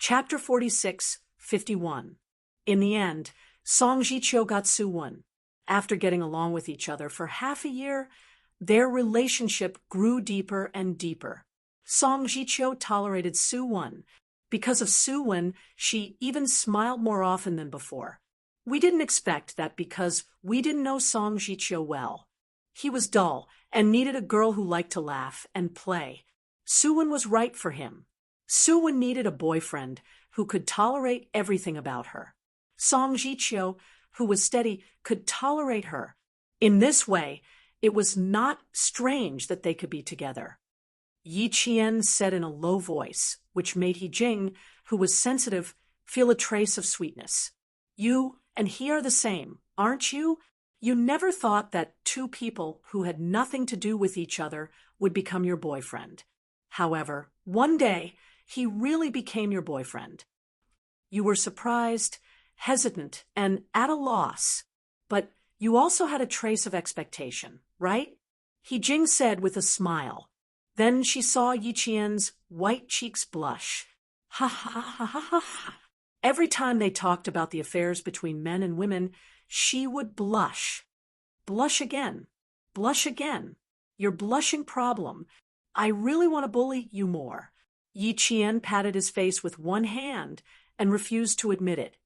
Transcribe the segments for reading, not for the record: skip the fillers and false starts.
Chapter 46:51. In the end, Song Jiqiu got Su-won. After getting along with each other for half a year, their relationship grew deeper and deeper. Song Jiqiu tolerated Su-won. Because of Su-won, she even smiled more often than before. We didn't expect that because we didn't know Song Jiqiu well. He was dull and needed a girl who liked to laugh and play. Su-won was right for him. Su-won needed a boyfriend who could tolerate everything about her. Song Jiqiu, who was steady, could tolerate her. In this way, it was not strange that they could be together. Yi Qian said in a low voice, which made He Jing, who was sensitive, feel a trace of sweetness. You and he are the same, aren't you? You never thought that two people who had nothing to do with each other would become your boyfriend. However, one day, he really became your boyfriend. You were surprised, hesitant, and at a loss. But you also had a trace of expectation, right? He Jing said with a smile. Then she saw Yi Qian's white cheeks blush. Ha ha ha ha ha ha. Every time they talked about the affairs between men and women, she would blush. Blush again. Blush again. Your blushing problem. I really want to bully you more. Yi Qian patted his face with one hand and refused to admit it.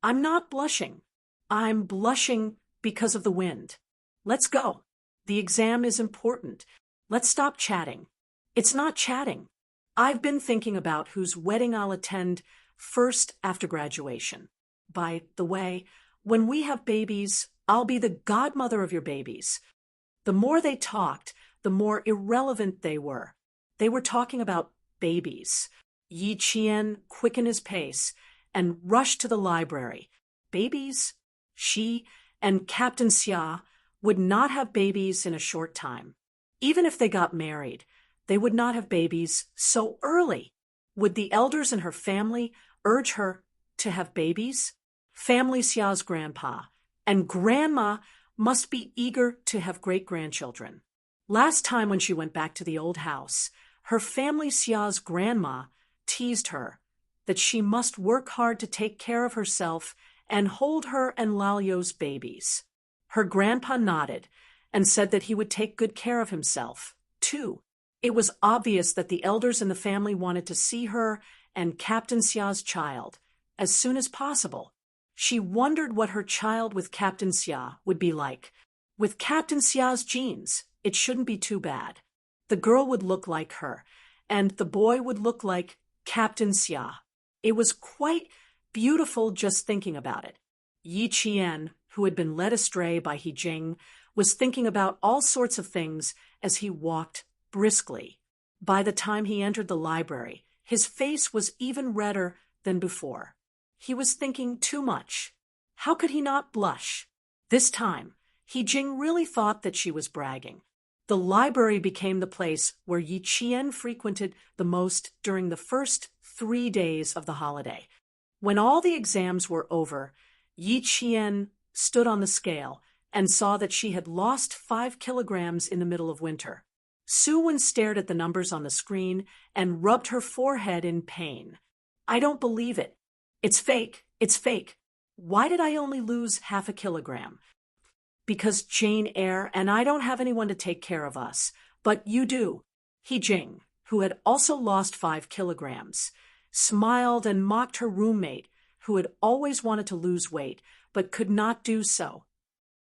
I'm not blushing. I'm blushing because of the wind. Let's go. The exam is important. Let's stop chatting. It's not chatting. I've been thinking about whose wedding I'll attend first after graduation. By the way, when we have babies, I'll be the godmother of your babies. The more they talked, the more irrelevant they were. They were talking about babies. Yi Qian quickened his pace and rushed to the library. Babies? She and Captain Xia would not have babies in a short time. Even if they got married, they would not have babies so early. Would the elders in her family urge her to have babies? Family Xia's grandpa and grandma must be eager to have great-grandchildren. Last time when she went back to the old house, her family Xia's grandma teased her that she must work hard to take care of herself and hold her and Lalio's babies. Her grandpa nodded and said that he would take good care of himself, too. It was obvious that the elders in the family wanted to see her and Captain Xia's child as soon as possible. She wondered what her child with Captain Xia would be like. With Captain Xia's genes, it shouldn't be too bad. The girl would look like her, and the boy would look like Captain Xia. It was quite beautiful just thinking about it. Yi Qian, who had been led astray by He Jing, was thinking about all sorts of things as he walked briskly. By the time he entered the library, his face was even redder than before. He was thinking too much. How could he not blush? This time, He Jing really thought that she was bragging. The library became the place where Yi Qian frequented the most during the first 3 days of the holiday. When all the exams were over, Yi Qian stood on the scale and saw that she had lost 5 kilograms in the middle of winter. Su-won stared at the numbers on the screen and rubbed her forehead in pain. I don't believe it. It's fake. It's fake. Why did I only lose half a kilogram? Because Jane Eyre and I don't have anyone to take care of us. But you do. He Jing, who had also lost 5 kilograms, smiled and mocked her roommate, who had always wanted to lose weight, but could not do so.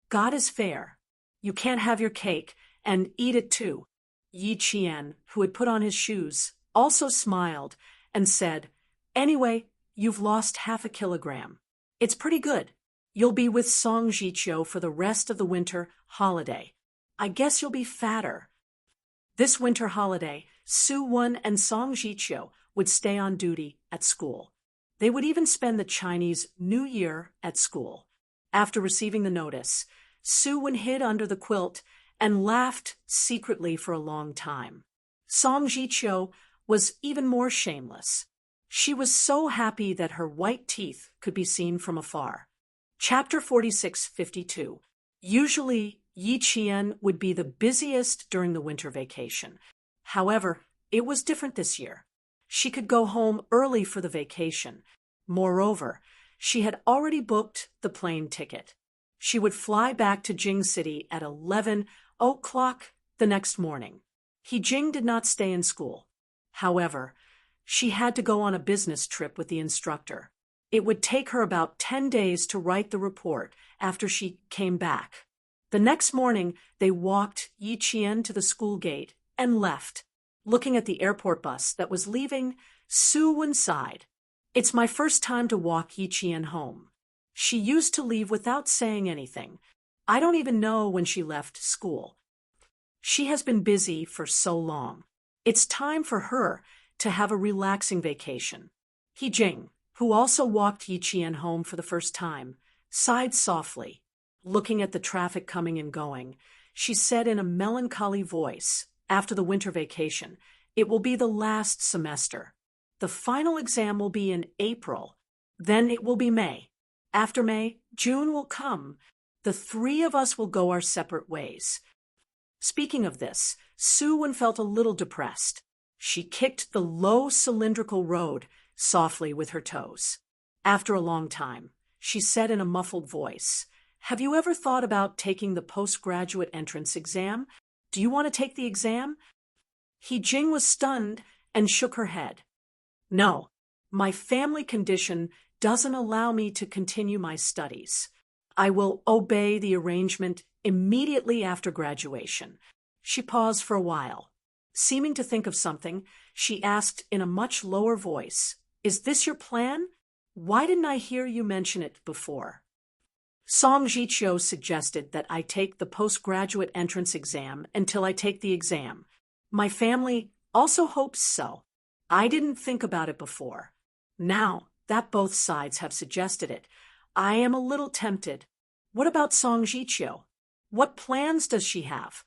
God is fair. You can't have your cake and eat it too. Yi Qian, who had put on his shoes, also smiled and said, Anyway, you've lost half a kilogram. It's pretty good. You'll be with Song Jiqiu for the rest of the winter holiday. I guess you'll be fatter. This winter holiday, Su-won and Song Jiqiu would stay on duty at school. They would even spend the Chinese New Year at school. After receiving the notice, Su-won hid under the quilt and laughed secretly for a long time. Song Jiqiu was even more shameless. She was so happy that her white teeth could be seen from afar. Chapter 46:52. Usually, Yi Qian would be the busiest during the winter vacation. However, it was different this year. She could go home early for the vacation. Moreover, she had already booked the plane ticket. She would fly back to Jing City at 11 o'clock the next morning. Jing did not stay in school. However, she had to go on a business trip with the instructor. It would take her about 10 days to write the report after she came back. The next morning, they walked Yiqian to the school gate and left. Looking at the airport bus that was leaving, Su sighed. It's my first time to walk Yiqian home. She used to leave without saying anything. I don't even know when she left school. She has been busy for so long. It's time for her to have a relaxing vacation. Jing, who also walked Yiqian home for the first time, sighed softly. Looking at the traffic coming and going, she said in a melancholy voice, after the winter vacation, it will be the last semester. The final exam will be in April. Then it will be May. After May, June will come. The three of us will go our separate ways. Speaking of this, Su felt a little depressed. She kicked the low cylindrical road softly with her toes. After a long time, she said in a muffled voice, "Have you ever thought about taking the postgraduate entrance exam? Do you want to take the exam?" Jing was stunned and shook her head. "No, my family condition doesn't allow me to continue my studies. I will obey the arrangement immediately after graduation." She paused for a while. Seeming to think of something, she asked in a much lower voice, "Is this your plan? Why didn't I hear you mention it before?" Song Jiqiu suggested that I take the postgraduate entrance exam until I take the exam. My family also hopes so. I didn't think about it before. Now that both sides have suggested it, I am a little tempted. What about Song Jiqiu? What plans does she have?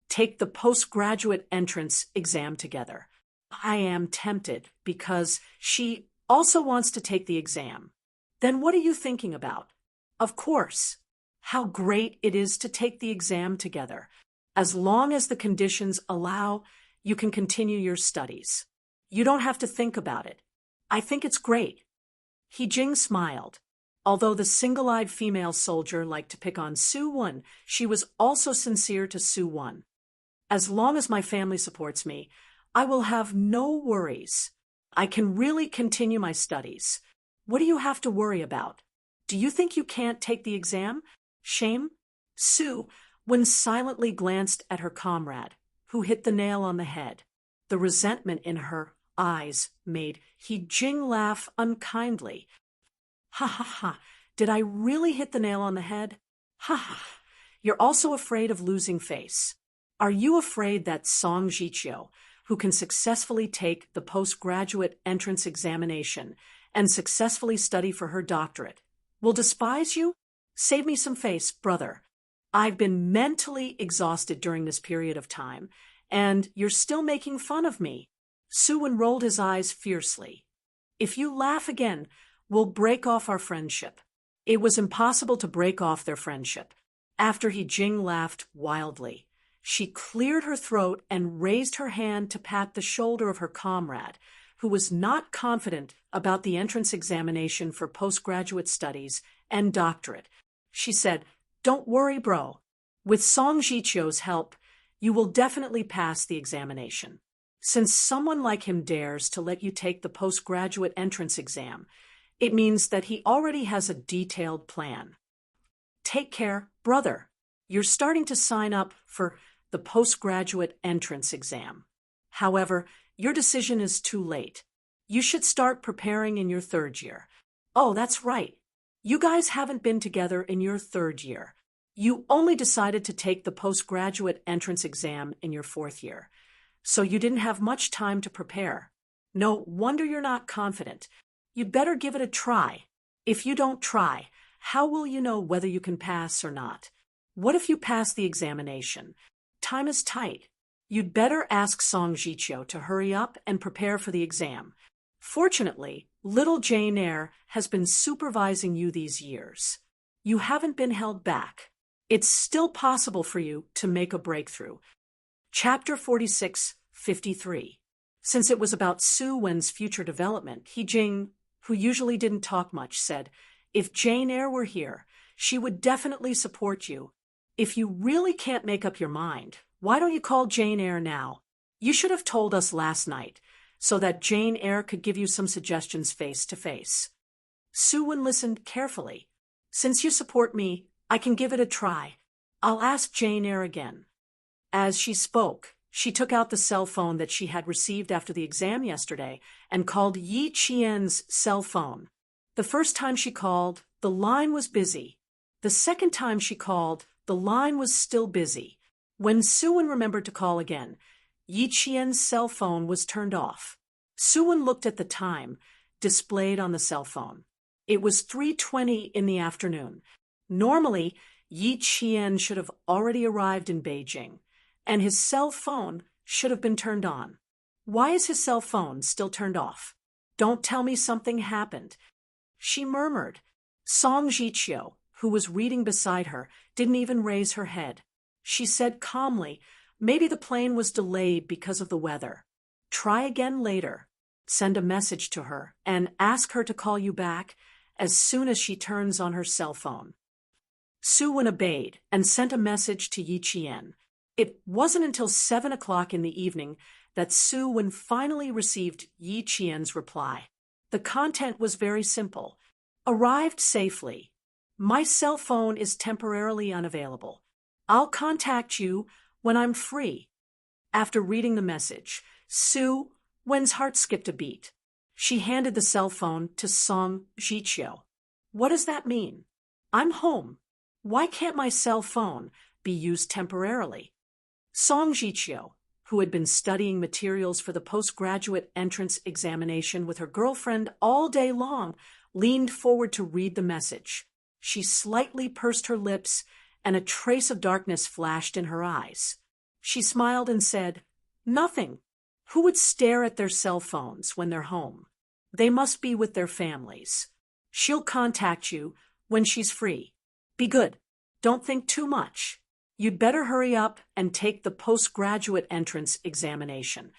Take the postgraduate entrance exam together. I am tempted because she also wants to take the exam. Then what are you thinking about? Of course. How great it is to take the exam together. As long as the conditions allow, you can continue your studies. You don't have to think about it. I think it's great. Jing smiled. Although the single-eyed female soldier liked to pick on Su, she was also sincere to Su. As long as my family supports me, I will have no worries. I can really continue my studies. What do you have to worry about? Do you think you can't take the exam? Shame? Su silently glanced at her comrade, who hit the nail on the head. The resentment in her eyes made Jing laugh unkindly. "Ha ha ha, did I really hit the nail on the head? Ha ha, you're also afraid of losing face. Are you afraid that Song Jiqiu, who can successfully take the postgraduate entrance examination and successfully study for her doctorate, will despise you? Save me some face, brother. I've been mentally exhausted during this period of time, and you're still making fun of me." Su rolled his eyes fiercely. "If you laugh again, we'll break off our friendship." It was impossible to break off their friendship. After Jing laughed wildly, she cleared her throat and raised her hand to pat the shoulder of her comrade, who was not confident about the entrance examination for postgraduate studies and doctorate. She said, "Don't worry, bro. With Song Jiqiu's help, you will definitely pass the examination. Since someone like him dares to let you take the postgraduate entrance exam, it means that he already has a detailed plan. Take care, brother. You're starting to sign up for the postgraduate entrance exam. However, your decision is too late. You should start preparing in your third year." "Oh, that's right. You guys haven't been together in your third year. You only decided to take the postgraduate entrance exam in your fourth year. So you didn't have much time to prepare. No wonder you're not confident. You'd better give it a try. If you don't try, how will you know whether you can pass or not? What if you pass the examination? Time is tight. You'd better ask Song Jiqiu to hurry up and prepare for the exam. Fortunately, little Jane Eyre has been supervising you these years. You haven't been held back. It's still possible for you to make a breakthrough." Chapter 46:53. Since it was about Su Wen's future development, Jing, who usually didn't talk much, said, "If Jane Eyre were here, she would definitely support you. If you really can't make up your mind, why don't you call Jane Eyre now? You should have told us last night, so that Jane Eyre could give you some suggestions face to face." Su Wen listened carefully. "Since you support me, I can give it a try. I'll ask Jane Eyre again." As she spoke, she took out the cell phone that she had received after the exam yesterday and called Yi Qian's cell phone. The first time she called, the line was busy. The second time she called, the line was still busy. When Su Wen remembered to call again, Yi Qian's cell phone was turned off. Su Wen looked at the time, displayed on the cell phone. It was 3:20 in the afternoon. Normally, Yi Qian should have already arrived in Beijing, and his cell phone should have been turned on. Why is his cell phone still turned off? Don't tell me something happened, she murmured. Song Jiqiu, who was reading beside her, didn't even raise her head. She said calmly, "Maybe the plane was delayed because of the weather. Try again later. Send a message to her and ask her to call you back as soon as she turns on her cell phone." Su Wen obeyed and sent a message to Yi Qian. It wasn't until 7 o'clock in the evening that Su Wen finally received Yi Qian's reply. The content was very simple. "Arrived safely. My cell phone is temporarily unavailable. I'll contact you when I'm free." After reading the message, Su Wen's heart skipped a beat. She handed the cell phone to Song Jiqiu. "What does that mean? I'm home. Why can't my cell phone be used temporarily?" Song Jiqiu, who had been studying materials for the postgraduate entrance examination with her girlfriend all day long, leaned forward to read the message. She slightly pursed her lips, and a trace of darkness flashed in her eyes. She smiled and said, "Nothing. Who would stare at their cell phones when they're home? They must be with their families. She'll contact you when she's free. Be good. Don't think too much. You'd better hurry up and take the postgraduate entrance examination."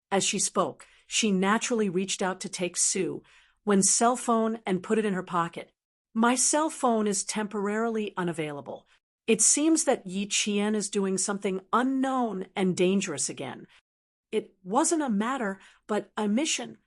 As she spoke, she naturally reached out to take Su Wen's cell phone and put it in her pocket. "My cell phone is temporarily unavailable. It seems that Yi Qian is doing something unknown and dangerous again. It wasn't a matter, but a mission."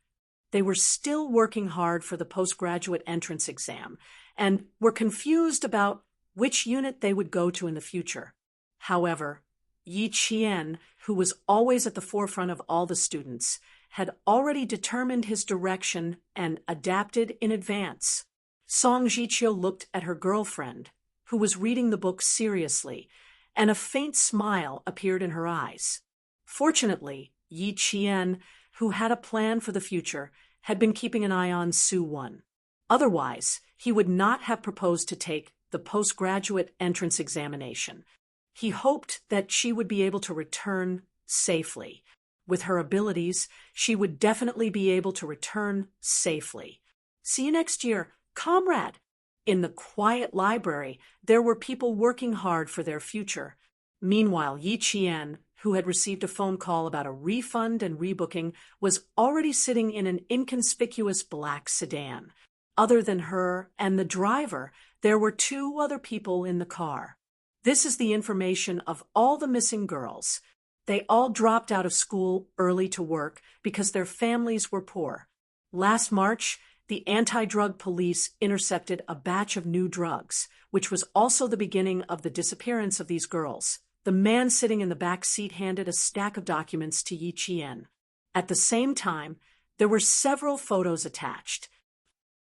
They were still working hard for the postgraduate entrance exam and were confused about which unit they would go to in the future. However, Yi Qian, who was always at the forefront of all the students, had already determined his direction and adapted in advance. Song Jiqiu looked at her girlfriend, who was reading the book seriously, and a faint smile appeared in her eyes. Fortunately, Yi Qian, who had a plan for the future, had been keeping an eye on Su Wen. Otherwise, he would not have proposed to take the postgraduate entrance examination. He hoped that she would be able to return safely. With her abilities, she would definitely be able to return safely. "See you next year, comrade." In the quiet library, there were people working hard for their future. Meanwhile, Yi Qian, who had received a phone call about a refund and rebooking, was already sitting in an inconspicuous black sedan. Other than her and the driver, there were 2 other people in the car. This is the information of all the missing girls. They all dropped out of school early to work because their families were poor. Last March, the anti-drug police intercepted a batch of new drugs, which was also the beginning of the disappearance of these girls. The man sitting in the back seat handed a stack of documents to Yi Qian. At the same time, there were several photos attached.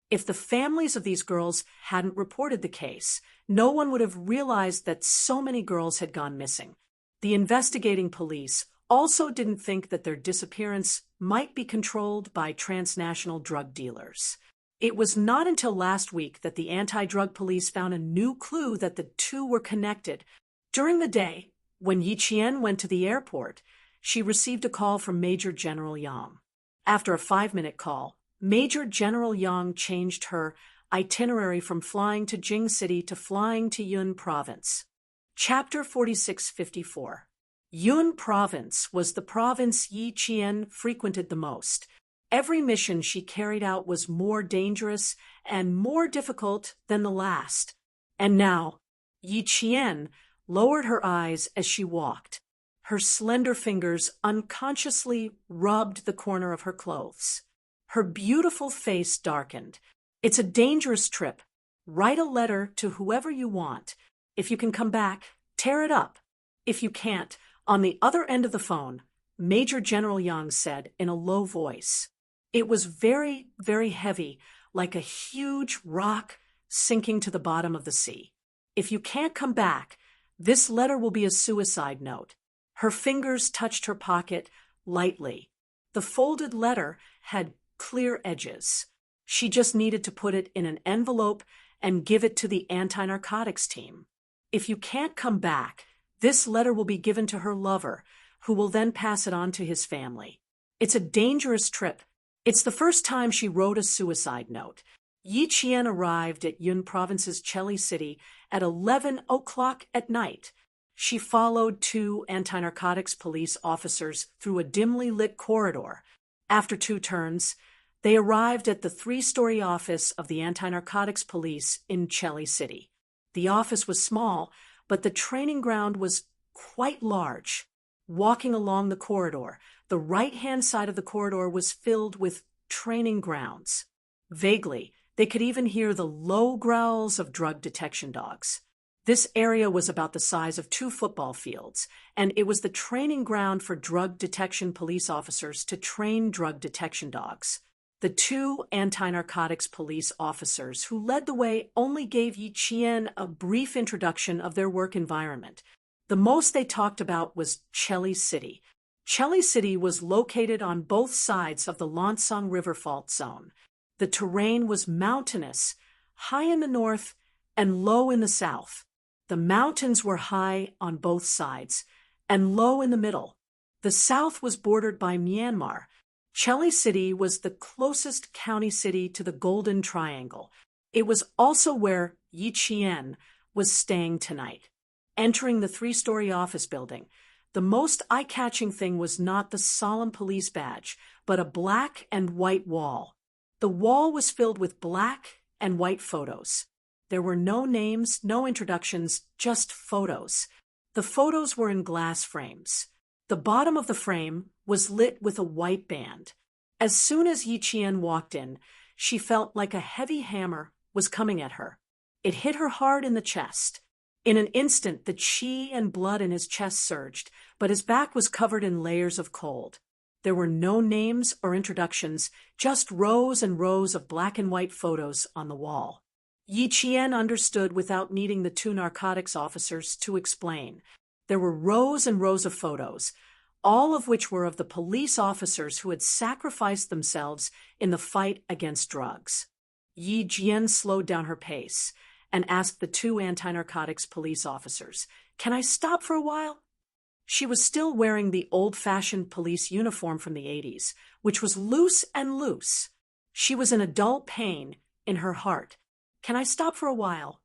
If the families of these girls hadn't reported the case, no one would have realized that so many girls had gone missing. The investigating police also didn't think that their disappearance might be controlled by transnational drug dealers. It was not until last week that the anti-drug police found a new clue that the 2 were connected. During the day, when Yi Qian went to the airport, she received a call from Major General Yang. After a 5-minute call, Major General Yang changed her itinerary from flying to Jing City to flying to Yun Province. Chapter 4654. Yun Province was the province Yi Qian frequented the most. Every mission she carried out was more dangerous and more difficult than the last. And now, Yi Qian lowered her eyes as she walked. Her slender fingers unconsciously rubbed the corner of her clothes. Her beautiful face darkened. It's a dangerous trip. Write a letter to whoever you want. If you can come back, tear it up. If you can't, on the other end of the phone, Major General Yang said in a low voice. It was very, very heavy, like a huge rock sinking to the bottom of the sea. If you can't come back, this letter will be a suicide note. Her fingers touched her pocket lightly. The folded letter had clear edges. She just needed to put it in an envelope and give it to the anti-narcotics team. If you can't come back, this letter will be given to her lover, who will then pass it on to his family. It's a dangerous trip. It's the first time she wrote a suicide note. Yi Qian arrived at Yun Province's Cheli City at 11 o'clock at night. She followed 2 anti-narcotics police officers through a dimly lit corridor. After 2 turns, they arrived at the 3-story office of the anti-narcotics police in Cheli City. The office was small, but the training ground was quite large. Walking along the corridor, the right-hand side of the corridor was filled with training grounds. Vaguely, they could even hear the low growls of drug detection dogs. This area was about the size of 2 football fields, and it was the training ground for drug detection police officers to train drug detection dogs. The 2 anti-narcotics police officers who led the way only gave Yi Qian a brief introduction of their work environment. The most they talked about was Cheli City. Cheli City was located on both sides of the Lansang River Fault Zone. The terrain was mountainous, high in the north and low in the south. The mountains were high on both sides and low in the middle. The south was bordered by Myanmar. Cheli City was the closest county city to the Golden Triangle. It was also where Yi Qian was staying tonight. Entering the 3-story office building, the most eye-catching thing was not the solemn police badge, but a black and white wall. The wall was filled with black and white photos. There were no names, no introductions, just photos. The photos were in glass frames. The bottom of the frame was lit with a white band. As soon as Yi Qian walked in, she felt like a heavy hammer was coming at her. It hit her hard in the chest. In an instant, the qi and blood in his chest surged, but his back was covered in layers of cold. There were no names or introductions, just rows and rows of black and white photos on the wall. Yi Qian understood without needing the 2 narcotics officers to explain. There were rows and rows of photos, all of which were of the police officers who had sacrificed themselves in the fight against drugs. Yi Qian slowed down her pace and asked the 2 anti-narcotics police officers, "Can I stop for a while?" She was still wearing the old-fashioned police uniform from the 80s, which was loose and loose. She was in a dull pain in her heart. "Can I stop for a while?"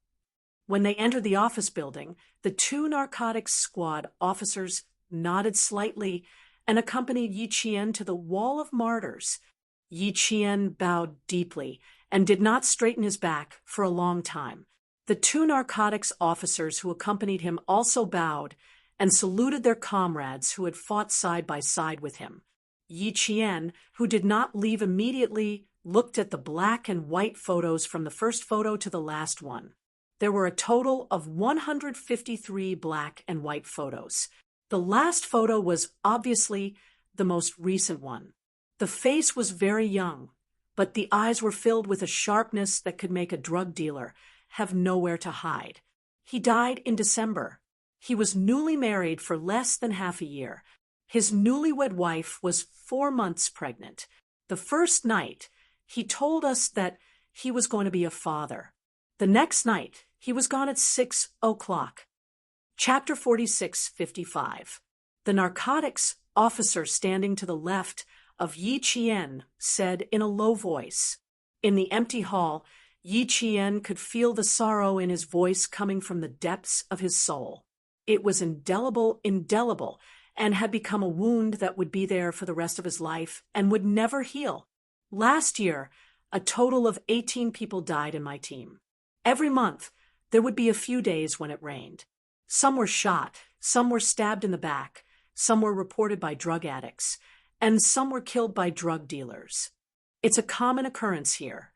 When they entered the office building, the 2 narcotics squad officers nodded slightly and accompanied Yi Qian to the Wall of Martyrs. Yi Qian bowed deeply and did not straighten his back for a long time. The 2 narcotics officers who accompanied him also bowed and saluted their comrades who had fought side by side with him. Yi Qian, who did not leave immediately, looked at the black and white photos from the first photo to the last one. There were a total of 153 black and white photos. The last photo was obviously the most recent one. The face was very young, but the eyes were filled with a sharpness that could make a drug dealer have nowhere to hide. He died in December. He was newly married for less than half a year. His newlywed wife was 4 months pregnant. The first night, he told us that he was going to be a father. The next night, he was gone at 6 o'clock. Chapter 46:55. The narcotics officer standing to the left of Yi Qian said in a low voice. In the empty hall, Yi Qian could feel the sorrow in his voice coming from the depths of his soul. It was indelible, and had become a wound that would be there for the rest of his life and would never heal. Last year, a total of 18 people died in my team. Every month, there would be a few days when it rained. Some were shot, some were stabbed in the back, some were reported by drug addicts, and some were killed by drug dealers. It's a common occurrence here.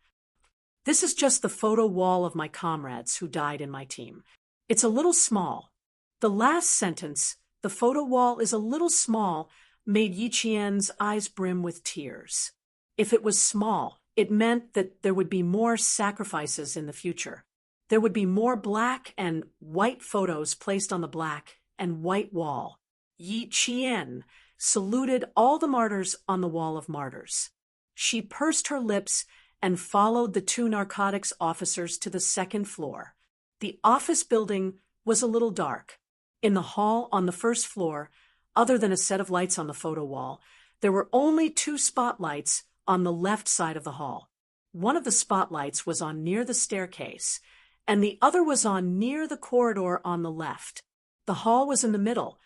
This is just the photo wall of my comrades who died in my team. It's a little small. The last sentence, "The photo wall is a little small," made Yi Qian's eyes brim with tears. If it was small, it meant that there would be more sacrifices in the future. There would be more black and white photos placed on the black and white wall. Yi Qian saluted all the martyrs on the wall of martyrs. She pursed her lips and followed the two narcotics officers to the second floor. The office building was a little dark. In the hall on the first floor, other than a set of lights on the photo wall, there were only two spotlights on the left side of the hall. One of the spotlights was on near the staircase, and the other was on near the corridor on the left. The hall was in the middle,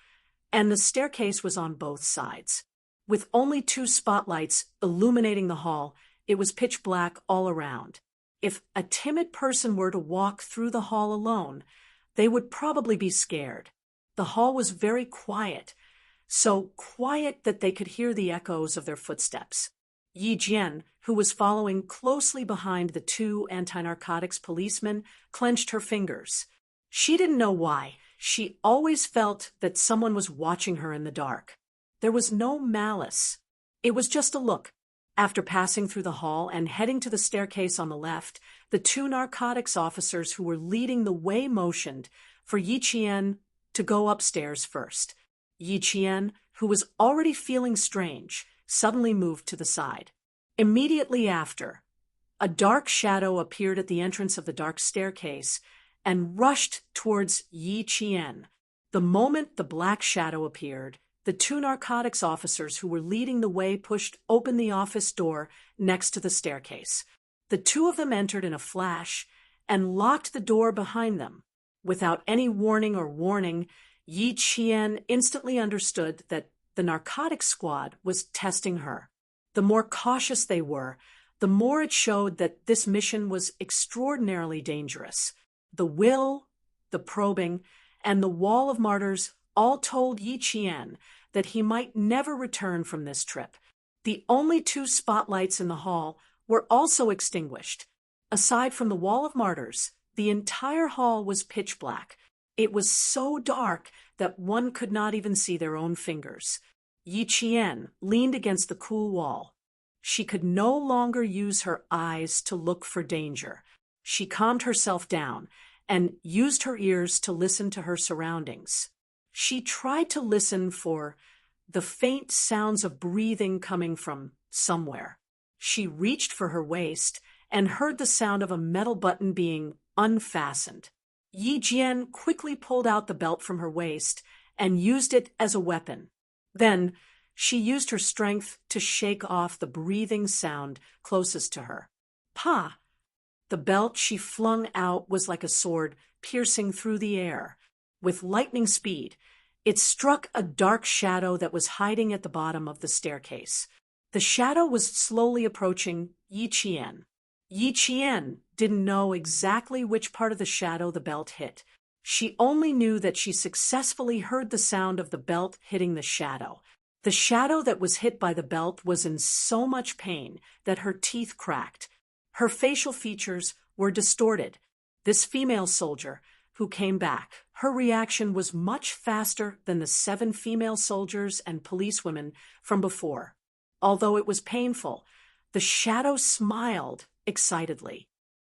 and the staircase was on both sides. With only two spotlights illuminating the hall, it was pitch black all around. If a timid person were to walk through the hall alone, they would probably be scared. The hall was very quiet, so quiet that they could hear the echoes of their footsteps. Yi Jian, who was following closely behind the two anti-narcotics policemen, clenched her fingers. She didn't know why. She always felt that someone was watching her in the dark. There was no malice. It was just a look. After passing through the hall and heading to the staircase on the left, the two narcotics officers who were leading the way motioned for Yi Qian to go upstairs first. Yi Qian, who was already feeling strange, suddenly moved to the side. Immediately after, a dark shadow appeared at the entrance of the dark staircase and rushed towards Yi Qian. The moment the black shadow appeared, the two narcotics officers who were leading the way pushed open the office door next to the staircase. The two of them entered in a flash and locked the door behind them. Without any warning or warning, Yi Qian instantly understood that the narcotics squad was testing her. The more cautious they were, the more it showed that this mission was extraordinarily dangerous. The will, the probing, and the wall of martyrs all told Yi Qian that he might never return from this trip. The only two spotlights in the hall were also extinguished. Aside from the wall of martyrs, the entire hall was pitch black. It was so dark that one could not even see their own fingers. Yi Qian leaned against the cool wall. She could no longer use her eyes to look for danger. She calmed herself down and used her ears to listen to her surroundings. She tried to listen for the faint sounds of breathing coming from somewhere. She reached for her waist and heard the sound of a metal button being unfastened. Yi Jian quickly pulled out the belt from her waist and used it as a weapon. Then she used her strength to shake off the breathing sound closest to her. Pa! The belt she flung out was like a sword piercing through the air. With lightning speed, it struck a dark shadow that was hiding at the bottom of the staircase. The shadow was slowly approaching Yi Qian. Yi Qian didn't know exactly which part of the shadow the belt hit. She only knew that she successfully heard the sound of the belt hitting the shadow. The shadow that was hit by the belt was in so much pain that her teeth cracked. Her facial features were distorted. This female soldier who came back, her reaction was much faster than the 7 female soldiers and policewomen from before. Although it was painful, the shadow smiled excitedly.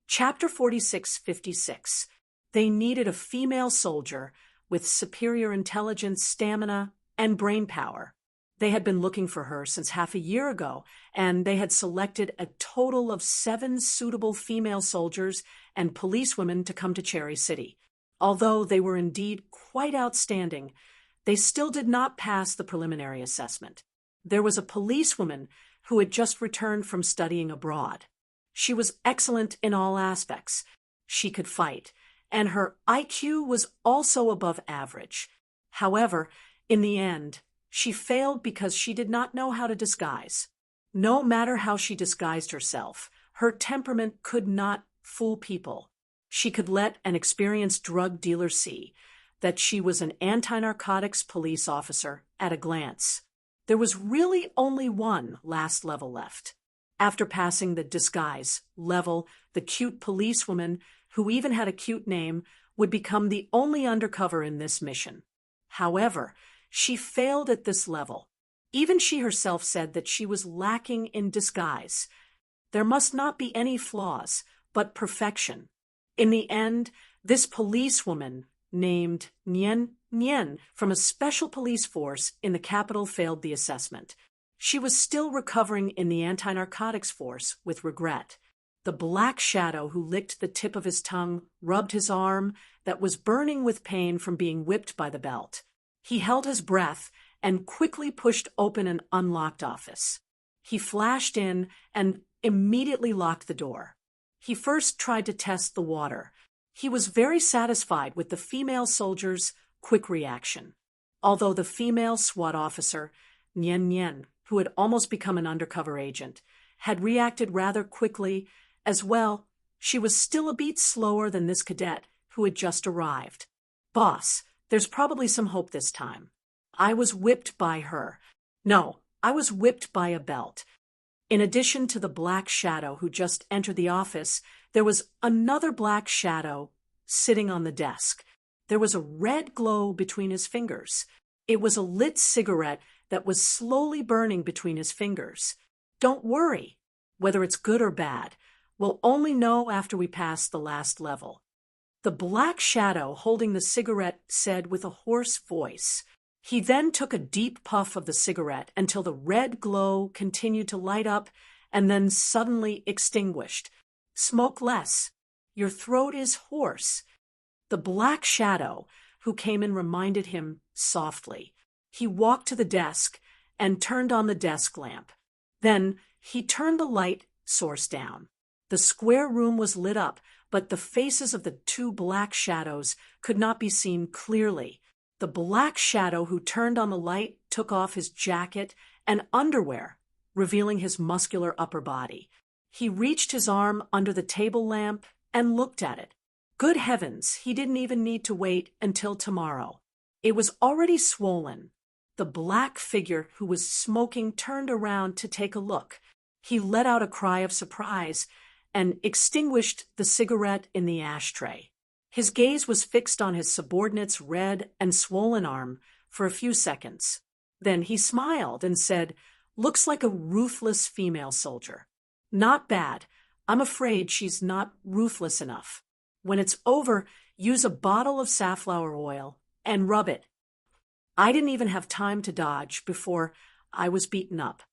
Chapter 46:56. They needed a female soldier with superior intelligence, stamina, and brain power. They had been looking for her since half a year ago, and they had selected a total of 7 suitable female soldiers and policewomen to come to Cherry City. Although they were indeed quite outstanding, they still did not pass the preliminary assessment. There was a policewoman who had just returned from studying abroad. She was excellent in all aspects. She could fight, and her IQ was also above average. However, in the end, she failed because she did not know how to disguise. No matter how she disguised herself, her temperament could not fool people. She could let an experienced drug dealer see that she was an anti-narcotics police officer at a glance. There was really only one last level left. After passing the disguise level, the cute policewoman, who even had a cute name, would become the only undercover in this mission. However, she failed at this level. Even she herself said that she was lacking in disguise. There must not be any flaws, but perfection. In the end, this policewoman, named Nien from a special police force in the capital, failed the assessment. She was still recovering in the anti-narcotics force with regret. The black shadow who licked the tip of his tongue rubbed his arm that was burning with pain from being whipped by the belt. He held his breath and quickly pushed open an unlocked office. He flashed in and immediately locked the door. He first tried to test the water. He was very satisfied with the female soldier's quick reaction. Although the female SWAT officer, Nien, who had almost become an undercover agent, had reacted rather quickly as well, she was still a beat slower than this cadet who had just arrived. "Boss, there's probably some hope this time. I was whipped by her. No, I was whipped by a belt." In addition to the black shadow who just entered the office, there was another black shadow sitting on the desk. There was a red glow between his fingers. It was a lit cigarette that was slowly burning between his fingers. Don't worry. Whether it's good or bad, we'll only know after we pass the last level. The black shadow holding the cigarette said with a hoarse voice. He then took a deep puff of the cigarette until the red glow continued to light up and then suddenly extinguished. "Smoke less. Your throat is hoarse." The black shadow who came in reminded him softly. He walked to the desk and turned on the desk lamp. Then he turned the light source down. The square room was lit up, but the faces of the two black shadows could not be seen clearly. The black shadow who turned on the light took off his jacket and underwear, revealing his muscular upper body. He reached his arm under the table lamp and looked at it. Good heavens, he didn't even need to wait until tomorrow. It was already swollen. The black figure who was smoking turned around to take a look. He let out a cry of surprise and extinguished the cigarette in the ashtray. His gaze was fixed on his subordinate's red and swollen arm for a few seconds. Then he smiled and said, "Looks like a ruthless female soldier. Not bad. I'm afraid she's not ruthless enough. When it's over, use a bottle of safflower oil and rub it." I didn't even have time to dodge before I was beaten up.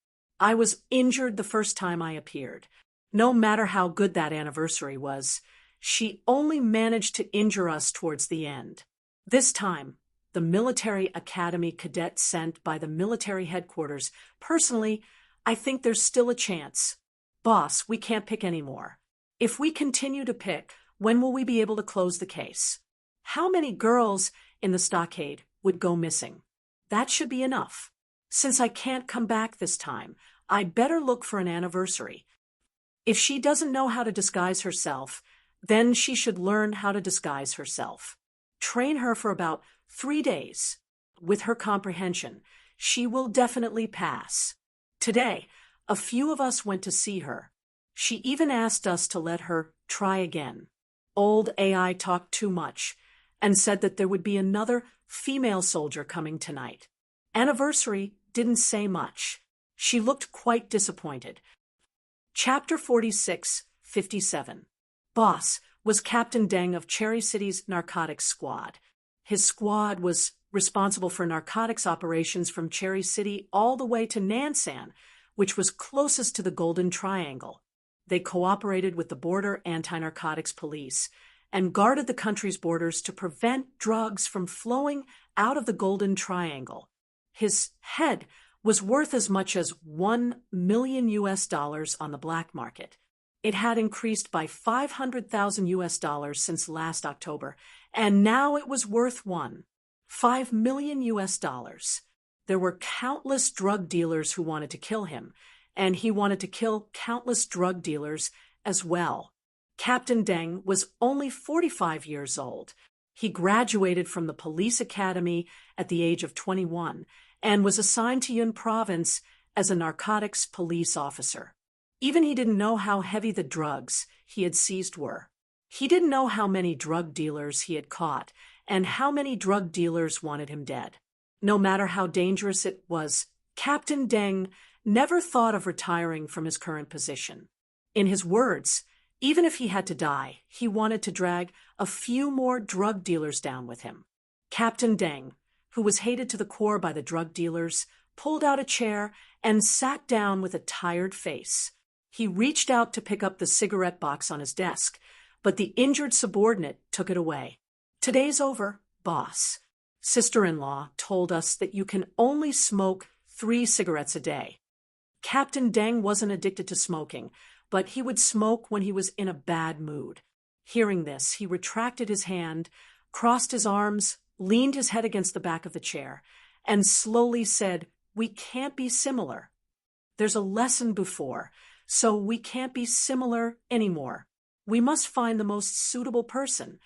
I was injured the first time I appeared. No matter how good that anniversary was, she only managed to injure us towards the end. This time, the military academy cadet sent by the military headquarters. Personally, I think there's still a chance. Boss, we can't pick anymore. If we continue to pick, when will we be able to close the case? How many girls in the stockade would go missing? That should be enough. Since I can't come back this time, I better look for an anniversary. If she doesn't know how to disguise herself, then she should learn how to disguise herself. Train her for about 3 days. With her comprehension, she will definitely pass. Today, a few of us went to see her. She even asked us to let her try again. Old AI talked too much and said that there would be another female soldier coming tonight. Anniversary didn't say much. She looked quite disappointed. Chapter 46:57. Boss was Captain Deng of Cherry City's narcotics squad. His squad was responsible for narcotics operations from Cherry City all the way to Nansan, which was closest to the Golden Triangle. They cooperated with the border anti-narcotics police and guarded the country's borders to prevent drugs from flowing out of the Golden Triangle. His head was worth as much as $1 million on the black market. It had increased by 500,000 US dollars since last October, and now it was worth 5 million US dollars. There were countless drug dealers who wanted to kill him, and he wanted to kill countless drug dealers as well. Captain Deng was only 45 years old. He graduated from the police academy at the age of 21 and was assigned to Yun Province as a narcotics police officer. Even he didn't know how heavy the drugs he had seized were. He didn't know how many drug dealers he had caught and how many drug dealers wanted him dead. No matter how dangerous it was, Captain Deng never thought of retiring from his current position. In his words, even if he had to die, he wanted to drag a few more drug dealers down with him. Captain Deng, who was hated to the core by the drug dealers, pulled out a chair and sat down with a tired face. He reached out to pick up the cigarette box on his desk, but the injured subordinate took it away. "Today's over, boss. Sister-in-law told us that you can only smoke 3 cigarettes a day." Captain Deng wasn't addicted to smoking, but he would smoke when he was in a bad mood. Hearing this, he retracted his hand, crossed his arms, leaned his head against the back of the chair, and slowly said, "We can't be similar. There's a lesson before, so we can't be similar anymore. We must find the most suitable person."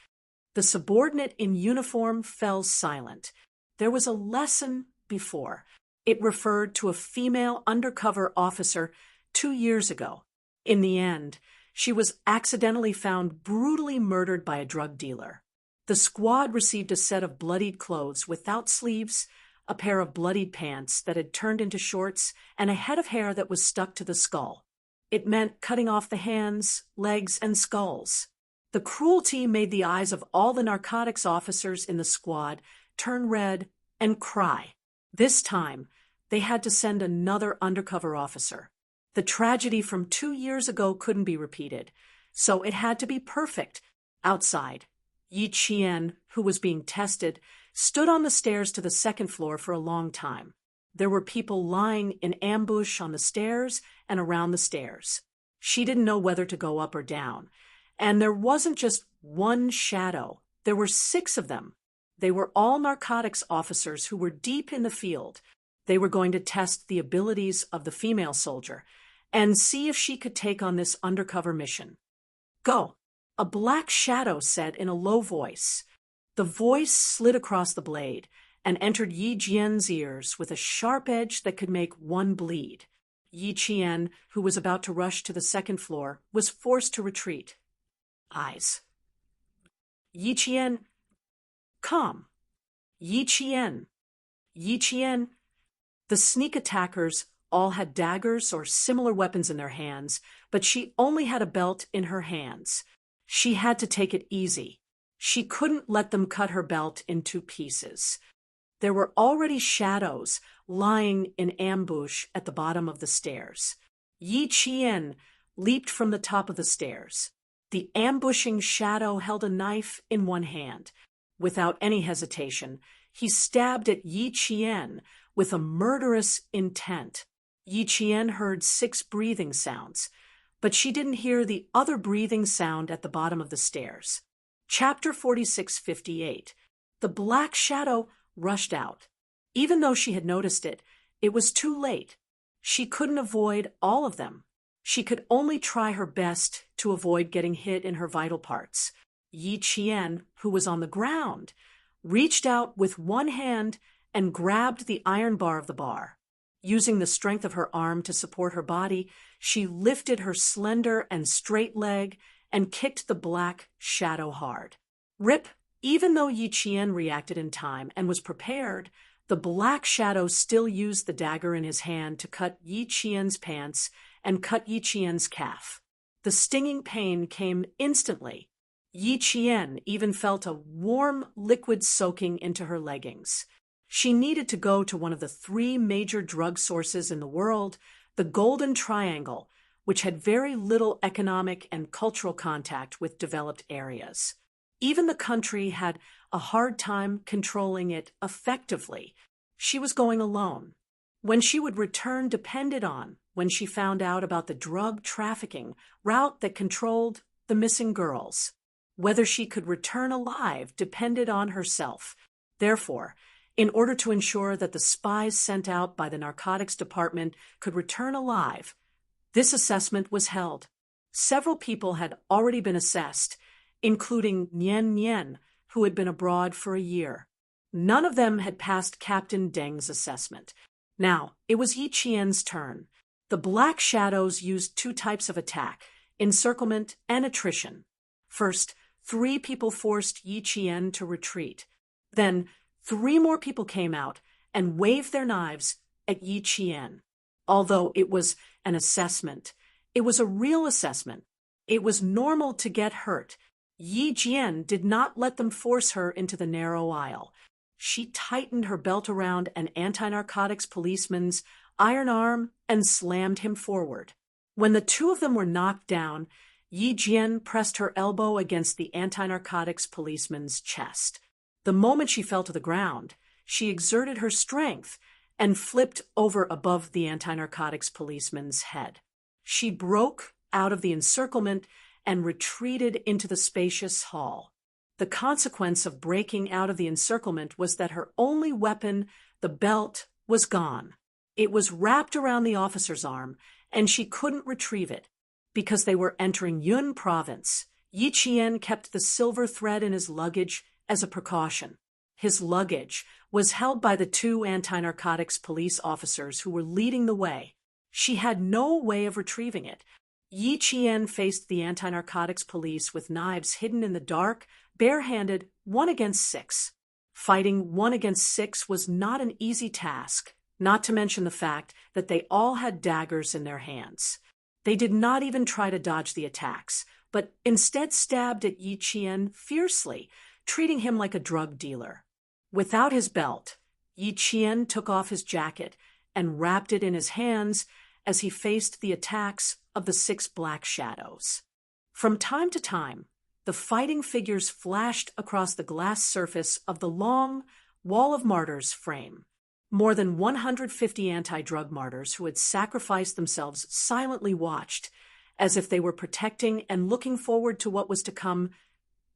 The subordinate in uniform fell silent. There was a lesson before. It referred to a female undercover officer 2 years ago. In the end, she was accidentally found brutally murdered by a drug dealer. The squad received a set of bloodied clothes without sleeves, a pair of bloodied pants that had turned into shorts, and a head of hair that was stuck to the skull. It meant cutting off the hands, legs, and skulls. The cruelty made the eyes of all the narcotics officers in the squad turn red and cry. This time, they had to send another undercover officer. The tragedy from 2 years ago couldn't be repeated, so it had to be perfect. Outside, Yi Qian, who was being tested, stood on the stairs to the second floor for a long time. There were people lying in ambush on the stairs and around the stairs. She didn't know whether to go up or down. And there wasn't just one shadow. There were 6 of them. They were all narcotics officers who were deep in the field. They were going to test the abilities of the female soldier and see if she could take on this undercover mission. "Go," a black shadow said in a low voice. The voice slid across the blade and entered Yi Jian's ears with a sharp edge that could make one bleed. Yi Qian, who was about to rush to the second floor, was forced to retreat. Eyes. "Yi Qian, calm. Yi Qian. Yi Qian." The sneak attackers all had daggers or similar weapons in their hands, but she only had a belt in her hands. She had to take it easy. She couldn't let them cut her belt in 2 pieces. There were already shadows lying in ambush at the bottom of the stairs. Yi Qian leaped from the top of the stairs. The ambushing shadow held a knife in one hand. Without any hesitation, he stabbed at Yi Qian with a murderous intent. Yi Qian heard 6 breathing sounds, but she didn't hear the other breathing sound at the bottom of the stairs. Chapter 46:58. The black shadow rushed out. Even though she had noticed it, it was too late. She couldn't avoid all of them. She could only try her best to avoid getting hit in her vital parts. Yi Qian, who was on the ground, reached out with one hand and grabbed the iron bar of the bar. Using the strength of her arm to support her body, she lifted her slender and straight leg and kicked the black shadow hard. Rip! Even though Yi Qian reacted in time and was prepared, the black shadow still used the dagger in his hand to cut Yi Qian's pants and cut Yi Qian's calf. The stinging pain came instantly. Yi Qian even felt a warm liquid soaking into her leggings. She needed to go to one of the 3 major drug sources in the world, the Golden Triangle, which had very little economic and cultural contact with developed areas. Even the country had a hard time controlling it effectively. She was going alone. When she would return depended on when she found out about the drug trafficking route that controlled the missing girls. Whether she could return alive depended on herself. Therefore, in order to ensure that the spies sent out by the narcotics department could return alive, this assessment was held. Several people had already been assessed, including Nian Nian, who had been abroad for a year. None of them had passed Captain Deng's assessment. Now, it was Yi Qian's turn. The Black Shadows used two types of attack, encirclement and attrition. First, 3 people forced Yi Qian to retreat. Then, 3 more people came out and waved their knives at Yi Qian. Although it was an assessment, it was a real assessment. It was normal to get hurt. Yi Qian did not let them force her into the narrow aisle. She tightened her belt around an anti-narcotics policeman's iron arm and slammed him forward. When the 2 of them were knocked down, Yi Qian pressed her elbow against the anti-narcotics policeman's chest. The moment she fell to the ground, she exerted her strength and flipped over above the anti-narcotics policeman's head. She broke out of the encirclement and retreated into the spacious hall. The consequence of breaking out of the encirclement was that her only weapon, the belt, was gone. It was wrapped around the officer's arm, and she couldn't retrieve it. Because they were entering Yun province, Yi Qian kept the silver thread in his luggage as a precaution. His luggage was held by the 2 anti-narcotics police officers who were leading the way. She had no way of retrieving it. Yi Qian faced the anti-narcotics police with knives hidden in the dark, barehanded, 1 against 6. Fighting 1 against 6 was not an easy task, not to mention the fact that they all had daggers in their hands. They did not even try to dodge the attacks, but instead stabbed at Yi Qian fiercely, treating him like a drug dealer. Without his belt, Yi Qian took off his jacket and wrapped it in his hands as he faced the attacks of the 6 Black Shadows. From time to time, the fighting figures flashed across the glass surface of the long Wall of Martyrs frame. More than 150 anti-drug martyrs who had sacrificed themselves silently watched, as if they were protecting and looking forward to what was to come.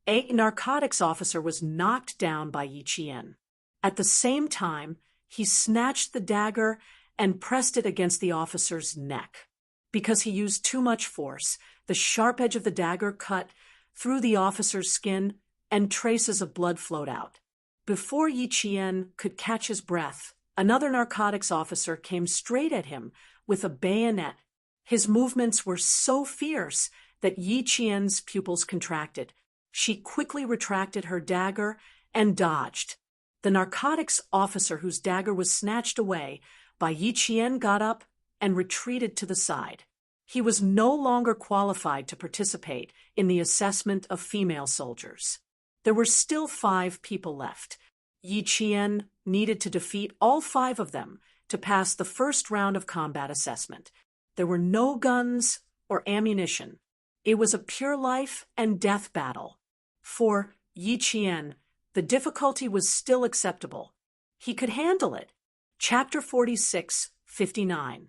A narcotics officer was knocked down by Yi Qian. At the same time, he snatched the dagger and pressed it against the officer's neck. Because he used too much force, the sharp edge of the dagger cut through the officer's skin and traces of blood flowed out. Before Yi Qian could catch his breath, another narcotics officer came straight at him with a bayonet. His movements were so fierce that Yi Qian's pupils contracted. She quickly retracted her dagger and dodged. The narcotics officer whose dagger was snatched away by Yi Qian got up and retreated to the side. He was no longer qualified to participate in the assessment of female soldiers. There were still 5 people left. Yi Qian needed to defeat all 5 of them to pass the first round of combat assessment. There were no guns or ammunition. It was a pure life and death battle. For Yi Qian, the difficulty was still acceptable. He could handle it. Chapter 46:59.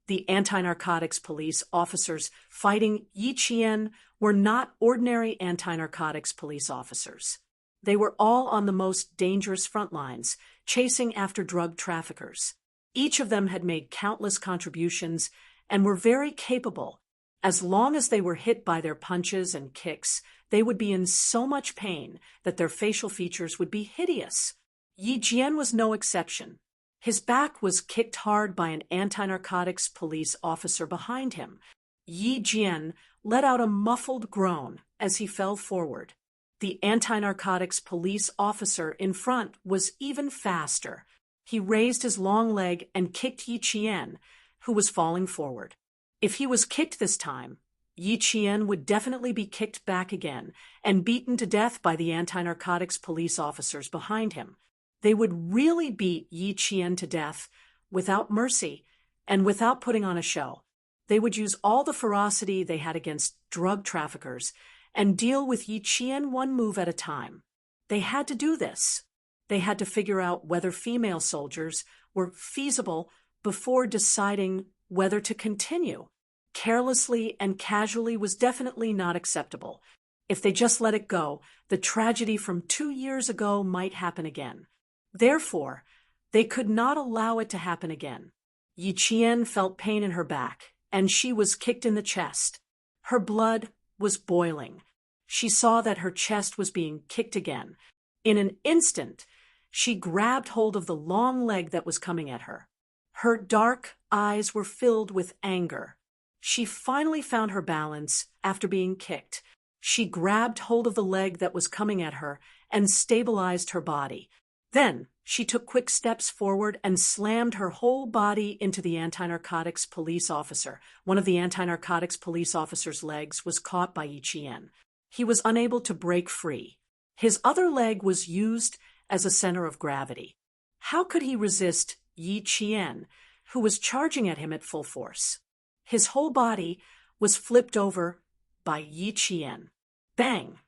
The anti-narcotics police officers fighting Yi Qian were not ordinary anti-narcotics police officers. They were all on the most dangerous front lines, chasing after drug traffickers. Each of them had made countless contributions and were very capable. As long as they were hit by their punches and kicks, they would be in so much pain that their facial features would be hideous. Yi Qian was no exception. His back was kicked hard by an anti-narcotics police officer behind him. Yi Qian let out a muffled groan as he fell forward. The anti-narcotics police officer in front was even faster. He raised his long leg and kicked Yi Qian, who was falling forward. If he was kicked this time, Yi Qian would definitely be kicked back again and beaten to death by the anti-narcotics police officers behind him. They would really beat Yi Qian to death without mercy and without putting on a show. They would use all the ferocity they had against drug traffickers and deal with Yi Qian one move at a time. They had to do this. They had to figure out whether female soldiers were feasible before deciding whether to continue. Carelessly and casually was definitely not acceptable. If they just let it go, the tragedy from 2 years ago might happen again. Therefore, they could not allow it to happen again. Yi Qian felt pain in her back, and she was kicked in the chest. Her blood was boiling. She saw that her chest was being kicked again. In an instant, she grabbed hold of the long leg that was coming at her. Her dark eyes were filled with anger. She finally found her balance after being kicked. She grabbed hold of the leg that was coming at her and stabilized her body. Then she took quick steps forward and slammed her whole body into the anti-narcotics police officer. One of the anti-narcotics police officer's legs was caught by Yi Qian. He was unable to break free. His other leg was used as a center of gravity. How could he resist Yi Qian, who was charging at him at full force? His whole body was flipped over by Yi Qian. Bang!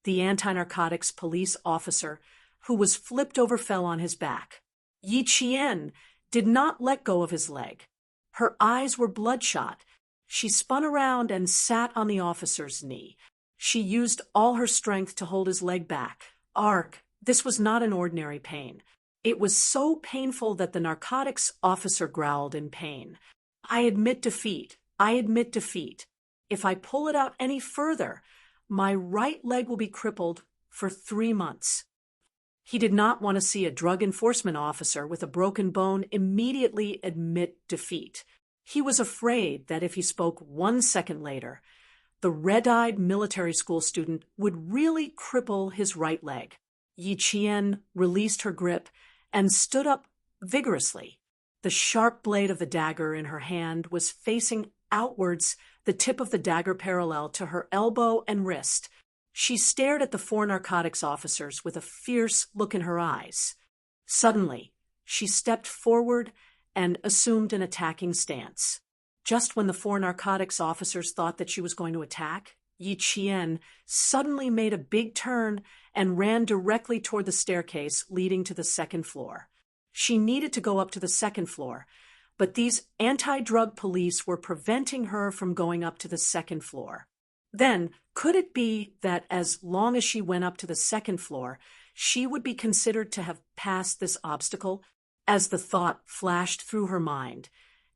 The anti-narcotics police officer who was flipped over fell on his back. Yi Qian did not let go of his leg. Her eyes were bloodshot. She spun around and sat on the officer's knee. She used all her strength to hold his leg back. Arg! This was not an ordinary pain. It was so painful that the narcotics officer growled in pain. I admit defeat. I admit defeat. If I pull it out any further, my right leg will be crippled for 3 months. He did not want to see a drug enforcement officer with a broken bone immediately admit defeat. He was afraid that if he spoke 1 second later, the red-eyed military school student would really cripple his right leg. Yi Qian released her grip and stood up vigorously. The sharp blade of the dagger in her hand was facing outwards, the tip of the dagger parallel to her elbow and wrist. She stared at the 4 narcotics officers with a fierce look in her eyes. Suddenly, she stepped forward and assumed an attacking stance. Just when the 4 narcotics officers thought that she was going to attack, Yi Qian suddenly made a big turn and ran directly toward the staircase leading to the 2nd floor. She needed to go up to the 2nd floor, but these anti-drug police were preventing her from going up to the 2nd floor. Then, could it be that as long as she went up to the 2nd floor, she would be considered to have passed this obstacle? As the thought flashed through her mind,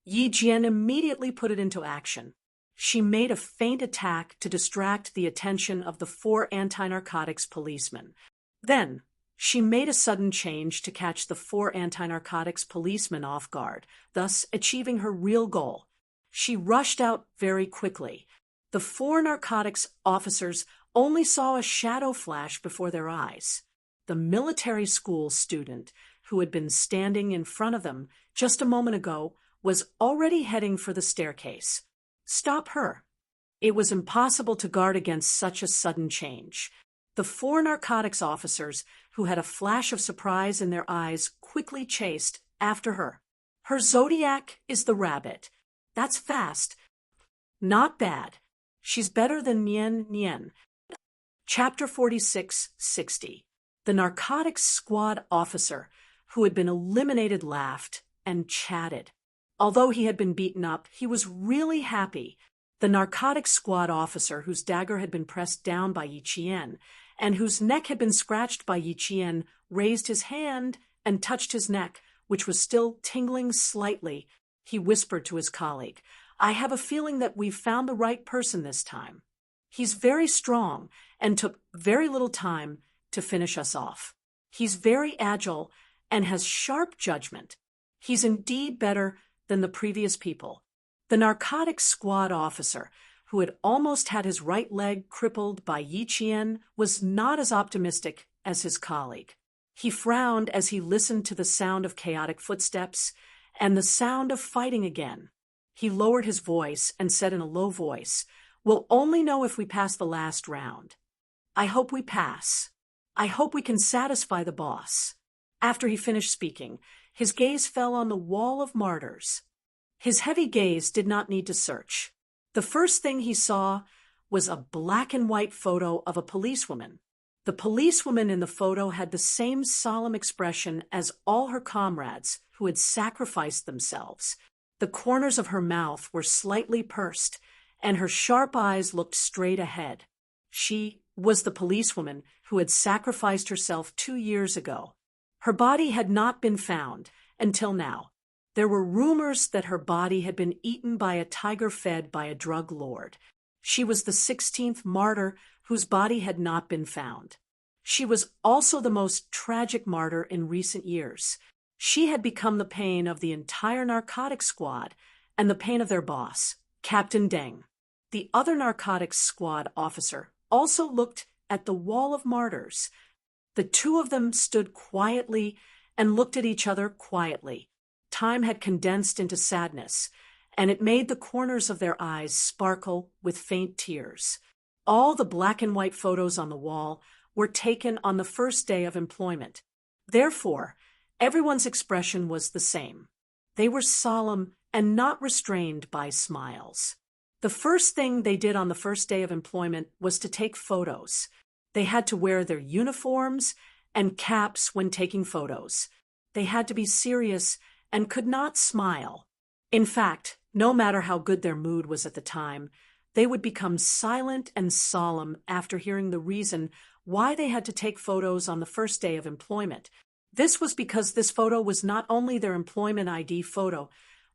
Yi Qian immediately put it into action. She made a feint attack to distract the attention of the 4 anti-narcotics policemen. Then, she made a sudden change to catch the 4 anti-narcotics policemen off guard, thus achieving her real goal. She rushed out very quickly. The 4 narcotics officers only saw a shadow flash before their eyes. The military school student, who had been standing in front of them just a moment ago, was already heading for the staircase. Stop her. It was impossible to guard against such a sudden change. The 4 narcotics officers, who had a flash of surprise in their eyes, quickly chased after her. Her zodiac is the rabbit. That's fast. Not bad. She's better than Nian Nian. Chapter 46-60. The narcotics squad officer, who had been eliminated, laughed and chatted. Although he had been beaten up, he was really happy. The narcotics squad officer, whose dagger had been pressed down by Yi Qian, and whose neck had been scratched by Yi Qian, raised his hand and touched his neck, which was still tingling slightly. He whispered to his colleague, I have a feeling that we've found the right person this time. He's very strong and took very little time to finish us off. He's very agile and has sharp judgment. He's indeed better than the previous people. The narcotics squad officer, who had almost had his right leg crippled by Yi Qian, was not as optimistic as his colleague. He frowned as he listened to the sound of chaotic footsteps and the sound of fighting again. He lowered his voice and said in a low voice, We'll only know if we pass the last round. I hope we pass. I hope we can satisfy the boss. After he finished speaking, his gaze fell on the wall of martyrs. His heavy gaze did not need to search. The first thing he saw was a black and white photo of a policewoman. The policewoman in the photo had the same solemn expression as all her comrades who had sacrificed themselves. The corners of her mouth were slightly pursed, and her sharp eyes looked straight ahead. She was the policewoman who had sacrificed herself 2 years ago. Her body had not been found until now. There were rumors that her body had been eaten by a tiger fed by a drug lord. She was the 16th martyr whose body had not been found. She was also the most tragic martyr in recent years. She had become the pain of the entire narcotics squad and the pain of their boss, Captain Deng. The other narcotics squad officer also looked at the wall of martyrs. The two of them stood quietly and looked at each other quietly. Time had condensed into sadness, and it made the corners of their eyes sparkle with faint tears. All the black and white photos on the wall were taken on the first day of employment. Therefore, everyone's expression was the same. They were solemn and not restrained by smiles. The first thing they did on the first day of employment was to take photos. They had to wear their uniforms and caps when taking photos. They had to be serious and could not smile. In fact, no matter how good their mood was at the time, they would become silent and solemn after hearing the reason why they had to take photos on the first day of employment. This was because this photo was not only their employment ID photo,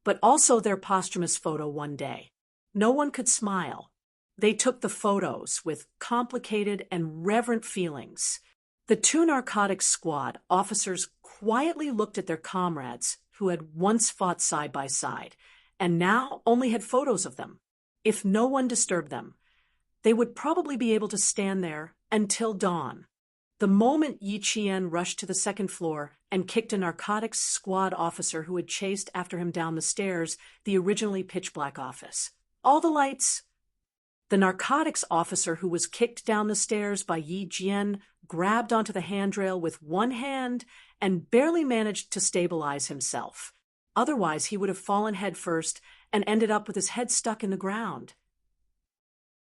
but also their posthumous photo one day. No one could smile. They took the photos with complicated and reverent feelings. The two narcotics squad officers quietly looked at their comrades who had once fought side by side and now only had photos of them. If no one disturbed them, they would probably be able to stand there until dawn. The moment Yi Qian rushed to the second floor and kicked a narcotics squad officer who had chased after him down the stairs, the originally pitch-black office. All the lights. The narcotics officer who was kicked down the stairs by Yi Jian grabbed onto the handrail with one hand and barely managed to stabilize himself. Otherwise, he would have fallen headfirst and ended up with his head stuck in the ground.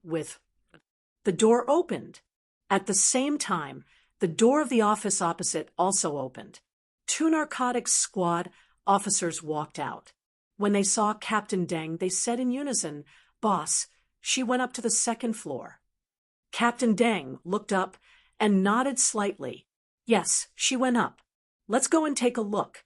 The door opened. At the same time, the door of the office opposite also opened. Two narcotics squad officers walked out. When they saw Captain Deng, they said in unison, "Boss, she went up to the second floor." Captain Deng looked up and nodded slightly. "Yes, she went up. Let's go and take a look."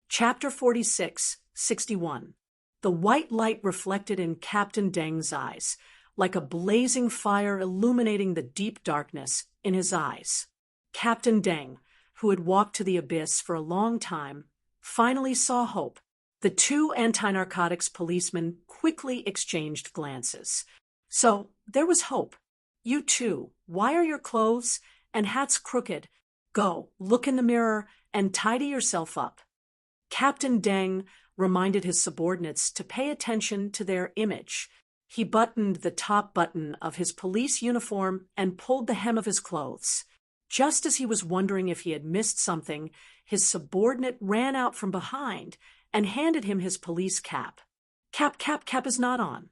Chapter 46, 61. The white light reflected in Captain Deng's eyes, like a blazing fire illuminating the deep darkness in his eyes. Captain Deng, who had walked to the abyss for a long time, finally saw hope. The two anti-narcotics policemen quickly exchanged glances. "So, there was hope. You too, why are your clothes and hats crooked? Go, look in the mirror and tidy yourself up." Captain Deng reminded his subordinates to pay attention to their image. He buttoned the top button of his police uniform and pulled the hem of his clothes. Just as he was wondering if he had missed something, his subordinate ran out from behind and handed him his police cap. Cap is not on."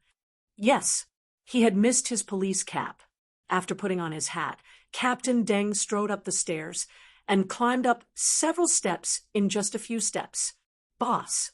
Yes, he had missed his police cap. After putting on his hat, Captain Deng strode up the stairs and climbed up several steps in just a few steps. Boss.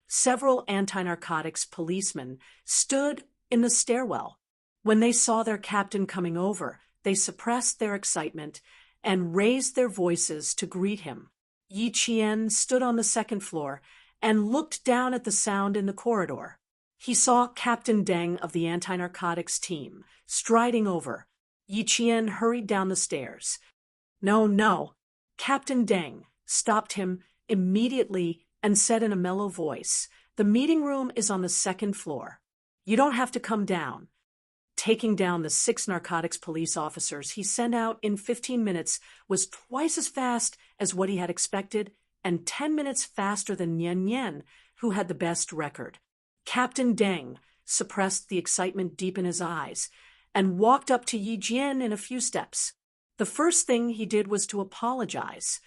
Several anti-narcotics policemen stood in the stairwell. When they saw their captain coming over, they suppressed their excitement and raised their voices to greet him. Yi Qian stood on the second floor and looked down at the sound in the corridor. He saw Captain Deng of the anti-narcotics team striding over. Yi Qian hurried down the stairs. No. Captain Deng stopped him immediately and said in a mellow voice, "The meeting room is on the second floor. You don't have to come down." Taking down the 6 narcotics police officers he sent out in 15 minutes was twice as fast as what he had expected and 10 minutes faster than Nian, who had the best record. Captain Deng suppressed the excitement deep in his eyes and walked up to Yi Jian in a few steps. The first thing he did was to apologize.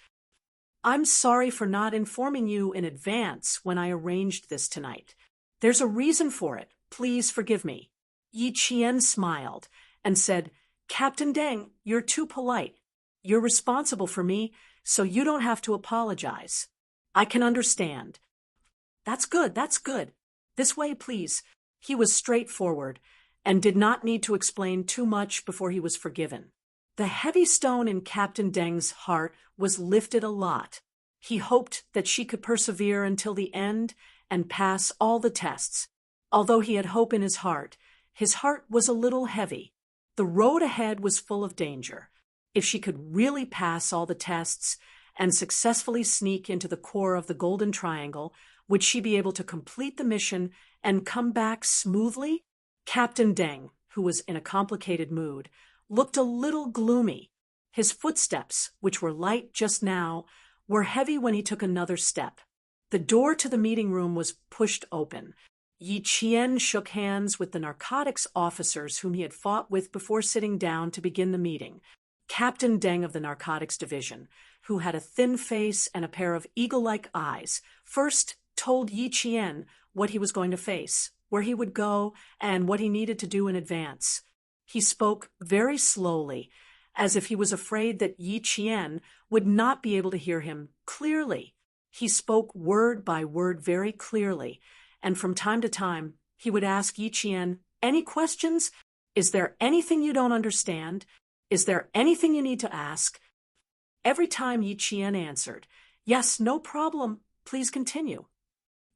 "I'm sorry for not informing you in advance when I arranged this tonight. There's a reason for it. Please forgive me." Yi Qian smiled and said, "Captain Deng, you're too polite. You're responsible for me, so you don't have to apologize. I can understand." That's good, that's good. This way, please." He was straightforward and did not need to explain too much before he was forgiven. The heavy stone in Captain Deng's heart was lifted a lot. He hoped that she could persevere until the end and pass all the tests. Although he had hope in his heart was a little heavy. The road ahead was full of danger. If she could really pass all the tests and successfully sneak into the core of the Golden Triangle, would she be able to complete the mission and come back smoothly? Captain Deng, who was in a complicated mood, looked a little gloomy. His footsteps, which were light just now, were heavy when he took another step. The door to the meeting room was pushed open. Yi Qian shook hands with the narcotics officers whom he had fought with before sitting down to begin the meeting. Captain Deng of the Narcotics Division, who had a thin face and a pair of eagle-like eyes, first told Yi Qian what he was going to face, where he would go, and what he needed to do in advance. He spoke very slowly, as if he was afraid that Yi Qian would not be able to hear him clearly. He spoke word by word very clearly, and from time to time he would ask Yi Qian, "Any questions? Is there anything you don't understand? Is there anything you need to ask?" Every time Yi Qian answered, "Yes, no problem, please continue."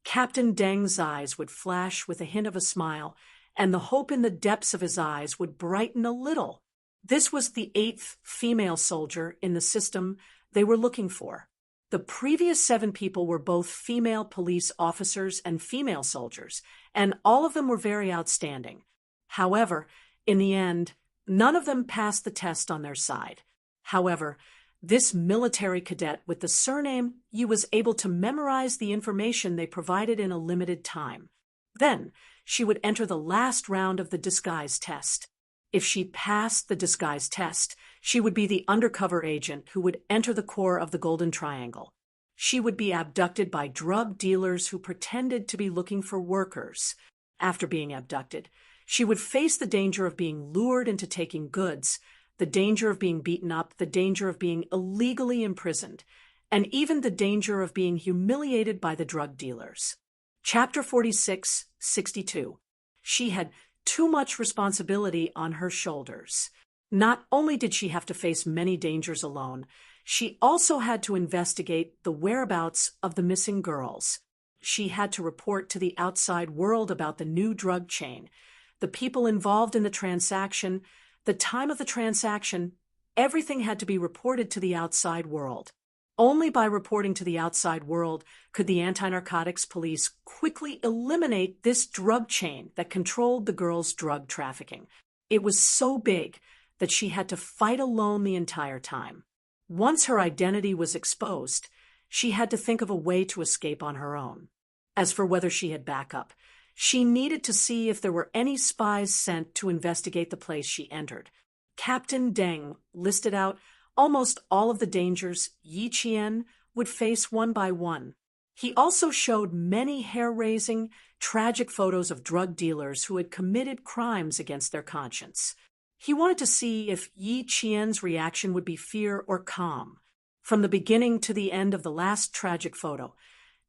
Captain Deng's eyes would flash with a hint of a smile, and the hope in the depths of his eyes would brighten a little. This was the 8th female soldier in the system they were looking for. The previous 7 people were both female police officers and female soldiers, and all of them were very outstanding. However, in the end, none of them passed the test on their side. However, this military cadet with the surname Yi was able to memorize the information they provided in a limited time. Then, she would enter the last round of the disguise test. If she passed the disguise test, she would be the undercover agent who would enter the core of the Golden Triangle. She would be abducted by drug dealers who pretended to be looking for workers. After being abducted, she would face the danger of being lured into taking goods, the danger of being beaten up, the danger of being illegally imprisoned, and even the danger of being humiliated by the drug dealers. Chapter 46:62. She had too much responsibility on her shoulders. Not only did she have to face many dangers alone, she also had to investigate the whereabouts of the missing girls. She had to report to the outside world about the new drug chain, the people involved in the transaction, the time of the transaction. Everything had to be reported to the outside world. Only by reporting to the outside world could the anti-narcotics police quickly eliminate this drug chain that controlled the girls' drug trafficking. It was so big that she had to fight alone the entire time. Once her identity was exposed, she had to think of a way to escape on her own. As for whether she had backup, she needed to see if there were any spies sent to investigate the place she entered. Captain Deng listed out almost all of the dangers Yi Qian would face one by one. He also showed many hair-raising, tragic photos of drug dealers who had committed crimes against their conscience. He wanted to see if Yi Qian's reaction would be fear or calm. From the beginning to the end of the last tragic photo,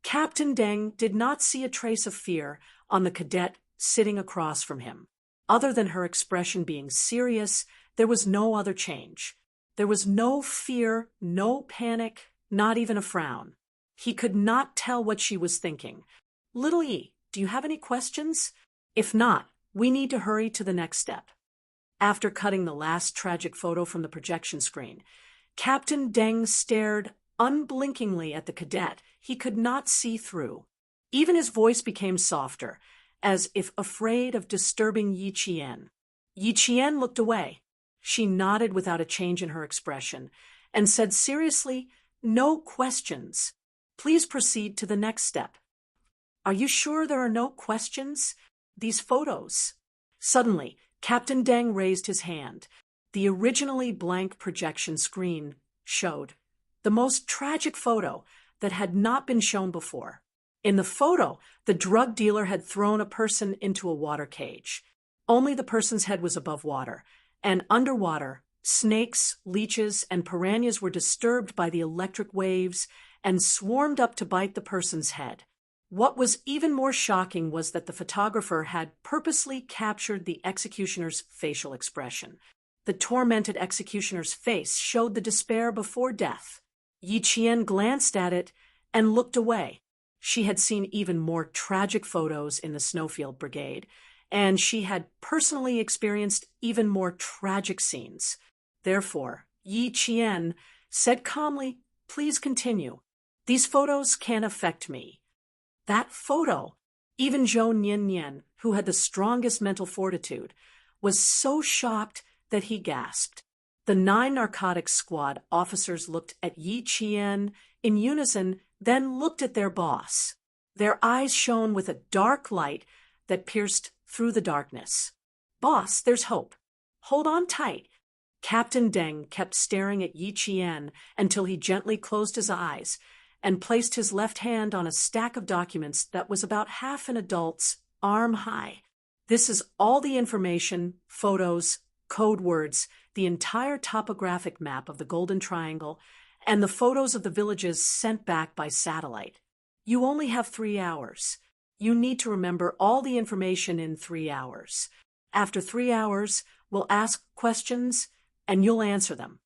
Captain Deng did not see a trace of fear on the cadet sitting across from him. Other than her expression being serious, there was no other change. There was no fear, no panic, not even a frown. He could not tell what she was thinking. "Little Yi, do you have any questions? If not, we need to hurry to the next step." After cutting the last tragic photo from the projection screen, Captain Deng stared unblinkingly at the cadet he could not see through. Even his voice became softer, as if afraid of disturbing Yi Qian. Yi Qian looked away. She nodded without a change in her expression and said seriously, "No questions. Please proceed to the next step." "Are you sure there are no questions? These photos." Suddenly, Captain Deng raised his hand. The originally blank projection screen showed the most tragic photo that had not been shown before. In the photo, the drug dealer had thrown a person into a water cage. Only the person's head was above water, and underwater, snakes, leeches, and piranhas were disturbed by the electric waves and swarmed up to bite the person's head. What was even more shocking was that the photographer had purposely captured the executioner's facial expression. The tormented executioner's face showed the despair before death. Yi Qian glanced at it and looked away. She had seen even more tragic photos in the Snowfield Brigade, and she had personally experienced even more tragic scenes. Therefore, Yi Qian said calmly, "Please continue. These photos can't affect me." That photo, even Zhou Nian, who had the strongest mental fortitude, was so shocked that he gasped. The 9 narcotics squad officers looked at Yi Qian in unison, then looked at their boss. Their eyes shone with a dark light that pierced through the darkness. "Boss, there's hope. Hold on tight." Captain Deng kept staring at Yi Qian until he gently closed his eyes and placed his left hand on a stack of documents that was about half an adult's arm high. "This is all the information, photos, code words, the entire topographic map of the Golden Triangle, and the photos of the villages sent back by satellite. You only have 3 hours. You need to remember all the information in 3 hours. After 3 hours, we'll ask questions and you'll answer them.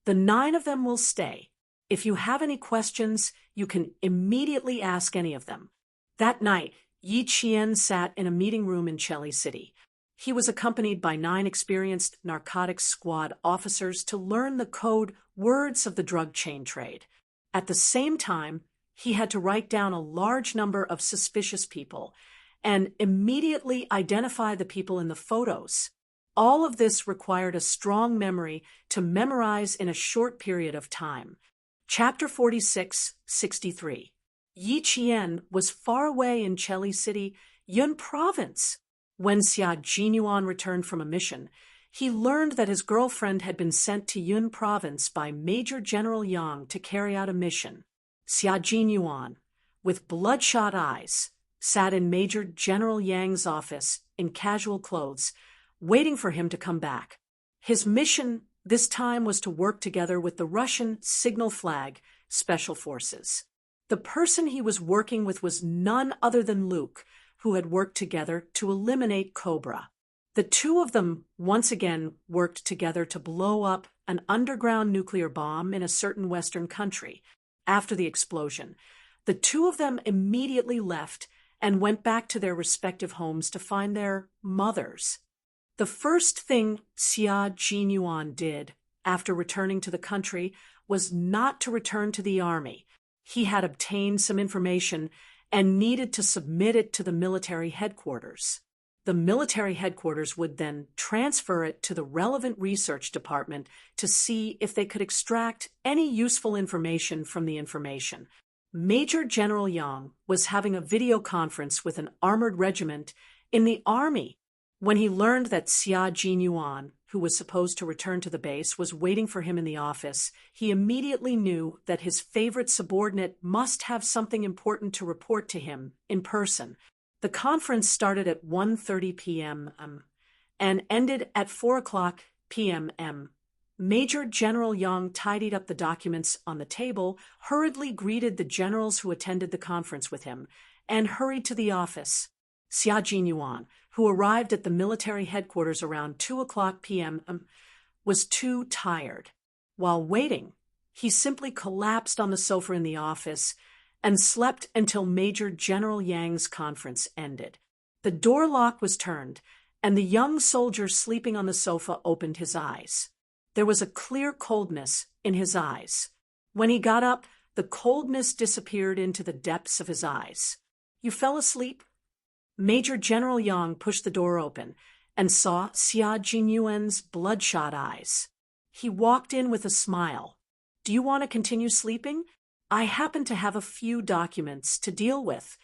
The 9 of them will stay. If you have any questions, you can immediately ask any of them." That night, Yi Qian sat in a meeting room in Chelly City. He was accompanied by 9 experienced narcotics squad officers to learn the code words of the drug chain trade. At the same time, he had to write down a large number of suspicious people and immediately identify the people in the photos. All of this required a strong memory to memorize in a short period of time. Chapter 46-63. Yi Qian was far away in Chelly City, Yun Province. When Xia Jinyuan returned from a mission, he learned that his girlfriend had been sent to Yun Province by Major General Yang to carry out a mission. Xia Jinyuan, with bloodshot eyes, sat in Major General Yang's office in casual clothes, waiting for him to come back. His mission this time was to work together with the Russian Signal Flag Special Forces. The person he was working with was none other than Luke, who had worked together to eliminate Cobra. The 2 of them once again worked together to blow up an underground nuclear bomb in a certain Western country. After the explosion, the 2 of them immediately left and went back to their respective homes to find their mothers. The first thing Xia Jinyuan did after returning to the country was not to return to the army. He had obtained some information and needed to submit it to the military headquarters. The military headquarters would then transfer it to the relevant research department to see if they could extract any useful information from the information. Major General Yang was having a video conference with an armored regiment in the army. When he learned that Xia Jinyuan, who was supposed to return to the base, was waiting for him in the office, he immediately knew that his favorite subordinate must have something important to report to him in person. The conference started at 1:30 p.m. and ended at 4:00 p.m. Major General Yang tidied up the documents on the table, hurriedly greeted the generals who attended the conference with him, and hurried to the office. Xia Jinyuan, who arrived at the military headquarters around 2:00 p.m., was too tired. While waiting, he simply collapsed on the sofa in the office and slept until Major General Yang's conference ended. The door lock was turned, and the young soldier sleeping on the sofa opened his eyes. There was a clear coldness in his eyes. When he got up, the coldness disappeared into the depths of his eyes. "You fell asleep?" Major General Yang pushed the door open and saw Xia Jinyuan's bloodshot eyes. He walked in with a smile. "Do you want to continue sleeping? I happen to have a few documents to deal with."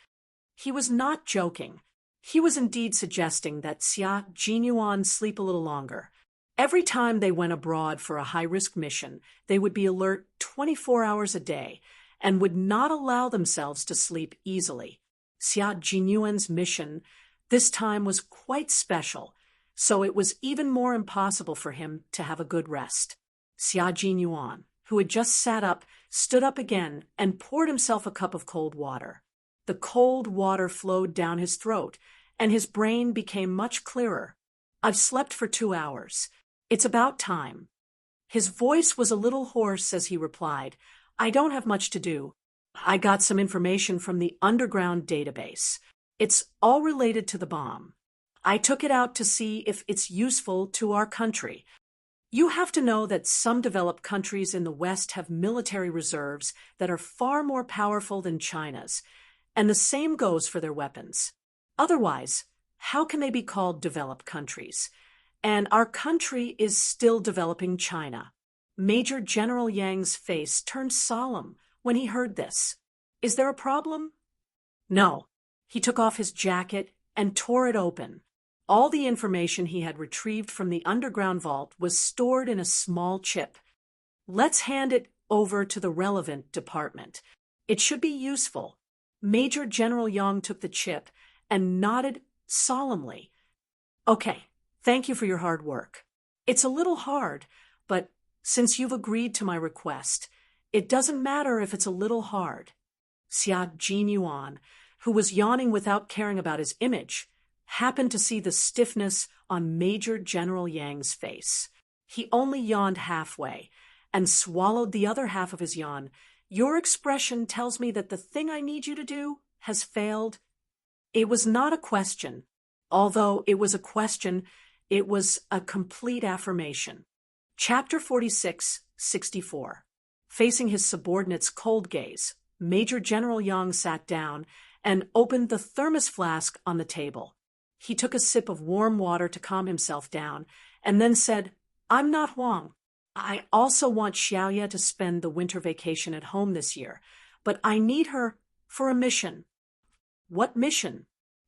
He was not joking. He was indeed suggesting that Xia Jinyuan sleep a little longer. Every time they went abroad for a high-risk mission, they would be alert 24 hours a day and would not allow themselves to sleep easily. Xia Jinyuan's mission this time was quite special, so it was even more impossible for him to have a good rest. Xia Jinyuan, who had just sat up, stood up again and poured himself a cup of cold water. The cold water flowed down his throat, and his brain became much clearer. I've slept for 2 hours. It's about time. His voice was a little hoarse as he replied, I don't have much to do. I got some information from the underground database. It's all related to the bomb. I took it out to see if it's useful to our country. You have to know that some developed countries in the West have military reserves that are far more powerful than China's, and the same goes for their weapons. Otherwise, how can they be called developed countries? And our country is still developing China. Major General Yang's face turned solemn when he heard this. Is there a problem? No. He took off his jacket and tore it open. All the information he had retrieved from the underground vault was stored in a small chip. Let's hand it over to the relevant department. It should be useful. Major General Yang took the chip and nodded solemnly. Okay, thank you for your hard work. It's a little hard, but since you've agreed to my request, it doesn't matter if it's a little hard. Xia Jinyuan, who was yawning without caring about his image, happened to see the stiffness on Major General Yang's face. He only yawned halfway and swallowed the other half of his yawn. Your expression tells me that the thing I need you to do has failed. It was not a question. Although it was a question, it was a complete affirmation. Chapter 46-64. Facing his subordinate's cold gaze, Major General Yang sat down and opened the thermos flask on the table. He took a sip of warm water to calm himself down, and then said, I'm not Huang. I also want Xiaoya to spend the winter vacation at home this year, but I need her for a mission. What mission?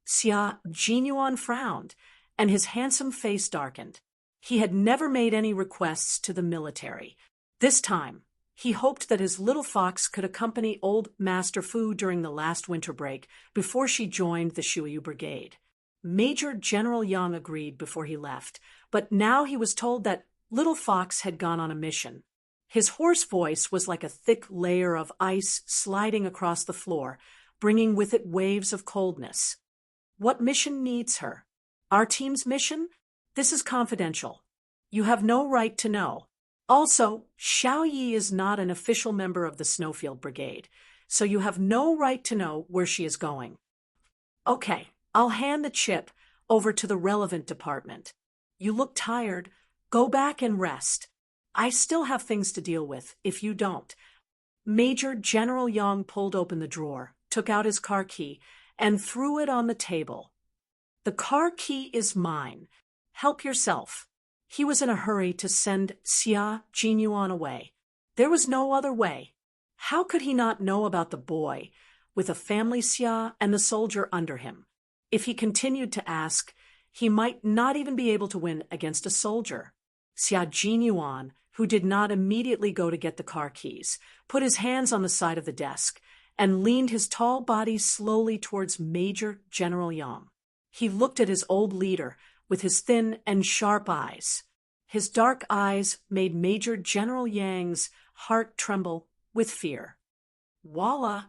Xia Jinyuan frowned, and his handsome face darkened. He had never made any requests to the military. This time, he hoped that his little fox could accompany old Master Fu during the last winter break before she joined the Shuyu Brigade. Major General Yang agreed before he left, but now he was told that Little Fox had gone on a mission. His hoarse voice was like a thick layer of ice sliding across the floor, bringing with it waves of coldness. What mission needs her? Our team's mission? This is confidential. You have no right to know. Also, Xiao Yi is not an official member of the Snowfield Brigade, so you have no right to know where she is going. Okay. I'll hand the chip over to the relevant department. You look tired. Go back and rest. I still have things to deal with if you don't. Major General Yang pulled open the drawer, took out his car key, and threw it on the table. The car key is mine. Help yourself. He was in a hurry to send Xia Jinyuan away. There was no other way. How could he not know about the boy, with a family Xia and the soldier under him? If he continued to ask, he might not even be able to win against a soldier. Xia Jinyuan, who did not immediately go to get the car keys, put his hands on the side of the desk and leaned his tall body slowly towards Major General Yang. He looked at his old leader with his thin and sharp eyes. His dark eyes made Major General Yang's heart tremble with fear. Voila!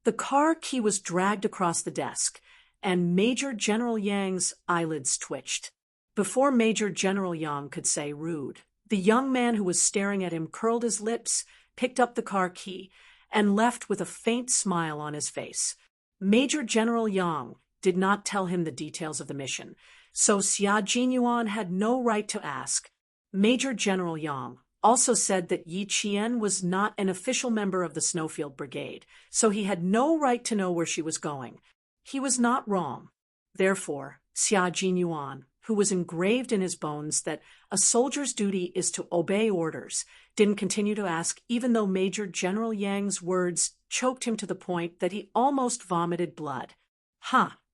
The car key was dragged across the desk, and Major General Yang's eyelids twitched. Before Major General Yang could say rude, the young man who was staring at him curled his lips, picked up the car key, and left with a faint smile on his face. Major General Yang did not tell him the details of the mission, so Xia Jinyuan had no right to ask. Major General Yang also said that Yi Qian was not an official member of the Snowfield Brigade, so he had no right to know where she was going. He was not wrong. Therefore, Xia Jinyuan, who was engraved in his bones that a soldier's duty is to obey orders, didn't continue to ask, even though Major General Yang's words choked him to the point that he almost vomited blood.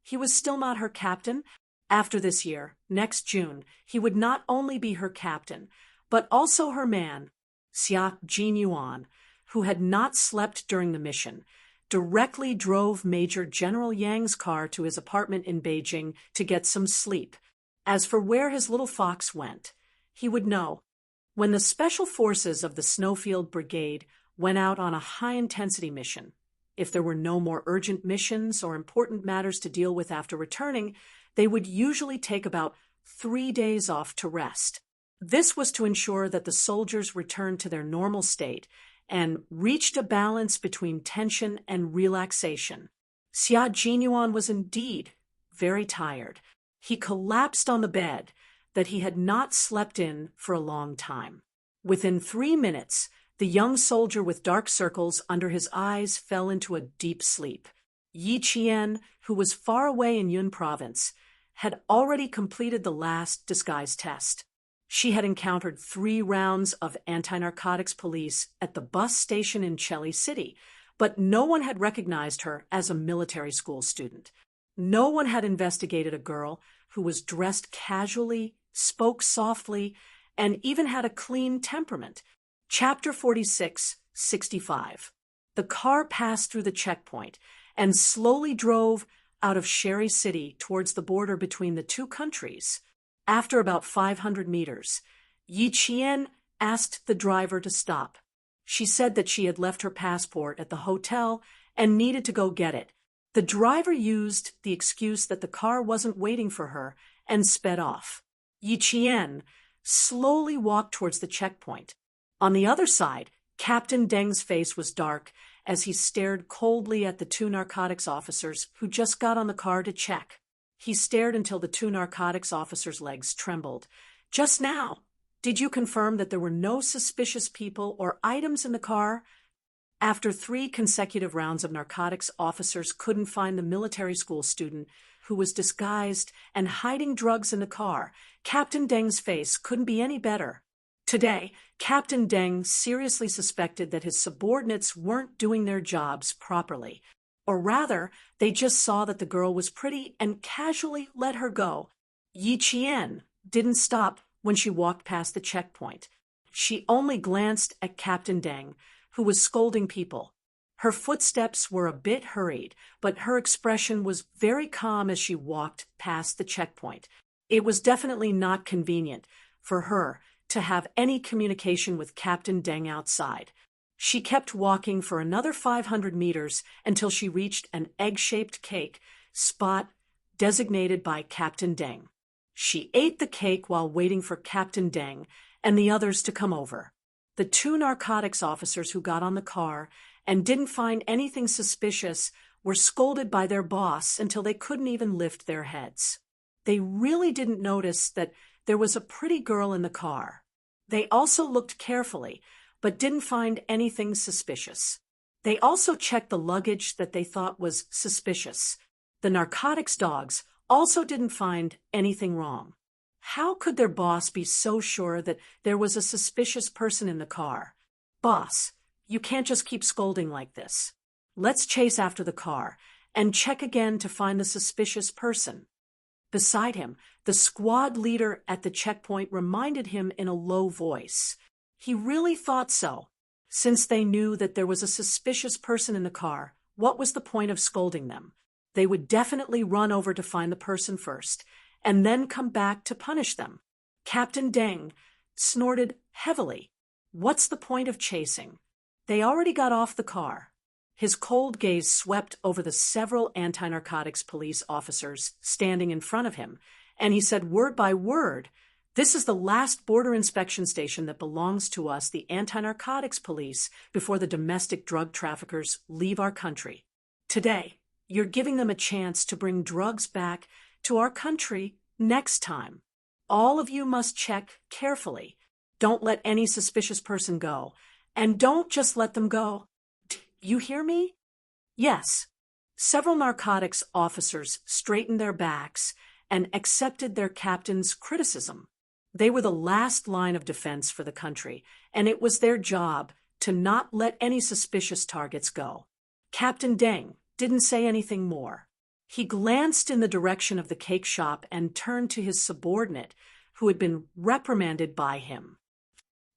He was still not her captain? After this year, next June, he would not only be her captain, but also her man. Xia Jinyuan, who had not slept during the mission, directly drove Major General Yang's car to his apartment in Beijing to get some sleep. As for where his little fox went, he would know. When the special forces of the Snowfield Brigade went out on a high-intensity mission, If there were no more urgent missions or important matters to deal with after returning, they would usually take about 3 days off to rest. This was to ensure that the soldiers returned to their normal state and reached a balance between tension and relaxation. Xia Jinyuan was indeed very tired. He collapsed on the bed that he had not slept in for a long time. Within 3 minutes, the young soldier with dark circles under his eyes fell into a deep sleep. Yi Qian, who was far away in Yun province, had already completed the last disguise test. She had encountered 3 rounds of anti-narcotics police at the bus station in Cheli City, but no one had recognized her as a military school student. No one had investigated a girl who was dressed casually, spoke softly, and even had a clean temperament. Chapter 46, 65. The car passed through the checkpoint and slowly drove out of Sherry City towards the border between the 2 countries. After about 500 meters, Yi Qian asked the driver to stop. She said that she had left her passport at the hotel and needed to go get it. The driver used the excuse that the car wasn't waiting for her and sped off. Yi Qian slowly walked towards the checkpoint. On the other side, Captain Deng's face was dark as he stared coldly at the 2 narcotics officers who just got on the car to check. He stared until the 2 narcotics officers' legs trembled. "Just now, did you confirm that there were no suspicious people or items in the car?" After 3 consecutive rounds of narcotics officers couldn't find the military school student who was disguised and hiding drugs in the car, Captain Deng's face couldn't be any better. Today, Captain Deng seriously suspected that his subordinates weren't doing their jobs properly. Or rather, they just saw that the girl was pretty and casually let her go. Yi Qian didn't stop when she walked past the checkpoint. She only glanced at Captain Deng, who was scolding people. Her footsteps were a bit hurried, but her expression was very calm as she walked past the checkpoint. It was definitely not convenient for her to have any communication with Captain Deng outside. She kept walking for another 500 meters until she reached an egg-shaped cake spot designated by Captain Deng. She ate the cake while waiting for Captain Deng and the others to come over. The 2 narcotics officers who got on the car and didn't find anything suspicious were scolded by their boss until they couldn't even lift their heads. They really didn't notice that there was a pretty girl in the car. They also looked carefully, but didn't find anything suspicious. They also checked the luggage that they thought was suspicious. The narcotics dogs also didn't find anything wrong. How could their boss be so sure that there was a suspicious person in the car? "Boss, you can't just keep scolding like this. Let's chase after the car and check again to find the suspicious person." Beside him, the squad leader at the checkpoint reminded him in a low voice. He really thought so. Since they knew that there was a suspicious person in the car, what was the point of scolding them? They would definitely run over to find the person first, and then come back to punish them. Captain Deng snorted heavily. What's the point of chasing? They already got off the car. His cold gaze swept over the several anti-narcotics police officers standing in front of him, and he said word by word, "This is the last border inspection station that belongs to us, the anti-narcotics police, before the domestic drug traffickers leave our country. Today, you're giving them a chance to bring drugs back to our country next time. All of you must check carefully. Don't let any suspicious person go, and don't just let them go. You hear me?" Yes. Several narcotics officers straightened their backs and accepted their captain's criticism. They were the last line of defense for the country, and it was their job to not let any suspicious targets go. Captain Deng didn't say anything more. He glanced in the direction of the cake shop and turned to his subordinate, who had been reprimanded by him.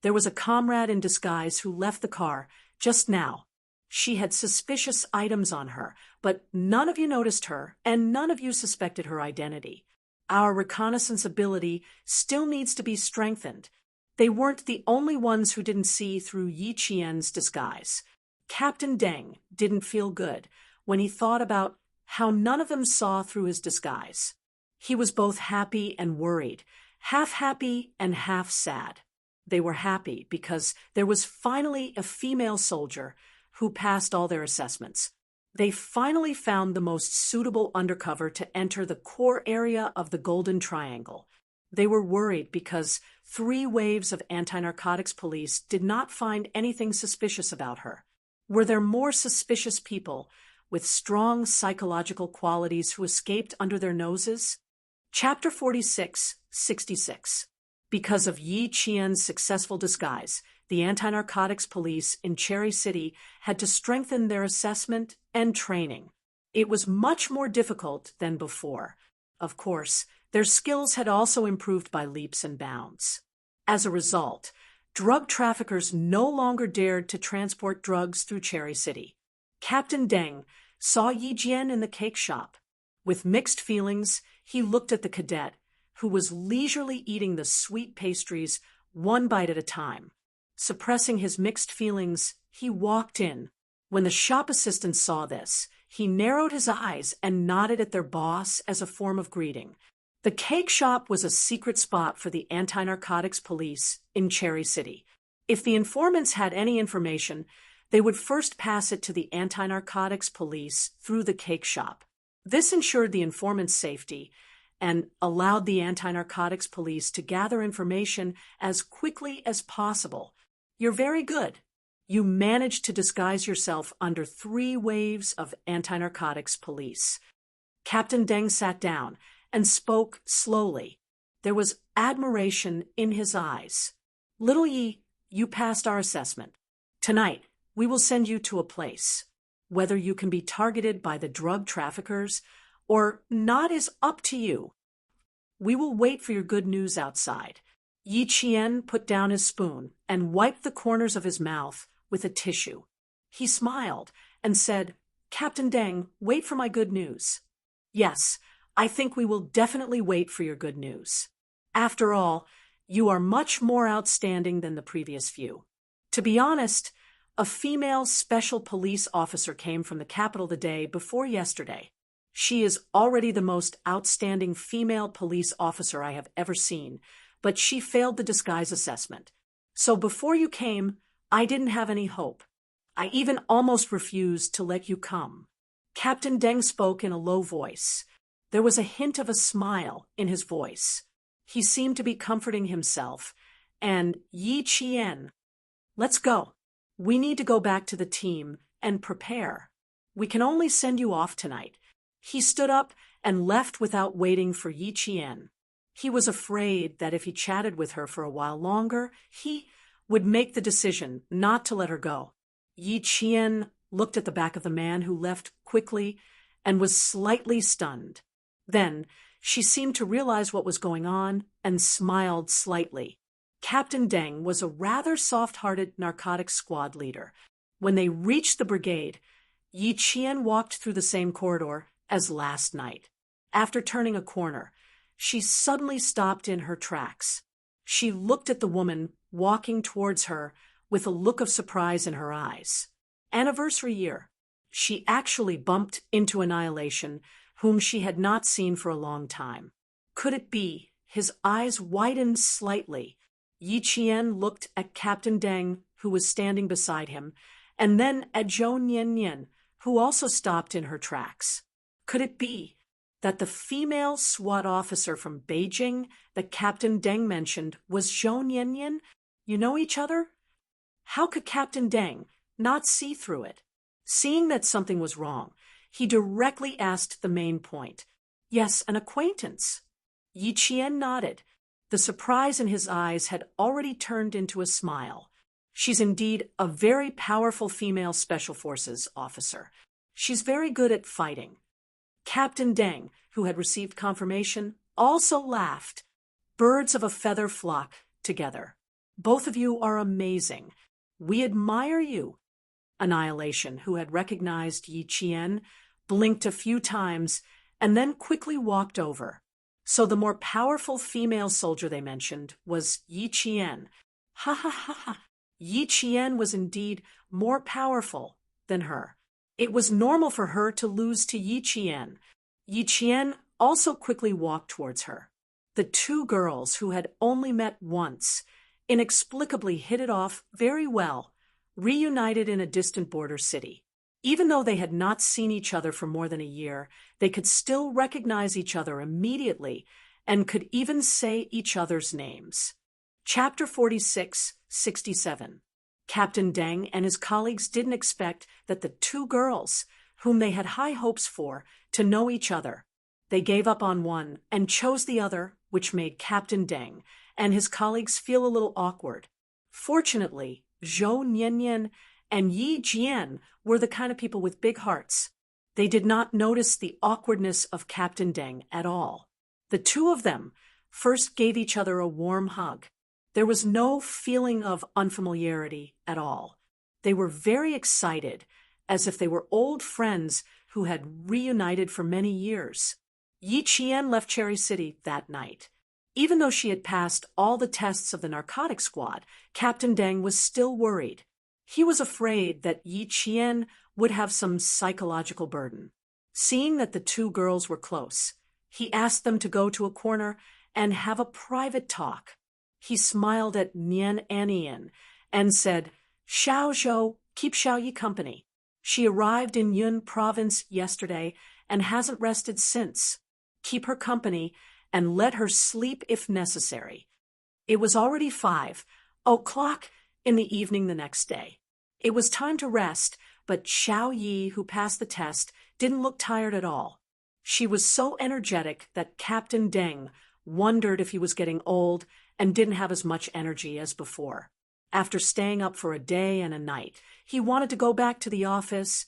There was a comrade in disguise who left the car just now. She had suspicious items on her, but none of you noticed her, and none of you suspected her identity. Our reconnaissance ability still needs to be strengthened. They weren't the only ones who didn't see through Yi Qian's disguise. Captain Deng didn't feel good when he thought about how none of them saw through his disguise. He was both happy and worried, half happy and half sad. They were happy because there was finally a female soldier who passed all their assessments. They finally found the most suitable undercover to enter the core area of the Golden Triangle. They were worried because 3 waves of anti-narcotics police did not find anything suspicious about her. Were there more suspicious people with strong psychological qualities who escaped under their noses? Chapter 46, 66. Because of Yi Qian's successful disguise, the anti-narcotics police in Cherry City had to strengthen their assessment and training. It was much more difficult than before. Of course, their skills had also improved by leaps and bounds. As a result, drug traffickers no longer dared to transport drugs through Cherry City. Captain Deng saw Yi Jian in the cake shop. With mixed feelings, he looked at the cadet, who was leisurely eating the sweet pastries one bite at a time. Suppressing his mixed feelings, he walked in. When the shop assistant saw this, he narrowed his eyes and nodded at their boss as a form of greeting. The cake shop was a secret spot for the anti-narcotics police in Cherry City. If the informants had any information, they would first pass it to the anti-narcotics police through the cake shop. This ensured the informant's safety and allowed the anti-narcotics police to gather information as quickly as possible. You're very good. You managed to disguise yourself under 3 waves of anti-narcotics police. Captain Deng sat down and spoke slowly. There was admiration in his eyes. Little Yi, you passed our assessment. Tonight, we will send you to a place. Whether you can be targeted by the drug traffickers or not is up to you. We will wait for your good news outside. Yi Qian put down his spoon and wiped the corners of his mouth with a tissue. He smiled and said, Captain Deng, wait for my good news. Yes, I think we will definitely wait for your good news. After all, you are much more outstanding than the previous few. To be honest, a female special police officer came from the capital the day before yesterday. She is already the most outstanding female police officer I have ever seen, but she failed the disguise assessment. So before you came, I didn't have any hope. I even almost refused to let you come. Captain Deng spoke in a low voice. There was a hint of a smile in his voice. He seemed to be comforting himself. And Yi Qian, let's go. We need to go back to the team and prepare. We can only send you off tonight. He stood up and left without waiting for Yi Qian. He was afraid that if he chatted with her for a while longer, he would make the decision not to let her go. Yi Qian looked at the back of the man who left quickly and was slightly stunned. Then she seemed to realize what was going on and smiled slightly. Captain Deng was a rather soft-hearted narcotics squad leader. When they reached the brigade, Yi Qian walked through the same corridor as last night. After turning a corner, she suddenly stopped in her tracks. She looked at the woman walking towards her with a look of surprise in her eyes. Anniversary year. She actually bumped into Annihilation, whom she had not seen for a long time. Could it be? His eyes widened slightly. Yi Qian looked at Captain Deng, who was standing beside him, and then at Zhou Niannian, who also stopped in her tracks. Could it be that the female SWAT officer from Beijing that Captain Deng mentioned was Zhou Niannian? You know each other? How could Captain Deng not see through it? Seeing that something was wrong, he directly asked the main point. Yes, an acquaintance. Yi Qian nodded. The surprise in his eyes had already turned into a smile. She's indeed a very powerful female Special Forces officer. She's very good at fighting. Captain Deng, who had received confirmation, also laughed. Birds of a feather flock together. Both of you are amazing. We admire you. Annihilation, who had recognized Yi Qian, blinked a few times and then quickly walked over. So the more powerful female soldier they mentioned was Yi Qian. Ha ha ha ha. Yi Qian was indeed more powerful than her. It was normal for her to lose to Yi Qian. Yi Qian also quickly walked towards her. The two girls, who had only met once, inexplicably hit it off very well, reunited in a distant border city. Even though they had not seen each other for more than a year, they could still recognize each other immediately and could even say each other's names. Chapter 46:67. Captain Deng and his colleagues didn't expect that the two girls, whom they had high hopes for, to know each other. They gave up on one and chose the other, which made Captain Deng and his colleagues feel a little awkward. Fortunately, Zhou Niannian and Yi Jian were the kind of people with big hearts. They did not notice the awkwardness of Captain Deng at all. The two of them first gave each other a warm hug. There was no feeling of unfamiliarity at all. They were very excited, as if they were old friends who had reunited for many years. Yi Qian left Cherry City that night. Even though she had passed all the tests of the narcotic squad, Captain Deng was still worried. He was afraid that Yi Qian would have some psychological burden. Seeing that the two girls were close, he asked them to go to a corner and have a private talk. He smiled at Nian Anian and said, "Xiao Zhou, keep Xiao Yi company. She arrived in Yun province yesterday and hasn't rested since. Keep her company and let her sleep if necessary." It was already 5 o'clock in the evening the next day. It was time to rest, but Xiao Yi, who passed the test, didn't look tired at all. She was so energetic that Captain Deng wondered if he was getting old and didn't have as much energy as before. After staying up for a day and a night, he wanted to go back to the office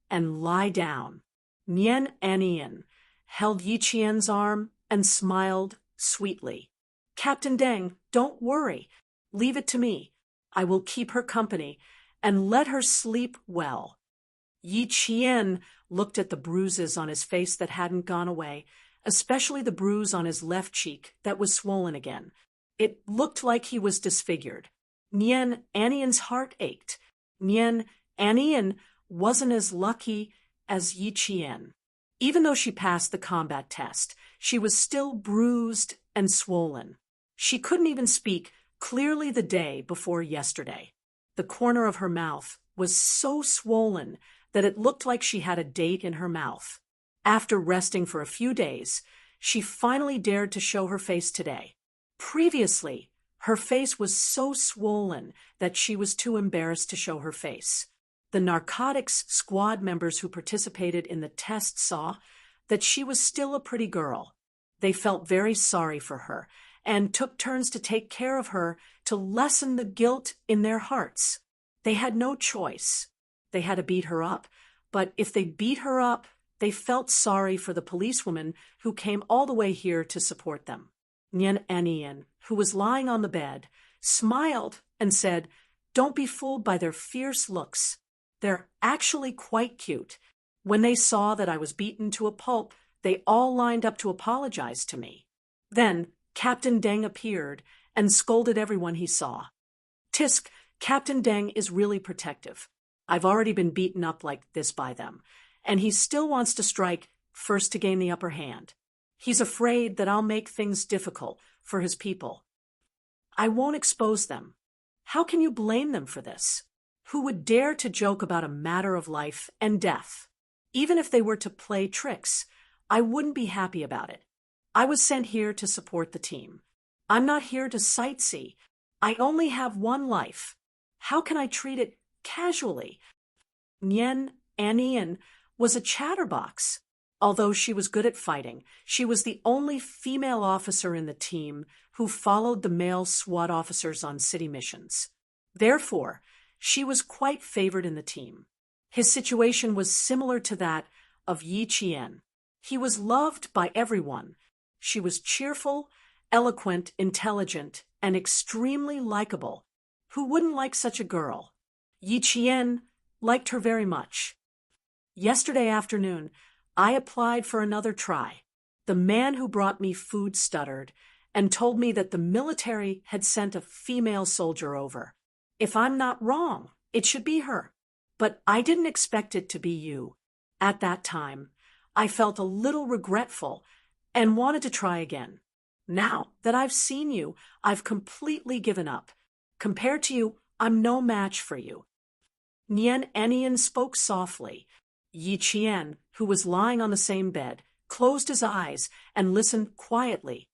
and lie down. Nian Anian held Yi Qian's arm and smiled sweetly. "Captain Deng, don't worry. Leave it to me. I will keep her company and let her sleep well." Yi Qian looked at the bruises on his face that hadn't gone away, especially the bruise on his left cheek that was swollen again. It looked like he was disfigured. Nian Anian's heart ached. Nian Anian wasn't as lucky as Yi Qian. Even though she passed the combat test, she was still bruised and swollen. She couldn't even speak clearly the day before yesterday. The corner of her mouth was so swollen that it looked like she had a date in her mouth. After resting for a few days, she finally dared to show her face today. Previously, her face was so swollen that she was too embarrassed to show her face. The narcotics squad members who participated in the test saw that she was still a pretty girl. They felt very sorry for her and took turns to take care of her to lessen the guilt in their hearts. They had no choice. They had to beat her up, but if they beat her up, they felt sorry for the policewoman who came all the way here to support them. Nian Anian, who was lying on the bed, smiled and said, "Don't be fooled by their fierce looks. They're actually quite cute. When they saw that I was beaten to a pulp, they all lined up to apologize to me." Then Captain Deng appeared and scolded everyone he saw. "Tisk, Captain Deng is really protective. I've already been beaten up like this by them, and he still wants to strike first to gain the upper hand. He's afraid that I'll make things difficult for his people. I won't expose them. How can you blame them for this? Who would dare to joke about a matter of life and death? Even if they were to play tricks, I wouldn't be happy about it. I was sent here to support the team. I'm not here to sightsee. I only have one life. How can I treat it casually?" Nian Anian was a chatterbox. Although she was good at fighting, she was the only female officer in the team who followed the male SWAT officers on city missions. Therefore, she was quite favored in the team. His situation was similar to that of Yi Qian. He was loved by everyone. She was cheerful, eloquent, intelligent, and extremely likable. Who wouldn't like such a girl? Yi Qian liked her very much. Yesterday afternoon, I applied for another try. The man who brought me food stuttered and told me that the military had sent a female soldier over. If I'm not wrong, it should be her. But I didn't expect it to be you. At that time, I felt a little regretful and wanted to try again. Now that I've seen you, I've completely given up. Compared to you, I'm no match for you. Nian Enian spoke softly. Yi Qian, who was lying on the same bed, closed his eyes and listened quietly.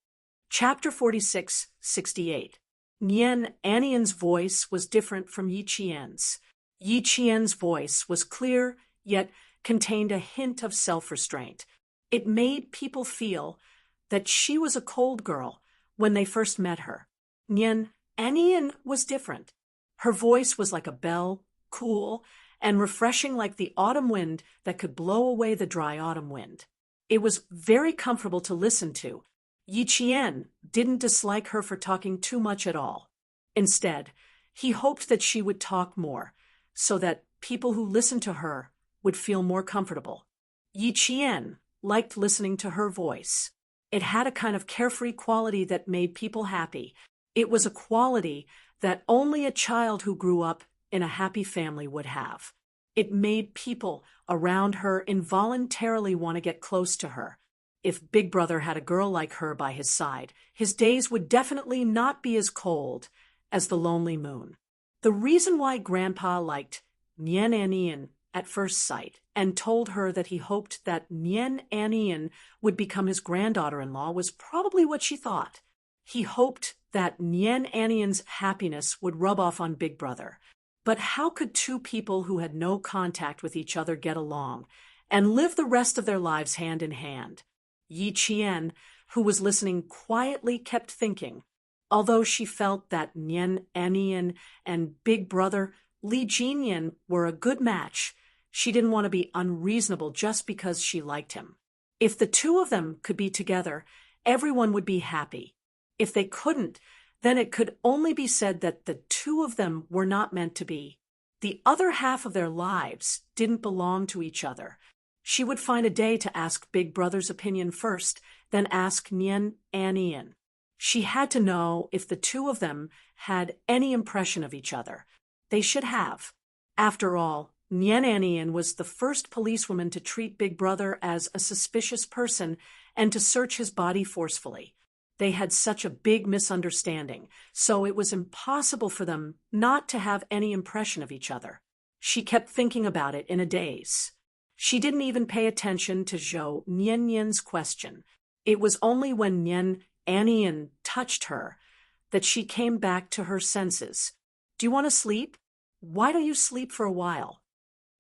Chapter 46:68. Nian Anian's voice was different from Yi Qian's. Yi Qian's voice was clear, yet contained a hint of self-restraint. It made people feel that she was a cold girl when they first met her. Nian Anian was different. Her voice was like a bell, cool, and refreshing like the autumn wind that could blow away the dry autumn wind. It was very comfortable to listen to. Yi Qian didn't dislike her for talking too much at all. Instead, he hoped that she would talk more, so that people who listened to her would feel more comfortable. Yi Qian liked listening to her voice. It had a kind of carefree quality that made people happy. It was a quality that only a child who grew up in a happy family would have. It made people around her involuntarily want to get close to her. If Big Brother had a girl like her by his side, his days would definitely not be as cold as the lonely moon. The reason why Grandpa liked Nian Anian at first sight and told her that he hoped that Nian Anian would become his granddaughter-in-law was probably what she thought. He hoped that Nian Anian's happiness would rub off on Big Brother. But how could two people who had no contact with each other get along and live the rest of their lives hand in hand? Yi Qian, who was listening quietly, kept thinking. Although she felt that Nian Anian and Big Brother Li Jinyan were a good match, she didn't want to be unreasonable just because she liked him. If the two of them could be together, everyone would be happy. If they couldn't, then it could only be said that the two of them were not meant to be. The other half of their lives didn't belong to each other. She would find a day to ask Big Brother's opinion first, then ask Nian Anian. She had to know if the two of them had any impression of each other. They should have. After all, Nian Anian was the first policewoman to treat Big Brother as a suspicious person and to search his body forcefully. They had such a big misunderstanding, so it was impossible for them not to have any impression of each other. She kept thinking about it in a daze. She didn't even pay attention to Zhou Nianyan's question. It was only when Nian Anian touched her that she came back to her senses. Do you want to sleep? Why don't you sleep for a while?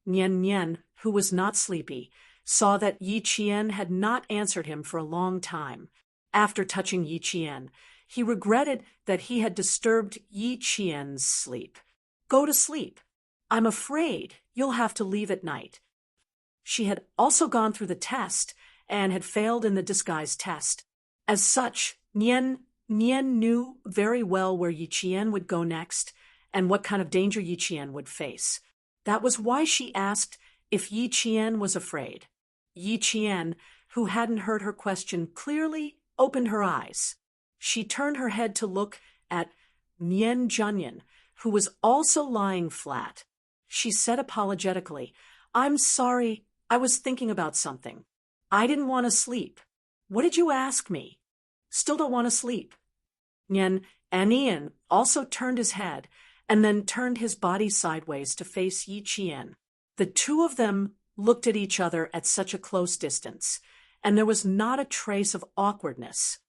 Nian Nian, who was not sleepy, saw that Yi Qian had not answered him for a long time. After touching Yi Qian, he regretted that he had disturbed Yi Qian's sleep. Go to sleep. I'm afraid you'll have to leave at night. She had also gone through the test and had failed in the disguise test. As such, Nian knew very well where Yi Qian would go next and what kind of danger Yi Qian would face. That was why she asked if Yi Qian was afraid. Yi Qian, who hadn't heard her question clearly, opened her eyes. She turned her head to look at Nian Junyan, who was also lying flat. She said apologetically, "I'm sorry, I was thinking about something. I didn't want to sleep. What did you ask me?" "Still don't want to sleep." Nian Anian also turned his head and then turned his body sideways to face Yi Qian. The two of them looked at each other at such a close distance, and there was not a trace of awkwardness.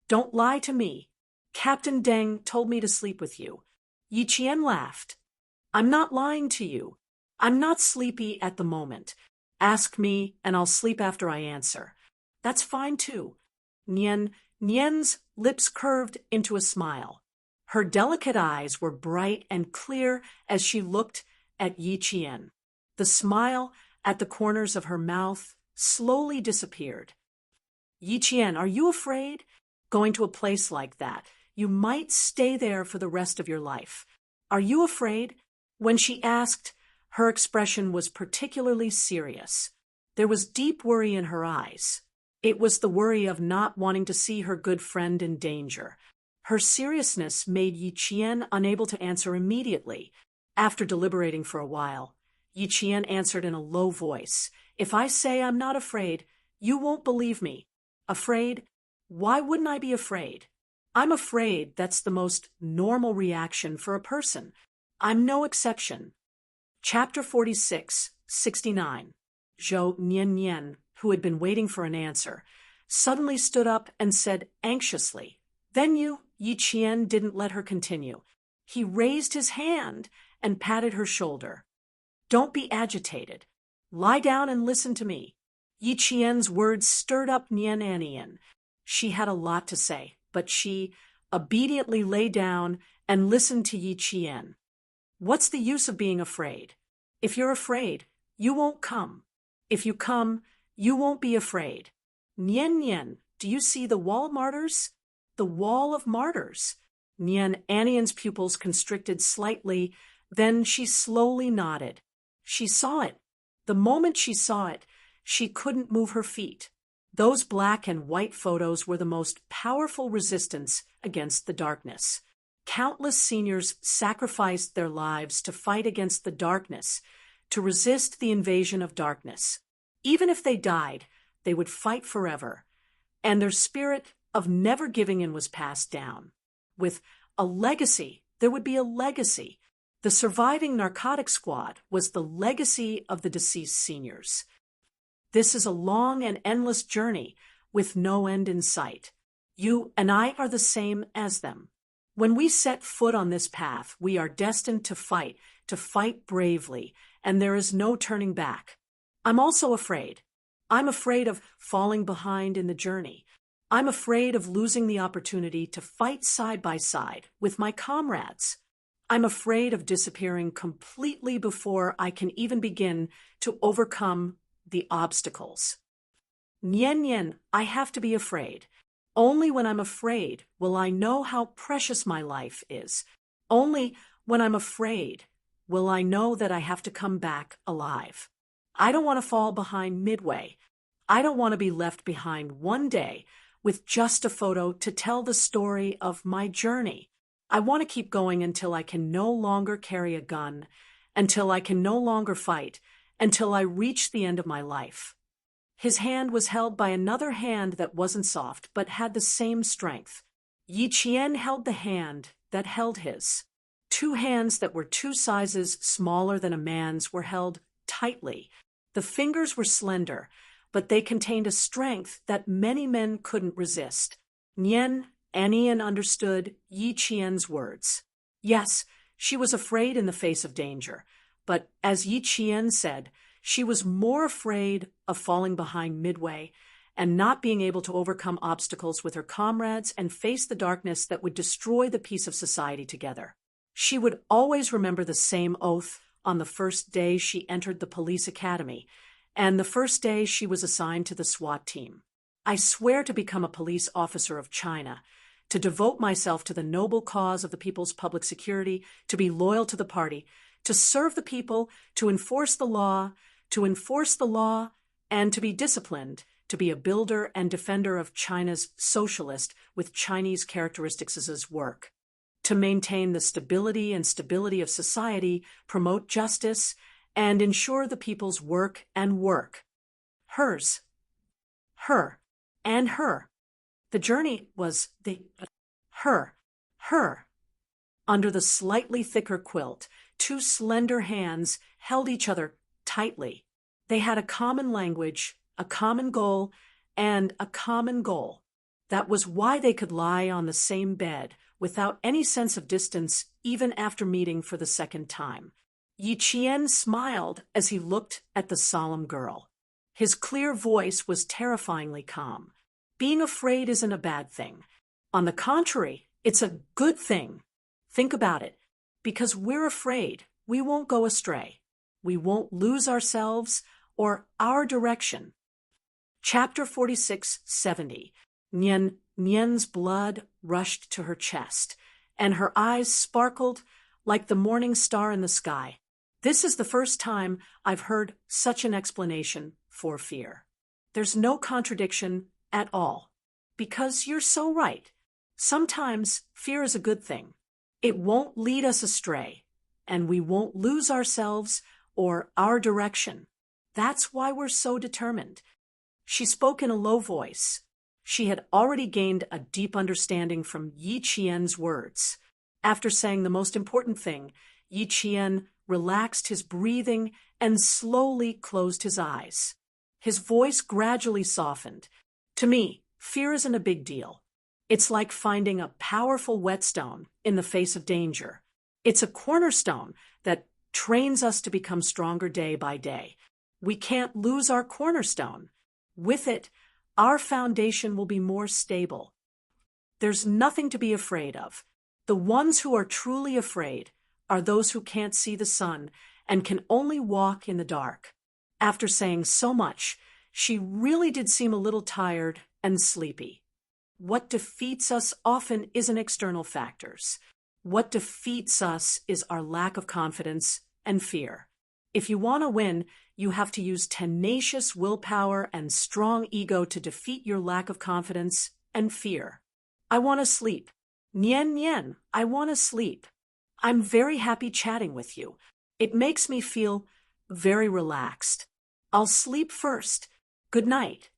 "Don't lie to me. Captain Deng told me to sleep with you." Yi Qian laughed. "I'm not lying to you. I'm not sleepy at the moment. Ask me, and I'll sleep after I answer." "That's fine, too." Nian's lips curved into a smile. Her delicate eyes were bright and clear as she looked at Yi Qian. The smile at the corners of her mouth slowly disappeared. "Yi Qian, are you afraid? Going to a place like that, you might stay there for the rest of your life. Are you afraid?" When she asked, her expression was particularly serious. There was deep worry in her eyes. It was the worry of not wanting to see her good friend in danger. Her seriousness made Yi Qian unable to answer immediately. After deliberating for a while, Yi Qian answered in a low voice, "If I say I'm not afraid, you won't believe me. Afraid? Why wouldn't I be afraid? I'm afraid that's the most normal reaction for a person. I'm no exception." Chapter 46, 69. Zhou Nian, who had been waiting for an answer, suddenly stood up and said anxiously, "Then you?" Yi Qian didn't let her continue. He raised his hand and patted her shoulder. "Don't be agitated. Lie down and listen to me." Yi Qian's words stirred up Nian Anian. She had a lot to say, but she obediently lay down and listened to Yi Qian. "What's the use of being afraid? If you're afraid, you won't come. If you come, you won't be afraid. Nian, do you see the wall of martyrs? The wall of martyrs." Nian Anian's pupils constricted slightly, then she slowly nodded. She saw it. The moment she saw it, she couldn't move her feet. Those black and white photos were the most powerful resistance against the darkness. Countless seniors sacrificed their lives to fight against the darkness, to resist the invasion of darkness. Even if they died, they would fight forever, and their spirit of never giving in was passed down. With a legacy, there would be a legacy. The surviving narcotic squad was the legacy of the deceased seniors. This is a long and endless journey with no end in sight. You and I are the same as them. When we set foot on this path, we are destined to fight bravely, and there is no turning back. I'm also afraid. I'm afraid of falling behind in the journey. I'm afraid of losing the opportunity to fight side by side with my comrades. I'm afraid of disappearing completely before I can even begin to overcome the obstacles. Nian, I have to be afraid. Only when I'm afraid will I know how precious my life is. Only when I'm afraid will I know that I have to come back alive. I don't want to fall behind midway. I don't want to be left behind one day with just a photo to tell the story of my journey. I want to keep going until I can no longer carry a gun, until I can no longer fight, until I reach the end of my life. His hand was held by another hand that wasn't soft but had the same strength. Yi Qian held the hand that held his. Two hands that were 2 sizes smaller than a man's were held tightly. The fingers were slender, but they contained a strength that many men couldn't resist. Nian Anian understood Yi Qian's words. Yes, she was afraid in the face of danger, but as Yi Qian said, she was more afraid of falling behind midway and not being able to overcome obstacles with her comrades and face the darkness that would destroy the peace of society together. She would always remember the same oath on the first day she entered the police academy, and the first day she was assigned to the SWAT team. "I swear to become a police officer of China, to devote myself to the noble cause of the people's public security, to be loyal to the party, to serve the people, to enforce the law, and to be disciplined, to be a builder and defender of China's socialist with Chinese characteristics as his work, to maintain the stability of society, promote justice, and ensure the people's work and work. Hers. Her. And her. The journey was her. Under the slightly thicker quilt, 2 slender hands held each other tightly. They had a common language, a common goal, and a common goal. That was why they could lie on the same bed without any sense of distance even after meeting for the second time. Yi Qian smiled as he looked at the solemn girl. His clear voice was terrifyingly calm. Being afraid isn't a bad thing. On the contrary, it's a good thing. Think about it. Because we're afraid, we won't go astray. We won't lose ourselves or our direction. Chapter 46-70. Nian's blood rushed to her chest, and her eyes sparkled like the morning star in the sky. This is the first time I've heard such an explanation for fear. There's no contradiction at all. Because you're so right. Sometimes fear is a good thing. It won't lead us astray, and we won't lose ourselves or our direction. That's why we're so determined. She spoke in a low voice. She had already gained a deep understanding from Yi Qian's words. After saying the most important thing, Yi Qian relaxed his breathing and slowly closed his eyes. His voice gradually softened. To me, fear isn't a big deal. It's like finding a powerful whetstone in the face of danger. It's a cornerstone that trains us to become stronger day by day. We can't lose our cornerstone. With it, our foundation will be more stable. There's nothing to be afraid of. The ones who are truly afraid are those who can't see the sun and can only walk in the dark. After saying so much, she really did seem a little tired and sleepy. What defeats us often isn't external factors. What defeats us is our lack of confidence and fear. If you want to win, you have to use tenacious willpower and strong ego to defeat your lack of confidence and fear. I want to sleep. Nian Nian, I want to sleep. I'm very happy chatting with you. It makes me feel very relaxed. I'll sleep first. Good night.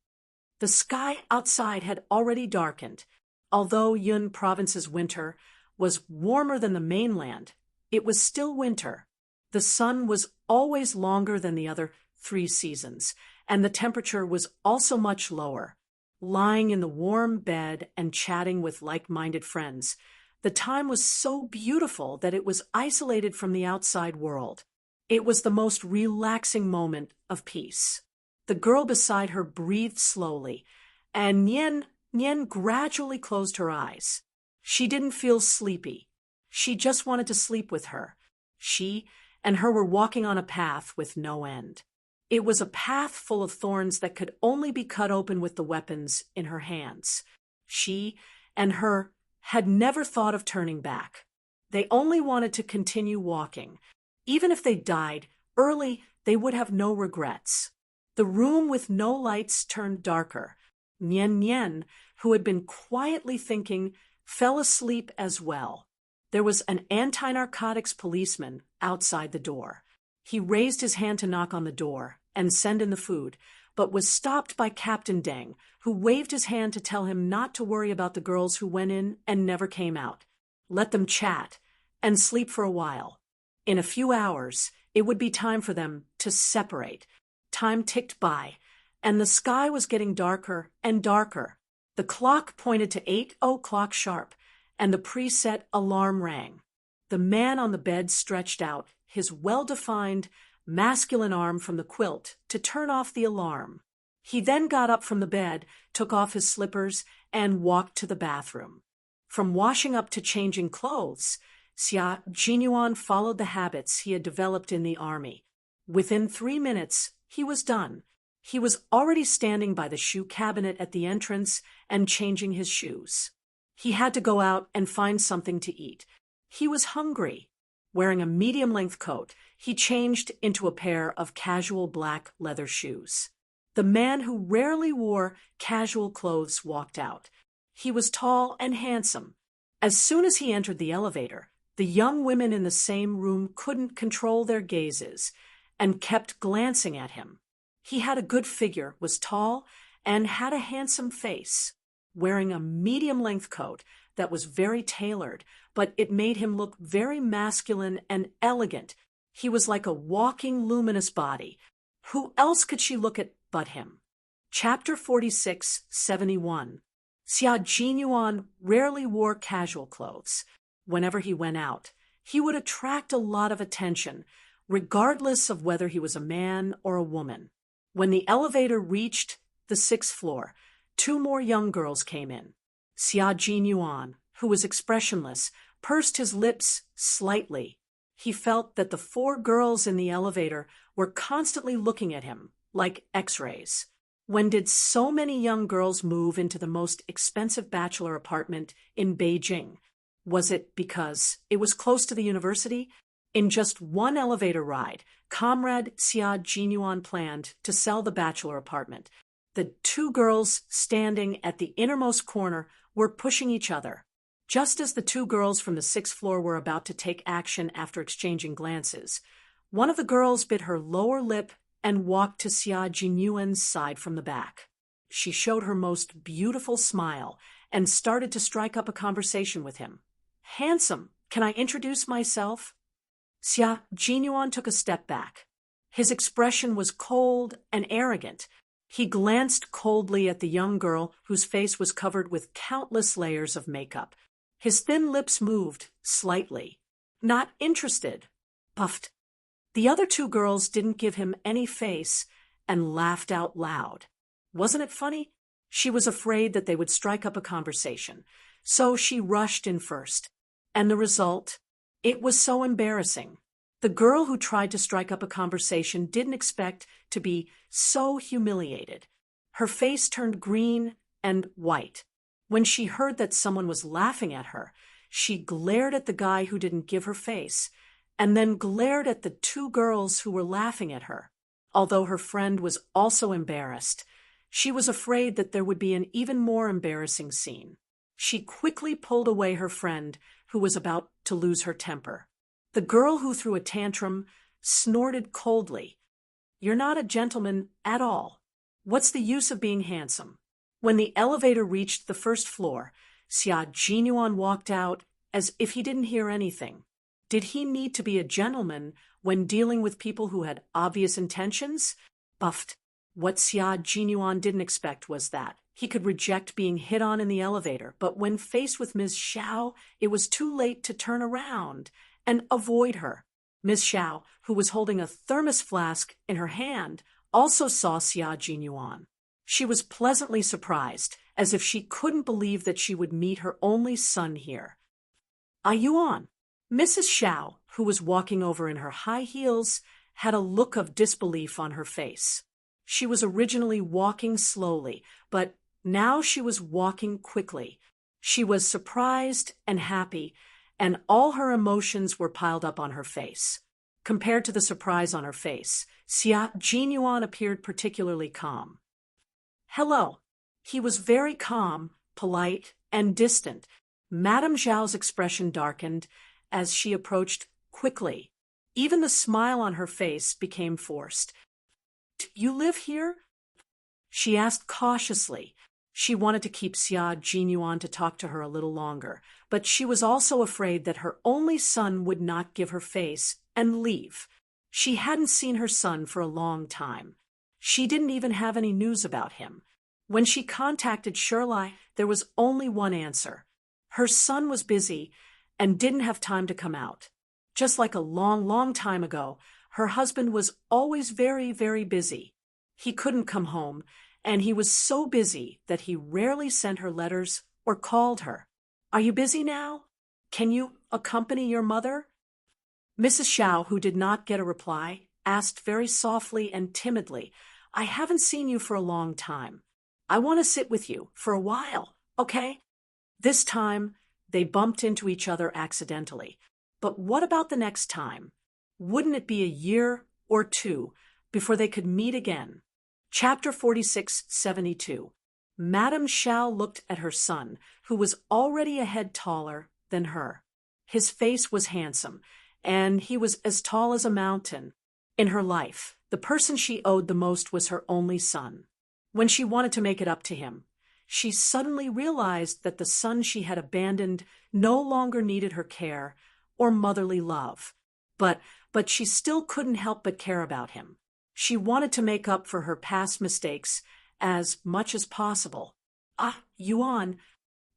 The sky outside had already darkened. Although Yun Province's winter was warmer than the mainland, it was still winter. The sun was always longer than the other 3 seasons, and the temperature was also much lower. Lying in the warm bed and chatting with like-minded friends, the time was so beautiful that it was isolated from the outside world. It was the most relaxing moment of peace. The girl beside her breathed slowly, and Nian gradually closed her eyes. She didn't feel sleepy. She just wanted to sleep with her. She and her were walking on a path with no end. It was a path full of thorns that could only be cut open with the weapons in her hands. She and her had never thought of turning back. They only wanted to continue walking. Even if they died early, they would have no regrets. The room with no lights turned darker. Nian, who had been quietly thinking, fell asleep as well. There was an anti-narcotics policeman outside the door. He raised his hand to knock on the door and send in the food, but was stopped by Captain Deng, who waved his hand to tell him not to worry about the girls who went in and never came out. Let them chat and sleep for a while. In a few hours, it would be time for them to separate. Time ticked by, and the sky was getting darker and darker. The clock pointed to 8 o'clock sharp, and the preset alarm rang. The man on the bed stretched out his well-defined, masculine arm from the quilt to turn off the alarm. He then got up from the bed, took off his slippers, and walked to the bathroom. From washing up to changing clothes, Xia Jinyuan followed the habits he had developed in the army. Within 3 minutes, he was done. He was already standing by the shoe cabinet at the entrance and changing his shoes. He had to go out and find something to eat. He was hungry. Wearing a medium-length coat, he changed into a pair of casual black leather shoes. The man who rarely wore casual clothes walked out. He was tall and handsome. As soon as he entered the elevator, the young women in the same room couldn't control their gazes and kept glancing at him. He had a good figure, was tall, and had a handsome face. Wearing a medium-length coat that was very tailored, but it made him look very masculine and elegant. He was like a walking luminous body. Who else could she look at but him? Chapter 46-71. Xia Jinyuan rarely wore casual clothes. Whenever he went out, he would attract a lot of attention, regardless of whether he was a man or a woman. When the elevator reached the 6th floor, 2 more young girls came in. Xia Jinyuan, who was expressionless, pursed his lips slightly. He felt that the 4 girls in the elevator were constantly looking at him, like X-rays. When did so many young girls move into the most expensive bachelor apartment in Beijing? Was it because it was close to the university? In just 1 elevator ride, Comrade Xia Jinyuan planned to sell the bachelor apartment. The 2 girls standing at the innermost corner were pushing each other. Just as the two girls from the sixth floor were about to take action after exchanging glances, one of the girls bit her lower lip and walked to Xia Jinyuan's side from the back. She showed her most beautiful smile and started to strike up a conversation with him. "Handsome, can I introduce myself?" Xia Jinyuan took a step back. His expression was cold and arrogant. He glanced coldly at the young girl whose face was covered with countless layers of makeup. His thin lips moved slightly. "Not interested," puffed. The other two girls didn't give him any face and laughed out loud. Wasn't it funny? She was afraid that they would strike up a conversation, so she rushed in first. And the result? It was so embarrassing. The girl who tried to strike up a conversation didn't expect to be so humiliated. Her face turned green and white. When she heard that someone was laughing at her, she glared at the guy who didn't give her face, and then glared at the two girls who were laughing at her. Although her friend was also embarrassed, she was afraid that there would be an even more embarrassing scene. She quickly pulled away her friend, who was about to lose her temper. The girl who threw a tantrum snorted coldly. "You're not a gentleman at all. What's the use of being handsome?" When the elevator reached the first floor, Xia Jinyuan walked out as if he didn't hear anything. Did he need to be a gentleman when dealing with people who had obvious intentions? Buffed. What Xia Jinyuan didn't expect was that he could reject being hit on in the elevator, but when faced with Ms. Xiao, it was too late to turn around and avoid her. Ms. Xiao, who was holding a thermos flask in her hand, also saw Xia Jinyuan. She was pleasantly surprised, as if she couldn't believe that she would meet her only son here. "Are you on?" Mrs. Xiao, who was walking over in her high heels, had a look of disbelief on her face. She was originally walking slowly, but now she was walking quickly. She was surprised and happy, and all her emotions were piled up on her face. Compared to the surprise on her face, Xia Jinyuan appeared particularly calm. "Hello." He was very calm, polite, and distant. Madame Zhao's expression darkened as she approached quickly. Even the smile on her face became forced. "You live here?" she asked cautiously. She wanted to keep Xia Jinyuan to talk to her a little longer, but she was also afraid that her only son would not give her face and leave. She hadn't seen her son for a long time. She didn't even have any news about him. When she contacted Shirley, there was only one answer. Her son was busy and didn't have time to come out. Just like a long, long time ago, her husband was always very, very busy. He couldn't come home, and he was so busy that he rarely sent her letters or called her. "Are you busy now? Can you accompany your mother?" Mrs. Xiao, who did not get a reply, asked very softly and timidly, "I haven't seen you for a long time. I want to sit with you for a while, okay?" This time, they bumped into each other accidentally. But what about the next time? Wouldn't it be a year or two before they could meet again? Chapter 4672. Madame Xiao looked at her son, who was already a head taller than her. His face was handsome, and he was as tall as a mountain. In her life, the person she owed the most was her only son. When she wanted to make it up to him, she suddenly realized that the son she had abandoned no longer needed her care or motherly love. But she still couldn't help but care about him. She wanted to make up for her past mistakes as much as possible. "Ah, Yuan,"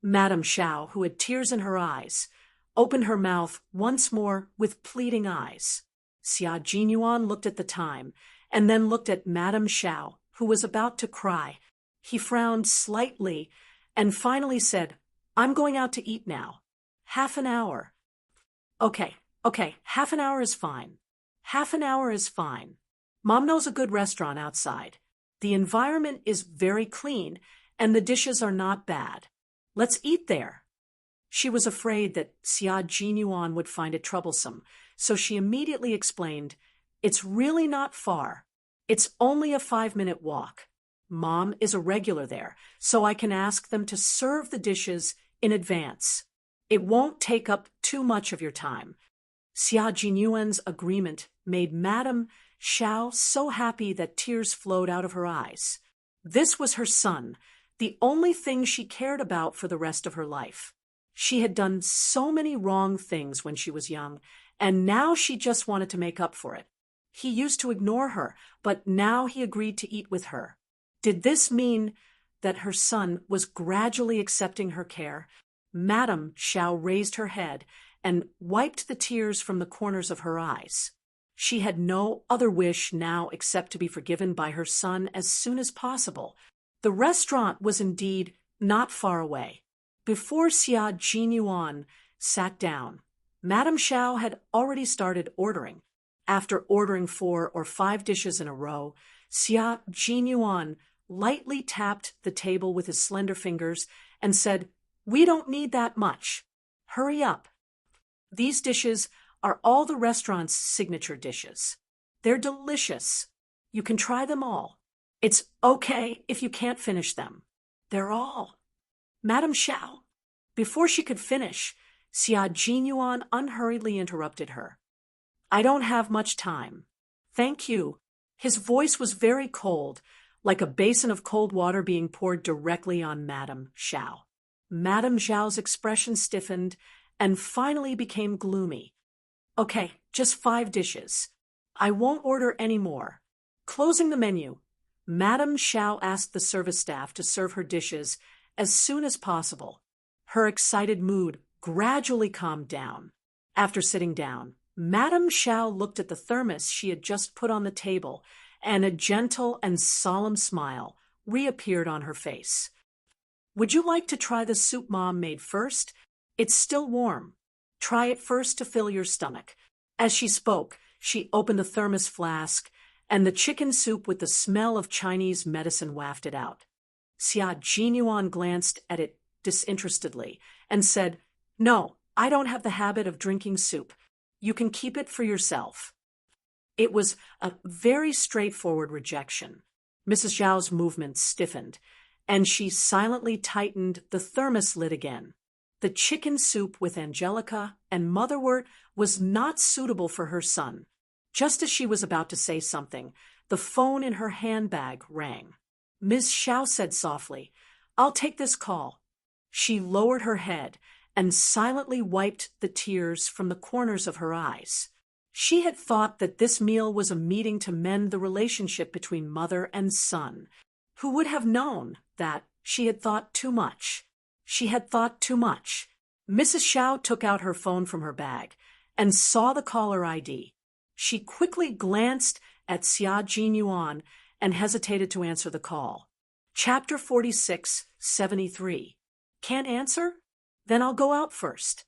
Madame Xiao, who had tears in her eyes, opened her mouth once more with pleading eyes. Xia Jinyuan looked at the time, and then looked at Madame Xiao, who was about to cry. He frowned slightly, and finally said, "I'm going out to eat now. Half an hour." Okay, half an hour is fine. Half an hour is fine. Mom knows a good restaurant outside. The environment is very clean, and the dishes are not bad. Let's eat there." She was afraid that Xia Jinyuan would find it troublesome, so she immediately explained, "It's really not far. It's only a 5-minute walk. Mom is a regular there, so I can ask them to serve the dishes in advance." It won't take up too much of your time. Xia Jinyuan's agreement made Madame Xiao so happy that tears flowed out of her eyes. This was her son, the only thing she cared about for the rest of her life. She had done so many wrong things when she was young, and now she just wanted to make up for it. He used to ignore her, but now he agreed to eat with her. Did this mean that her son was gradually accepting her care? Madame Xiao raised her head and wiped the tears from the corners of her eyes. She had no other wish now except to be forgiven by her son as soon as possible. The restaurant was indeed not far away. Before Xia Jinyuan sat down, Madame Xiao had already started ordering. After ordering 4 or 5 dishes in a row, Xia Jinyuan lightly tapped the table with his slender fingers and said, "We don't need that much. Hurry up. These dishes are all the restaurant's signature dishes. They're delicious. You can try them all. It's okay if you can't finish them. They're all." Madame Xiao. Before she could finish, Xia Jinyuan unhurriedly interrupted her. "I don't have much time. Thank you." His voice was very cold, like a basin of cold water being poured directly on Madame Xiao. Madame Xiao's expression stiffened and finally became gloomy. "Okay, just 5 dishes. I won't order any more." Closing the menu, Madame Xiao asked the service staff to serve her dishes as soon as possible. Her excited mood gradually calmed down. After sitting down, Madame Xiao looked at the thermos she had just put on the table, and a gentle and solemn smile reappeared on her face. "Would you like to try the soup Mom made first? It's still warm. Try it first to fill your stomach." As she spoke, she opened a thermos flask, and the chicken soup with the smell of Chinese medicine wafted out. Xia Jinyuan glanced at it disinterestedly and said, "No, I don't have the habit of drinking soup. You can keep it for yourself." It was a very straightforward rejection. Mrs. Zhao's movements stiffened, and she silently tightened the thermos lid again. The chicken soup with angelica and motherwort was not suitable for her son. Just as she was about to say something, the phone in her handbag rang. Ms. Xiao said softly, "I'll take this call." She lowered her head and silently wiped the tears from the corners of her eyes. She had thought that this meal was a meeting to mend the relationship between mother and son. Who would have known that she had thought too much? She had thought too much. Mrs. Xiao took out her phone from her bag and saw the caller ID. She quickly glanced at Xia Jinyuan and hesitated to answer the call. Chapter 46-73. Can't answer? Then I'll go out first.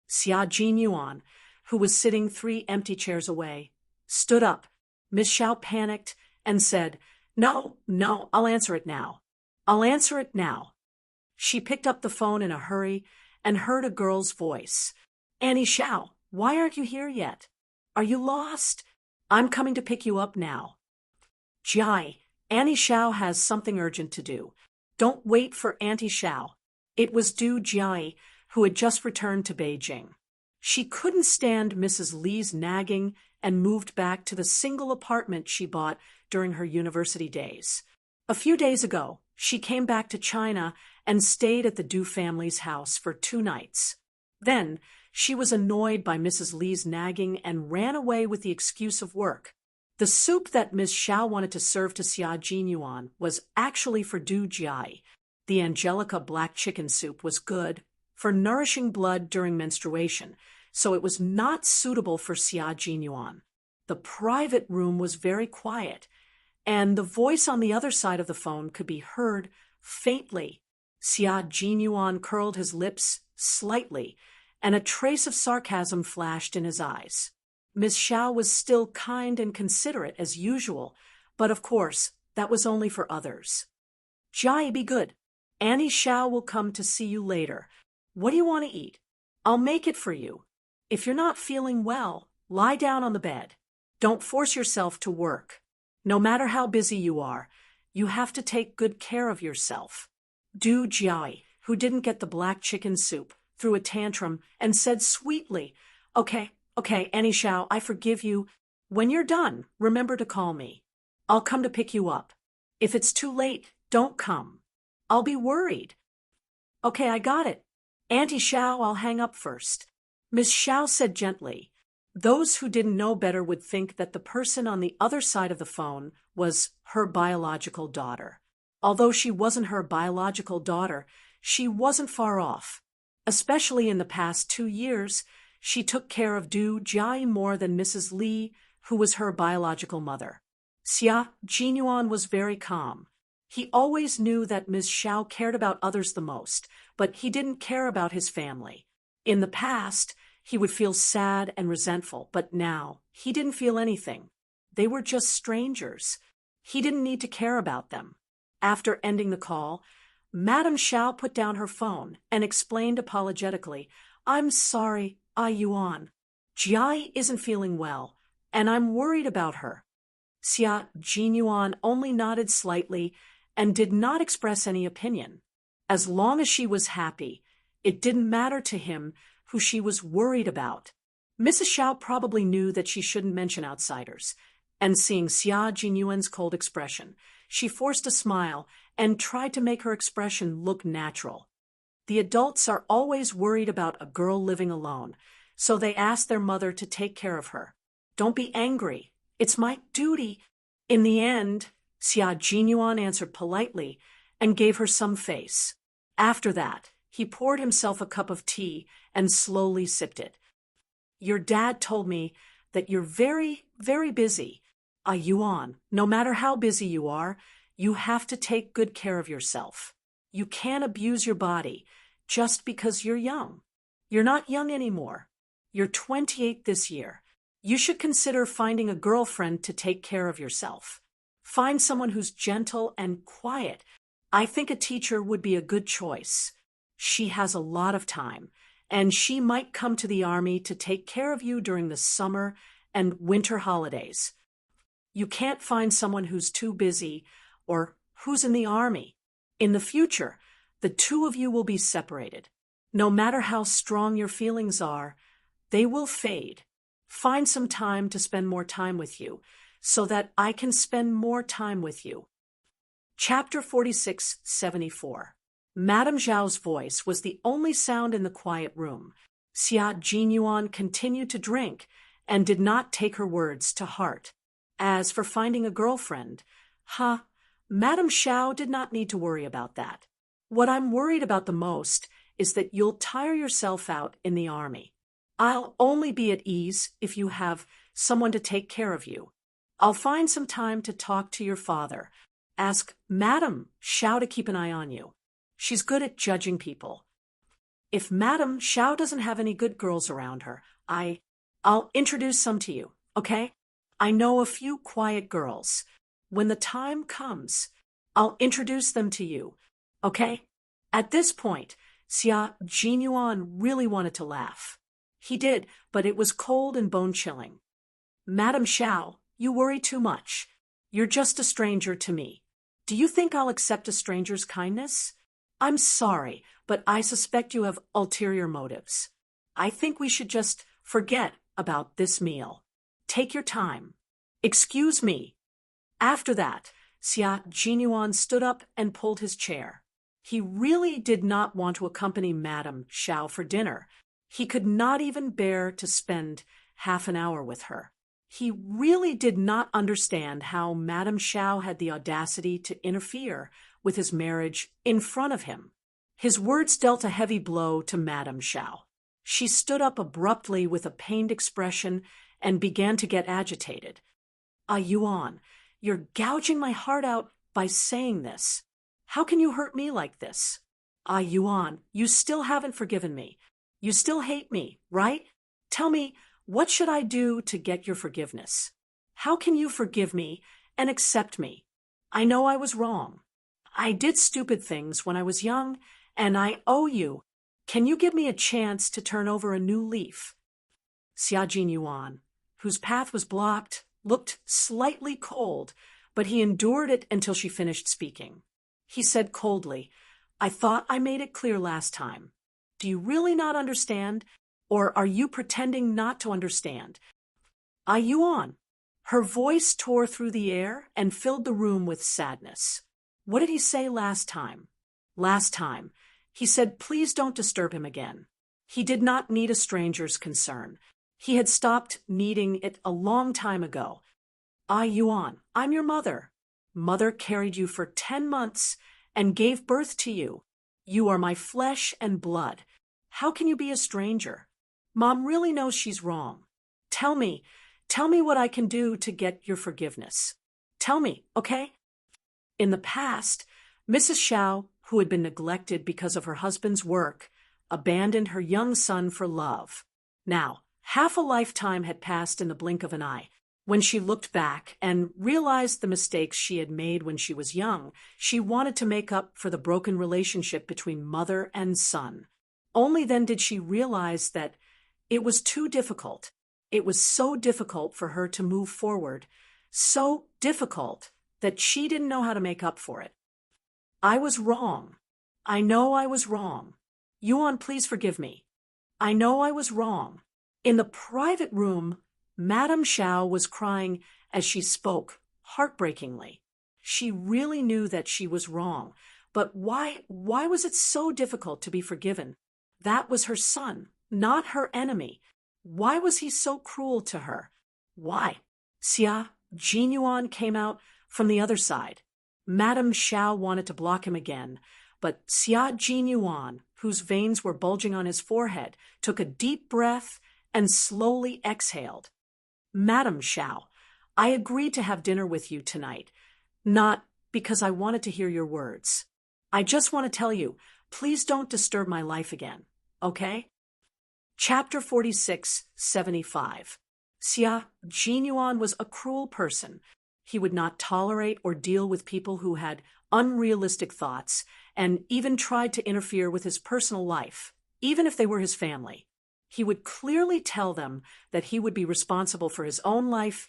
Xia Jinyuan, who was sitting 3 empty chairs away, stood up. Miss Xiao panicked and said, No, I'll answer it now. I'll answer it now." She picked up the phone in a hurry and heard a girl's voice. "Annie Xiao, why aren't you here yet? Are you lost? I'm coming to pick you up now." "Jai, Annie Xiao has something urgent to do. Don't wait for Auntie Xiao." It was Du Jai, who had just returned to Beijing. She couldn't stand Mrs. Li's nagging and moved back to the single apartment she bought during her university days. A few days ago, she came back to China and stayed at the Du family's house for 2 nights. Then, she was annoyed by Mrs. Li's nagging and ran away with the excuse of work. The soup that Ms. Xiao wanted to serve to Xia Jinyuan was actually for Du Jai. The Angelica black chicken soup was good for nourishing blood during menstruation, so it was not suitable for Xia Jinyuan. The private room was very quiet, and the voice on the other side of the phone could be heard faintly. Xia Jinyuan curled his lips slightly, and a trace of sarcasm flashed in his eyes. Miss Xiao was still kind and considerate as usual, but of course, that was only for others. "Jai, be good. Annie Xiao will come to see you later. What do you want to eat? I'll make it for you. If you're not feeling well, lie down on the bed. Don't force yourself to work. No matter how busy you are, you have to take good care of yourself." Du Jai, who didn't get the black chicken soup, threw a tantrum, and said sweetly, "Okay, Annie Xiao, I forgive you. When you're done, remember to call me. I'll come to pick you up. If it's too late, don't come. I'll be worried." "Okay, I got it. Auntie Xiao, I'll hang up first." Miss Xiao said gently. Those who didn't know better would think that the person on the other side of the phone was her biological daughter. Although she wasn't her biological daughter, she wasn't far off. Especially in the past 2 years, she took care of Du Jai more than Mrs. Li, who was her biological mother. Xia Jinyuan was very calm. He always knew that Ms. Xiao cared about others the most, but he didn't care about his family. In the past, he would feel sad and resentful, but now he didn't feel anything. They were just strangers. He didn't need to care about them. After ending the call, Madame Xiao put down her phone and explained apologetically, "I'm sorry, Yuan. Jai isn't feeling well, and I'm worried about her." Xia Jinyuan only nodded slightly and did not express any opinion. As long as she was happy, it didn't matter to him who she was worried about. Mrs. Xiao probably knew that she shouldn't mention outsiders, and seeing Xia Jinyuan's cold expression, she forced a smile and tried to make her expression look natural. The adults are always worried about a girl living alone, so they asked their mother to take care of her. "Don't be angry. It's my duty." In the end, Xia Jinyuan answered politely and gave her some face. After that, he poured himself a cup of tea and slowly sipped it. "Your dad told me that you're very, very busy. Yuan, no matter how busy you are, you have to take good care of yourself. You can't abuse your body just because you're young. You're not young anymore. You're 28 this year. You should consider finding a girlfriend to take care of yourself. Find someone who's gentle and quiet. I think a teacher would be a good choice. She has a lot of time, and she might come to the army to take care of you during the summer and winter holidays. You can't find someone who's too busy or who's in the army. In the future, the two of you will be separated. No matter how strong your feelings are, they will fade. Find some time to spend more time with you, so that I can spend more time with you." Chapter 46-74. Madame Zhao's voice was the only sound in the quiet room. Xia Jinyuan continued to drink and did not take her words to heart. As for finding a girlfriend, Madame Xiao did not need to worry about that. "What I'm worried about the most is that you'll tire yourself out in the army. I'll only be at ease if you have someone to take care of you. I'll find some time to talk to your father. Ask Madame Xiao to keep an eye on you. She's good at judging people. If Madame Xiao doesn't have any good girls around her, I'll introduce some to you, okay? I know a few quiet girls. When the time comes, I'll introduce them to you, okay?" At this point, Xia Jinyuan really wanted to laugh. He did, but it was cold and bone-chilling. "Madame Xiao, you worry too much. You're just a stranger to me. Do you think I'll accept a stranger's kindness? I'm sorry, but I suspect you have ulterior motives. I think we should just forget about this meal. Take your time. Excuse me." After that, Xia Jinyuan stood up and pulled his chair. He really did not want to accompany Madame Xiao for dinner. He could not even bear to spend half an hour with her. He really did not understand how Madame Xiao had the audacity to interfere with his marriage in front of him. His words dealt a heavy blow to Madame Xiao. She stood up abruptly with a pained expression and began to get agitated. "Yuan, you're gouging my heart out by saying this. How can you hurt me like this? Yuan, you still haven't forgiven me. You still hate me, right? Tell me, what should I do to get your forgiveness? How can you forgive me and accept me? I know I was wrong. I did stupid things when I was young, and I owe you. Can you give me a chance to turn over a new leaf?" Xia Jinyuan, whose path was blocked, looked slightly cold, but he endured it until she finished speaking. He said coldly, "I thought I made it clear last time. Do you really not understand? Or are you pretending not to understand? Are you on? Her voice tore through the air and filled the room with sadness. What did he say last time? Last time, he said please don't disturb him again. He did not need a stranger's concern. He had stopped needing it a long time ago. Ah, Yuan, I'm your mother. Mother carried you for 10 months and gave birth to you. You are my flesh and blood. How can you be a stranger? Mom really knows she's wrong. Tell me what I can do to get your forgiveness. Tell me, okay? In the past, Mrs. Xiao, who had been neglected because of her husband's work, abandoned her young son for love. Now, half a lifetime had passed in the blink of an eye. When she looked back and realized the mistakes she had made when she was young, she wanted to make up for the broken relationship between mother and son. Only then did she realize that it was too difficult. It was so difficult for her to move forward, so difficult that she didn't know how to make up for it. I was wrong. I know I was wrong. Yuan, please forgive me. I know I was wrong. In the private room, Madame Xiao was crying as she spoke, heartbreakingly. She really knew that she was wrong, but why was it so difficult to be forgiven? That was her son, not her enemy. Why was he so cruel to her? Why? Xia Jinyuan came out from the other side. Madame Xiao wanted to block him again, but Xia Jinyuan, whose veins were bulging on his forehead, took a deep breath and slowly exhaled. Madame Xiao, I agreed to have dinner with you tonight, not because I wanted to hear your words. I just want to tell you, please don't disturb my life again, okay? Chapter 46:75. Xia Jinyuan was a cruel person. He would not tolerate or deal with people who had unrealistic thoughts and even tried to interfere with his personal life, even if they were his family. He would clearly tell them that he would be responsible for his own life,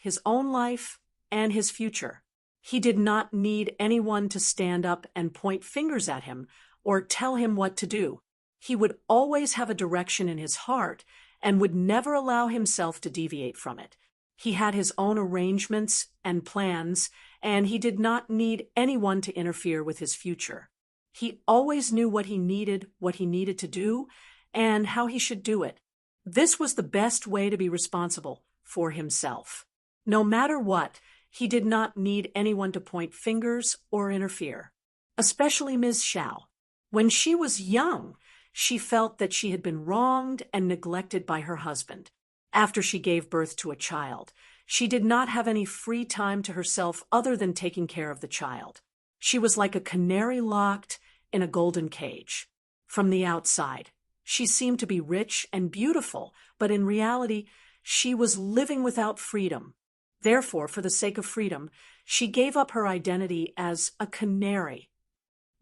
and his future. He did not need anyone to stand up and point fingers at him or tell him what to do. He would always have a direction in his heart and would never allow himself to deviate from it. He had his own arrangements and plans, and he did not need anyone to interfere with his future. He always knew what he needed to do, and how he should do it. This was the best way to be responsible for himself. No matter what, he did not need anyone to point fingers or interfere, especially Ms. Xiao. When she was young, she felt that she had been wronged and neglected by her husband. After she gave birth to a child, she did not have any free time to herself other than taking care of the child. She was like a canary locked in a golden cage. From the outside, she seemed to be rich and beautiful, but in reality, she was living without freedom. Therefore, for the sake of freedom, she gave up her identity as a canary.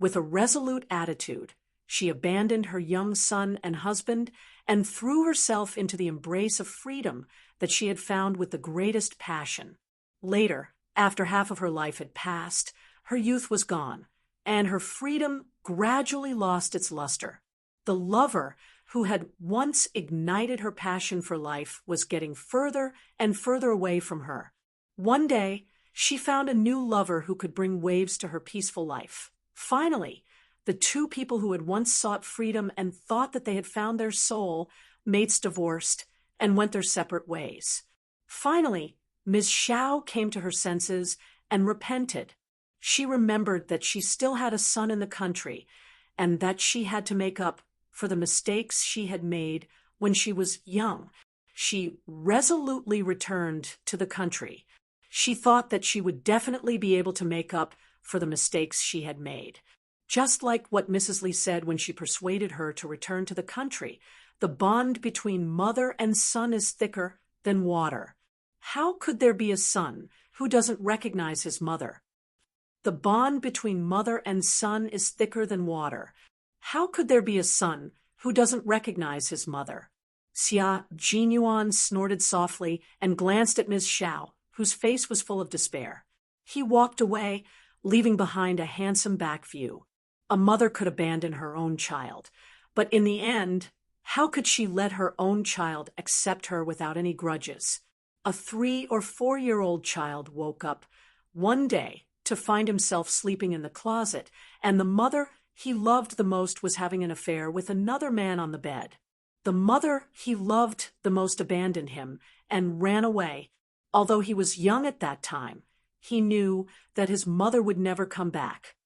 With a resolute attitude, she abandoned her young son and husband and threw herself into the embrace of freedom that she had found with the greatest passion. Later, after half of her life had passed, her youth was gone, and her freedom gradually lost its luster. The lover who had once ignited her passion for life was getting further and further away from her. One day, she found a new lover who could bring waves to her peaceful life. Finally, the two people who had once sought freedom and thought that they had found their soul mates divorced and went their separate ways. Finally, Ms. Xiao came to her senses and repented. She remembered that she still had a son in the country and that she had to make up for the mistakes she had made when she was young. She resolutely returned to the country. She thought that she would definitely be able to make up for the mistakes she had made. Just like what Mrs. Li said when she persuaded her to return to the country, the bond between mother and son is thicker than water. How could there be a son who doesn't recognize his mother? The bond between mother and son is thicker than water. How could there be a son who doesn't recognize his mother? Xia Jinyuan snorted softly and glanced at Ms. Xiao, whose face was full of despair. He walked away, leaving behind a handsome back view. A mother could abandon her own child, But in the end, how could she let her own child accept her without any grudges? A 3 or 4-year-old child woke up one day to find himself sleeping in the closet, and the mother he loved the most was having an affair with another man on the bed. The mother he loved the most abandoned him and ran away. Although he was young at that time, he knew that his mother would never come back.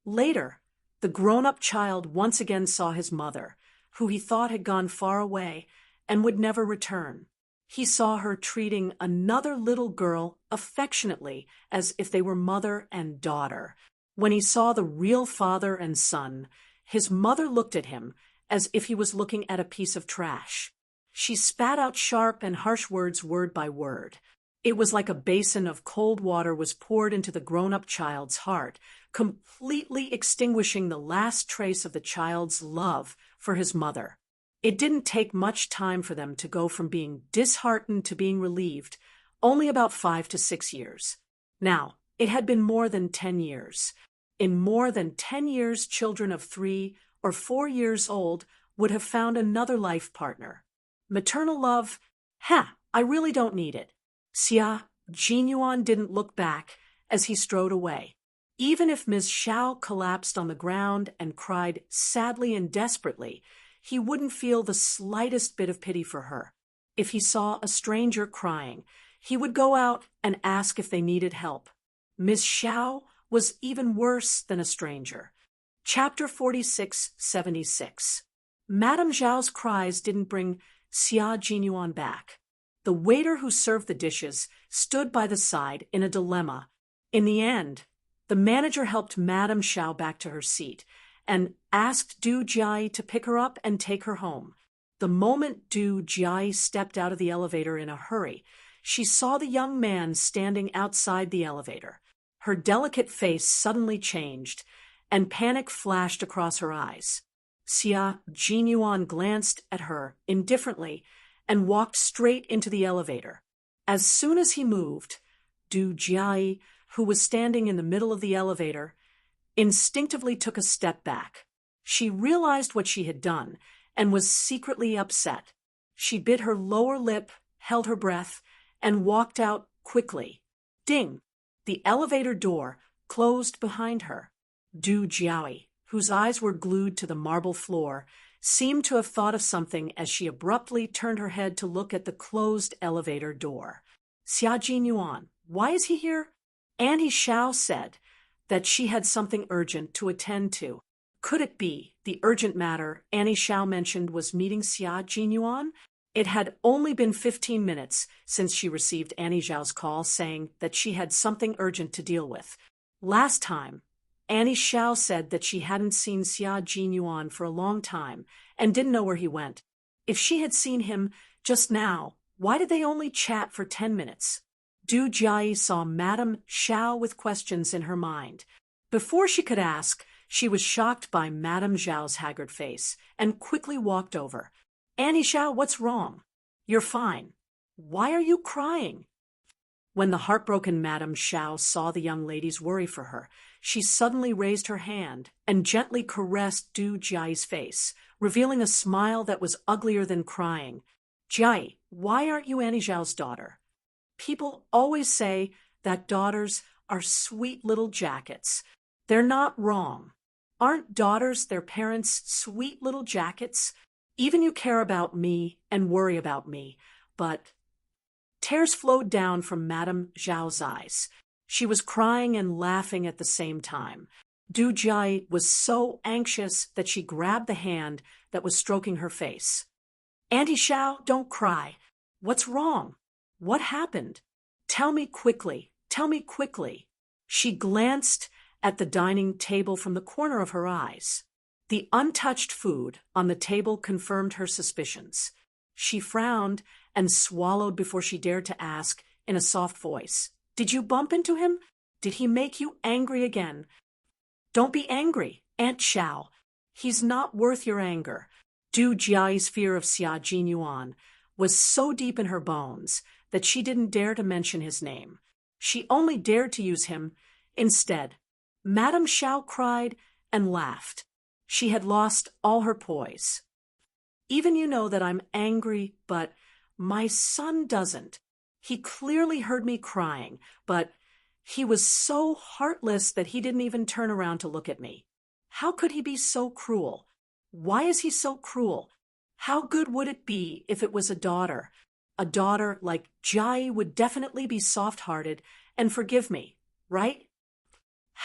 Later, the grown-up child once again saw his mother, who he thought had gone far away and would never return. He saw her treating another little girl affectionately as if they were mother and daughter. When he saw the real father and son, his mother looked at him as if he was looking at a piece of trash. She spat out sharp and harsh words word by word. It was like a basin of cold water was poured into the grown-up child's heart, completely extinguishing the last trace of the child's love for his mother. It didn't take much time for them to go from being disheartened to being relieved, only about 5 to 6 years. Now, it had been more than 10 years. In more than 10 years, children of 3 or 4 years old would have found another life partner. Maternal love? I really don't need it. Xia Jinyuan didn't look back as he strode away. Even if Ms. Xiao collapsed on the ground and cried sadly and desperately, he wouldn't feel the slightest bit of pity for her. If he saw a stranger crying, he would go out and ask if they needed help. Ms. Xiao was even worse than a stranger. Chapter 4676. Madame Zhao's cries didn't bring Xia Jinyuan back. The waiter who served the dishes stood by the side in a dilemma. In the end, the manager helped Madame Xiao back to her seat and asked Du Jiai to pick her up and take her home. The moment Du Jiai stepped out of the elevator in a hurry, she saw the young man standing outside the elevator. Her delicate face suddenly changed, and panic flashed across her eyes. Xia Jinyuan glanced at her indifferently and walked straight into the elevator. As soon as he moved, Du Jiai, who was standing in the middle of the elevator, instinctively took a step back. She realized what she had done and was secretly upset. She bit her lower lip, held her breath, and walked out quickly. Ding! The elevator door closed behind her. Du Jiai, whose eyes were glued to the marble floor, seemed to have thought of something as she abruptly turned her head to look at the closed elevator door. Xia Jinyuan, why is he here? Auntie Xiao said that she had something urgent to attend to. Could it be the urgent matter Auntie Xiao mentioned was meeting Xia Jinyuan? It had only been 15 minutes since she received Auntie Xiao's call saying that she had something urgent to deal with. Last time, Auntie Xiao said that she hadn't seen Xia Jinyuan for a long time and didn't know where he went. If she had seen him just now, why did they only chat for 10 minutes? Du Jiai saw Madame Xiao with questions in her mind. Before she could ask, she was shocked by Madame Zhao's haggard face and quickly walked over. Auntie Xiao, what's wrong? You're fine. Why are you crying? When the heartbroken Madame Xiao saw the young lady's worry for her, she suddenly raised her hand and gently caressed Du Jiai's face, revealing a smile that was uglier than crying. Jiai, why aren't you Auntie Zhao's daughter? People always say that daughters are sweet little jackets. They're not wrong. Aren't daughters their parents' sweet little jackets? Even you care about me and worry about me, but... Tears flowed down from Madame Zhao's eyes. She was crying and laughing at the same time. Du Jiai was so anxious that she grabbed the hand that was stroking her face. Auntie Xiao, don't cry. What's wrong? What happened? Tell me quickly. Tell me quickly. She glanced at the dining table from the corner of her eyes. The untouched food on the table confirmed her suspicions. She frowned and swallowed before she dared to ask in a soft voice, Did you bump into him? Did he make you angry again? Don't be angry, Aunt Xiao. He's not worth your anger. Du Jiai's fear of Xia Jinyuan was so deep in her bones that she didn't dare to mention his name. She only dared to use him instead. Madame Xiao cried and laughed. She had lost all her poise. "Even you know that I'm angry, but my son doesn't. He clearly heard me crying, but he was so heartless that he didn't even turn around to look at me. How could he be so cruel? Why is he so cruel? How good would it be if it was a daughter? A daughter like Jai would definitely be soft-hearted and forgive me, right?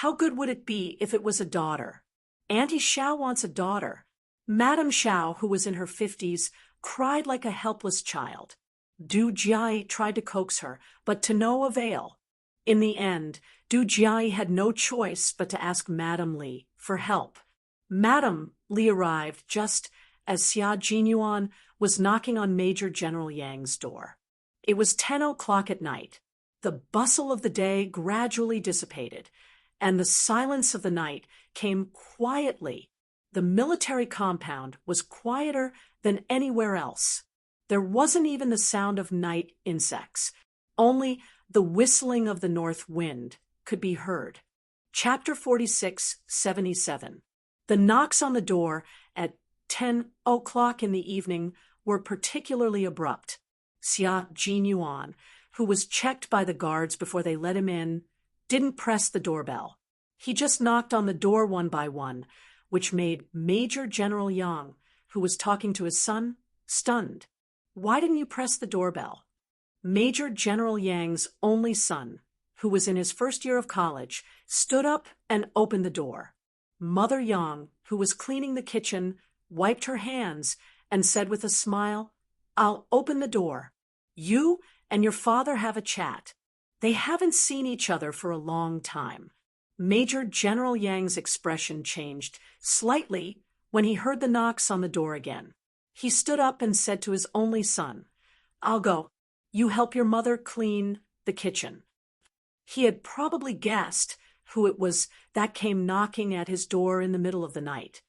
How good would it be if it was a daughter? Auntie Xiao wants a daughter." Madame Xiao, who was in her 50s, cried like a helpless child. Du Jai tried to coax her, but to no avail. In the end, Du Jai had no choice but to ask Madame Li for help. Madame Li arrived just as Xia Jinyuan was knocking on Major General Yang's door. It was 10 o'clock at night. The bustle of the day gradually dissipated, and the silence of the night came quietly. The military compound was quieter than anywhere else. There wasn't even the sound of night insects. Only the whistling of the north wind could be heard. Chapter 46:77. The knocks on the door at 10 o'clock in the evening were particularly abrupt. Xia Jinyuan, who was checked by the guards before they let him in, didn't press the doorbell. He just knocked on the door one by one, which made Major General Yang, who was talking to his son, stunned. "Why didn't you press the doorbell?" Major General Yang's only son, who was in his first year of college, stood up and opened the door. Mother Yang, who was cleaning the kitchen, wiped her hands and said with a smile, "I'll open the door. You and your father have a chat. They haven't seen each other for a long time." Major General Yang's expression changed slightly when he heard the knocks on the door again. He stood up and said to his only son, "I'll go. You help your mother clean the kitchen." He had probably guessed who it was that came knocking at his door in the middle of the night.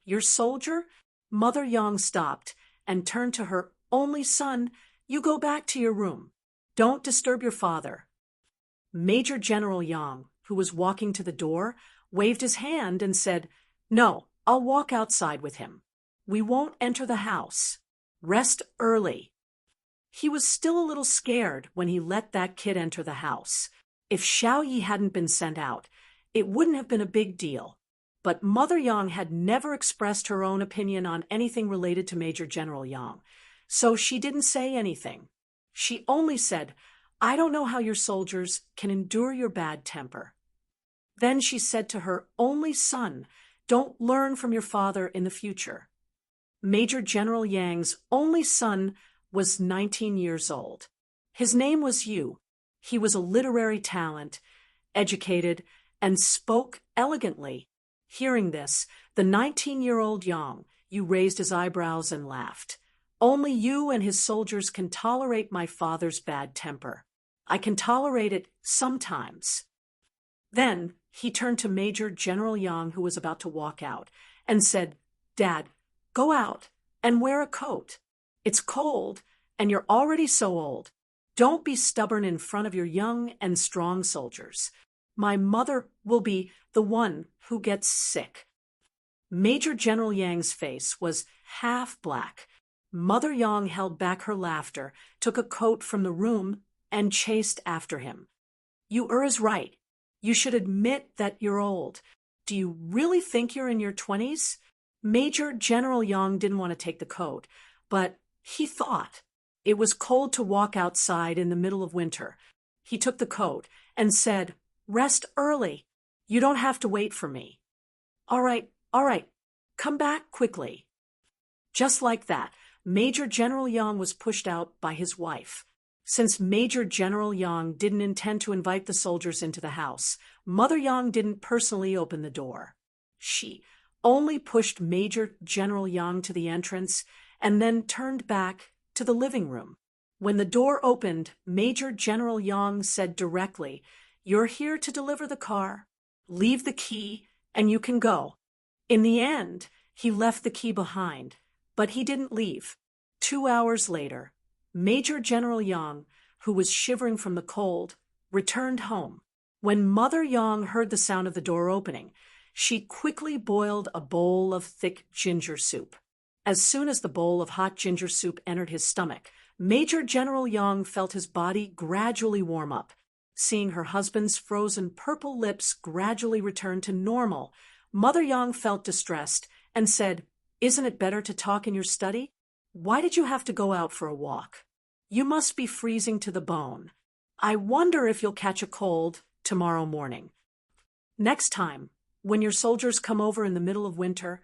"Your soldier?" Mother Yang stopped and turned to her only son. "You go back to your room. Don't disturb your father." Major General Yang, who was walking to the door, waved his hand and said, "No, I'll walk outside with him. We won't enter the house. Rest early." He was still a little scared when he let that kid enter the house. If Xiao Yi hadn't been sent out, it wouldn't have been a big deal. But Mother Yang had never expressed her own opinion on anything related to Major General Yang, so she didn't say anything. She only said, "I don't know how your soldiers can endure your bad temper." Then she said to her only son, "Don't learn from your father in the future." Major General Yang's only son was 19 years old. His name was Yu. He was a literary talent, educated, and spoke elegantly. Hearing this, the 19-year-old Yu raised his eyebrows and laughed. "Only you and his soldiers can tolerate my father's bad temper. I can tolerate it sometimes." Then he turned to Major General Yang, who was about to walk out, and said, "Dad, go out and wear a coat. It's cold, and you're already so old. Don't be stubborn in front of your young and strong soldiers. My mother will be the one who gets sick." Major General Yang's face was half black. Mother Yang held back her laughter, took a coat from the room, and chased after him. "You is right. You should admit that you're old. Do you really think you're in your 20s? Major General Yang didn't want to take the coat, but he thought. It was cold to walk outside in the middle of winter. He took the coat and said, "Rest early. You don't have to wait for me." All right. Come back quickly." Just like that, Major General Yang was pushed out by his wife. Since Major General Yang didn't intend to invite the soldiers into the house, Mother Yang didn't personally open the door. She only pushed Major General Yang to the entrance and then turned back to the living room. When the door opened, Major General Yang said directly, "You're here to deliver the car. Leave the key and you can go." In the end, he left the key behind, but he didn't leave. 2 hours later, Major General Yang, who was shivering from the cold, returned home. When Mother Yang heard the sound of the door opening, she quickly boiled a bowl of thick ginger soup. As soon as the bowl of hot ginger soup entered his stomach, Major General Yang felt his body gradually warm up. Seeing her husband's frozen purple lips gradually return to normal, Mother Yang felt distressed and said, "Isn't it better to talk in your study? Why did you have to go out for a walk? You must be freezing to the bone. I wonder if you'll catch a cold tomorrow morning. Next time, when your soldiers come over in the middle of winter,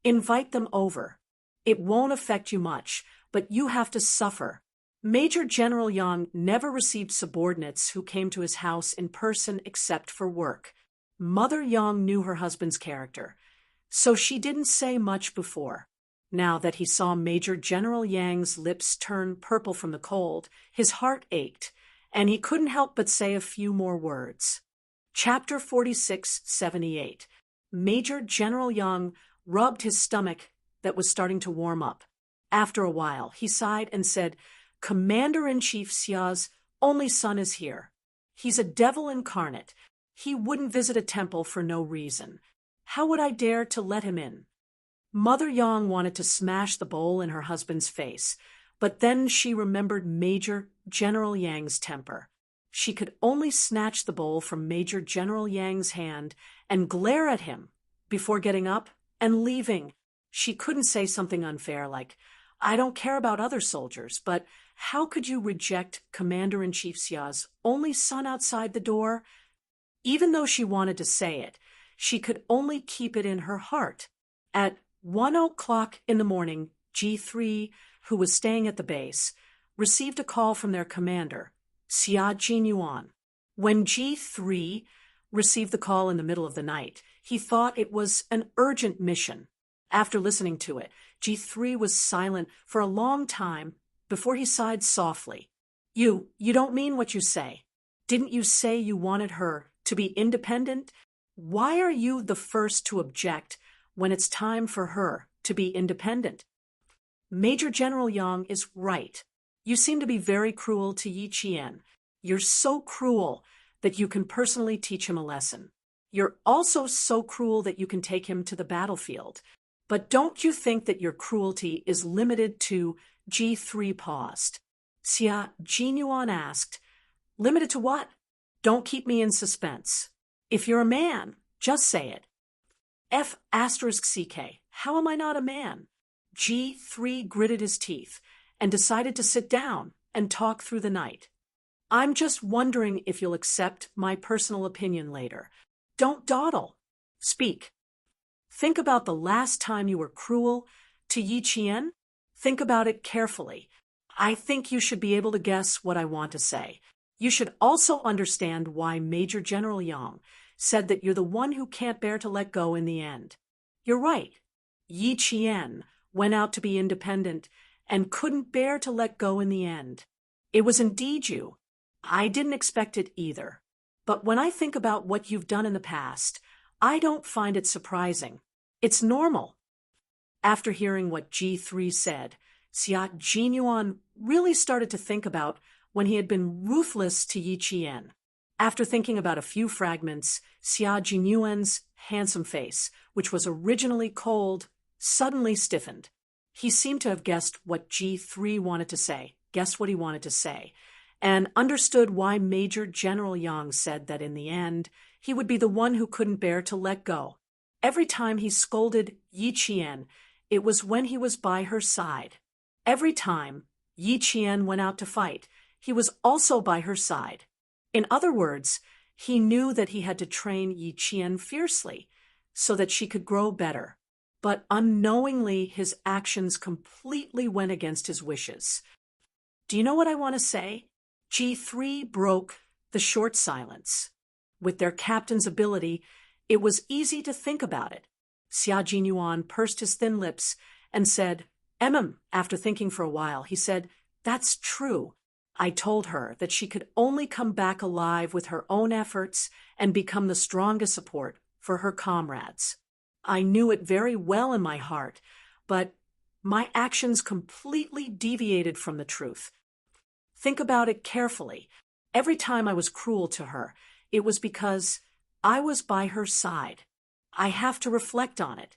invite them over. It won't affect you much, but you have to suffer." Major General Yang never received subordinates who came to his house in person except for work. Mother Yang knew her husband's character, so she didn't say much before. Now that he saw Major General Yang's lips turn purple from the cold, his heart ached, and he couldn't help but say a few more words. Chapter 4678. Major General Yang rubbed his stomach that was starting to warm up. After a while, he sighed and said, "Commander-in-Chief Xia's only son is here. He's a devil incarnate. He wouldn't visit a temple for no reason. How would I dare to let him in?" Mother Yang wanted to smash the bowl in her husband's face, but then she remembered Major General Yang's temper. She could only snatch the bowl from Major General Yang's hand and glare at him before getting up and leaving. She couldn't say something unfair like, "I don't care about other soldiers, but how could you reject Commander-in-Chief Xia's only son outside the door?" Even though she wanted to say it, she could only keep it in her heart. At 1 o'clock in the morning, G3, who was staying at the base, received a call from their commander, Xia Jinyuan. When G3 received the call in the middle of the night, he thought it was an urgent mission. After listening to it, G3 was silent for a long time before he sighed softly. You don't mean what you say. Didn't you say you wanted her to be independent? Why are you the first to object when it's time for her to be independent?" Major General Yang is right. You seem to be very cruel to Yi Qian. You're so cruel that you can personally teach him a lesson. You're also so cruel that you can take him to the battlefield. But don't you think that your cruelty is limited to— G3 paused. Xia Jinyuan asked, "Limited to what? Don't keep me in suspense. If you're a man, just say it." F***CK, how am I not a man? G3 gritted his teeth and decided to sit down and talk through the night. "I'm just wondering if you'll accept my personal opinion later. Don't dawdle. Speak. Think about the last time you were cruel to Yi Qian. Think about it carefully. I think you should be able to guess what I want to say. You should also understand why Major General Yang said that you're the one who can't bear to let go in the end. You're right. Yi Qian went out to be independent and couldn't bear to let go in the end. It was indeed you. I didn't expect it either. But when I think about what you've done in the past, I don't find it surprising. It's normal." After hearing what G3 said, Xia Jinyuan really started to think about when he had been ruthless to Yi Qian. After thinking about a few fragments, Xia Jinyuan's handsome face, which was originally cold, suddenly stiffened. He seemed to have guessed what G3 wanted to say, and understood why Major General Yang said that in the end, he would be the one who couldn't bear to let go. Every time he scolded Yi Qian, it was when he was by her side. Every time Yi Qian went out to fight, he was also by her side. In other words, he knew that he had to train Yi Qian fiercely so that she could grow better. But unknowingly, his actions completely went against his wishes. Do you know what I want to say? G3 broke the short silence. With their captain's ability, it was easy to think about it. Xia Jinyuan pursed his thin lips and said, After thinking for a while, he said, "That's true. I told her that she could only come back alive with her own efforts and become the strongest support for her comrades. I knew it very well in my heart, but my actions completely deviated from the truth. Think about it carefully. Every time I was cruel to her, it was because I was by her side. I have to reflect on it.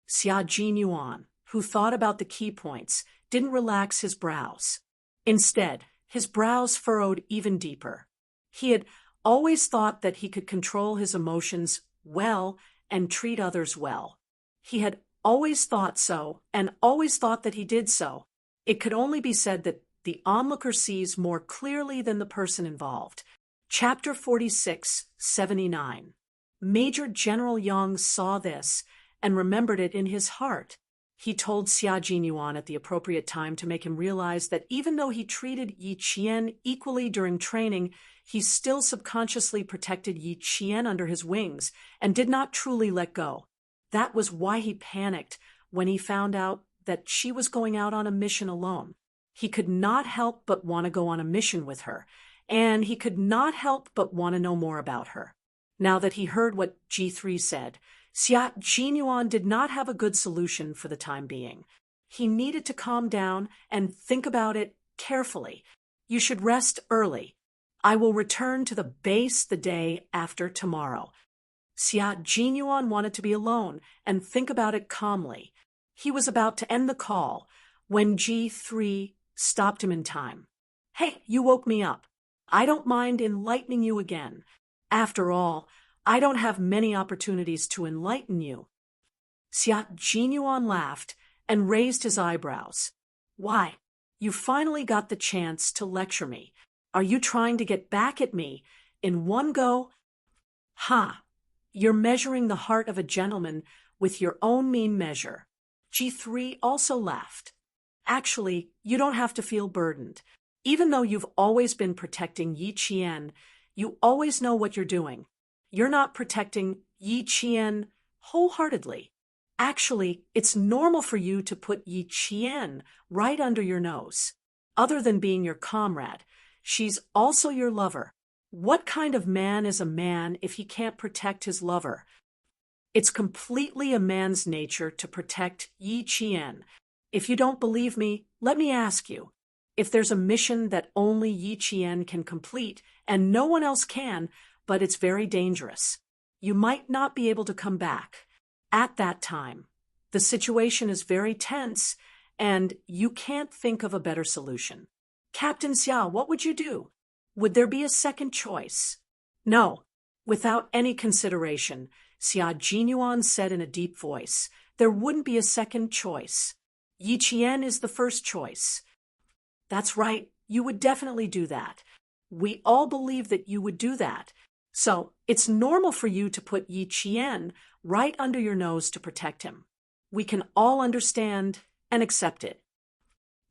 Xia Jinyuan, who thought about the key points, didn't relax his brows. Instead, his brows furrowed even deeper. He had always thought that he could control his emotions well and treat others well. He had always thought so, and always thought that he did so. It could only be said that the onlooker sees more clearly than the person involved. Chapter 46, 79. Major General Yang saw this and remembered it in his heart. He told Xia Jinyuan at the appropriate time to make him realize that even though he treated Yi Qian equally during training, he still subconsciously protected Yi Qian under his wings and did not truly let go. That was why he panicked when he found out that she was going out on a mission alone. He could not help but want to go on a mission with her, and he could not help but want to know more about her. Now that he heard what G3 said, Xia Jinyuan did not have a good solution for the time being. He needed to calm down and think about it carefully. You should rest early. I will return to the base the day after tomorrow. Xia Jinyuan wanted to be alone and think about it calmly. He was about to end the call when G3 stopped him in time. Hey, you woke me up. I don't mind enlightening you again. After all, I don't have many opportunities to enlighten you. Xia Jinyuan laughed and raised his eyebrows. Why? You finally got the chance to lecture me. Are you trying to get back at me in one go? Ha! You're measuring the heart of a gentleman with your own mean measure. G3 also laughed. Actually, you don't have to feel burdened. Even though you've always been protecting Yi Qian, you always know what you're doing. You're not protecting Yi Qian wholeheartedly. Actually, it's normal for you to put Yi Qian right under your nose. Other than being your comrade, she's also your lover. What kind of man is a man if he can't protect his lover? It's completely a man's nature to protect Yi Qian. If you don't believe me, let me ask you. If there's a mission that only Yi Qian can complete and no one else can, but it's very dangerous, you might not be able to come back. At that time, the situation is very tense and you can't think of a better solution. Captain Xia, what would you do? Would there be a second choice? No. Without any consideration, Xia Jinyuan said in a deep voice, there wouldn't be a second choice. Yi Qian is the first choice. That's right, you would definitely do that. We all believe that you would do that. So, it's normal for you to put Yi Qian right under your nose to protect him. We can all understand and accept it.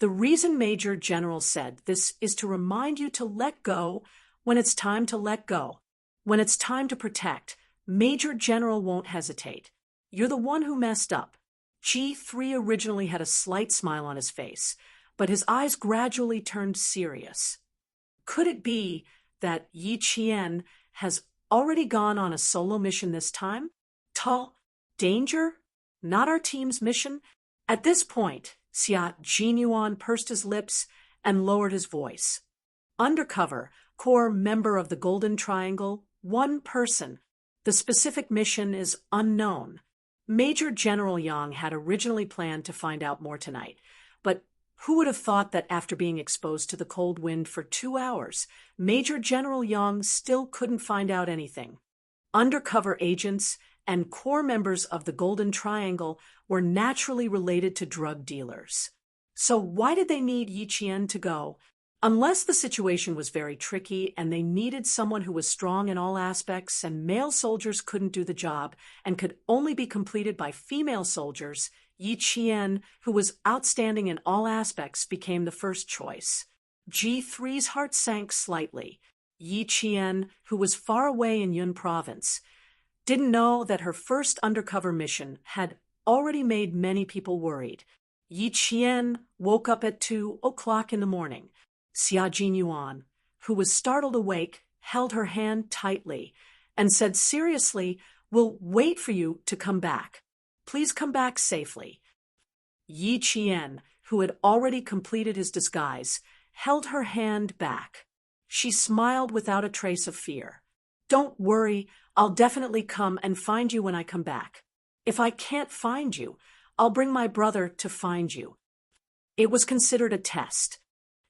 The reason Major General said this is to remind you to let go when it's time to let go. When it's time to protect, Major General won't hesitate. You're the one who messed up. G3 originally had a slight smile on his face, but his eyes gradually turned serious. Could it be that Yi Qian has already gone on a solo mission this time? Tall, danger? Not our team's mission? At this point, Xia Jinyuan pursed his lips and lowered his voice. Undercover, core member of the Golden Triangle, one person. The specific mission is unknown. Major General Yang had originally planned to find out more tonight, but who would have thought that after being exposed to the cold wind for 2 hours, Major General Yang still couldn't find out anything? Undercover agents and core members of the Golden Triangle were naturally related to drug dealers. So why did they need Yi Qian to go? Unless the situation was very tricky and they needed someone who was strong in all aspects and male soldiers couldn't do the job and could only be completed by female soldiers, Yi Qian, who was outstanding in all aspects, became the first choice. G3's heart sank slightly. Yi Qian, who was far away in Yun Province, didn't know that her first undercover mission had already made many people worried. Yi Qian woke up at 2 o'clock in the morning. Xia Jinyuan, who was startled awake, held her hand tightly and said seriously, "We'll wait for you to come back. Please come back safely." Yi Qian, who had already completed his disguise, held her hand back. She smiled without a trace of fear. Don't worry, I'll definitely come and find you when I come back. If I can't find you, I'll bring my brother to find you. It was considered a test.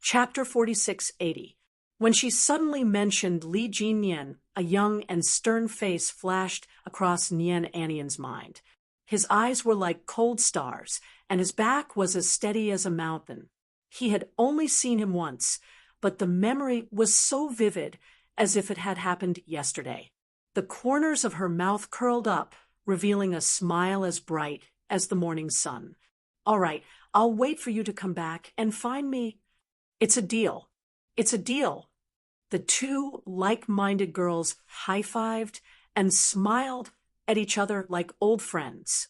Chapter 4680. When she suddenly mentioned Li Jinyan, a young and stern face flashed across Nian Anian's mind. His eyes were like cold stars, and his back was as steady as a mountain. He had only seen him once, but the memory was so vivid as if it had happened yesterday. The corners of her mouth curled up, revealing a smile as bright as the morning sun. All right, I'll wait for you to come back and find me. It's a deal. It's a deal. The two like-minded girls high-fived and smiled at each other like old friends.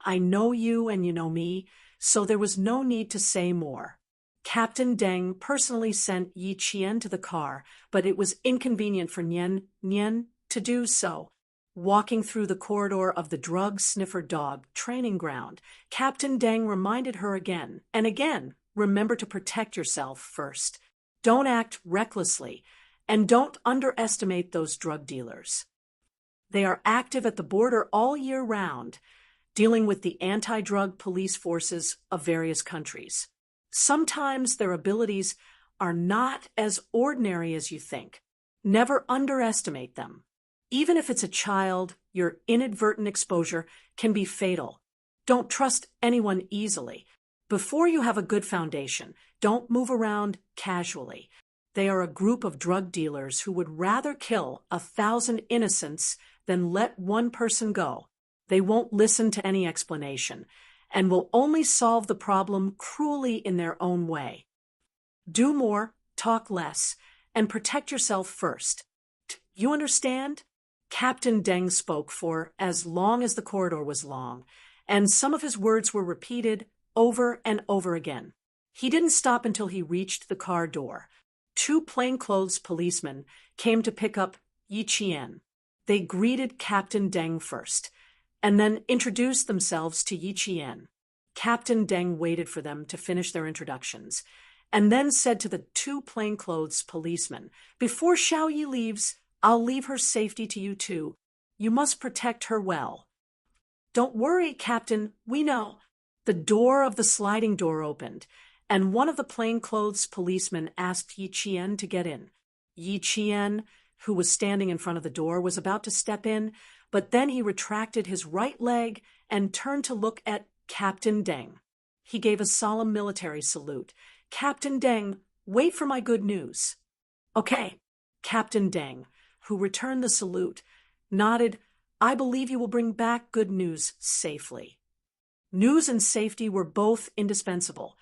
I know you and you know me, so there was no need to say more. Captain Deng personally sent Yi Qian to the car, but it was inconvenient for Nian to do so. Walking through the corridor of the drug sniffer dog training ground, Captain Deng reminded her again and again, remember to protect yourself first. Don't act recklessly, and don't underestimate those drug dealers. They are active at the border all year round, dealing with the anti-drug police forces of various countries. Sometimes their abilities are not as ordinary as you think. Never underestimate them. Even if it's a child, your inadvertent exposure can be fatal. Don't trust anyone easily. Before you have a good foundation, don't move around casually. They are a group of drug dealers who would rather kill 1,000 innocents than let one person go. They won't listen to any explanation, and will only solve the problem cruelly in their own way. Do more, talk less, and protect yourself first. You understand? Captain Deng spoke for as long as the corridor was long, and some of his words were repeated over and over again. He didn't stop until he reached the car door. 2 plainclothes policemen came to pick up Yi Qian. They greeted Captain Deng first, and then introduced themselves to Yi Qian. Captain Deng waited for them to finish their introductions, and then said to the 2 plainclothes policemen, "Before Xiao Yi leaves, I'll leave her safety to you too. You must protect her well." "Don't worry, Captain, we know." The door of the sliding door opened, and one of the plainclothes policemen asked Yi Qian to get in. Yi Qian, who was standing in front of the door, was about to step in, but then he retracted his right leg and turned to look at Captain Deng. He gave a solemn military salute. "Captain Deng, wait for my good news." "Okay." Captain Deng, who returned the salute, nodded. "I believe you will bring back good news safely." News and safety were both indispensable.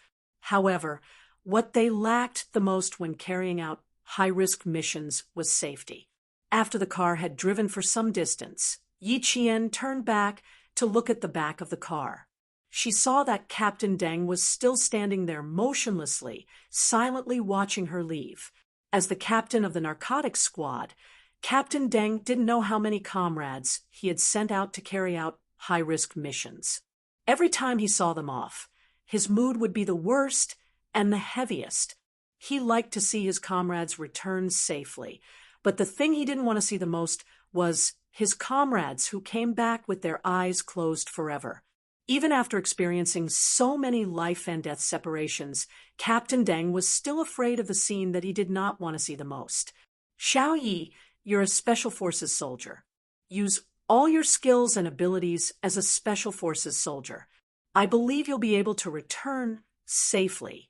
However, what they lacked the most when carrying out high-risk missions was safety. After the car had driven for some distance, Yi Qian turned back to look at the back of the car. She saw that Captain Deng was still standing there motionlessly, silently watching her leave. As the captain of the narcotics squad, Captain Deng didn't know how many comrades he had sent out to carry out high-risk missions. Every time he saw them off, his mood would be the worst and the heaviest. He liked to see his comrades return safely, but the thing he didn't want to see the most was his comrades who came back with their eyes closed forever. Even after experiencing so many life and death separations, Captain Deng was still afraid of the scene that he did not want to see the most. "Xiao Yi, you're a Special Forces soldier. Use all your skills and abilities as a Special Forces soldier. I believe you'll be able to return safely."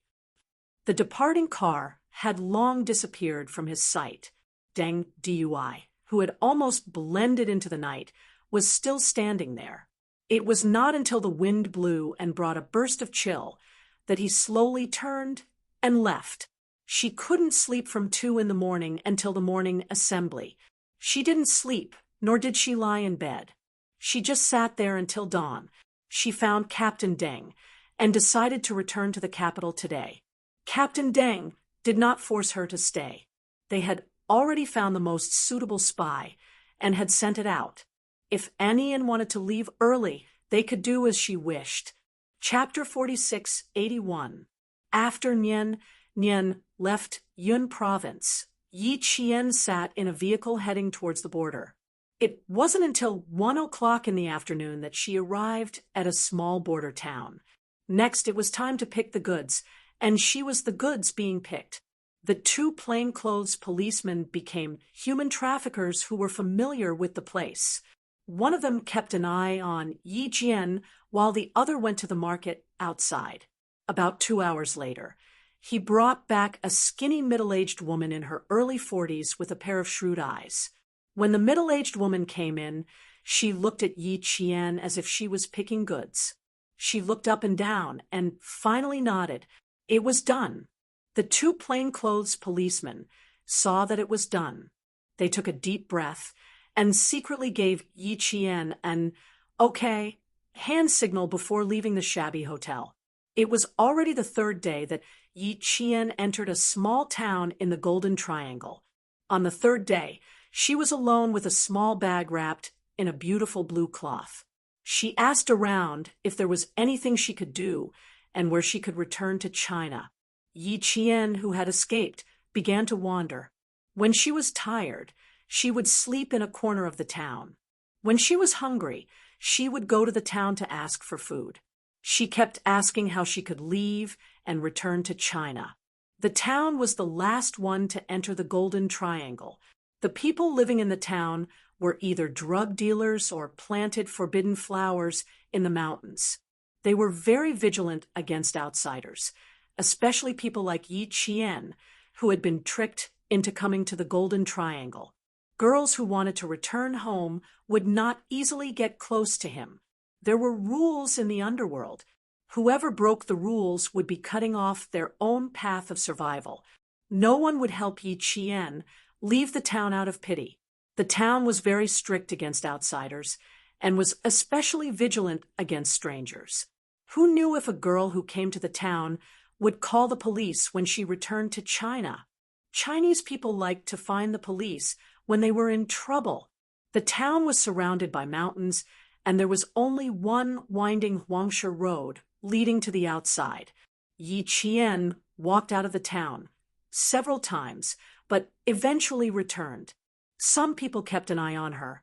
The departing car had long disappeared from his sight. Deng Dui, who had almost blended into the night, was still standing there. It was not until the wind blew and brought a burst of chill that he slowly turned and left. She couldn't sleep from 2 in the morning until the morning assembly. She didn't sleep, nor did she lie in bed. She just sat there until dawn. She found Captain Deng and decided to return to the capital today. Captain Deng did not force her to stay. They had already found the most suitable spy and had sent it out. If Anian wanted to leave early, they could do as she wished. Chapter 4681. After Nian left Yun province, Yi Qian sat in a vehicle heading towards the border. It wasn't until 1 o'clock in the afternoon that she arrived at a small border town. Next, it was time to pick the goods, and she was the goods being picked. The two plainclothes policemen became human traffickers who were familiar with the place. One of them kept an eye on Yi Jian while the other went to the market outside. About 2 hours later, he brought back a skinny middle-aged woman in her early 40s with a pair of shrewd eyes. When the middle-aged woman came in, she looked at Yi Qian as if she was picking goods. She looked up and down and finally nodded. It was done. The two plainclothes policemen saw that it was done. They took a deep breath and secretly gave Yi Qian an okay hand signal before leaving the shabby hotel. It was already the third day that Yi Qian entered a small town in the Golden Triangle. On the third day, she was alone with a small bag wrapped in a beautiful blue cloth. She asked around if there was anything she could do and where she could return to China. Yi Qian, who had escaped, began to wander. When she was tired, she would sleep in a corner of the town. When she was hungry, she would go to the town to ask for food. She kept asking how she could leave and return to China. The town was the last one to enter the Golden Triangle. The people living in the town were either drug dealers or planted forbidden flowers in the mountains. They were very vigilant against outsiders, especially people like Yi Qian, who had been tricked into coming to the Golden Triangle. Girls who wanted to return home would not easily get close to him. There were rules in the underworld. Whoever broke the rules would be cutting off their own path of survival. No one would help Yi Qian leave the town out of pity. The town was very strict against outsiders and was especially vigilant against strangers. Who knew if a girl who came to the town would call the police when she returned to China? Chinese people liked to find the police when they were in trouble. The town was surrounded by mountains, and there was only one winding Huangshe road leading to the outside. Yi Qian walked out of the town several times, but eventually returned. Some people kept an eye on her,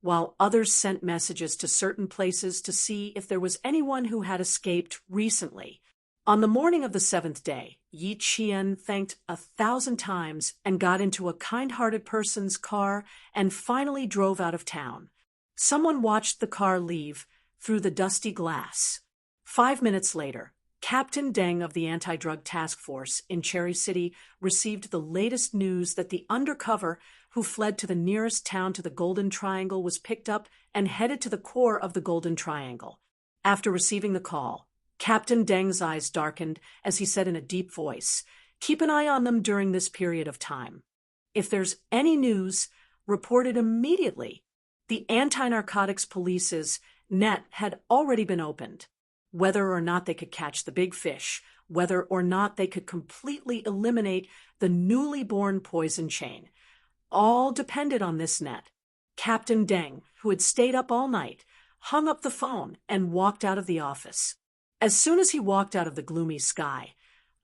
while others sent messages to certain places to see if there was anyone who had escaped recently. On the morning of the 7th day, Yi Qian thanked 1,000 times and got into a kind-hearted person's car and finally drove out of town. Someone watched the car leave through the dusty glass. 5 minutes later, Captain Deng of the Anti-Drug Task Force in Cherry City received the latest news that the undercover who fled to the nearest town to the Golden Triangle was picked up and headed to the core of the Golden Triangle. After receiving the call, Captain Deng's eyes darkened as he said in a deep voice, "Keep an eye on them during this period of time. If there's any news, report it immediately." The anti-narcotics police's net had already been opened. Whether or not they could catch the big fish, whether or not they could completely eliminate the newly born poison chain, all depended on this net. Captain Deng, who had stayed up all night, hung up the phone and walked out of the office. As soon as he walked out of the gloomy sky,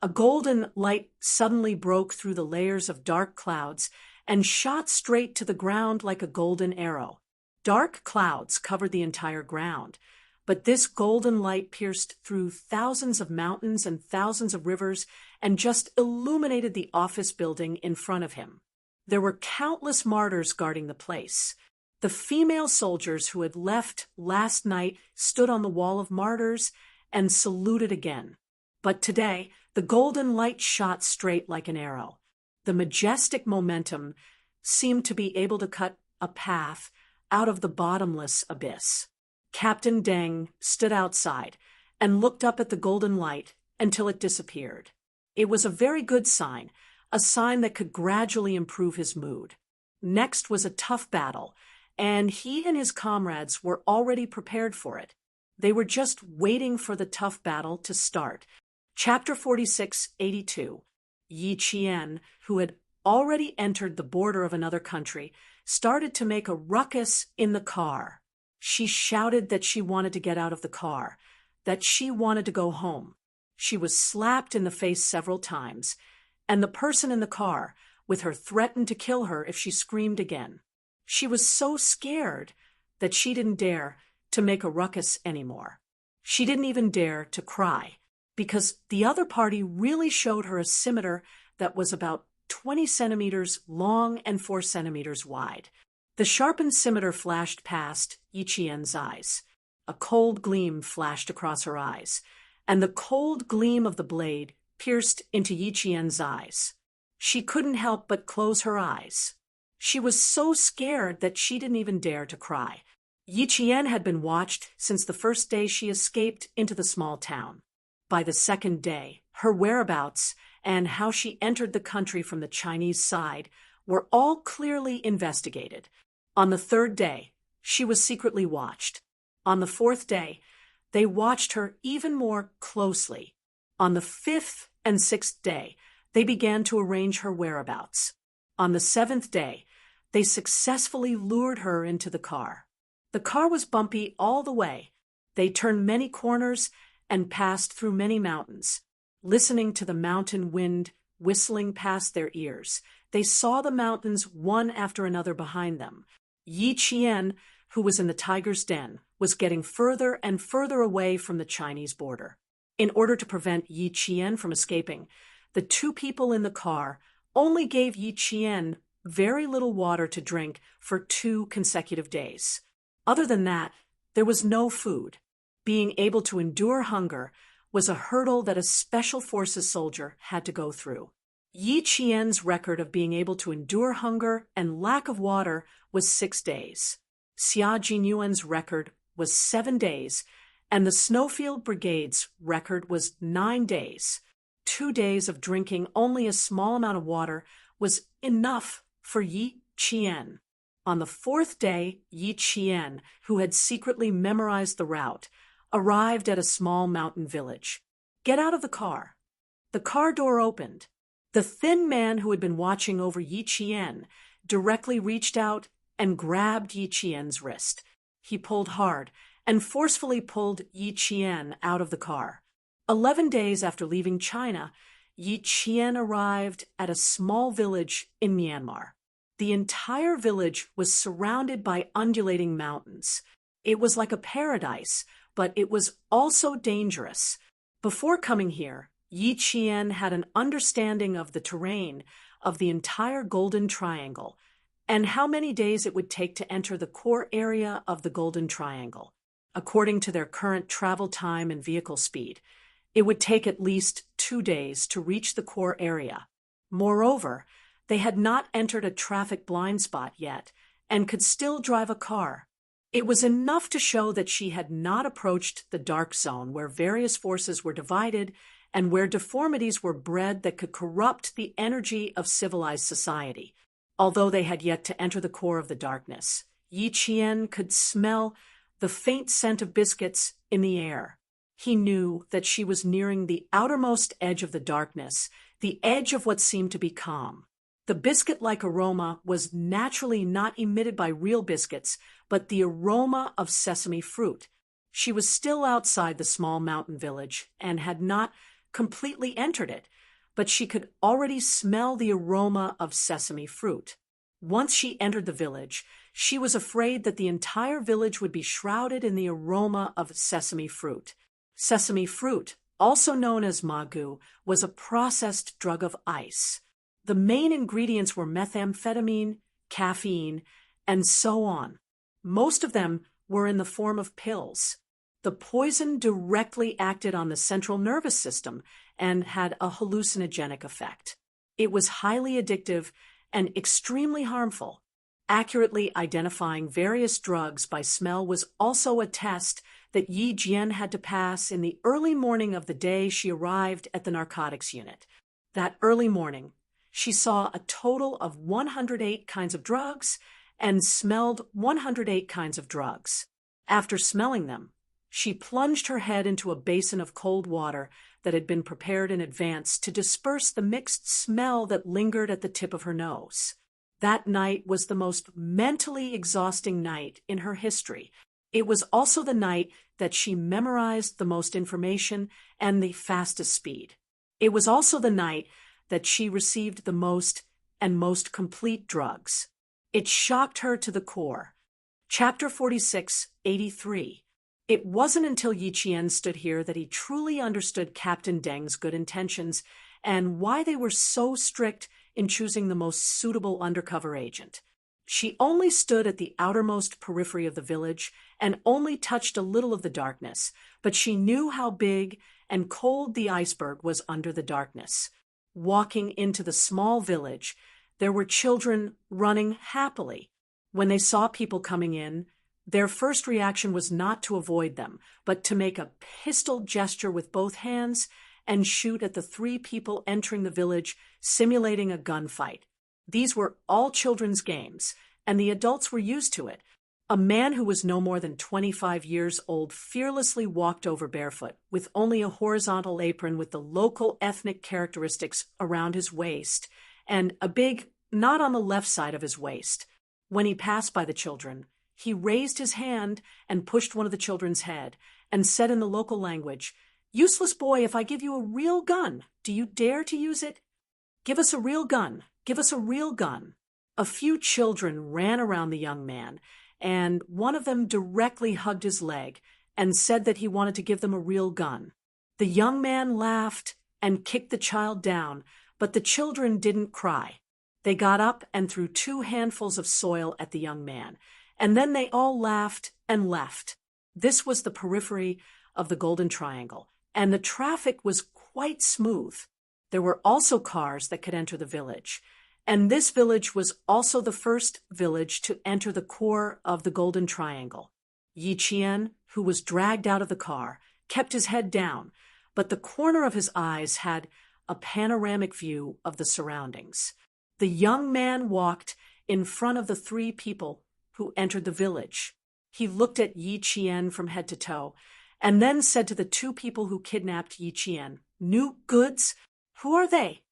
a golden light suddenly broke through the layers of dark clouds and shot straight to the ground like a golden arrow. Dark clouds covered the entire ground, but this golden light pierced through thousands of mountains and thousands of rivers and just illuminated the office building in front of him. There were countless martyrs guarding the place. The female soldiers who had left last night stood on the wall of martyrs and saluted again. But today, the golden light shot straight like an arrow. The majestic momentum seemed to be able to cut a path out of the bottomless abyss. Captain Deng stood outside and looked up at the golden light until it disappeared. It was a very good sign, a sign that could gradually improve his mood. Next was a tough battle, and he and his comrades were already prepared for it. They were just waiting for the tough battle to start. Chapter 4682. Yi Qian, who had already entered the border of another country, started to make a ruckus in the car. She shouted that she wanted to get out of the car, that she wanted to go home. She was slapped in the face several times, and the person in the car with her threatened to kill her if she screamed again. She was so scared that she didn't dare to make a ruckus anymore. She didn't even dare to cry, because the other party really showed her a scimitar that was about 20 centimeters long and 4 centimeters wide. The sharpened scimitar flashed past Yi Qian's eyes. A cold gleam flashed across her eyes, and the cold gleam of the blade pierced into Yi Qian's eyes. She couldn't help but close her eyes. She was so scared that she didn't even dare to cry. Yi Qian had been watched since the first day she escaped into the small town. By the second day, her whereabouts and how she entered the country from the Chinese side were all clearly investigated. On the third day, she was secretly watched. On the fourth day, they watched her even more closely. On the fifth and sixth day, they began to arrange her whereabouts. On the seventh day, they successfully lured her into the car. The car was bumpy all the way. They turned many corners and passed through many mountains. Listening to the mountain wind whistling past their ears, they saw the mountains one after another behind them. Yi Qian, who was in the tiger's den, was getting further and further away from the Chinese border. In order to prevent Yi Qian from escaping, the two people in the car only gave Yi Qian very little water to drink for 2 consecutive days. Other than that, there was no food. Being able to endure hunger was a hurdle that a special forces soldier had to go through. Yi Qian's record of being able to endure hunger and lack of water was 6 days. Xia Jinyuan's record was 7 days, and the Snowfield Brigade's record was 9 days. 2 days of drinking only a small amount of water was enough for Yi Qian. On the 4th day, Yi Qian, who had secretly memorized the route, arrived at a small mountain village. "Get out of the car." The car door opened. The thin man who had been watching over Yi Qian directly reached out and grabbed Yi Qian's wrist. He pulled hard and forcefully pulled Yi Qian out of the car. 11 days after leaving China, Yi Qian arrived at a small village in Myanmar. The entire village was surrounded by undulating mountains. It was like a paradise, but it was also dangerous. Before coming here, Yi Qian had an understanding of the terrain of the entire Golden Triangle and how many days it would take to enter the core area of the Golden Triangle. According to their current travel time and vehicle speed, it would take at least 2 days to reach the core area. Moreover, they had not entered a traffic blind spot yet and could still drive a car. It was enough to show that she had not approached the dark zone where various forces were divided and where deformities were bred that could corrupt the energy of civilized society. Although they had yet to enter the core of the darkness, Yi Qian could smell the faint scent of biscuits in the air. He knew that she was nearing the outermost edge of the darkness, the edge of what seemed to be calm. The biscuit-like aroma was naturally not emitted by real biscuits, but the aroma of sesame fruit. She was still outside the small mountain village and had not completely entered it, but she could already smell the aroma of sesame fruit. Once she entered the village, she was afraid that the entire village would be shrouded in the aroma of sesame fruit. Sesame fruit, also known as magu, was a processed drug of ice. The main ingredients were methamphetamine, caffeine, and so on. Most of them were in the form of pills. The poison directly acted on the central nervous system and had a hallucinogenic effect. It was highly addictive and extremely harmful. Accurately identifying various drugs by smell was also a test that Yi Qian had to pass in the early morning of the day she arrived at the narcotics unit. That early morning, she saw a total of 108 kinds of drugs and smelled 108 kinds of drugs. After smelling them, she plunged her head into a basin of cold water that had been prepared in advance to disperse the mixed smell that lingered at the tip of her nose. That night was the most mentally exhausting night in her history. It was also the night that she memorized the most information and the fastest speed. It was also the night that she received the most and most complete drugs. It shocked her to the core. Chapter 46, 83. It wasn't until Yi Qian stood here that he truly understood Captain Deng's good intentions and why they were so strict in choosing the most suitable undercover agent. She only stood at the outermost periphery of the village and only touched a little of the darkness, but she knew how big and cold the iceberg was under the darkness. Walking into the small village, there were children running happily. When they saw people coming in, their first reaction was not to avoid them, but to make a pistol gesture with both hands and shoot at the 3 people entering the village, simulating a gunfight. These were all children's games, and the adults were used to it. A man who was no more than 25 years old fearlessly walked over barefoot, with only a horizontal apron with the local ethnic characteristics around his waist, and a big knot on the left side of his waist. When he passed by the children, he raised his hand and pushed one of the children's head, and said in the local language, "Useless boy, if I give you a real gun, do you dare to use it? Give us a real gun. Give us a real gun." A few children ran around the young man, and one of them directly hugged his leg and said that he wanted to give them a real gun. The young man laughed and kicked the child down, but the children didn't cry. They got up and threw 2 handfuls of soil at the young man, and then they all laughed and left. This was the periphery of the Golden Triangle, and the traffic was quite smooth. There were also cars that could enter the village, and this village was also the first village to enter the core of the Golden Triangle. Yi Qian, who was dragged out of the car, kept his head down, but the corner of his eyes had a panoramic view of the surroundings. The young man walked in front of the 3 people who entered the village. He looked at Yi Qian from head to toe, and then said to the 2 people who kidnapped Yi Qian, "New goods? Who are they?"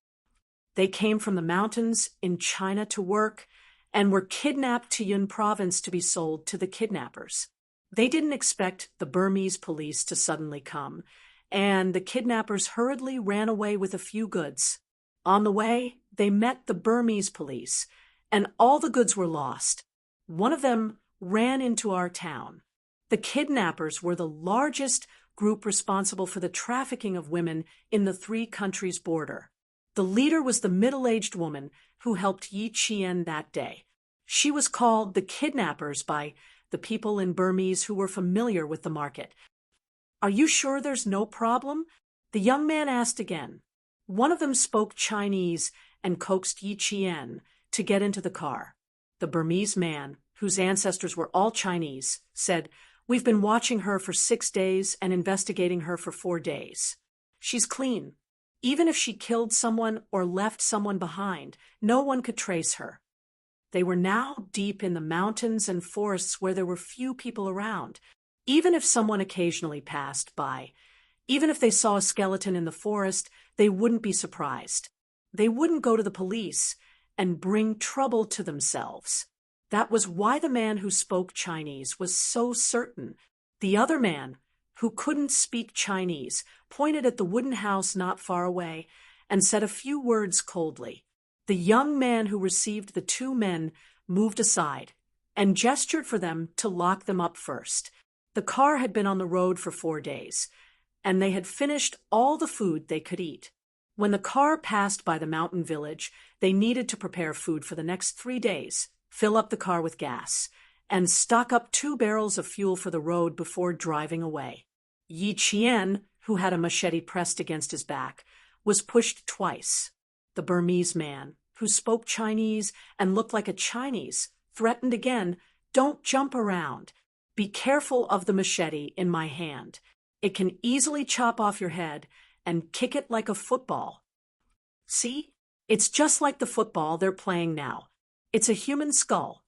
"They came from the mountains in China to work and were kidnapped to Yun province to be sold to the kidnappers. They didn't expect the Burmese police to suddenly come, and the kidnappers hurriedly ran away with a few goods. On the way, they met the Burmese police, and all the goods were lost. One of them ran into our town. The kidnappers were the largest group responsible for the trafficking of women in the 3 countries' border. The leader was the middle-aged woman who helped Yi Qian that day. She was called the kidnappers by the people in Burmese who were familiar with the market." "Are you sure there's no problem?" the young man asked again. One of them spoke Chinese and coaxed Yi Qian to get into the car. The Burmese man, whose ancestors were all Chinese, said, "We've been watching her for 6 days and investigating her for 4 days. She's clean. Even if she killed someone or left someone behind, no one could trace her." They were now deep in the mountains and forests where there were few people around. Even if someone occasionally passed by, even if they saw a skeleton in the forest, they wouldn't be surprised. They wouldn't go to the police and bring trouble to themselves. That was why the man who spoke Chinese was so certain. The other man, who couldn't speak Chinese, pointed at the wooden house not far away and said a few words coldly. The young man who received the 2 men moved aside and gestured for them to lock them up first. The car had been on the road for 4 days, and they had finished all the food they could eat. When the car passed by the mountain village, they needed to prepare food for the next 3 days, fill up the car with gas, and stock up 2 barrels of fuel for the road before driving away. Yi Qian, who had a machete pressed against his back, was pushed twice. The Burmese man, who spoke Chinese and looked like a Chinese, threatened again, "Don't jump around. Be careful of the machete in my hand. It can easily chop off your head and kick it like a football. See? It's just like the football they're playing now. It's a human skull."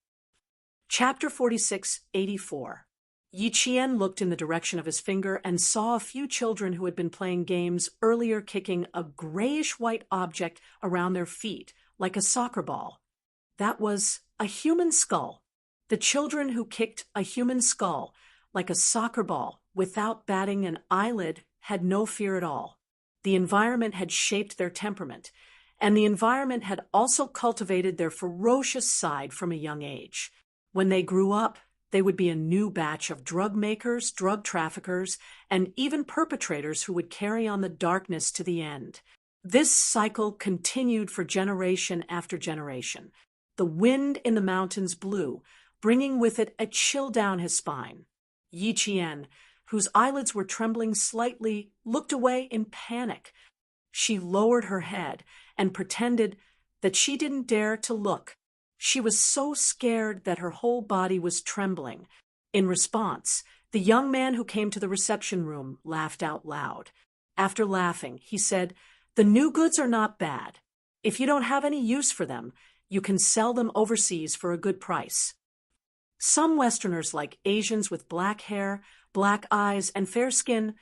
Chapter 46, 84. Yi Qian looked in the direction of his finger and saw a few children who had been playing games earlier kicking a grayish-white object around their feet, like a soccer ball. That was a human skull. The children who kicked a human skull, like a soccer ball, without batting an eyelid, had no fear at all. The environment had shaped their temperament, and the environment had also cultivated their ferocious side from a young age. When they grew up, they would be a new batch of drug makers, drug traffickers, and even perpetrators who would carry on the darkness to the end. This cycle continued for generation after generation. The wind in the mountains blew, bringing with it a chill down his spine. Yi Qian, whose eyelids were trembling slightly, looked away in panic. She lowered her head and pretended that she didn't dare to look. She was so scared that her whole body was trembling. In response, the young man who came to the reception room laughed out loud. After laughing, he said, "The new goods are not bad. If you don't have any use for them, you can sell them overseas for a good price." Some Westerners like Asians with black hair, black eyes, and fair skin,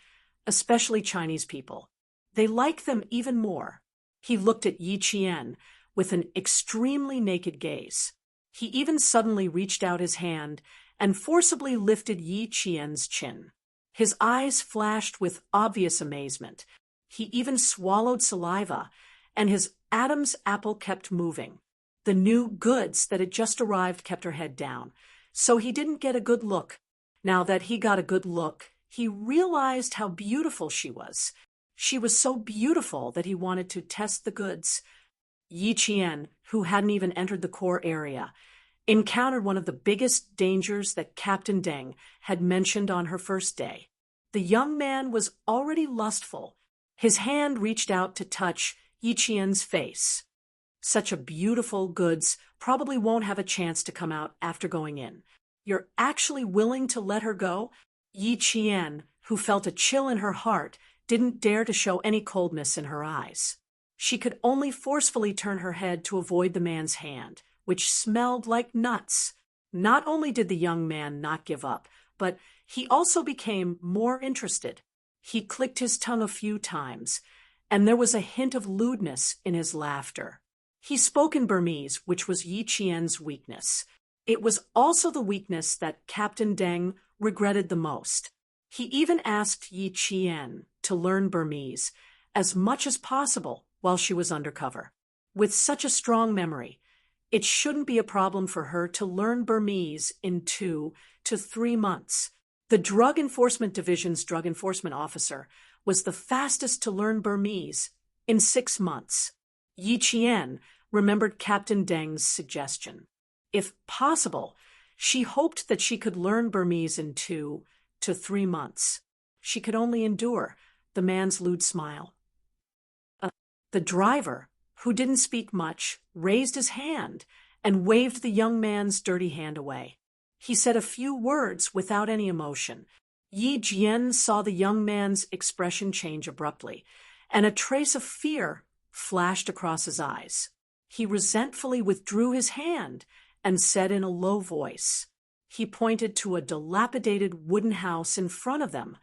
especially Chinese people. They like them even more. He looked at Yi Qian with an extremely naked gaze. He even suddenly reached out his hand and forcibly lifted Yi Qian's chin. His eyes flashed with obvious amazement. He even swallowed saliva, and his Adam's apple kept moving. The new goods that had just arrived kept her head down, so he didn't get a good look. Now that he got a good look, he realized how beautiful she was. She was so beautiful that he wanted to test the goods. Yi Qian, who hadn't even entered the core area, encountered one of the biggest dangers that Captain Deng had mentioned on her first day. The young man was already lustful. His hand reached out to touch Yi Qian's face. Such a beautiful goods probably won't have a chance to come out after going in. You're actually willing to let her go? Yi Qian, who felt a chill in her heart, didn't dare to show any coldness in her eyes. She could only forcefully turn her head to avoid the man's hand, which smelled like nuts. Not only did the young man not give up, but he also became more interested. He clicked his tongue a few times, and there was a hint of lewdness in his laughter. He spoke in Burmese, which was Yi Qian's weakness. It was also the weakness that Captain Deng regretted the most. He even asked Yi Qian to learn Burmese as much as possible while she was undercover. With such a strong memory, it shouldn't be a problem for her to learn Burmese in 2 to 3 months. The Drug Enforcement Division's drug enforcement officer was the fastest to learn Burmese in 6 months. Yi Qian remembered Captain Deng's suggestion. If possible, she hoped that she could learn Burmese in 2 to 3 months. She could only endure the man's lewd smile. The driver, who didn't speak much, raised his hand and waved the young man's dirty hand away. He said a few words without any emotion. Yi Qian saw the young man's expression change abruptly, and a trace of fear flashed across his eyes. He resentfully withdrew his hand and said in a low voice. He pointed to a dilapidated wooden house in front of them,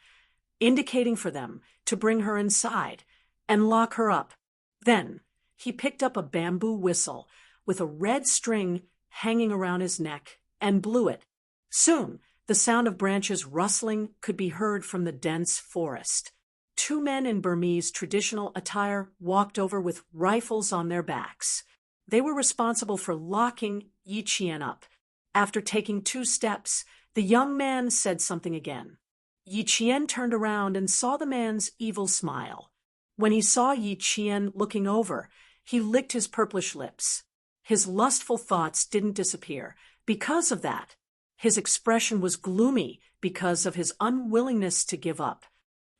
indicating for them to bring her inside and lock her up. Then he picked up a bamboo whistle with a red string hanging around his neck and blew it. Soon, the sound of branches rustling could be heard from the dense forest. 2 men in Burmese traditional attire walked over with rifles on their backs. They were responsible for locking Yi Qian up. After taking 2 steps, the young man said something again. Yi Qian turned around and saw the man's evil smile. When he saw Yi Qian looking over, he licked his purplish lips. His lustful thoughts didn't disappear. Because of that, his expression was gloomy because of his unwillingness to give up.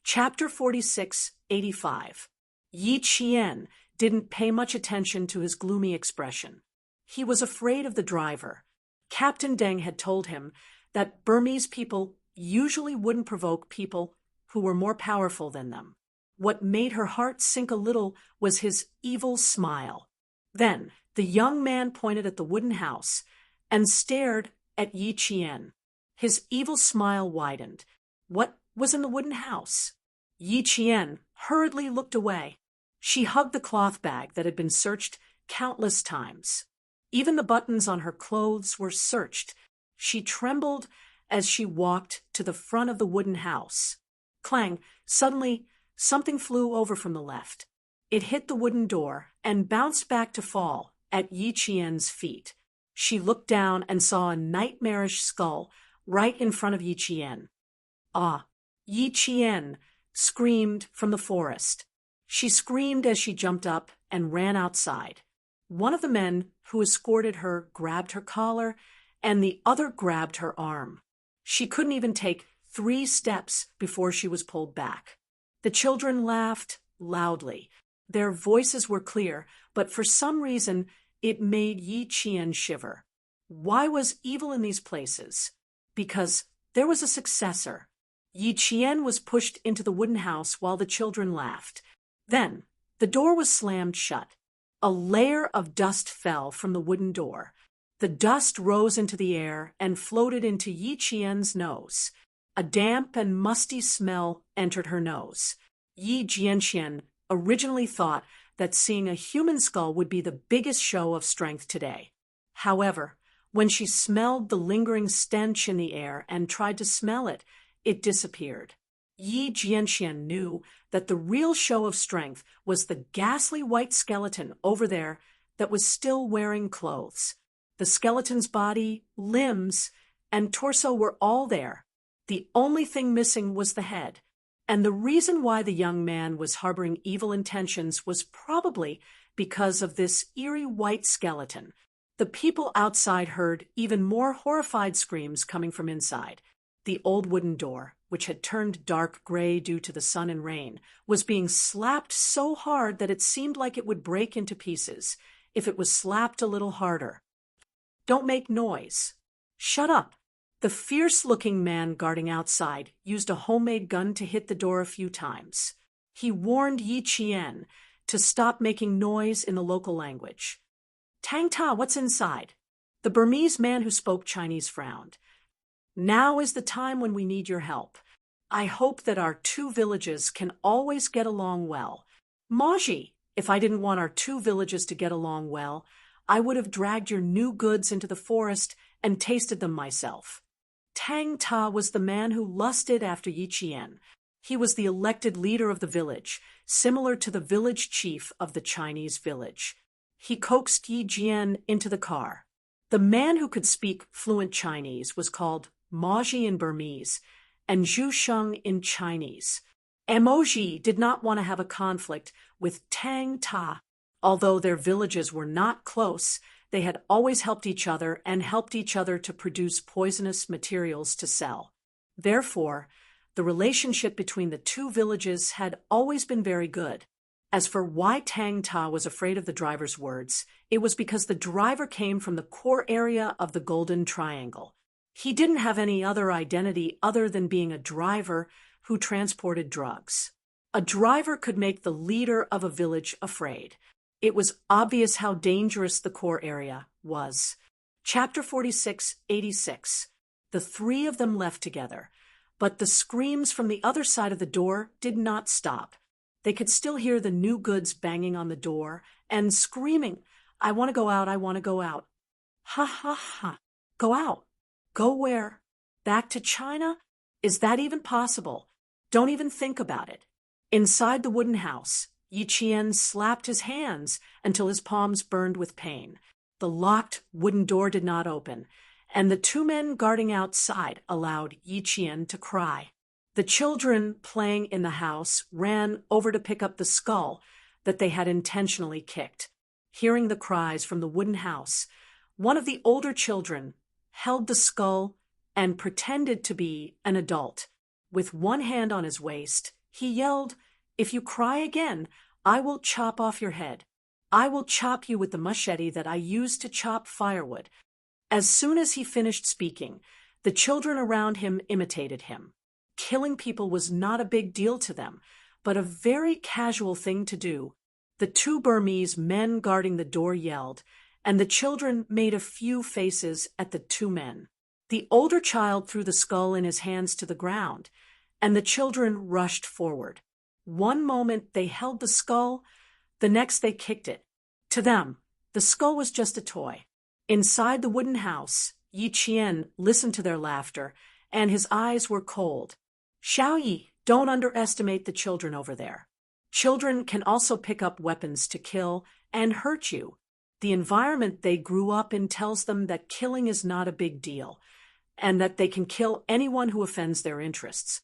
Chapter 46:85. Yi Qian didn't pay much attention to his gloomy expression. He was afraid of the driver. Captain Deng had told him that Burmese people usually wouldn't provoke people who were more powerful than them. What made her heart sink a little was his evil smile. Then the young man pointed at the wooden house and stared at Yi Qian. His evil smile widened. What was in the wooden house? Yi Qian hurriedly looked away. She hugged the cloth bag that had been searched countless times. Even the buttons on her clothes were searched. She trembled as she walked to the front of the wooden house. Clang! Suddenly, something flew over from the left. It hit the wooden door and bounced back to fall at Yi Qian's feet. She looked down and saw a nightmarish skull right in front of Yi Qian. Ah! Yi Qian screamed from the forest. She screamed as she jumped up and ran outside. One of the men who escorted her grabbed her collar, and the other grabbed her arm. She couldn't even take 3 steps before she was pulled back. The children laughed loudly. Their voices were clear, but for some reason it made Yi Qian shiver. Why was evil in these places? Because there was a successor. Yi Qian was pushed into the wooden house while the children laughed. Then the door was slammed shut. A layer of dust fell from the wooden door. The dust rose into the air and floated into Yi Qian's nose. A damp and musty smell entered her nose. Yi Jianxian originally thought that seeing a human skull would be the biggest show of strength today. However, when she smelled the lingering stench in the air and tried to smell it, it disappeared. Yi Jianxian knew that the real show of strength was the ghastly white skeleton over there that was still wearing clothes. The skeleton's body, limbs, and torso were all there. The only thing missing was the head. And the reason why the young man was harboring evil intentions was probably because of this eerie white skeleton. The people outside heard even more horrified screams coming from inside. The old wooden door, which had turned dark gray due to the sun and rain, was being slapped so hard that it seemed like it would break into pieces if it was slapped a little harder. "Don't make noise. Shut up." The fierce-looking man guarding outside used a homemade gun to hit the door a few times. He warned Yi Qian to stop making noise in the local language. "Tang Ta, what's inside?" The Burmese man who spoke Chinese frowned. "Now is the time when we need your help. I hope that our 2 villages can always get along well. Maji, if I didn't want our 2 villages to get along well, I would have dragged your new goods into the forest and tasted them myself." Tang Ta was the man who lusted after Yi Qian. He was the elected leader of the village, similar to the village chief of the Chinese village. He coaxed Yi Jian into the car. The man who could speak fluent Chinese was called Maji in Burmese and Zhu Sheng in Chinese. Emoji did not want to have a conflict with Tang Ta. Although their villages were not close, they had always helped each other and helped each other to produce poisonous materials to sell. Therefore, the relationship between the 2 villages had always been very good. As for why Tang Ta was afraid of the driver's words, it was because the driver came from the core area of the Golden Triangle. He didn't have any other identity other than being a driver who transported drugs. A driver could make the leader of a village afraid. It was obvious how dangerous the core area was. Chapter 46:86. The 3 of them left together, but the screams from the other side of the door did not stop. They could still hear the new goods banging on the door and screaming, "I want to go out, I want to go out." Ha ha ha. Go out. Go where? Back to China? Is that even possible? Don't even think about it. Inside the wooden house, Yi Qian slapped his hands until his palms burned with pain. The locked wooden door did not open, and the 2 men guarding outside allowed Yi Qian to cry. The children playing in the house ran over to pick up the skull that they had intentionally kicked. Hearing the cries from the wooden house, one of the older children held the skull and pretended to be an adult. With one hand on his waist, he yelled, "If you cry again, I will chop off your head. I will chop you with the machete that I use to chop firewood." As soon as he finished speaking, the children around him imitated him. Killing people was not a big deal to them, but a very casual thing to do. The 2 Burmese men guarding the door yelled, and the children made a few faces at the 2 men. The older child threw the skull in his hands to the ground, and the children rushed forward. One moment they held the skull, the next they kicked it. To them, the skull was just a toy. Inside the wooden house, Yi Qian listened to their laughter, and his eyes were cold. "Xiao Yi, don't underestimate the children over there. Children can also pick up weapons to kill and hurt you. The environment they grew up in tells them that killing is not a big deal, and that they can kill anyone who offends their interests.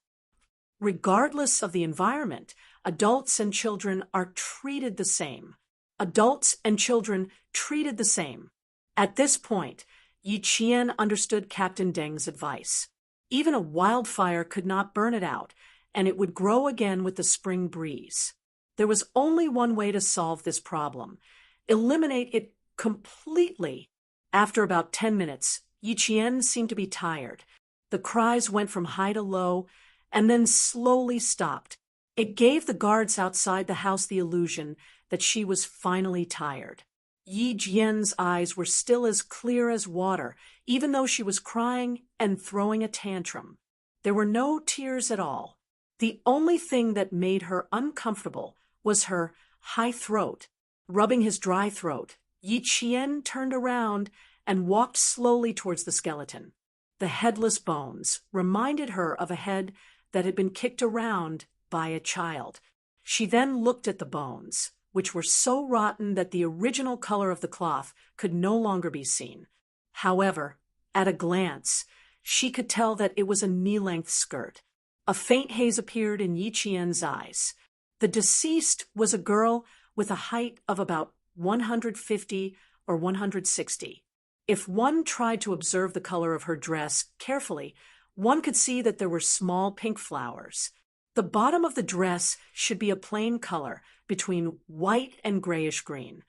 Regardless of the environment, adults and children are treated the same. Adults and children treated the same. At this point, Yi Qian understood Captain Deng's advice. Even a wildfire could not burn it out, and it would grow again with the spring breeze. There was only one way to solve this problem: eliminate it completely. After about 10 minutes, Yi Qian seemed to be tired. The cries went from high to low, and then slowly stopped. It gave the guards outside the house the illusion that she was finally tired. Yi Jian's eyes were still as clear as water, even though she was crying and throwing a tantrum. There were no tears at all. The only thing that made her uncomfortable was her high throat. Rubbing his dry throat, Yi Qian turned around and walked slowly towards the skeleton. The headless bones reminded her of a head that had been kicked around by a child. She then looked at the bones, which were so rotten that the original color of the cloth could no longer be seen. However, at a glance, she could tell that it was a knee-length skirt. A faint haze appeared in Yi Qian's eyes. The deceased was a girl with a height of about 150 or 160. If one tried to observe the color of her dress carefully, one could see that there were small pink flowers. The bottom of the dress should be a plain color between white and grayish-green.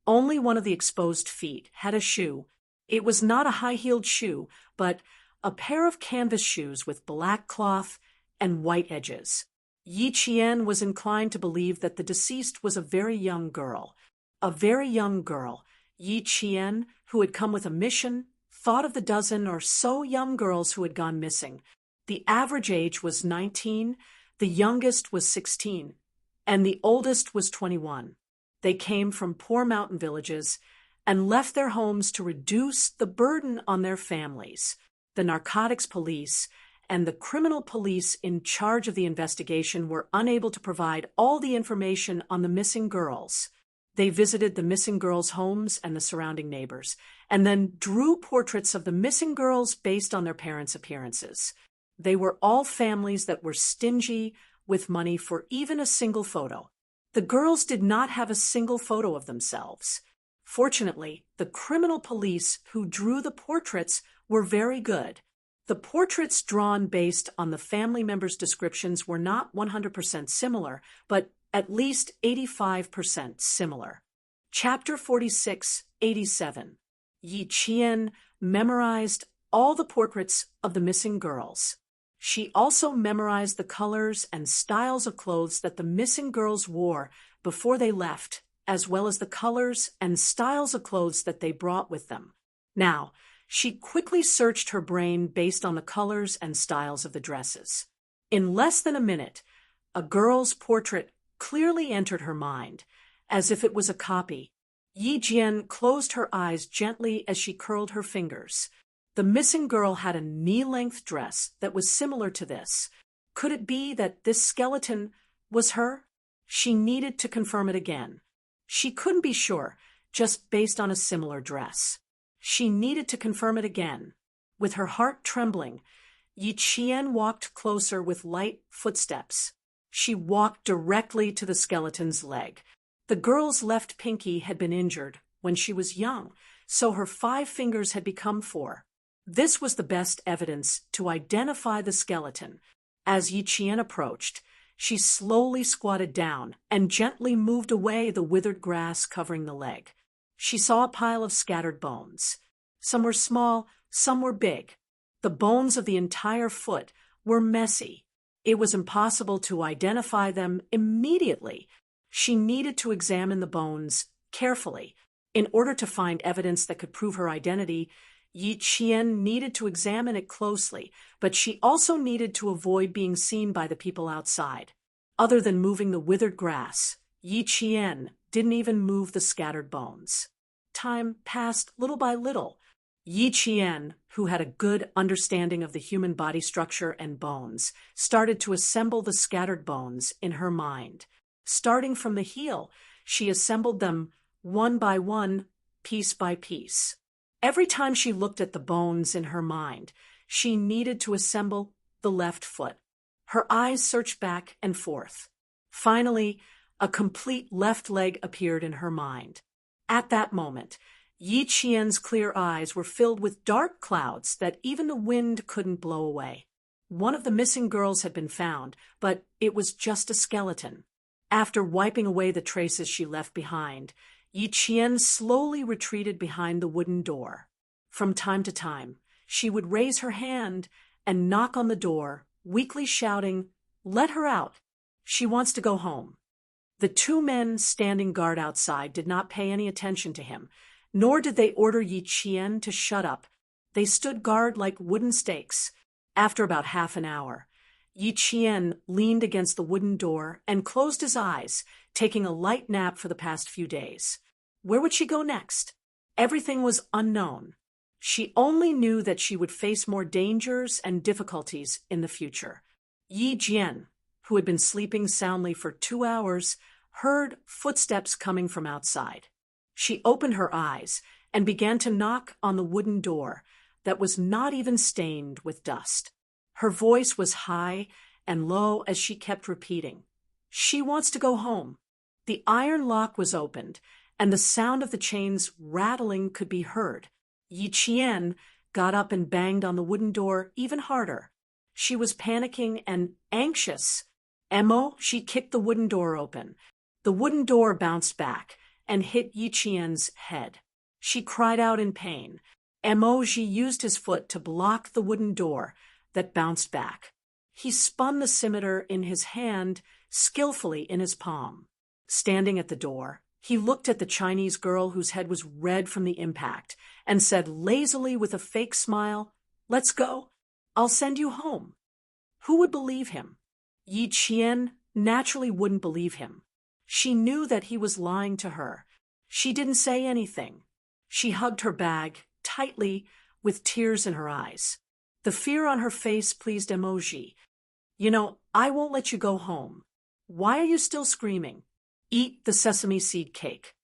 Only one of the exposed feet had a shoe. It was not a high-heeled shoe, but a pair of canvas shoes with black cloth and white edges. Yi Qian was inclined to believe that the deceased was a very young girl. A very young girl. Yi Qian, who had come with a mission, thought of the dozen or so young girls who had gone missing. The average age was 19, the youngest was 16, and the oldest was 21. They came from poor mountain villages and left their homes to reduce the burden on their families. The narcotics police and the criminal police in charge of the investigation were unable to provide all the information on the missing girls. They visited the missing girls' homes and the surrounding neighbors, and then drew portraits of the missing girls based on their parents' appearances. They were all families that were stingy with money for even a single photo. The girls did not have a single photo of themselves. Fortunately, the criminal police who drew the portraits were very good. The portraits drawn based on the family members' descriptions were not 100% similar, but at least 85% similar. Chapter 46-87. Yi Qian memorized all the portraits of the missing girls. She also memorized the colors and styles of clothes that the missing girls wore before they left, as well as the colors and styles of clothes that they brought with them. Now, she quickly searched her brain based on the colors and styles of the dresses. In less than a minute, a girl's portrait clearly entered her mind, as if it was a copy. Yi Jian closed her eyes gently as she curled her fingers. The missing girl had a knee-length dress that was similar to this. Could it be that this skeleton was her? She needed to confirm it again. She couldn't be sure, just based on a similar dress. She needed to confirm it again. With her heart trembling, Yi Qian walked closer with light footsteps. She walked directly to the skeleton's leg. The girl's left pinky had been injured when she was young, so her 5 fingers had become 4. This was the best evidence to identify the skeleton. As Yi Qian approached, she slowly squatted down and gently moved away the withered grass covering the leg. She saw a pile of scattered bones. Some were small, some were big. The bones of the entire foot were messy. It was impossible to identify them immediately. She needed to examine the bones carefully. In order to find evidence that could prove her identity, Yi Qian needed to examine it closely, but she also needed to avoid being seen by the people outside. Other than moving the withered grass, Yi Qian didn't even move the scattered bones. Time passed little by little. Yi Qian, who had a good understanding of the human body structure and bones, started to assemble the scattered bones in her mind. Starting from the heel, she assembled them one by one, piece by piece. Every time she looked at the bones in her mind, she needed to assemble the left foot. Her eyes searched back and forth. Finally, a complete left leg appeared in her mind. At that moment, Yi Qian's clear eyes were filled with dark clouds that even the wind couldn't blow away. One of the missing girls had been found, but it was just a skeleton. After wiping away the traces she left behind, Yi Qian slowly retreated behind the wooden door. From time to time, she would raise her hand and knock on the door, weakly shouting, "Let her out. She wants to go home." The two men standing guard outside did not pay any attention to him, nor did they order Yi Qian to shut up. They stood guard like wooden stakes. After about half an hour, Yi Qian leaned against the wooden door and closed his eyes, taking a light nap for the past few days. Where would she go next? Everything was unknown. She only knew that she would face more dangers and difficulties in the future. Yi Jian, who had been sleeping soundly for 2 hours, heard footsteps coming from outside. She opened her eyes and began to knock on the wooden door that was not even stained with dust. Her voice was high and low as she kept repeating, "She wants to go home." The iron lock was opened, and the sound of the chains rattling could be heard. Yi Qian got up and banged on the wooden door even harder. She was panicking and anxious. Emo, she kicked the wooden door open. The wooden door bounced back and hit Yi Qian's head. She cried out in pain. Emoji used his foot to block the wooden door that bounced back. He spun the scimitar in his hand, skillfully in his palm. Standing at the door, he looked at the Chinese girl whose head was red from the impact and said lazily with a fake smile, "Let's go. I'll send you home." Who would believe him? Yi Qian naturally wouldn't believe him. She knew that he was lying to her. She didn't say anything. She hugged her bag tightly with tears in her eyes. The fear on her face pleased Emoji. I won't let you go home. Why are you still screaming? Eat the sesame seed cake."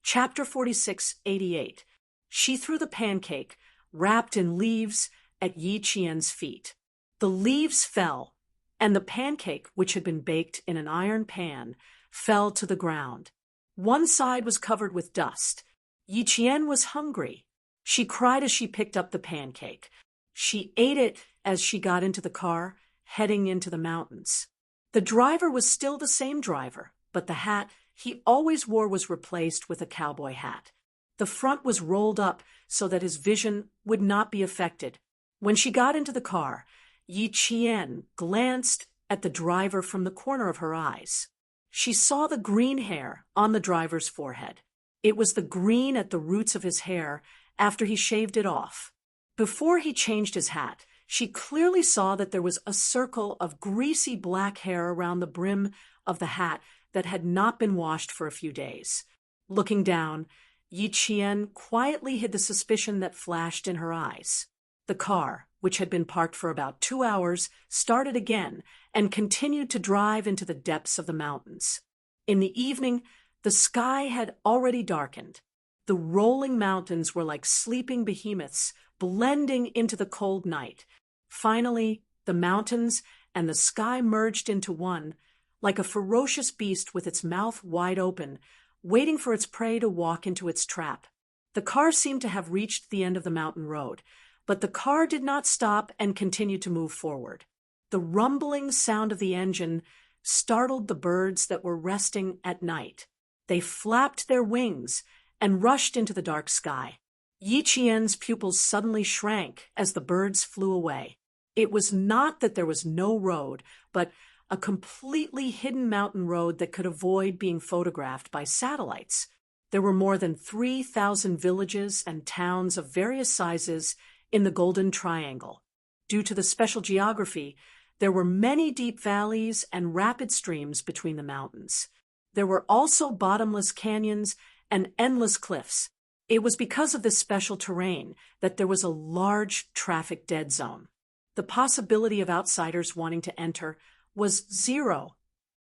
Chapter 46:88. She threw the pancake, wrapped in leaves, at Yi Qian's feet. The leaves fell, and the pancake, which had been baked in an iron pan, fell to the ground. One side was covered with dust. Yi Qian was hungry. She cried as she picked up the pancake. She ate it as she got into the car, heading into the mountains. The driver was still the same driver, but the hat he always wore was replaced with a cowboy hat. The front was rolled up so that his vision would not be affected. When she got into the car, Yi Qian glanced at the driver from the corner of her eyes. She saw the green hair on the driver's forehead. It was the green at the roots of his hair after he shaved it off. Before he changed his hat, she clearly saw that there was a circle of greasy black hair around the brim of the hat that had not been washed for a few days. Looking down, Yi Qian quietly hid the suspicion that flashed in her eyes. The car, which had been parked for about 2 hours, started again and continued to drive into the depths of the mountains. In the evening, the sky had already darkened. The rolling mountains were like sleeping behemoths, blending into the cold night. Finally, the mountains and the sky merged into one, like a ferocious beast with its mouth wide open, waiting for its prey to walk into its trap. The car seemed to have reached the end of the mountain road, but the car did not stop and continued to move forward. The rumbling sound of the engine startled the birds that were resting at night. They flapped their wings and rushed into the dark sky. Yi Qian's pupils suddenly shrank as the birds flew away. It was not that there was no road, but a completely hidden mountain road that could avoid being photographed by satellites. There were more than 3,000 villages and towns of various sizes in the Golden Triangle. Due to the special geography, there were many deep valleys and rapid streams between the mountains. There were also bottomless canyons and endless cliffs. It was because of this special terrain that there was a large traffic dead zone. The possibility of outsiders wanting to enter was zero.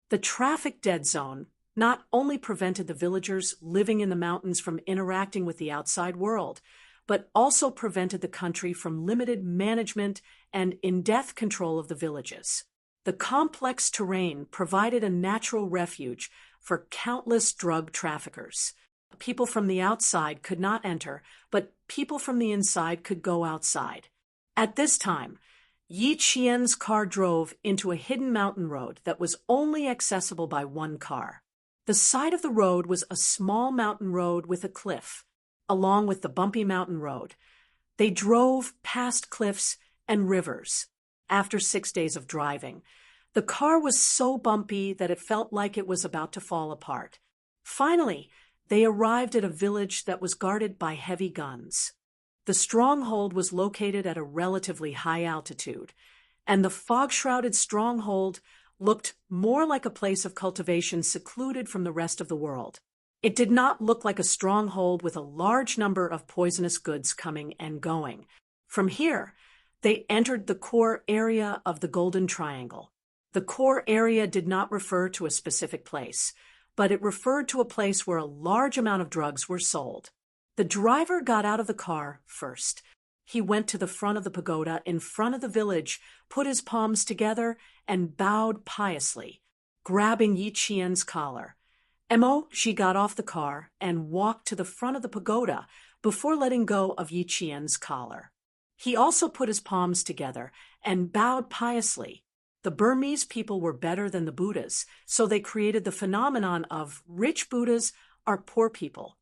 The traffic dead zone not only prevented the villagers living in the mountains from interacting with the outside world, but also prevented the country from limited management and in-depth control of the villages. The complex terrain provided a natural refuge for countless drug traffickers. People from the outside could not enter, but people from the inside could go outside. At this time, Yi Qian's car drove into a hidden mountain road that was only accessible by one car. The side of the road was a small mountain road with a cliff, along with the bumpy mountain road. They drove past cliffs and rivers. After 6 days of driving, the car was so bumpy that it felt like it was about to fall apart. Finally, they arrived at a village that was guarded by heavy guns. The stronghold was located at a relatively high altitude, and the fog-shrouded stronghold looked more like a place of cultivation secluded from the rest of the world. It did not look like a stronghold with a large number of poisonous goods coming and going. From here, they entered the core area of the Golden Triangle. The core area did not refer to a specific place, but it referred to a place where a large amount of drugs were sold. The driver got out of the car first. He went to the front of the pagoda in front of the village, put his palms together, and bowed piously, grabbing Yi Qian's collar. She got off the car and walked to the front of the pagoda before letting go of Yi Qian's collar. He also put his palms together and bowed piously. The Burmese people were better than the Buddhas, so they created the phenomenon of rich Buddhas are poor people.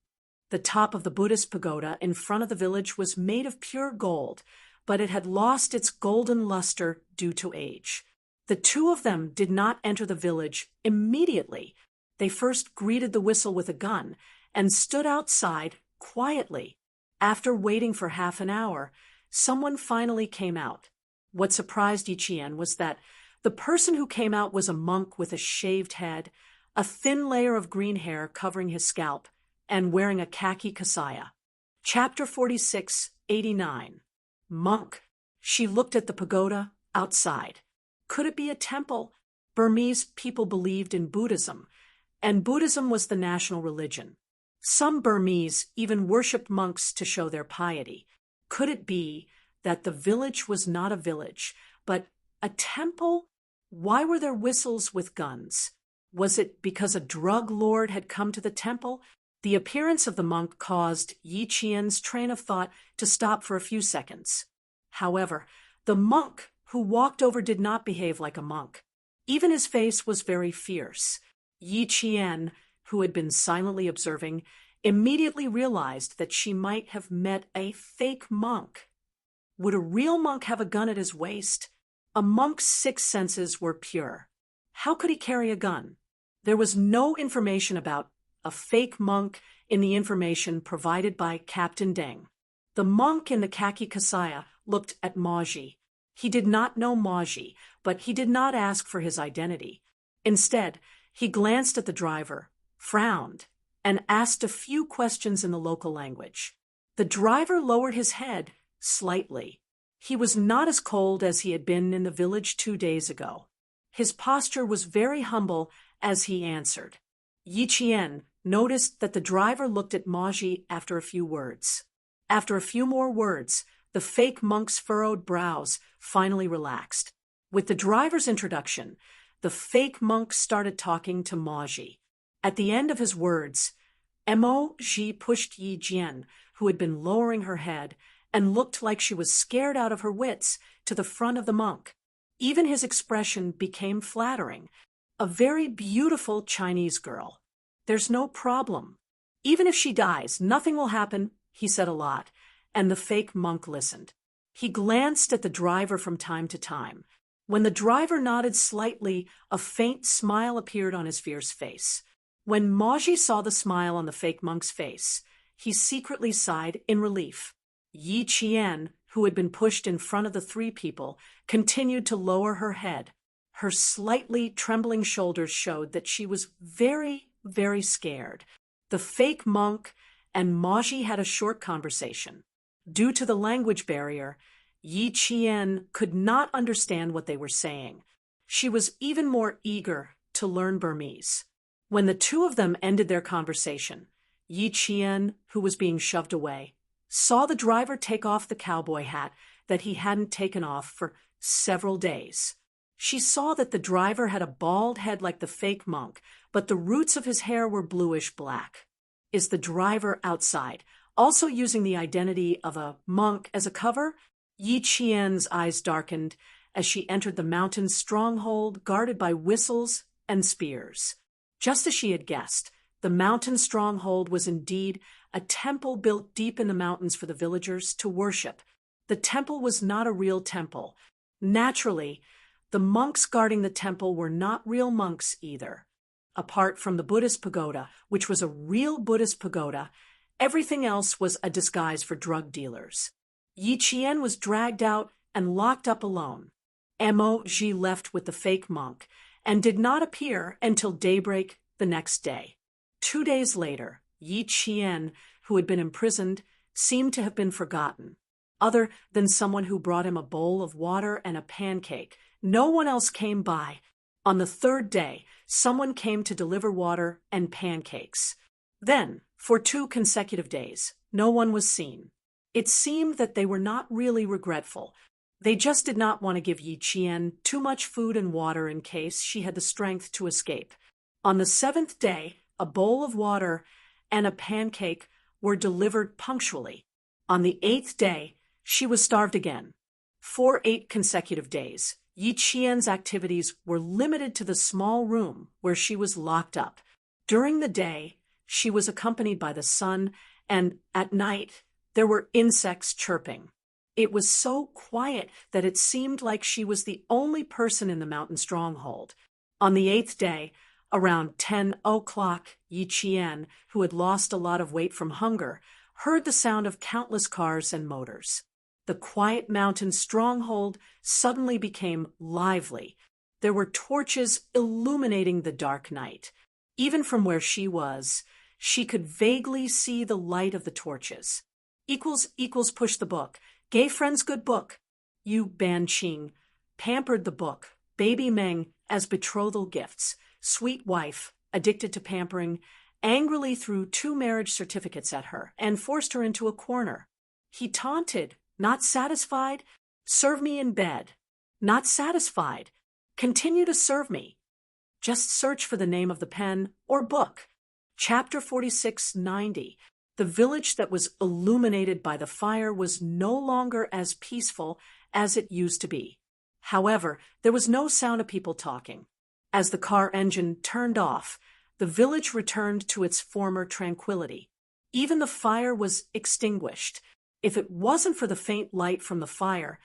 The top of the Buddhist pagoda in front of the village was made of pure gold, but it had lost its golden luster due to age. The two of them did not enter the village immediately. They first greeted the whistle with a gun and stood outside quietly. After waiting for half an hour, someone finally came out. What surprised Yi Qian was that the person who came out was a monk with a shaved head, a thin layer of green hair covering his scalp, and wearing a khaki kasaya. Chapter 46:89. Monk. She looked at the pagoda outside. Could it be a temple? Burmese people believed in Buddhism, and Buddhism was the national religion. Some Burmese even worshipped monks to show their piety. Could it be that the village was not a village, but a temple? Why were there whistles with guns? Was it because a drug lord had come to the temple? The appearance of the monk caused Yi Qian's train of thought to stop for a few seconds. However, the monk who walked over did not behave like a monk. Even his face was very fierce. Yi Qian, who had been silently observing, immediately realized that she might have met a fake monk. Would a real monk have a gun at his waist? A monk's 6 senses were pure. How could he carry a gun? There was no information about a fake monk in the information provided by Captain Deng. The monk in the khaki kasaya looked at Maji. He did not know Maji, but he did not ask for his identity. Instead, he glanced at the driver, frowned, and asked a few questions in the local language. The driver lowered his head slightly. He was not as cold as he had been in the village 2 days ago. His posture was very humble as he answered. Yi Qian noticed that the driver looked at Maji after a few words. After a few more words, the fake monk's furrowed brows finally relaxed. With the driver's introduction, the fake monk started talking to Maji. At the end of his words, Ji pushed Yi Jian, who had been lowering her head and looked like she was scared out of her wits, to the front of the monk. Even his expression became flattering. A very beautiful Chinese girl. There's no problem. Even if she dies, nothing will happen, he said a lot, and the fake monk listened. He glanced at the driver from time to time. When the driver nodded slightly, a faint smile appeared on his fierce face. When Maji saw the smile on the fake monk's face, he secretly sighed in relief. Yi Qian, who had been pushed in front of the 3 people, continued to lower her head. Her slightly trembling shoulders showed that she was very, very scared. The fake monk and Maji had a short conversation. Due to the language barrier, Yi Qian could not understand what they were saying. She was even more eager to learn Burmese. When the two of them ended their conversation, Yi Qian, who was being shoved away, saw the driver take off the cowboy hat that he hadn't taken off for several days. She saw that the driver had a bald head like the fake monk, but the roots of his hair were bluish-black. Is the driver outside, also using the identity of a monk as a cover? Yi Qian's eyes darkened as she entered the mountain stronghold guarded by whistles and spears. Just as she had guessed, the mountain stronghold was indeed a temple built deep in the mountains for the villagers to worship. The temple was not a real temple. Naturally, the monks guarding the temple were not real monks either. Apart from the Buddhist pagoda, which was a real Buddhist pagoda, everything else was a disguise for drug dealers. Yi Qian was dragged out and locked up alone. Mo Ji left with the fake monk and did not appear until daybreak the next day. 2 days later, Yi Qian, who had been imprisoned, seemed to have been forgotten. Other than someone who brought him a bowl of water and a pancake, no one else came by. On the 3rd day, someone came to deliver water and pancakes. Then, for 2 consecutive days, no one was seen. It seemed that they were not really regretful. They just did not want to give Yi Qian too much food and water in case she had the strength to escape. On the 7th day, a bowl of water and a pancake were delivered punctually. On the 8th day, she was starved again. For 8 consecutive days, Yi Qian's activities were limited to the small room where she was locked up. During the day, she was accompanied by the sun, and at night, there were insects chirping. It was so quiet that it seemed like she was the only person in the mountain stronghold. On the 8th day, around 10 o'clock, Yi Qian, who had lost a lot of weight from hunger, heard the sound of countless cars and motors. The quiet mountain stronghold suddenly became lively. There were torches illuminating the dark night. Even from where she was, she could vaguely see the light of the torches. Push the book. Gay friends good book. Yu Banqing pampered the book, baby Meng as betrothal gifts. Sweet wife, addicted to pampering, angrily threw 2 marriage certificates at her and forced her into a corner. He taunted, not satisfied, serve me in bed. Not satisfied, continue to serve me. Just search for the name of the pen or book. Chapter 4690. The village that was illuminated by the fire was no longer as peaceful as it used to be. However, there was no sound of people talking. As the car engine turned off, the village returned to its former tranquility. Even the fire was extinguished. If it wasn't for the faint light from the fire,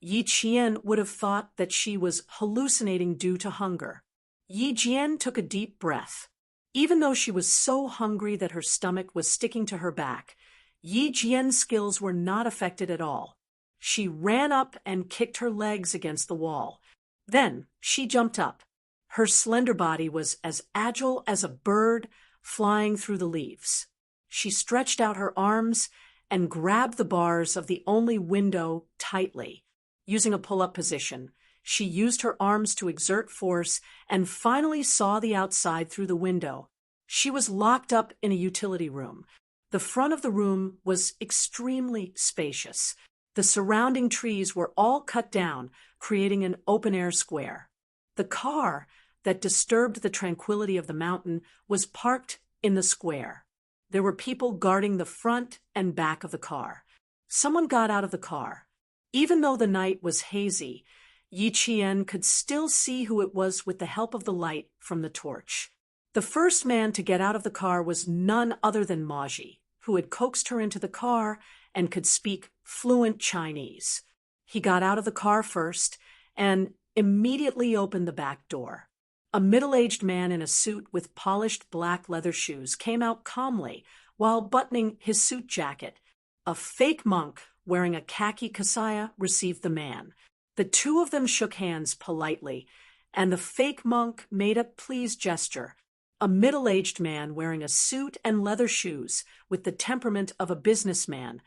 Yi Qian would have thought that she was hallucinating due to hunger. Yi Jian took a deep breath. Even though she was so hungry that her stomach was sticking to her back, Yi Jian's skills were not affected at all. She ran up and kicked her legs against the wall. Then she jumped up. Her slender body was as agile as a bird flying through the leaves. She stretched out her arms and grabbed the bars of the only window tightly. Using a pull-up position, she used her arms to exert force and finally saw the outside through the window. She was locked up in a utility room. The front of the room was extremely spacious. The surrounding trees were all cut down, creating an open-air square. The car that disturbed the tranquility of the mountain was parked in the square. There were people guarding the front and back of the car. Someone got out of the car. Even though the night was hazy, Yi Qian could still see who it was with the help of the light from the torch. The first man to get out of the car was none other than Ma Ji, who had coaxed her into the car and could speak fluent Chinese. He got out of the car first and immediately opened the back door. A middle-aged man in a suit with polished black leather shoes came out calmly while buttoning his suit jacket. A fake monk wearing a khaki kasaya received the man. The two of them shook hands politely, and the fake monk made a pleased gesture. A middle-aged man wearing a suit and leather shoes with the temperament of a businessman,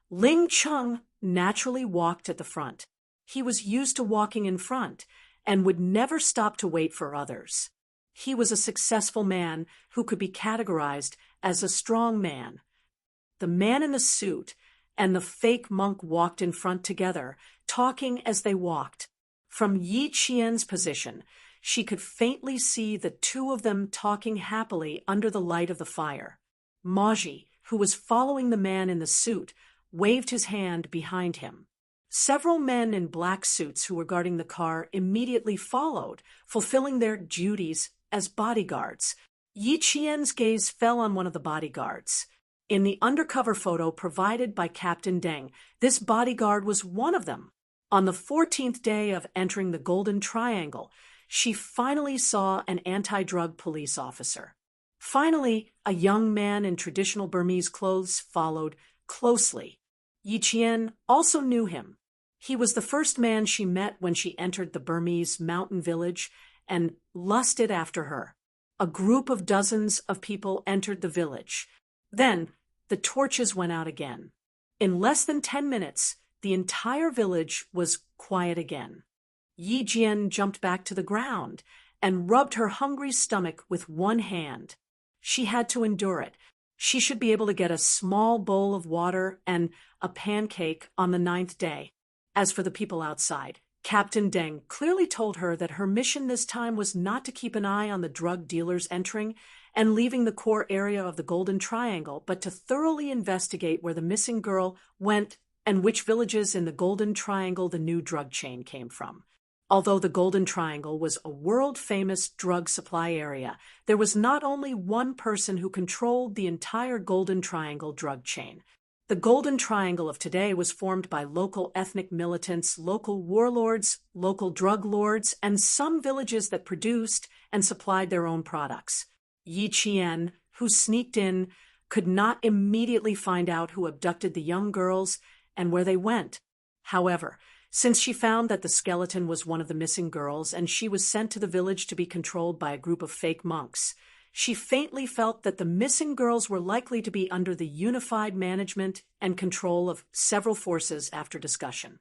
Ling Chung, naturally walked at the front. He was used to walking in front and would never stop to wait for others. He was a successful man who could be categorized as a strong man. The man in the suit and the fake monk walked in front together, talking as they walked. From Yi Qian's position, she could faintly see the two of them talking happily under the light of the fire. Maji, who was following the man in the suit, waved his hand behind him. Several men in black suits who were guarding the car immediately followed, fulfilling their duties as bodyguards. Yi Qian's gaze fell on one of the bodyguards. In the undercover photo provided by Captain Deng, this bodyguard was one of them. On the 14th day of entering the Golden Triangle, she finally saw an anti-drug police officer. Finally, a young man in traditional Burmese clothes followed closely. Yi Qian also knew him. He was the first man she met when she entered the Burmese mountain village and lusted after her. A group of dozens of people entered the village. Then, the torches went out again. In less than 10 minutes, the entire village was quiet again. Yi Jian jumped back to the ground and rubbed her hungry stomach with one hand. She had to endure it. She should be able to get a small bowl of water and a pancake on the 9th day. As for the people outside, Captain Deng clearly told her that her mission this time was not to keep an eye on the drug dealers entering and leaving the core area of the Golden Triangle, but to thoroughly investigate where the missing girl went and which villages in the Golden Triangle the new drug chain came from. Although the Golden Triangle was a world-famous drug supply area, there was not only one person who controlled the entire Golden Triangle drug chain. The Golden Triangle of today was formed by local ethnic militants, local warlords, local drug lords, and some villages that produced and supplied their own products. Yi Qian, who sneaked in, could not immediately find out who abducted the young girls and where they went. However, since she found that the skeleton was one of the missing girls and she was sent to the village to be controlled by a group of fake monks, she faintly felt that the missing girls were likely to be under the unified management and control of several forces after discussion.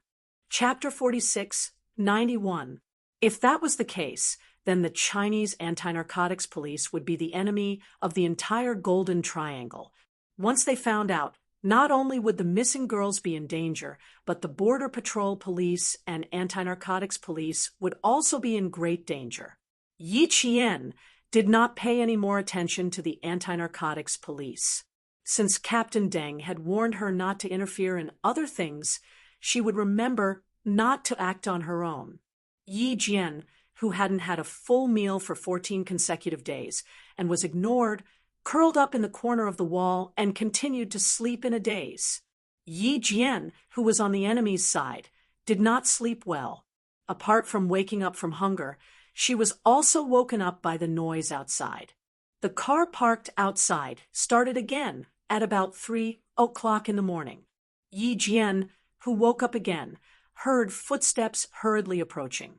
Chapter 46, 91. If that was the case, then the Chinese anti-narcotics police would be the enemy of the entire Golden Triangle. Once they found out, not only would the missing girls be in danger, but the Border Patrol Police and anti-narcotics police would also be in great danger. Yi Qian did not pay any more attention to the anti-narcotics police. Since Captain Deng had warned her not to interfere in other things, she would remember not to act on her own. Yi Jian, who hadn't had a full meal for 14 consecutive days and was ignored, curled up in the corner of the wall and continued to sleep in a daze. Yi Jian, who was on the enemy's side, did not sleep well. Apart from waking up from hunger, she was also woken up by the noise outside. The car parked outside started again at about 3 o'clock in the morning. Yi Jian, who woke up again, heard footsteps hurriedly approaching.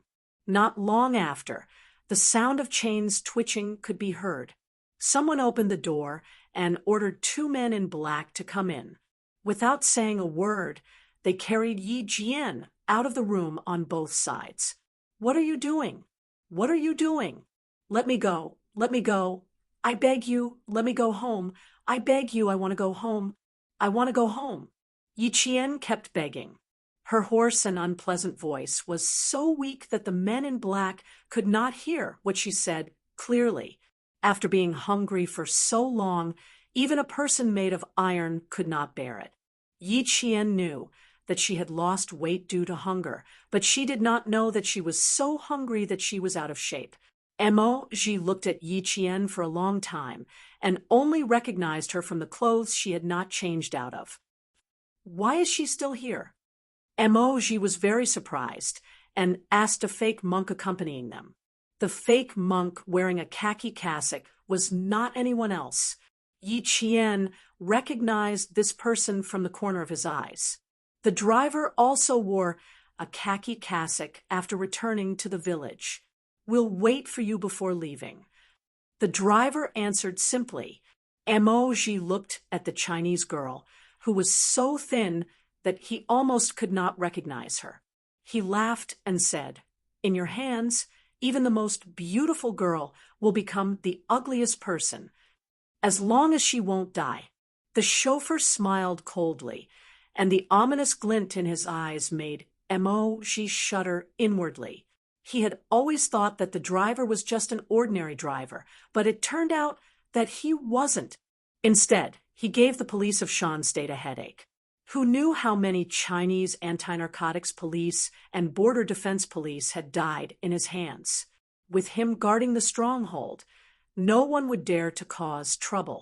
Not long after, the sound of chains twitching could be heard. Someone opened the door and ordered 2 men in black to come in. Without saying a word, they carried Yi Jian out of the room on both sides. "What are you doing? What are you doing? Let me go. Let me go. I beg you, let me go home. I beg you, I want to go home. I want to go home." Yi Qian kept begging. Her hoarse and unpleasant voice was so weak that the men in black could not hear what she said clearly. After being hungry for so long, even a person made of iron could not bear it. Yi Qian knew that she had lost weight due to hunger, but she did not know that she was so hungry that she was out of shape. Emoji looked at Yi Qian for a long time and only recognized her from the clothes she had not changed out of. "Why is she still here?" Emoji was very surprised and asked a fake monk accompanying them. The fake monk wearing a khaki cassock was not anyone else. Yi Qian recognized this person from the corner of his eyes. The driver also wore a khaki cassock after returning to the village. "We'll wait for you before leaving." The driver answered simply. Emoji looked at the Chinese girl, who was so thin that he almost could not recognize her. He laughed and said, "In your hands, Even the most beautiful girl will become the ugliest person, as long as she won't die." The chauffeur smiled coldly, and the ominous glint in his eyes made Emoji shudder inwardly. He had always thought that the driver was just an ordinary driver, but it turned out that he wasn't. Instead, he gave the police of Shan State a headache. Who knew how many Chinese anti-narcotics police and border defense police had died in his hands? With him guarding the stronghold, no one would dare to cause trouble.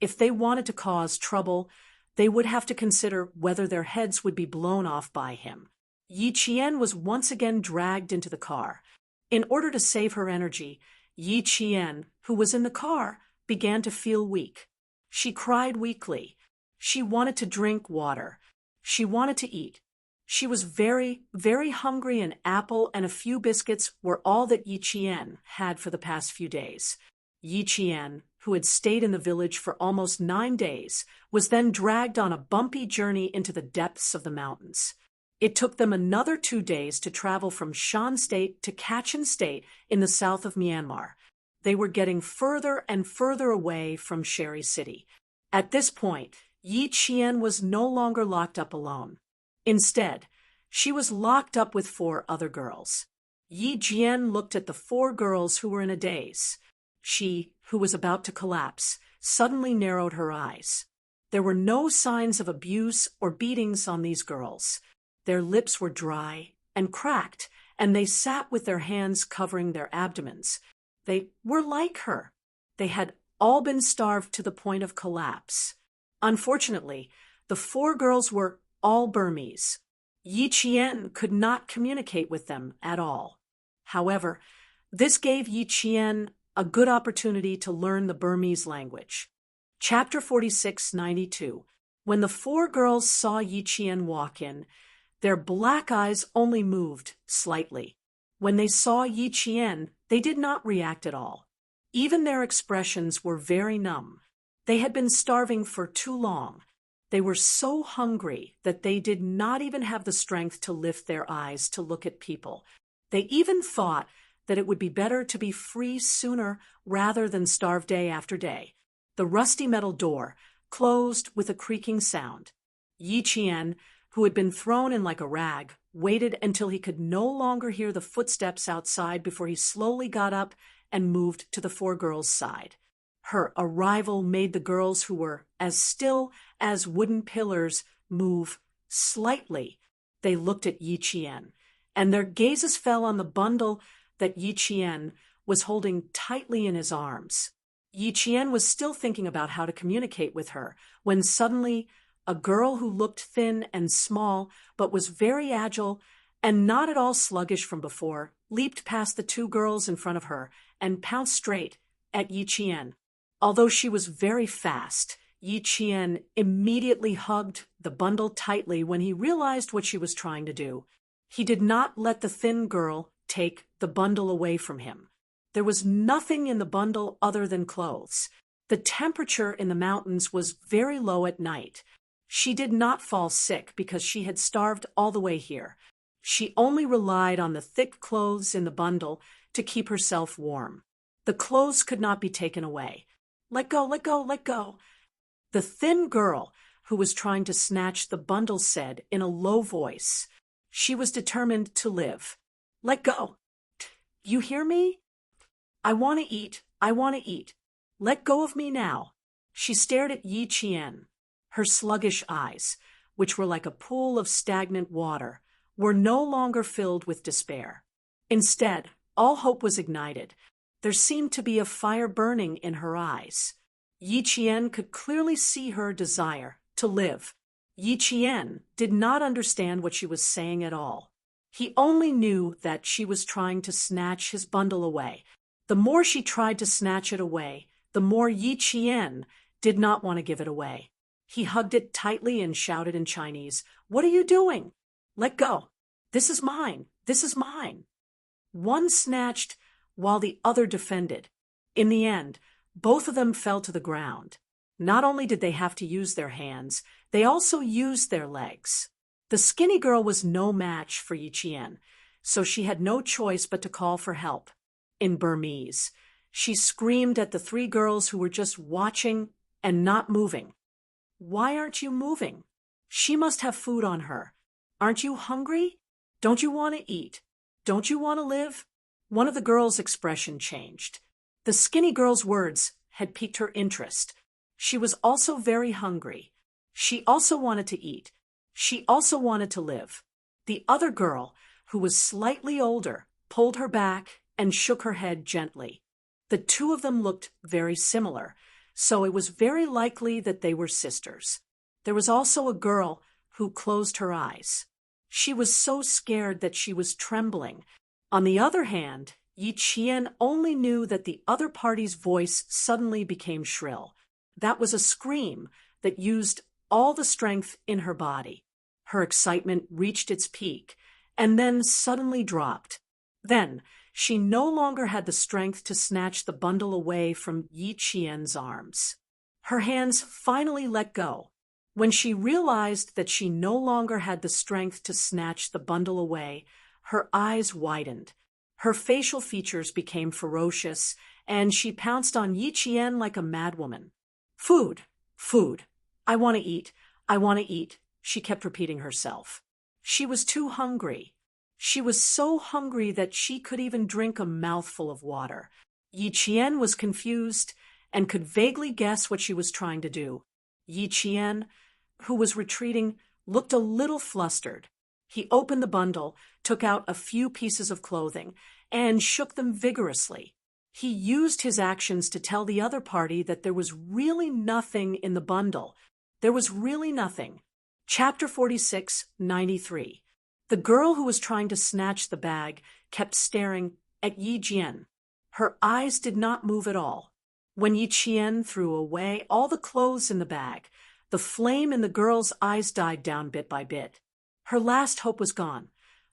If they wanted to cause trouble, they would have to consider whether their heads would be blown off by him. Yi Qian was once again dragged into the car. In order to save her energy, Yi Qian, who was in the car, began to feel weak. She cried weakly. She wanted to drink water. She wanted to eat. She was very, very hungry, and apple and a few biscuits were all that Yi Qian had for the past few days. Yi Qian, who had stayed in the village for almost 9 days, was then dragged on a bumpy journey into the depths of the mountains. It took them another 2 days to travel from Shan State to Kachin State in the south of Myanmar. They were getting further and further away from Sherry City. At this point, Yi Qian was no longer locked up alone. Instead, she was locked up with 4 other girls. Yi Jian looked at the 4 girls who were in a daze. She, who was about to collapse, suddenly narrowed her eyes. There were no signs of abuse or beatings on these girls. Their lips were dry and cracked, and they sat with their hands covering their abdomens. They were like her. They had all been starved to the point of collapse. Unfortunately, the 4 girls were all Burmese. Yi Qian could not communicate with them at all. However, this gave Yi Qian a good opportunity to learn the Burmese language. Chapter 46-92. When the 4 girls saw Yi Qian walk in, their black eyes only moved slightly. When they saw Yi Qian, they did not react at all. Even their expressions were very numb. They had been starving for too long. They were so hungry that they did not even have the strength to lift their eyes to look at people. They even thought that it would be better to be free sooner rather than starve day after day. The rusty metal door closed with a creaking sound. Yi Qian, who had been thrown in like a rag, waited until he could no longer hear the footsteps outside before he slowly got up and moved to the 4 girls' side. Her arrival made the girls, who were as still as wooden pillars, move slightly. They looked at Yi Qian, and their gazes fell on the bundle that Yi Qian was holding tightly in his arms. Yi Qian was still thinking about how to communicate with her when suddenly a girl who looked thin and small but was very agile and not at all sluggish from before leaped past the 2 girls in front of her and pounced straight at Yi Qian. Although she was very fast, Yi Qian immediately hugged the bundle tightly when he realized what she was trying to do. He did not let the thin girl take the bundle away from him. There was nothing in the bundle other than clothes. The temperature in the mountains was very low at night. She did not fall sick because she had starved all the way here. She only relied on the thick clothes in the bundle to keep herself warm. The clothes could not be taken away. "Let go, let go, let go." The thin girl, who was trying to snatch the bundle, said in a low voice. She was determined to live. "Let go. You hear me? I want to eat. I want to eat. Let go of me now." She stared at Yi Qian. Her sluggish eyes, which were like a pool of stagnant water, were no longer filled with despair. Instead, all hope was ignited. There seemed to be a fire burning in her eyes. Yi Qian could clearly see her desire to live. Yi Qian did not understand what she was saying at all. He only knew that she was trying to snatch his bundle away. The more she tried to snatch it away, the more Yi Qian did not want to give it away. He hugged it tightly and shouted in Chinese, "What are you doing? Let go. This is mine. This is mine." One snatched while the other defended. In the end, both of them fell to the ground. Not only did they have to use their hands, they also used their legs. The skinny girl was no match for Yi Qian, so she had no choice but to call for help. in Burmese. She screamed at the three girls who were just watching and not moving. "Why aren't you moving? She must have food on her. Aren't you hungry? Don't you want to eat? Don't you want to live?" One of the girls' expression changed. The skinny girl's words had piqued her interest. She was also very hungry. She also wanted to eat. She also wanted to live. The other girl, who was slightly older, pulled her back and shook her head gently. The two of them looked very similar, so it was very likely that they were sisters. There was also a girl who closed her eyes. She was so scared that she was trembling. On the other hand, Yi Qian only knew that the other party's voice suddenly became shrill. That was a scream that used all the strength in her body. Her excitement reached its peak and then suddenly dropped. Then she no longer had the strength to snatch the bundle away from Yi Qian's arms. Her hands finally let go. When she realized that she no longer had the strength to snatch the bundle away, her eyes widened. Her facial features became ferocious, and she pounced on Yi Qian like a madwoman. "Food, food. I want to eat. I want to eat," she kept repeating herself. She was too hungry. She was so hungry that she could even drink a mouthful of water. Yi Qian was confused and could vaguely guess what she was trying to do. Yi Qian, who was retreating, looked a little flustered. He opened the bundle, took out a few pieces of clothing, and shook them vigorously. He used his actions to tell the other party that there was really nothing in the bundle. There was really nothing. Chapter 46:93. The girl who was trying to snatch the bag kept staring at Yi Jian. Her eyes did not move at all. When Yi Qian threw away all the clothes in the bag, the flame in the girl's eyes died down bit by bit. Her last hope was gone.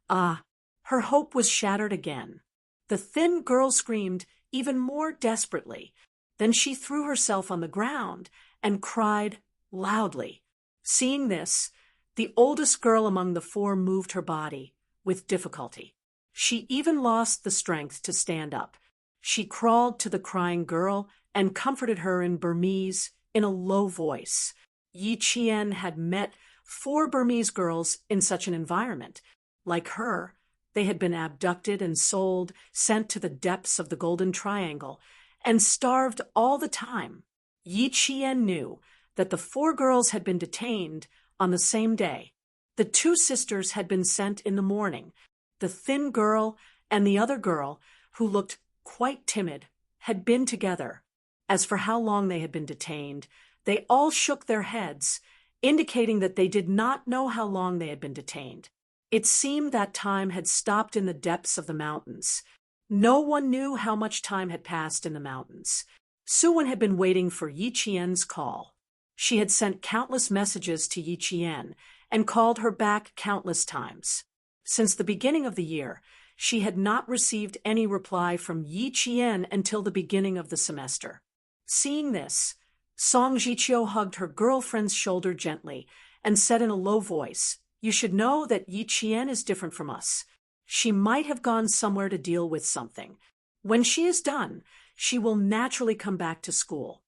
Her hope was shattered again. The thin girl screamed even more desperately. Then she threw herself on the ground and cried loudly. Seeing this, the oldest girl among the four moved her body with difficulty. She even lost the strength to stand up. She crawled to the crying girl and comforted her in Burmese in a low voice. Yi Qian had met 4 Burmese girls in such an environment. Like her, they had been abducted and sold, sent to the depths of the Golden Triangle, and starved all the time. Yi Qian knew that the 4 girls had been detained on the same day. The 2 sisters had been sent in the morning. The thin girl and the other girl, who looked quite timid, had been together. As for how long they had been detained, they all shook their heads, indicating that they did not know how long they had been detained. It seemed that time had stopped in the depths of the mountains. No one knew how much time had passed in the mountains. Suwon had been waiting for Yi Qian's call. She had sent countless messages to Yi Qian and called her back countless times. Since the beginning of the year, she had not received any reply from Yi Qian until the beginning of the semester. Seeing this, Song Jiqiu hugged her girlfriend's shoulder gently and said in a low voice, "You should know that Yi Qian is different from us. She might have gone somewhere to deal with something. When she is done, she will naturally come back to school."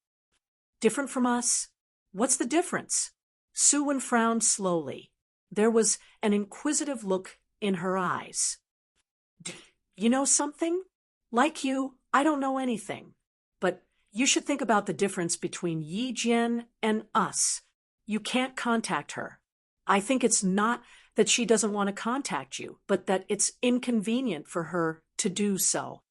"Different from us? What's the difference?" Suwon frowned slowly. There was an inquisitive look in her eyes. "You know something? Like you, I don't know anything. But you should think about the difference between Yi Jian and us. You can't contact her. I think it's not that she doesn't want to contact you, but that it's inconvenient for her to do so.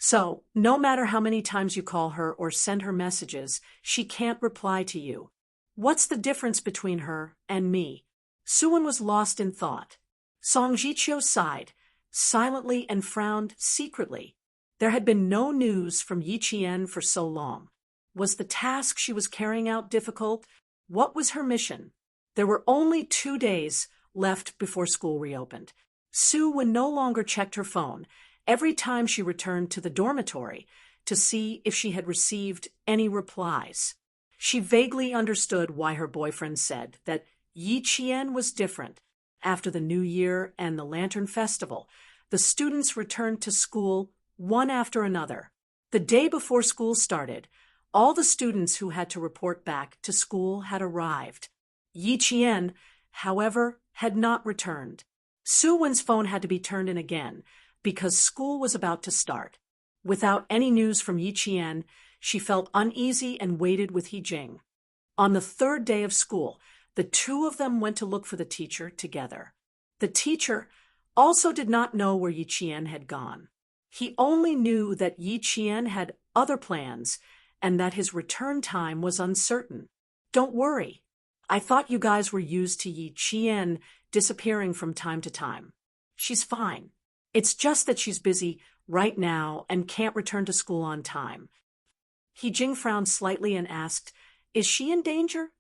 So, no matter how many times you call her or send her messages, she can't reply to you. What's the difference between her and me?" Suwon was lost in thought. Song Jiqiu sighed, silently, and frowned secretly. There had been no news from Yi Qian for so long. Was the task she was carrying out difficult? What was her mission? There were only 2 days left before school reopened. Suwon no longer checked her phone every time she returned to the dormitory to see if she had received any replies. She vaguely understood why her boyfriend said that Yi Qian was different. After the New Year and the Lantern Festival, the students returned to school one after another. The day before school started, all the students who had to report back to school had arrived. Yi Qian, however, had not returned. Su Wen's phone had to be turned in again because school was about to start. Without any news from Yi Qian, she felt uneasy and waited with He Jing. On the third day of school, the two of them went to look for the teacher together. The teacher also did not know where Yi Qian had gone. He only knew that Yi Qian had other plans and that his return time was uncertain. "Don't worry. I thought you guys were used to Yi Qian disappearing from time to time. She's fine. It's just that she's busy right now and can't return to school on time." He Jing frowned slightly and asked, "Is she in danger?"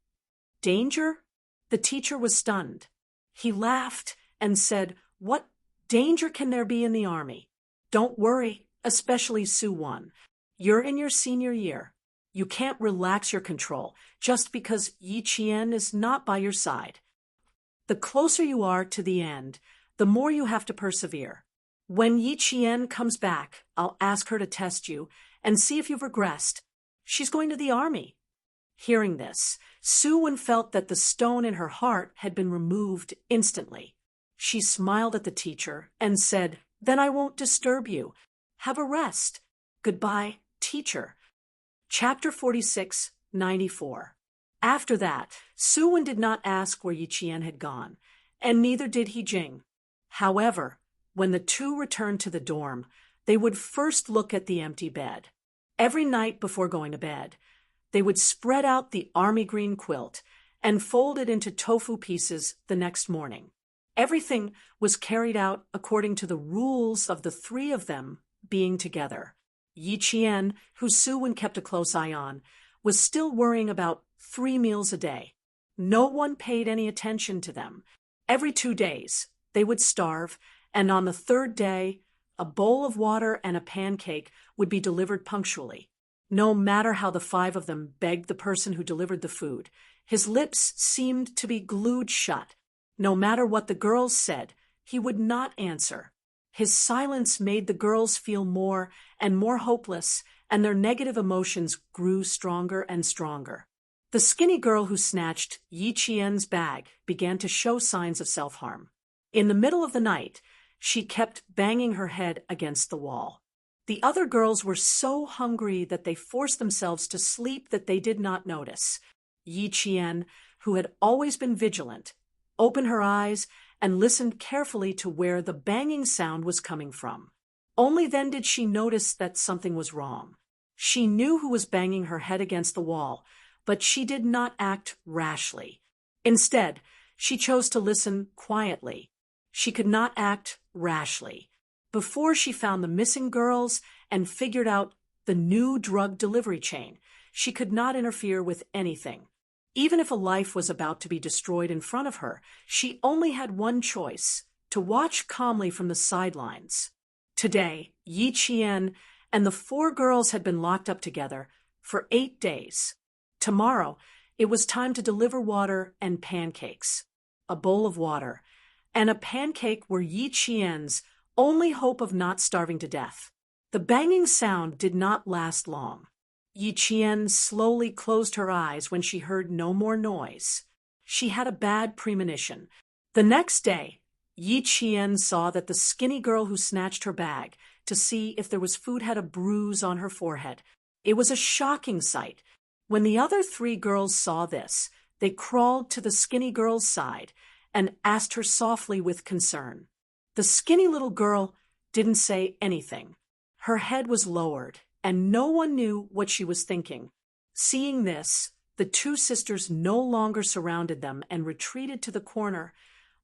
"Danger?" The teacher was stunned. He laughed and said, "What danger can there be in the army? Don't worry, especially Su Wan. You're in your senior year. You can't relax your control just because Yi Qian is not by your side. The closer you are to the end, the more you have to persevere. When Yi Qian comes back, I'll ask her to test you and see if you've regressed. She's going to the army." Hearing this, Su Wen felt that the stone in her heart had been removed instantly. She smiled at the teacher and said, "Then I won't disturb you. Have a rest. Goodbye, teacher." Chapter 46, 94. After that, Su Wen did not ask where Yi Qian had gone, and neither did He Jing. However, when the two returned to the dorm, they would first look at the empty bed. Every night before going to bed, they would spread out the army green quilt and fold it into tofu pieces the next morning. Everything was carried out according to the rules of the three of them being together. Yi Qian, who Su Wen kept a close eye on, was still worrying about 3 meals a day. No one paid any attention to them. Every 2 days, they would starve, and on the third day, a bowl of water and a pancake would be delivered punctually. No matter how the 5 of them begged the person who delivered the food, his lips seemed to be glued shut. No matter what the girls said, he would not answer. His silence made the girls feel more and more hopeless, and their negative emotions grew stronger and stronger. The skinny girl who snatched Yi Qian's bag began to show signs of self-harm. In the middle of the night, she kept banging her head against the wall. The other girls were so hungry that they forced themselves to sleep that they did not notice. Yi Qian, who had always been vigilant, opened her eyes and listened carefully to where the banging sound was coming from. Only then did she notice that something was wrong. She knew who was banging her head against the wall, but she did not act rashly. Instead, she chose to listen quietly. She could not act rashly. Before she found the missing girls and figured out the new drug delivery chain, she could not interfere with anything. Even if a life was about to be destroyed in front of her, she only had one choice: to watch calmly from the sidelines. Today, Yi Qian and the 4 girls had been locked up together for 8 days. Tomorrow, it was time to deliver water and pancakes. A bowl of water and a pancake were Yi Qian's only hope of not starving to death. The banging sound did not last long. Yi Qian slowly closed her eyes when she heard no more noise. She had a bad premonition. The next day, Yi Qian saw that the skinny girl who snatched her bag to see if there was food had a bruise on her forehead. It was a shocking sight. When the other 3 girls saw this, they crawled to the skinny girl's side and asked her softly with concern. The skinny little girl didn't say anything. Her head was lowered, and no one knew what she was thinking. Seeing this, the 2 sisters no longer surrounded them and retreated to the corner,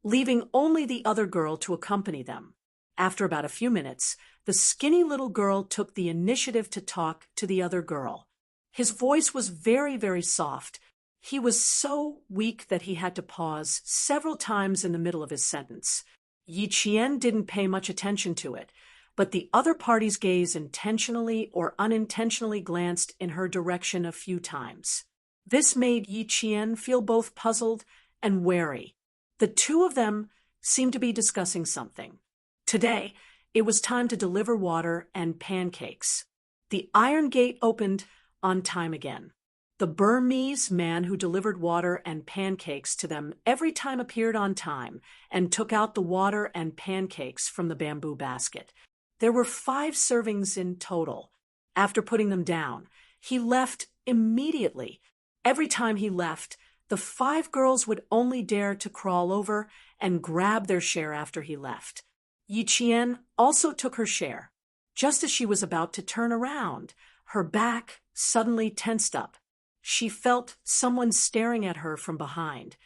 leaving only the other girl to accompany them. After about a few minutes, the skinny little girl took the initiative to talk to the other girl. His voice was very, very soft. He was so weak that he had to pause several times in the middle of his sentence. Yi Qian didn't pay much attention to it, but the other party's gaze intentionally or unintentionally glanced in her direction a few times. This made Yi Qian feel both puzzled and wary. The 2 of them seemed to be discussing something. Today, It was time to deliver water and pancakes. The iron gate opened on time again. The Burmese man who delivered water and pancakes to them every time appeared on time and took out the water and pancakes from the bamboo basket. There were 5 servings in total. After putting them down, he left immediately. Every time he left, the 5 girls would only dare to crawl over and grab their share after he left. Yi Qian also took her share. Just as she was about to turn around, her back suddenly tensed up. She felt someone staring at her from behind,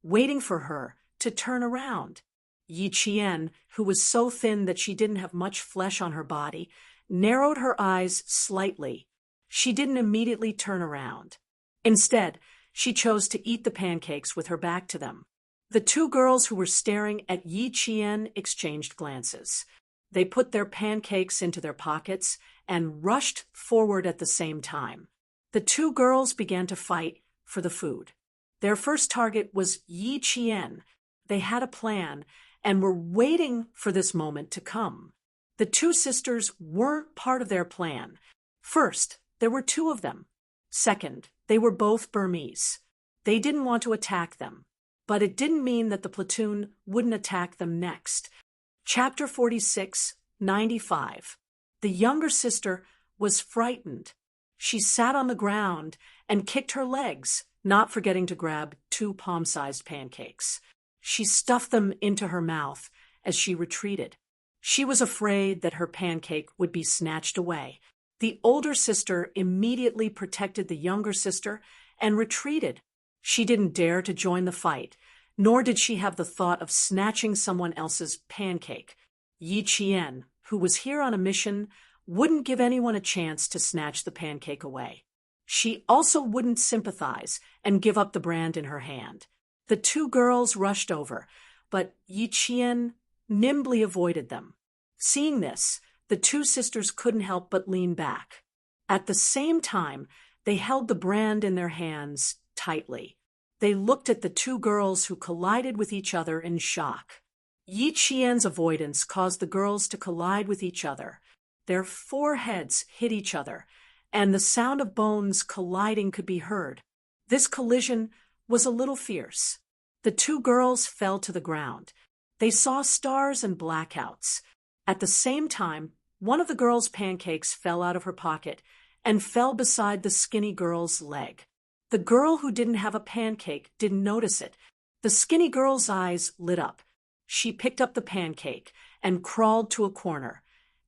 waiting for her to turn around. Yi Qian, who was so thin that she didn't have much flesh on her body, narrowed her eyes slightly. She didn't immediately turn around. Instead, she chose to eat the pancakes with her back to them. The 2 girls who were staring at Yi Qian exchanged glances. They put their pancakes into their pockets and rushed forward at the same time. The 2 girls began to fight for the food. Their first target was Yi Qian. They had a plan and were waiting for this moment to come. The 2 sisters weren't part of their plan. First, there were 2 of them. Second, they were both Burmese. They didn't want to attack them, but it didn't mean that the platoon wouldn't attack them next. Chapter 46, 95. The younger sister was frightened. She sat on the ground and kicked her legs, not forgetting to grab 2 palm-sized pancakes. She stuffed them into her mouth as she retreated. She was afraid that her pancake would be snatched away. The older sister immediately protected the younger sister and retreated. She didn't dare to join the fight, nor did she have the thought of snatching someone else's pancake. Yi Qian, who was here on a mission, wouldn't give anyone a chance to snatch the pancake away. She also wouldn't sympathize and give up the brand in her hand. The 2 girls rushed over, but Yi Qian nimbly avoided them. Seeing this, the 2 sisters couldn't help but lean back. At the same time, they held the brand in their hands tightly. They looked at the 2 girls who collided with each other in shock. Yi Qian's avoidance caused the girls to collide with each other. Their foreheads hit each other, and the sound of bones colliding could be heard. This collision was a little fierce. The 2 girls fell to the ground. They saw stars and blackouts. At the same time, one of the girl's pancakes fell out of her pocket and fell beside the skinny girl's leg. The girl who didn't have a pancake didn't notice it. The skinny girl's eyes lit up. She picked up the pancake and crawled to a corner,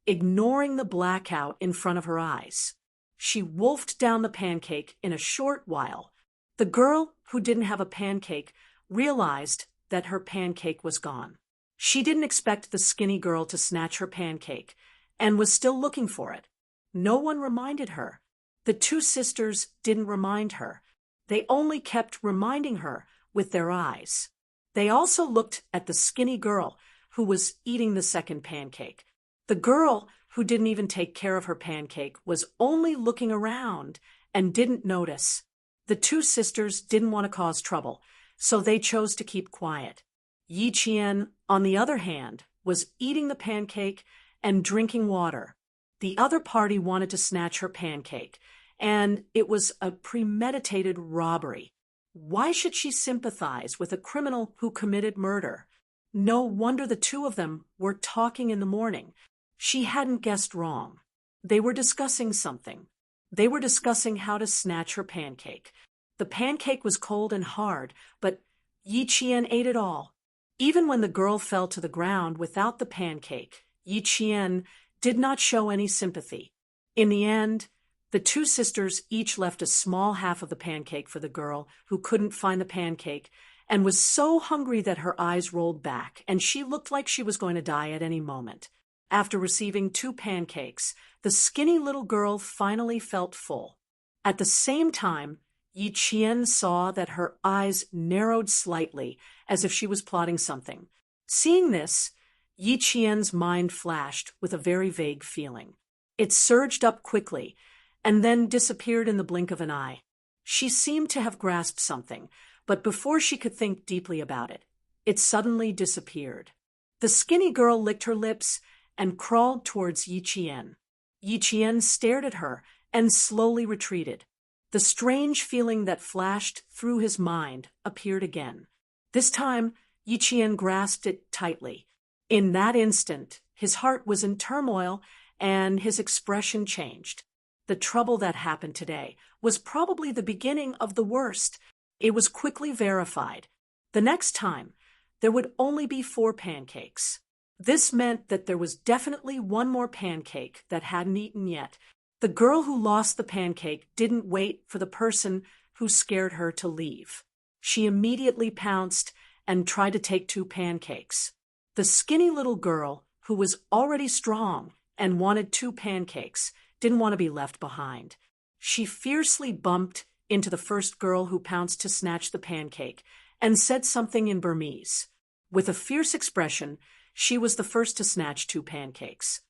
ignoring the blackout in front of her eyes. She wolfed down the pancake in a short while. The girl who didn't have a pancake realized that her pancake was gone. She didn't expect the skinny girl to snatch her pancake and was still looking for it. No one reminded her. The 2 sisters didn't remind her. They only kept reminding her with their eyes. They also looked at the skinny girl who was eating the second pancake. The girl who didn't even take care of her pancake was only looking around and didn't notice. The 2 sisters didn't want to cause trouble, so they chose to keep quiet. Yi Qian, on the other hand, was eating the pancake and drinking water. The other party wanted to snatch her pancake, and it was a premeditated robbery. Why should she sympathize with a criminal who committed murder? No wonder the 2 of them were talking in the morning. She hadn't guessed wrong. They were discussing something. They were discussing how to snatch her pancake. The pancake was cold and hard, but Yi Qian ate it all. Even when the girl fell to the ground without the pancake, Yi Qian did not show any sympathy. In the end, the 2 sisters each left a small half of the pancake for the girl who couldn't find the pancake and was so hungry that her eyes rolled back and she looked like she was going to die at any moment. After receiving 2 pancakes, the skinny little girl finally felt full. At the same time, Yi Qian saw that her eyes narrowed slightly, as if she was plotting something. Seeing this, Yi Qian's mind flashed with a very vague feeling. It surged up quickly, and then disappeared in the blink of an eye. She seemed to have grasped something, but before she could think deeply about it, it suddenly disappeared. The skinny girl licked her lips and crawled towards Yi Qian. Yi Qian stared at her and slowly retreated. The strange feeling that flashed through his mind appeared again. This time, Yi Qian grasped it tightly. In that instant, his heart was in turmoil and his expression changed. The trouble that happened today was probably the beginning of the worst. It was quickly verified. The next time, there would only be 4 pancakes. This meant that there was definitely one more pancake that hadn't eaten yet. The girl who lost the pancake didn't wait for the person who scared her to leave. She immediately pounced and tried to take 2 pancakes. The skinny little girl, who was already strong and wanted 2 pancakes, didn't want to be left behind. She fiercely bumped into the first girl who pounced to snatch the pancake and said something in Burmese. With a fierce expression, she was the first to snatch 2 pancakes.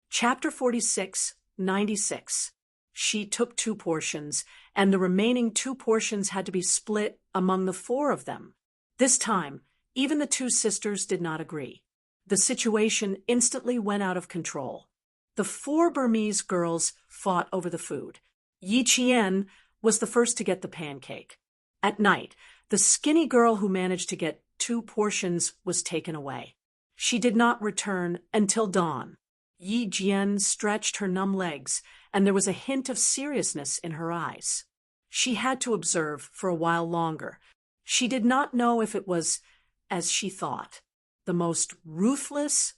Chapter 46, 96. She took 2 portions, and the remaining 2 portions had to be split among the 4 of them. This time, even the 2 sisters did not agree. The situation instantly went out of control. The 4 Burmese girls fought over the food. Yi Qian was the first to get the pancake. At night, the skinny girl who managed to get 2 portions was taken away. She did not return until dawn. Yi Jian stretched her numb legs, and there was a hint of seriousness in her eyes. She had to observe for a while longer. She did not know if it was as she thought. The most ruthless,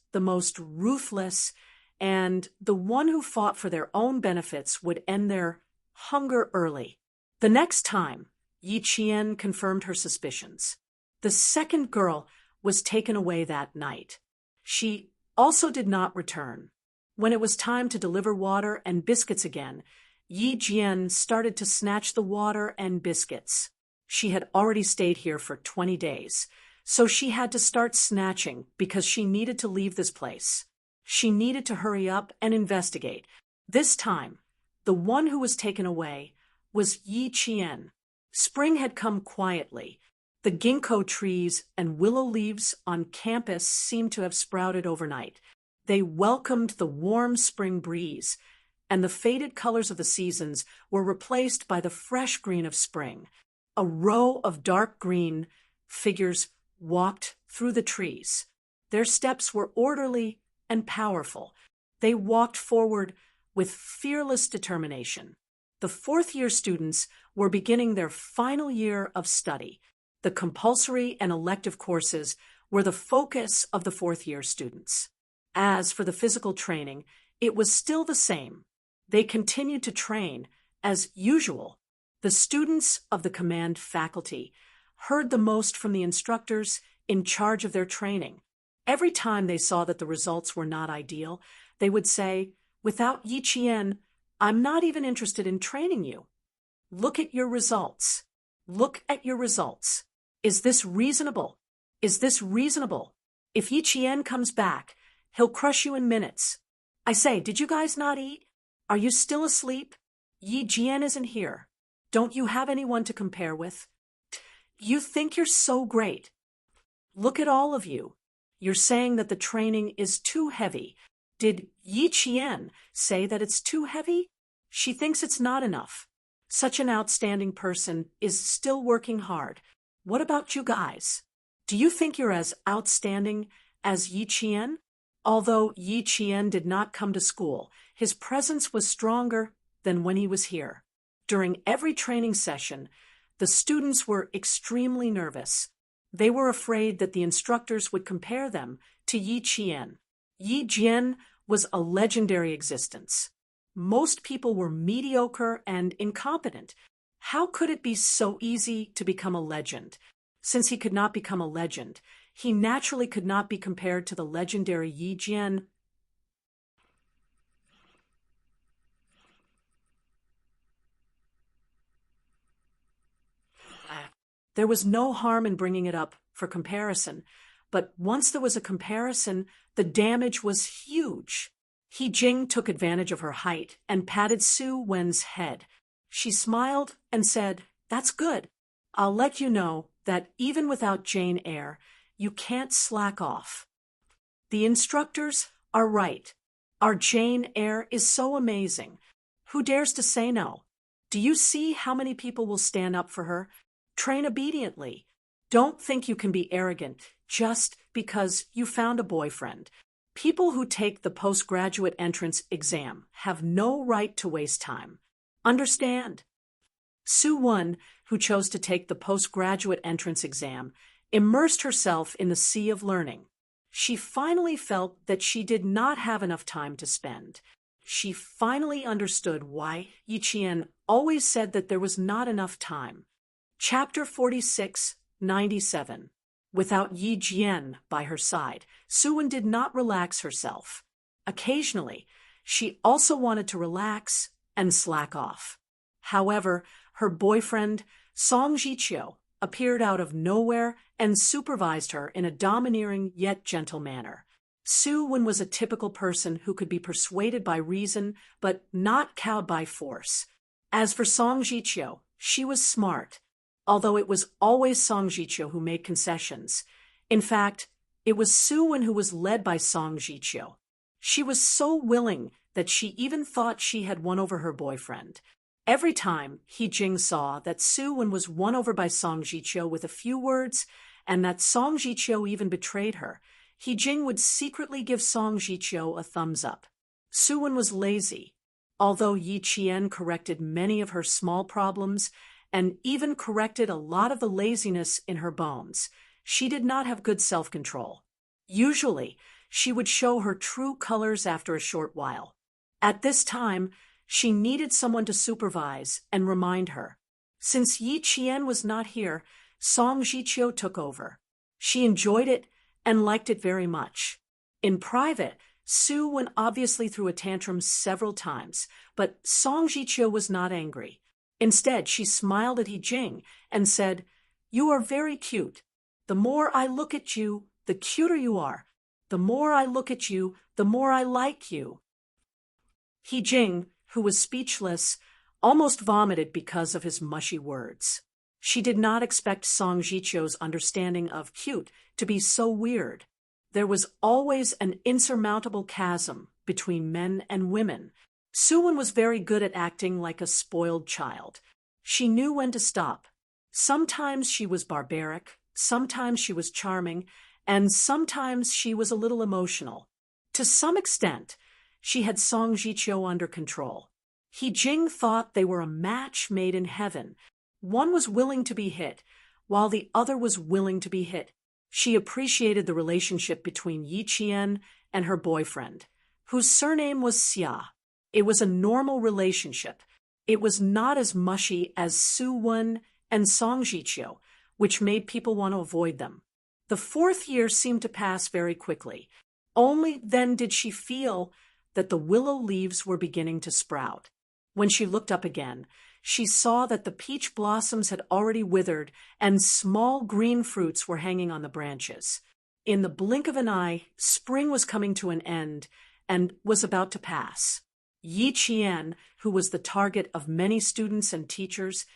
and the one who fought for their own benefits would end their hunger early. The next time, Yi Qian confirmed her suspicions. The second girl was taken away that night. She also did not return. When it was time to deliver water and biscuits again, Yi Jian started to snatch the water and biscuits. She had already stayed here for 20 days, so she had to start snatching because she needed to leave this place. She needed to hurry up and investigate. This time, the one who was taken away was Yi Qian. Spring had come quietly. The ginkgo trees and willow leaves on campus seemed to have sprouted overnight. They welcomed the warm spring breeze, and the faded colors of the seasons were replaced by the fresh green of spring. A row of dark green figures walked through the trees. Their steps were orderly and powerful. They walked forward with fearless determination. The 4th-year students were beginning their final year of study. The compulsory and elective courses were the focus of the 4th-year students. As for the physical training, it was still the same. They continued to train as usual. The students of the command faculty heard the most from the instructors in charge of their training. Every time they saw that the results were not ideal, they would say, "Without Yi Qian, I'm not even interested in training you. Look at your results. Look at your results. Is this reasonable? Is this reasonable? If Yi Qian comes back, he'll crush you in minutes. I say, did you guys not eat? Are you still asleep? Yi Jian isn't here. Don't you have anyone to compare with? You think you're so great. Look at all of you. You're saying that the training is too heavy. Did Yi Qian say that it's too heavy? She thinks it's not enough. Such an outstanding person is still working hard. What about you guys? Do you think you're as outstanding as Yi Qian?" Although Yi Qian did not come to school, his presence was stronger than when he was here. During every training session, the students were extremely nervous. They were afraid that the instructors would compare them to Yi Qian. Yi Jian was a legendary existence. Most people were mediocre and incompetent. How could it be so easy to become a legend? Since he could not become a legend, he naturally could not be compared to the legendary Yi Jian. There was no harm in bringing it up for comparison, but once there was a comparison, the damage was huge. He Jing took advantage of her height and patted Su Wen's head. She smiled and said, "That's good. I'll let you know that even without Jane Eyre, you can't slack off. The instructors are right. Our Jane Eyre is so amazing. Who dares to say no? Do you see how many people will stand up for her? Train obediently. Don't think you can be arrogant just because you found a boyfriend. People who take the postgraduate entrance exam have no right to waste time. Understand? Sue Won, who chose to take the postgraduate entrance exam, immersed herself in the sea of learning. She finally felt that she did not have enough time to spend. She finally understood why Yi Qian always said that there was not enough time. Chapter 46, 97. Without Yi Jian by her side, Sue Won did not relax herself. Occasionally, she also wanted to relax and slack off. However, her boyfriend, Song Jiqiu, appeared out of nowhere and supervised her in a domineering yet gentle manner. Sue Won was a typical person who could be persuaded by reason but not cowed by force. As for Song Jiqiu, she was smart, although it was always Song Jiqiu who made concessions. In fact, it was Sue Won who was led by Song Jiqiu. She was so willing that she even thought she had won over her boyfriend. Every time He Jing saw that Sue Won was won over by Song Jiqiu with a few words, and that Song Jiqiu even betrayed her, He Jing would secretly give Song Jiqiu a thumbs up. Sue Won was lazy. Although Yi Qian corrected many of her small problems, and even corrected a lot of the laziness in her bones, she did not have good self-control. Usually, she would show her true colors after a short while. At this time, she needed someone to supervise and remind her. Since Yi Qian was not here, Song Jiqiu took over. She enjoyed it and liked it very much. In private, Sue Won obviously threw a tantrum several times, but Song Jiqiu was not angry. Instead, she smiled at He Jing and said, "You are very cute. The more I look at you, the cuter you are. The more I look at you, the more I like you." He Jing, who was speechless, almost vomited because of his mushy words. She did not expect Song Jiqiu's understanding of cute to be so weird. There was always an insurmountable chasm between men and women. Sue Won was very good at acting like a spoiled child. She knew when to stop. Sometimes she was barbaric, sometimes she was charming, and sometimes she was a little emotional. To some extent, she had Song Jiqiu under control. He Jing thought they were a match made in heaven. One was willing to be hit, while the other was willing to be hit. She appreciated the relationship between Yi Qian and her boyfriend, whose surname was Xia. It was a normal relationship. It was not as mushy as Sue Won and Song Jiqiu, which made people want to avoid them. The 4th year seemed to pass very quickly. Only then did she feel that the willow leaves were beginning to sprout. When she looked up again, she saw that the peach blossoms had already withered and small green fruits were hanging on the branches. In the blink of an eye, spring was coming to an end and was about to pass. Yi Qian, who was the target of many students and teachers,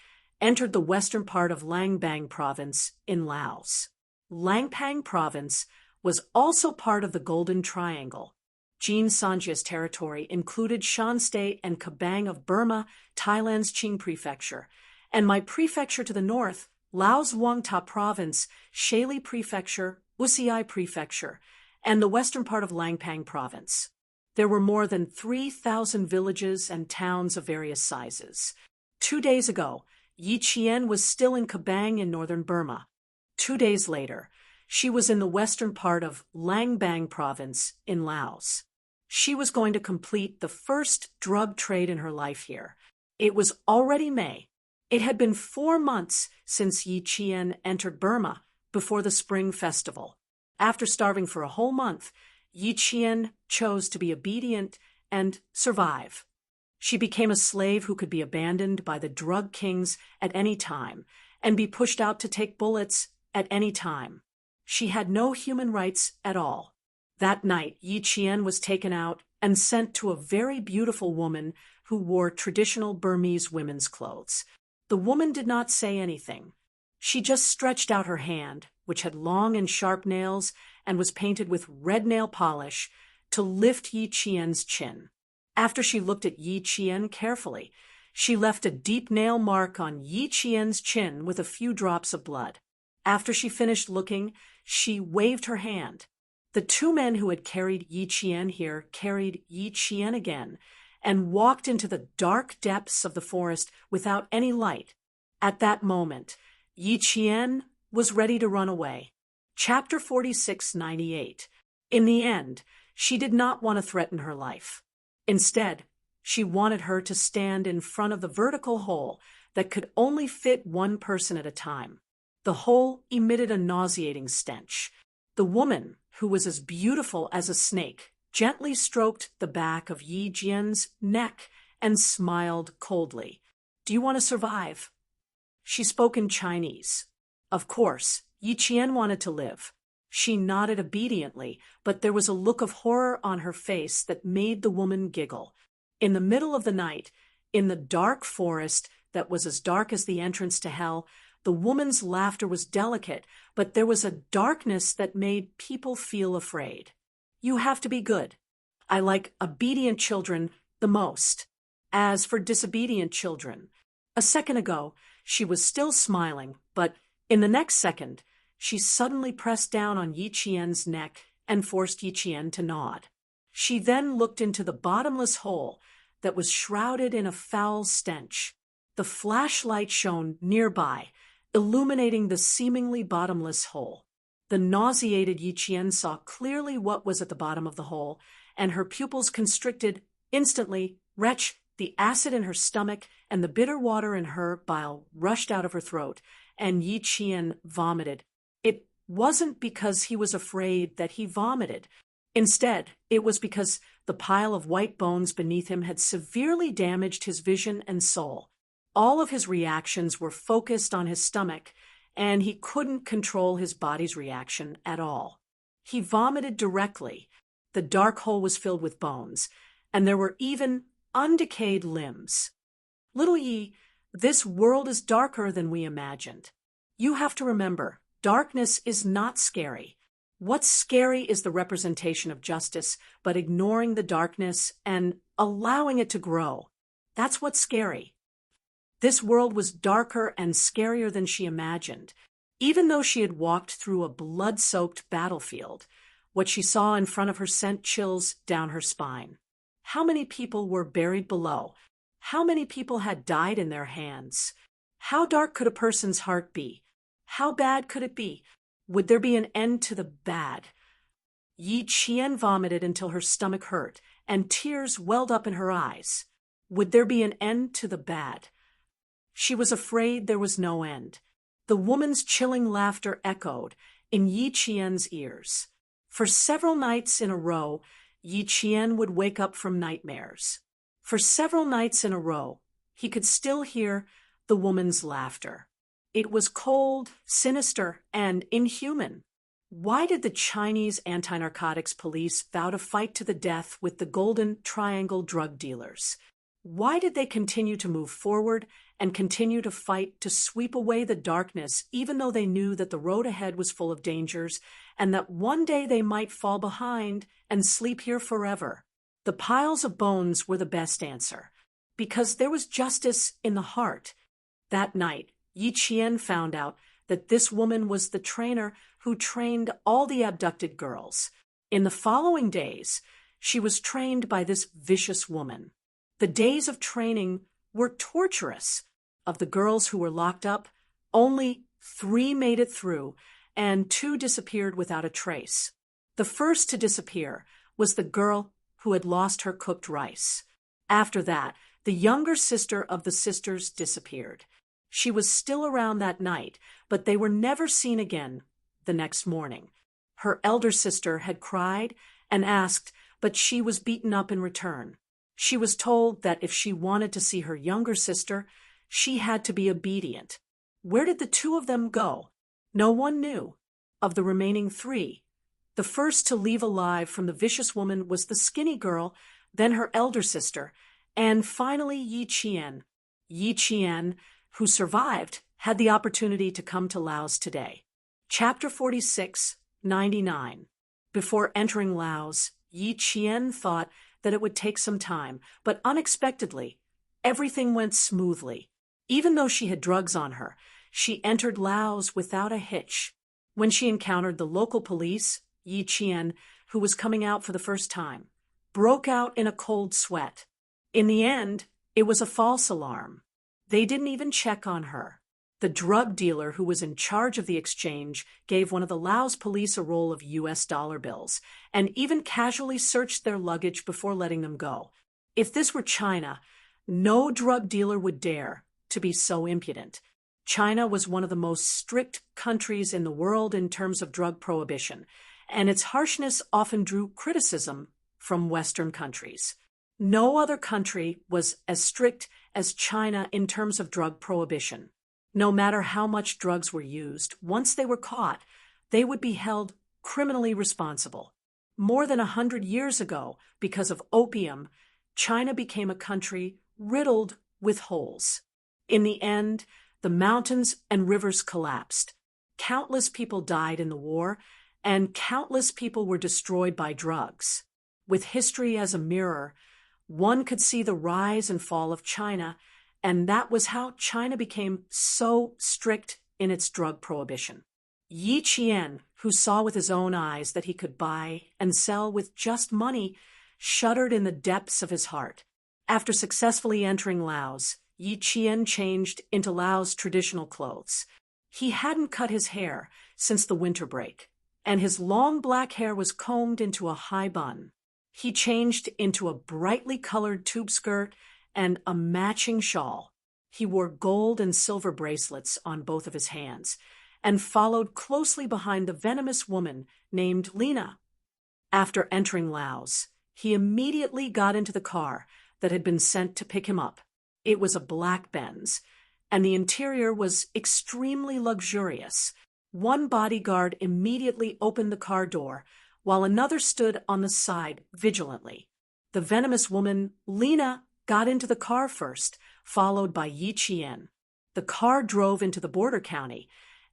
entered the western part of Langbang province in Laos. Langpang province was also part of the Golden Triangle. Jean Sanjia's territory included Shan State and Kabang of Burma, Thailand's Qing prefecture, and my prefecture to the north, Laos Wangta province, Shaili prefecture, Usiai prefecture, and the western part of Langpang province. There were more than 3,000 villages and towns of various sizes. 2 days ago, Yi Qian was still in Kabang in northern Burma. 2 days later, she was in the western part of Langbang province in Laos. She was going to complete the first drug trade in her life here. It was already May. It had been 4 months since Yi Qian entered Burma before the Spring Festival. After starving for a whole month, Yi Qian chose to be obedient and survive. She became a slave who could be abandoned by the drug kings at any time and be pushed out to take bullets at any time. She had no human rights at all. That night, Yi Qian was taken out and sent to a very beautiful woman who wore traditional Burmese women's clothes. The woman did not say anything. She just stretched out her hand, which had long and sharp nails and was painted with red nail polish, to lift Yi Qian's chin. After she looked at Yi Qian carefully, she left a deep nail mark on Yi Qian's chin with a few drops of blood. After she finished looking, she waved her hand. The two men who had carried Yi Qian here carried Yi Qian again and walked into the dark depths of the forest without any light. At that moment, Yi Qian was ready to run away. Chapter 4698. In the end, she did not want to threaten her life. Instead, she wanted her to stand in front of the vertical hole that could only fit one person at a time. The hole emitted a nauseating stench. The woman, who was as beautiful as a snake, gently stroked the back of Yi Qian's neck and smiled coldly. "Do you want to survive?" She spoke in Chinese. Of course, Yi Qian wanted to live. She nodded obediently, but there was a look of horror on her face that made the woman giggle. In the middle of the night, in the dark forest that was as dark as the entrance to hell, the woman's laughter was delicate, but there was a darkness that made people feel afraid. "You have to be good. I like obedient children the most. As for disobedient children..." A second ago, she was still smiling, but in the next second, she suddenly pressed down on Yi Qian's neck and forced Yi Qian to nod. She then looked into the bottomless hole that was shrouded in a foul stench. The flashlight shone nearby, illuminating the seemingly bottomless hole. The nauseated Yi Qian saw clearly what was at the bottom of the hole, and her pupils constricted instantly. Wretch, the acid in her stomach and the bitter water in her bile rushed out of her throat, and Yi Qian vomited. It wasn't because he was afraid that he vomited. Instead, it was because the pile of white bones beneath him had severely damaged his vision and soul. All of his reactions were focused on his stomach, and he couldn't control his body's reaction at all. He vomited directly. The dark hole was filled with bones, and there were even undecayed limbs. "Little Yi, this world is darker than we imagined. You have to remember, darkness is not scary. What's scary is the representation of justice, but ignoring the darkness and allowing it to grow. That's what's scary." This world was darker and scarier than she imagined. Even though she had walked through a blood-soaked battlefield, what she saw in front of her sent chills down her spine. How many people were buried below? How many people had died in their hands? How dark could a person's heart be? How bad could it be? Would there be an end to the bad? Yi Qian vomited until her stomach hurt, and tears welled up in her eyes. Would there be an end to the bad? She was afraid there was no end. The woman's chilling laughter echoed in Yi Qian's ears. For several nights in a row, Yi Qian would wake up from nightmares. For several nights in a row, he could still hear the woman's laughter. It was cold, sinister, and inhuman. Why did the Chinese anti-narcotics police vow to fight to the death with the Golden Triangle drug dealers? Why did they continue to move forward and continue to fight to sweep away the darkness, even though they knew that the road ahead was full of dangers and that one day they might fall behind and sleep here forever? The piles of bones were the best answer, because there was justice in the heart. That night, Yi Qian found out that this woman was the trainer who trained all the abducted girls. In the following days, she was trained by this vicious woman. The days of training were torturous. Of the girls who were locked up, only 3 made it through, and 2 disappeared without a trace. The first to disappear was the girl who had lost her cooked rice. After that, the younger sister of the sisters disappeared. She was still around that night, but they were never seen again the next morning. Her elder sister had cried and asked, but she was beaten up in return. She was told that if she wanted to see her younger sister, she had to be obedient. Where did the 2 of them go? No one knew. Of the remaining 3, the first to leave alive from the vicious woman was the skinny girl, then her elder sister, and finally Yi Qian. Yi Qian, who survived, had the opportunity to come to Laos today. Chapter 46, 99. Before entering Laos, Yi Qian thought that it would take some time, but unexpectedly, everything went smoothly. Even though she had drugs on her, she entered Laos without a hitch. When she encountered the local police, Yi Qian, who was coming out for the first time, broke out in a cold sweat. In the end, it was a false alarm. They didn't even check on her. The drug dealer who was in charge of the exchange gave one of the Laos police a roll of US dollar bills and even casually searched their luggage before letting them go. If this were China, no drug dealer would dare to be so impudent. China was one of the most strict countries in the world in terms of drug prohibition, and its harshness often drew criticism from Western countries. No other country was as strict as China in terms of drug prohibition. No matter how much drugs were used, once they were caught, they would be held criminally responsible. More than 100 years ago, because of opium, China became a country riddled with holes. In the end, the mountains and rivers collapsed. Countless people died in the war, and countless people were destroyed by drugs. With history as a mirror, one could see the rise and fall of China, and that was how China became so strict in its drug prohibition. Yi Qian, who saw with his own eyes that he could buy and sell with just money, shuddered in the depths of his heart. After successfully entering Laos, Yi Qian changed into Laos' traditional clothes. He hadn't cut his hair since the winter break, and his long black hair was combed into a high bun. He changed into a brightly colored tube skirt and a matching shawl. He wore gold and silver bracelets on both of his hands and followed closely behind the venomous woman named Lena. After entering Laos, he immediately got into the car that had been sent to pick him up. It was a black Benz, and the interior was extremely luxurious. One bodyguard immediately opened the car door, while another stood on the side vigilantly. The venomous woman, Lena, got into the car first, followed by Yi Qian. The car drove into the border county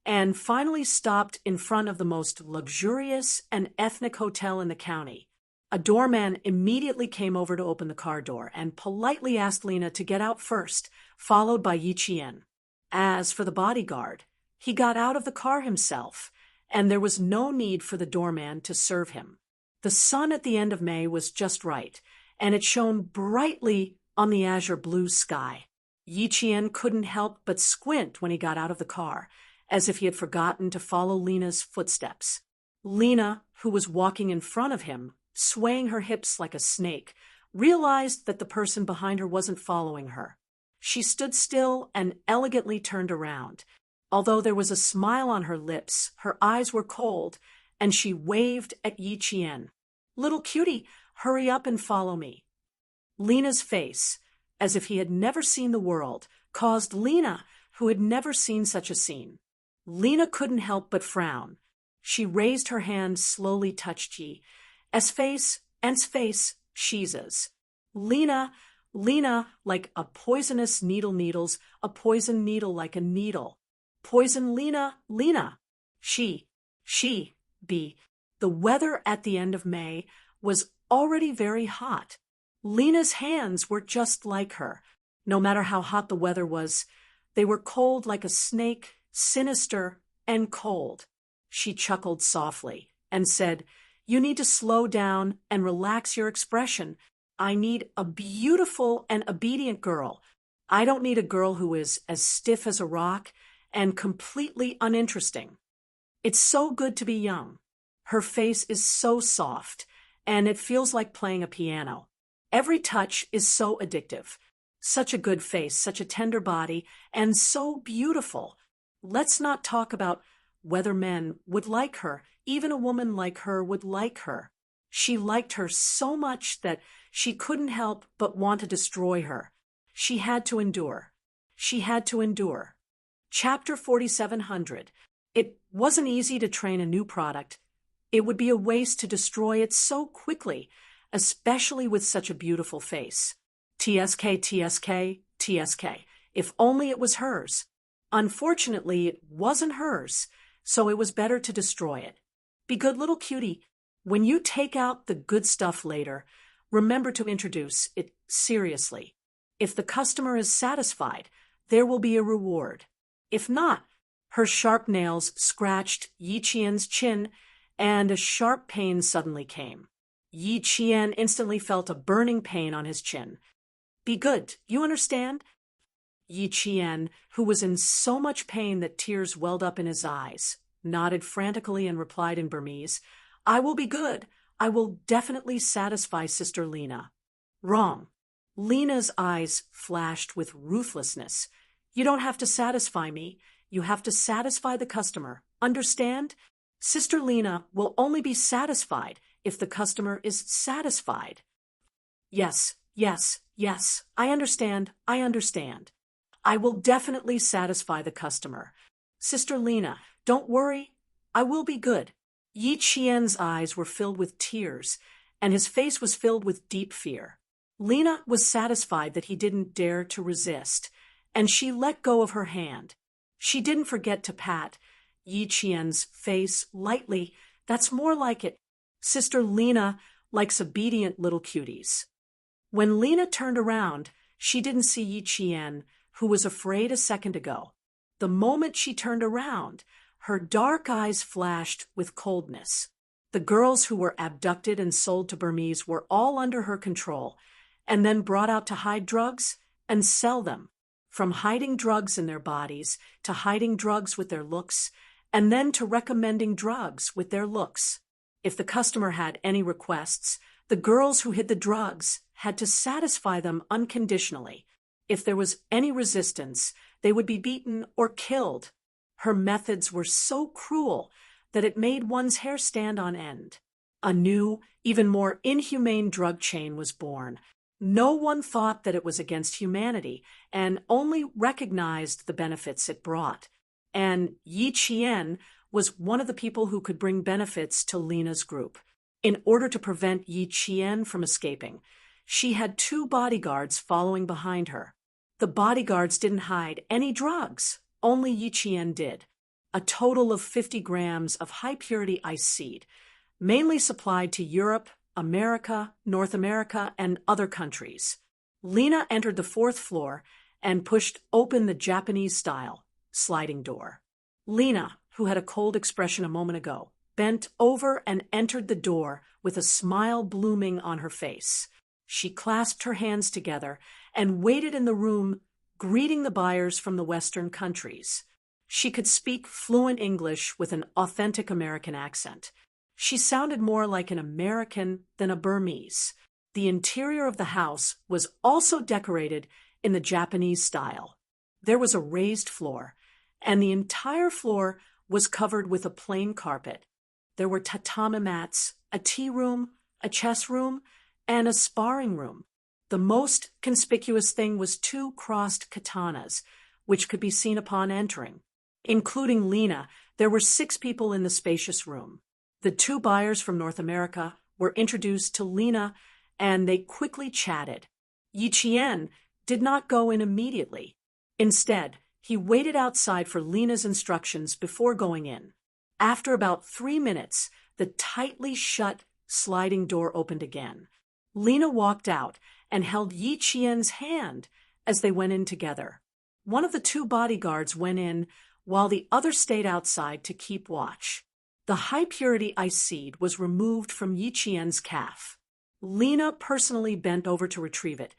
and finally stopped in front of the most luxurious and ethnic hotel in the county. A doorman immediately came over to open the car door and politely asked Lena to get out first, followed by Yi Qian. As for the bodyguard, he got out of the car himself, and there was no need for the doorman to serve him. The sun at the end of May was just right, and it shone brightly on the azure blue sky. Yi Qian couldn't help but squint when he got out of the car, as if he had forgotten to follow Lena's footsteps. Lena, who was walking in front of him, swaying her hips like a snake, realized that the person behind her wasn't following her. She stood still and elegantly turned around. Although there was a smile on her lips, her eyes were cold, and she waved at Yi Qian. "Little cutie, hurry up and follow me." Lena's face, as if he had never seen the world, caused Lena, who had never seen such a scene. Lena couldn't help but frown. She raised her hand, slowly touched Yi. "As face, she's Lena, like a poisonous needle needles, a poison needle like a needle. Poison Lena. She, be." The weather at the end of May was already very hot. Lena's hands were just like her. No matter how hot the weather was, they were cold like a snake, sinister and cold. She chuckled softly and said, "You need to slow down and relax your expression. I need a beautiful and obedient girl. I don't need a girl who is as stiff as a rock and completely uninteresting." It's so good to be young. Her face is so soft, and it feels like playing a piano. Every touch is so addictive. Such a good face, such a tender body, and so beautiful. Let's not talk about whether men would like her. Even a woman like her would like her. She liked her so much that she couldn't help but want to destroy her. She had to endure. Chapter 4700. It wasn't easy to train a new product. It would be a waste to destroy it so quickly, especially with such a beautiful face. TSK. If only it was hers. Unfortunately, it wasn't hers, so it was better to destroy it. "Be good, little cutie. When you take out the good stuff later, remember to introduce it seriously. If the customer is satisfied, there will be a reward. If not, her sharp nails scratched Yi Qian's chin, and a sharp pain suddenly came. Yi Qian instantly felt a burning pain on his chin. Be good, you understand? Yi Qian, who was in so much pain that tears welled up in his eyes, nodded frantically and replied in Burmese, I will be good. I will definitely satisfy Sister Lena. Wrong. Lena's eyes flashed with ruthlessness. You don't have to satisfy me. You have to satisfy the customer. Understand? Sister Lena will only be satisfied if the customer is satisfied. Yes, yes, yes. I understand. I understand. I will definitely satisfy the customer. Sister Lena, don't worry. I will be good. Yi Qian's eyes were filled with tears, and his face was filled with deep fear. Lena was satisfied that he didn't dare to resist, and she let go of her hand. She didn't forget to pat Yi Qian's face lightly. That's more like it. Sister Lena likes obedient little cuties. When Lena turned around, she didn't see Yi Qian, who was afraid a second ago. The moment she turned around, her dark eyes flashed with coldness. The girls who were abducted and sold to Burmese were all under her control, and then brought out to hide drugs and sell them. From hiding drugs in their bodies to hiding drugs with their looks, and then to recommending drugs with their looks. If the customer had any requests, the girls who hid the drugs had to satisfy them unconditionally. If there was any resistance, they would be beaten or killed. Her methods were so cruel that it made one's hair stand on end. A new, even more inhumane drug chain was born. No one thought that it was against humanity and only recognized the benefits it brought. And Yi Qian was one of the people who could bring benefits to Lena's group. In order to prevent Yi Qian from escaping, she had 2 bodyguards following behind her. The bodyguards didn't hide any drugs, only Yi Qian did. A total of 50 grams of high-purity ice seed, mainly supplied to Europe, America, North America, and other countries. Lena entered the 4th floor and pushed open the Japanese-style sliding door. Lena, who had a cold expression a moment ago, bent over and entered the door with a smile blooming on her face. She clasped her hands together and waited in the room, greeting the buyers from the Western countries. She could speak fluent English with an authentic American accent. She sounded more like an American than a Burmese. The interior of the house was also decorated in the Japanese style. There was a raised floor, and the entire floor was covered with a plain carpet. There were tatami mats, a tea room, a chess room, and a sparring room. The most conspicuous thing was 2 crossed katanas, which could be seen upon entering. Including Lena, there were 6 people in the spacious room. The 2 buyers from North America were introduced to Lena, and they quickly chatted. Yi Qian did not go in immediately. Instead, he waited outside for Lena's instructions before going in. After about 3 minutes, the tightly shut sliding door opened again. Lena walked out and held Yi Qian's hand as they went in together. One of the 2 bodyguards went in while the other stayed outside to keep watch. The high-purity ice seed was removed from Yi Qian's calf. Lena personally bent over to retrieve it,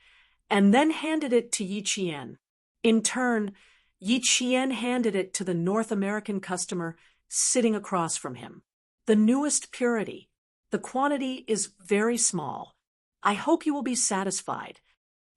and then handed it to Yi Qian. In turn, Yi Qian handed it to the North American customer sitting across from him. The newest purity. The quantity is very small. I hope you will be satisfied.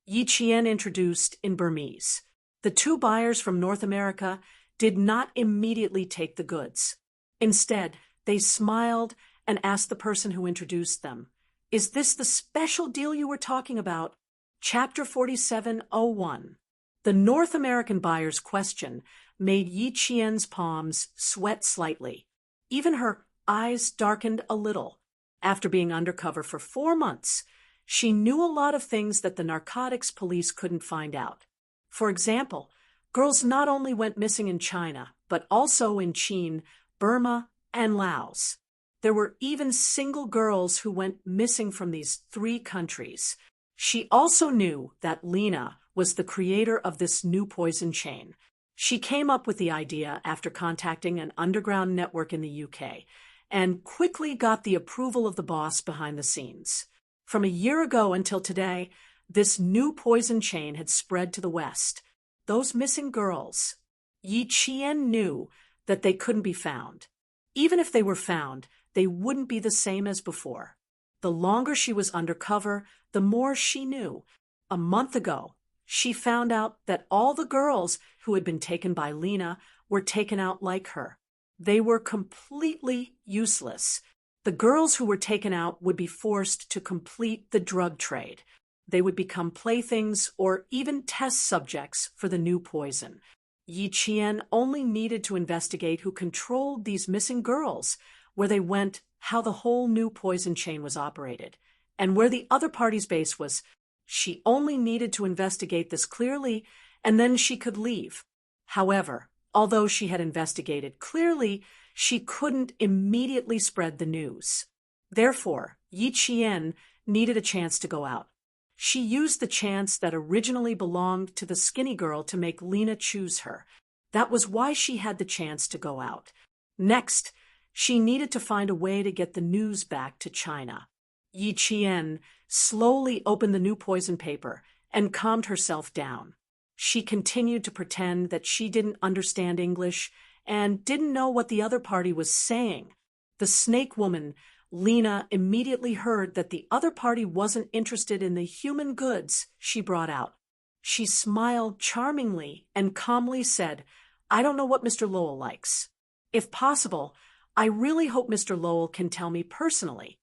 Yi Qian introduced in Burmese. The 2 buyers from North America did not immediately take the goods. Instead, they smiled and asked the person who introduced them, "Is this the special deal you were talking about?" Chapter 47:01. The North American buyer's question made Yi Qian's palms sweat slightly. Even her eyes darkened a little. After being undercover for 4 months, she knew a lot of things that the narcotics police couldn't find out. For example, girls not only went missing in China, but also in China, Burma, and Laos. There were even single girls who went missing from these 3 countries. She also knew that Lena was the creator of this new poison chain. She came up with the idea after contacting an underground network in the UK and quickly got the approval of the boss behind the scenes. From a year ago until today, this new poison chain had spread to the West. Those missing girls, Yi Qian knew that they couldn't be found. Even if they were found, they wouldn't be the same as before. The longer she was undercover, the more she knew. A month ago, she found out that all the girls who had been taken by Lena were taken out like her. They were completely useless. The girls who were taken out would be forced to complete the drug trade. They would become playthings or even test subjects for the new poison. Yi Qian only needed to investigate who controlled these missing girls, where they went, how the whole new poison chain was operated, and where the other party's base was. She only needed to investigate this clearly, and then she could leave. However, although she had investigated clearly, she couldn't immediately spread the news. Therefore, Yi Qian needed a chance to go out. She used the chance that originally belonged to the skinny girl to make Lena choose her. That was why she had the chance to go out. Next, she needed to find a way to get the news back to China. Yi Qian slowly opened the new poison paper and calmed herself down. She continued to pretend that she didn't understand English and didn't know what the other party was saying. The snake woman, Lena, immediately heard that the other party wasn't interested in the human goods she brought out. She smiled charmingly and calmly said, "I don't know what Mr. Lowell likes. If possible, I really hope Mr. Lowell can tell me personally."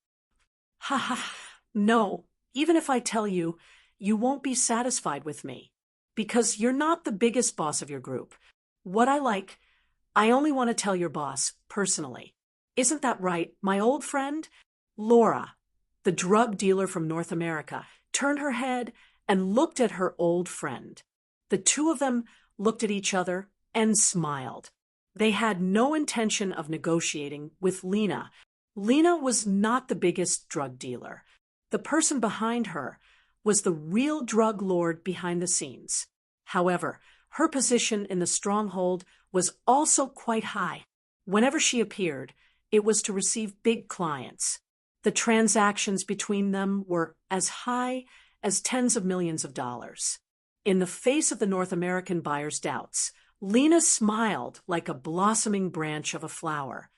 "Ha ha, no, even if I tell you, you won't be satisfied with me, because you're not the biggest boss of your group. What I only want to tell your boss personally. Isn't that right, my old friend?" Laura, the drug dealer from North America, turned her head and looked at her old friend. The two of them looked at each other and smiled. They had no intention of negotiating with Lena. Lena was not the biggest drug dealer. The person behind her was the real drug lord behind the scenes. However, her position in the stronghold was also quite high. Whenever she appeared, it was to receive big clients. The transactions between them were as high as tens of millions of dollars. In the face of the North American buyer's doubts, Lena smiled like a blossoming branch of a flower.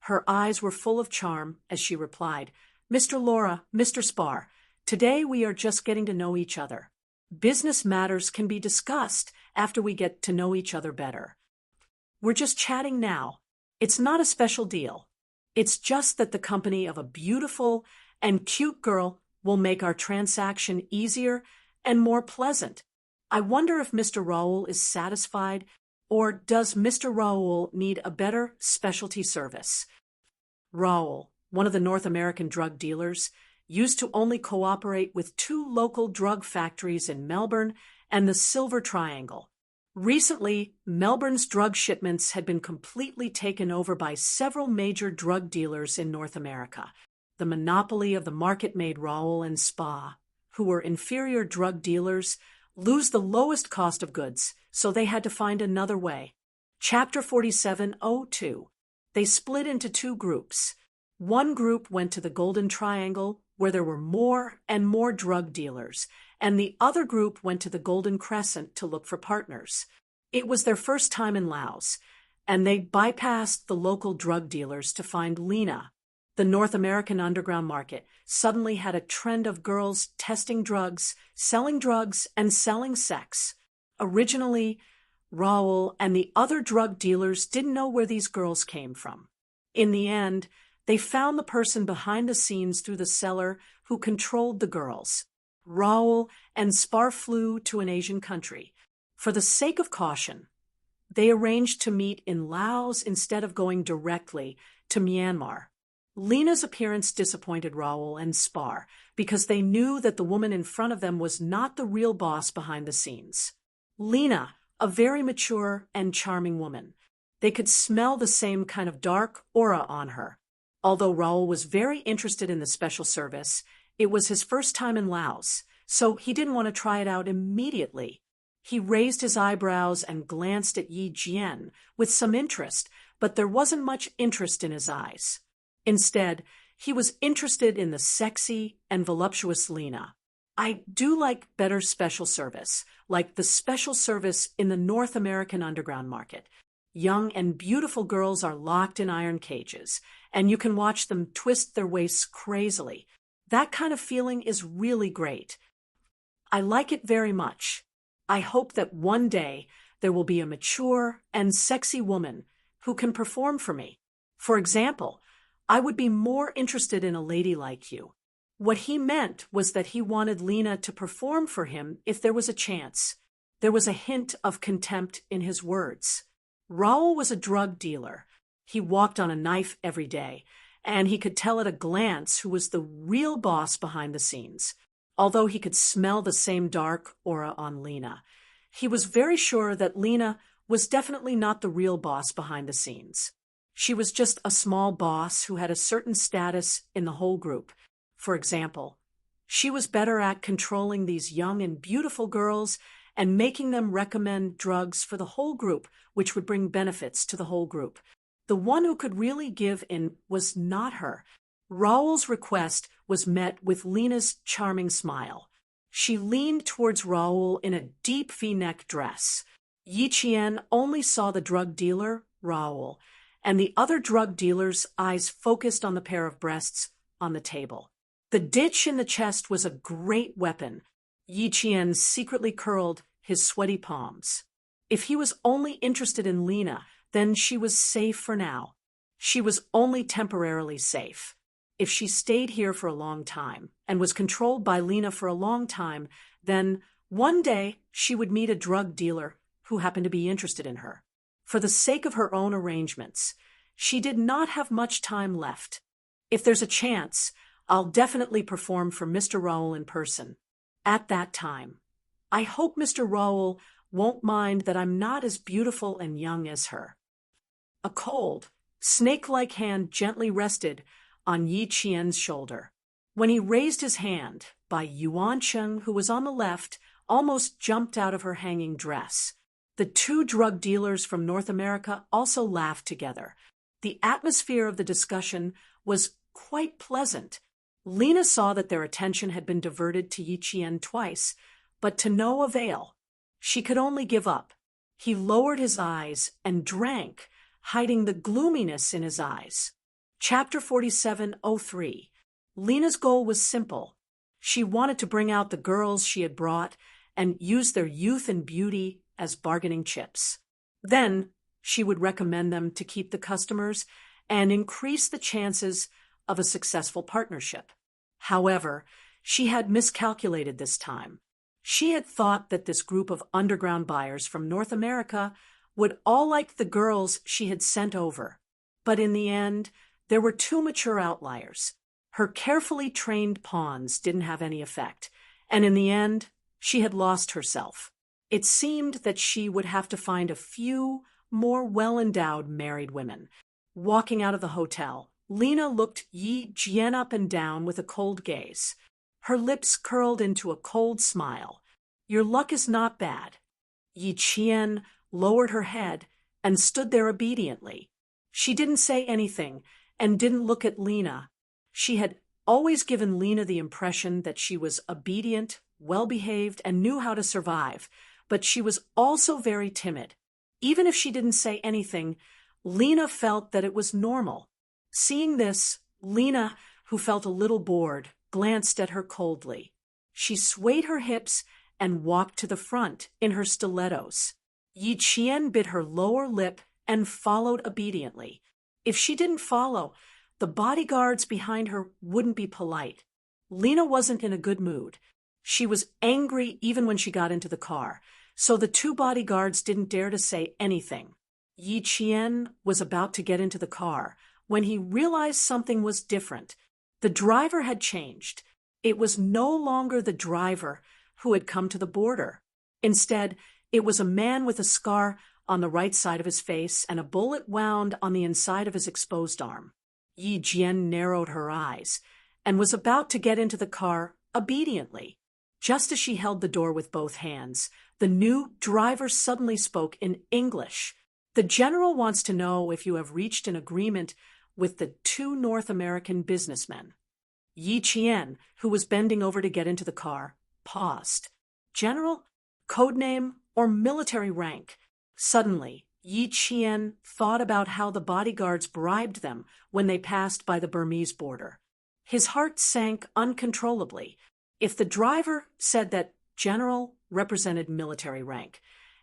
Her eyes were full of charm as she replied, "Mr. Laura, Mr. Spar, today we are just getting to know each other. Business matters can be discussed after we get to know each other better. We're just chatting now. It's not a special deal. It's just that the company of a beautiful and cute girl will make our transaction easier and more pleasant. I wonder if Mr. Raoul is satisfied, or does Mr. Raoul need a better specialty service?" Raoul, one of the North American drug dealers, used to only cooperate with 2 local drug factories in Melbourne and the Silver Triangle. Recently, Melbourne's drug shipments had been completely taken over by several major drug dealers in North America. The monopoly of the market made Raoul and Spa, who were inferior drug dealers, lose the lowest cost of goods, so they had to find another way. Chapter 4702. They split into 2 groups. One group went to the Golden Triangle, where there were more and more drug dealers, and the other group went to the Golden Crescent to look for partners. It was their first time in Laos, and they bypassed the local drug dealers to find Lena. The North American underground market suddenly had a trend of girls testing drugs, and selling sex. Originally, Raoul and the other drug dealers didn't know where these girls came from. In the end, they found the person behind the scenes through the seller who controlled the girls. Raoul and Spar flew to an Asian country. For the sake of caution, they arranged to meet in Laos instead of going directly to Myanmar. Lena's appearance disappointed Raoul and Spar because they knew that the woman in front of them was not the real boss behind the scenes. Lena, a very mature and charming woman. They could smell the same kind of dark aura on her. Although Raoul was very interested in the special service, it was his first time in Laos, so he didn't want to try it out immediately. He raised his eyebrows and glanced at Yi Jian with some interest, but there wasn't much interest in his eyes. Instead, he was interested in the sexy and voluptuous Lena. I do like better special service, like the special service in the North American underground market. Young and beautiful girls are locked in iron cages, and you can watch them twist their waists crazily. That kind of feeling is really great. I like it very much. I hope that one day there will be a mature and sexy woman who can perform for me. For example, I would be more interested in a lady like you. What he meant was that he wanted Lena to perform for him if there was a chance. There was a hint of contempt in his words. Raoul was a drug dealer. He walked on a knife every day, and he could tell at a glance who was the real boss behind the scenes. Although he could smell the same dark aura on Lena, he was very sure that Lena was definitely not the real boss behind the scenes. She was just a small boss who had a certain status in the whole group. For example, she was better at controlling these young and beautiful girls and making them recommend drugs for the whole group, which would bring benefits to the whole group. The one who could really give in was not her. Raoul's request was met with Lena's charming smile. She leaned towards Raoul in a deep V-neck dress. Yi Qian only saw the drug dealer, Raoul, and the other drug dealer's eyes focused on the pair of breasts on the table. The ditch in the chest was a great weapon. Yi Qian secretly curled his sweaty palms. If he was only interested in Lena, then she was safe for now. She was only temporarily safe. If she stayed here for a long time and was controlled by Lena for a long time, then one day she would meet a drug dealer who happened to be interested in her. For the sake of her own arrangements, she did not have much time left. If there's a chance, I'll definitely perform for Mr. Raoul in person. At that time, I hope Mr. Raoul won't mind that I'm not as beautiful and young as her. A cold, snake-like hand gently rested on Yi Qian's shoulder. When he raised his hand, Bai Yuancheng, who was on the left, almost jumped out of her hanging dress. The two drug dealers from North America also laughed together. The atmosphere of the discussion was quite pleasant. Lena saw that their attention had been diverted to Yi Qian twice, but to no avail. She could only give up. He lowered his eyes and drank, hiding the gloominess in his eyes. Chapter 47:03. Lena's goal was simple. She wanted to bring out the girls she had brought and use their youth and beauty as bargaining chips. Then she would recommend them to keep the customers and increase the chances of a successful partnership. However, she had miscalculated this time. She had thought that this group of underground buyers from North America would all like the girls she had sent over. But in the end, there were two mature outliers. Her carefully trained pawns didn't have any effect, and in the end, she had lost herself. It seemed that she would have to find a few more well-endowed married women. Walking out of the hotel, Lena looked Yi Jian up and down with a cold gaze. Her lips curled into a cold smile. Your luck is not bad. Yi Qian lowered her head and stood there obediently. She didn't say anything and didn't look at Lena. She had always given Lena the impression that she was obedient, well-behaved, and knew how to survive, but she was also very timid. Even if she didn't say anything, Lena felt that it was normal. Seeing this, Lena, who felt a little bored, glanced at her coldly. She swayed her hips and walked to the front in her stilettos. Yi Qian bit her lower lip and followed obediently. If she didn't follow, the bodyguards behind her wouldn't be polite. Lena wasn't in a good mood. She was angry even when she got into the car, so the two bodyguards didn't dare to say anything. Yi Qian was about to get into the car when he realized something was different. The driver had changed. It was no longer the driver who had come to the border. Instead, it was a man with a scar on the right side of his face and a bullet wound on the inside of his exposed arm. Yi Jian narrowed her eyes and was about to get into the car obediently. Just as she held the door with both hands, the new driver suddenly spoke in English. "The general wants to know if you have reached an agreement with the two North American businessmen." Yi Qian, who was bending over to get into the car, paused. General? Codename or military rank? Suddenly, Yi Qian thought about how the bodyguards bribed them when they passed by the Burmese border. His heart sank uncontrollably. If the driver said that general represented military rank,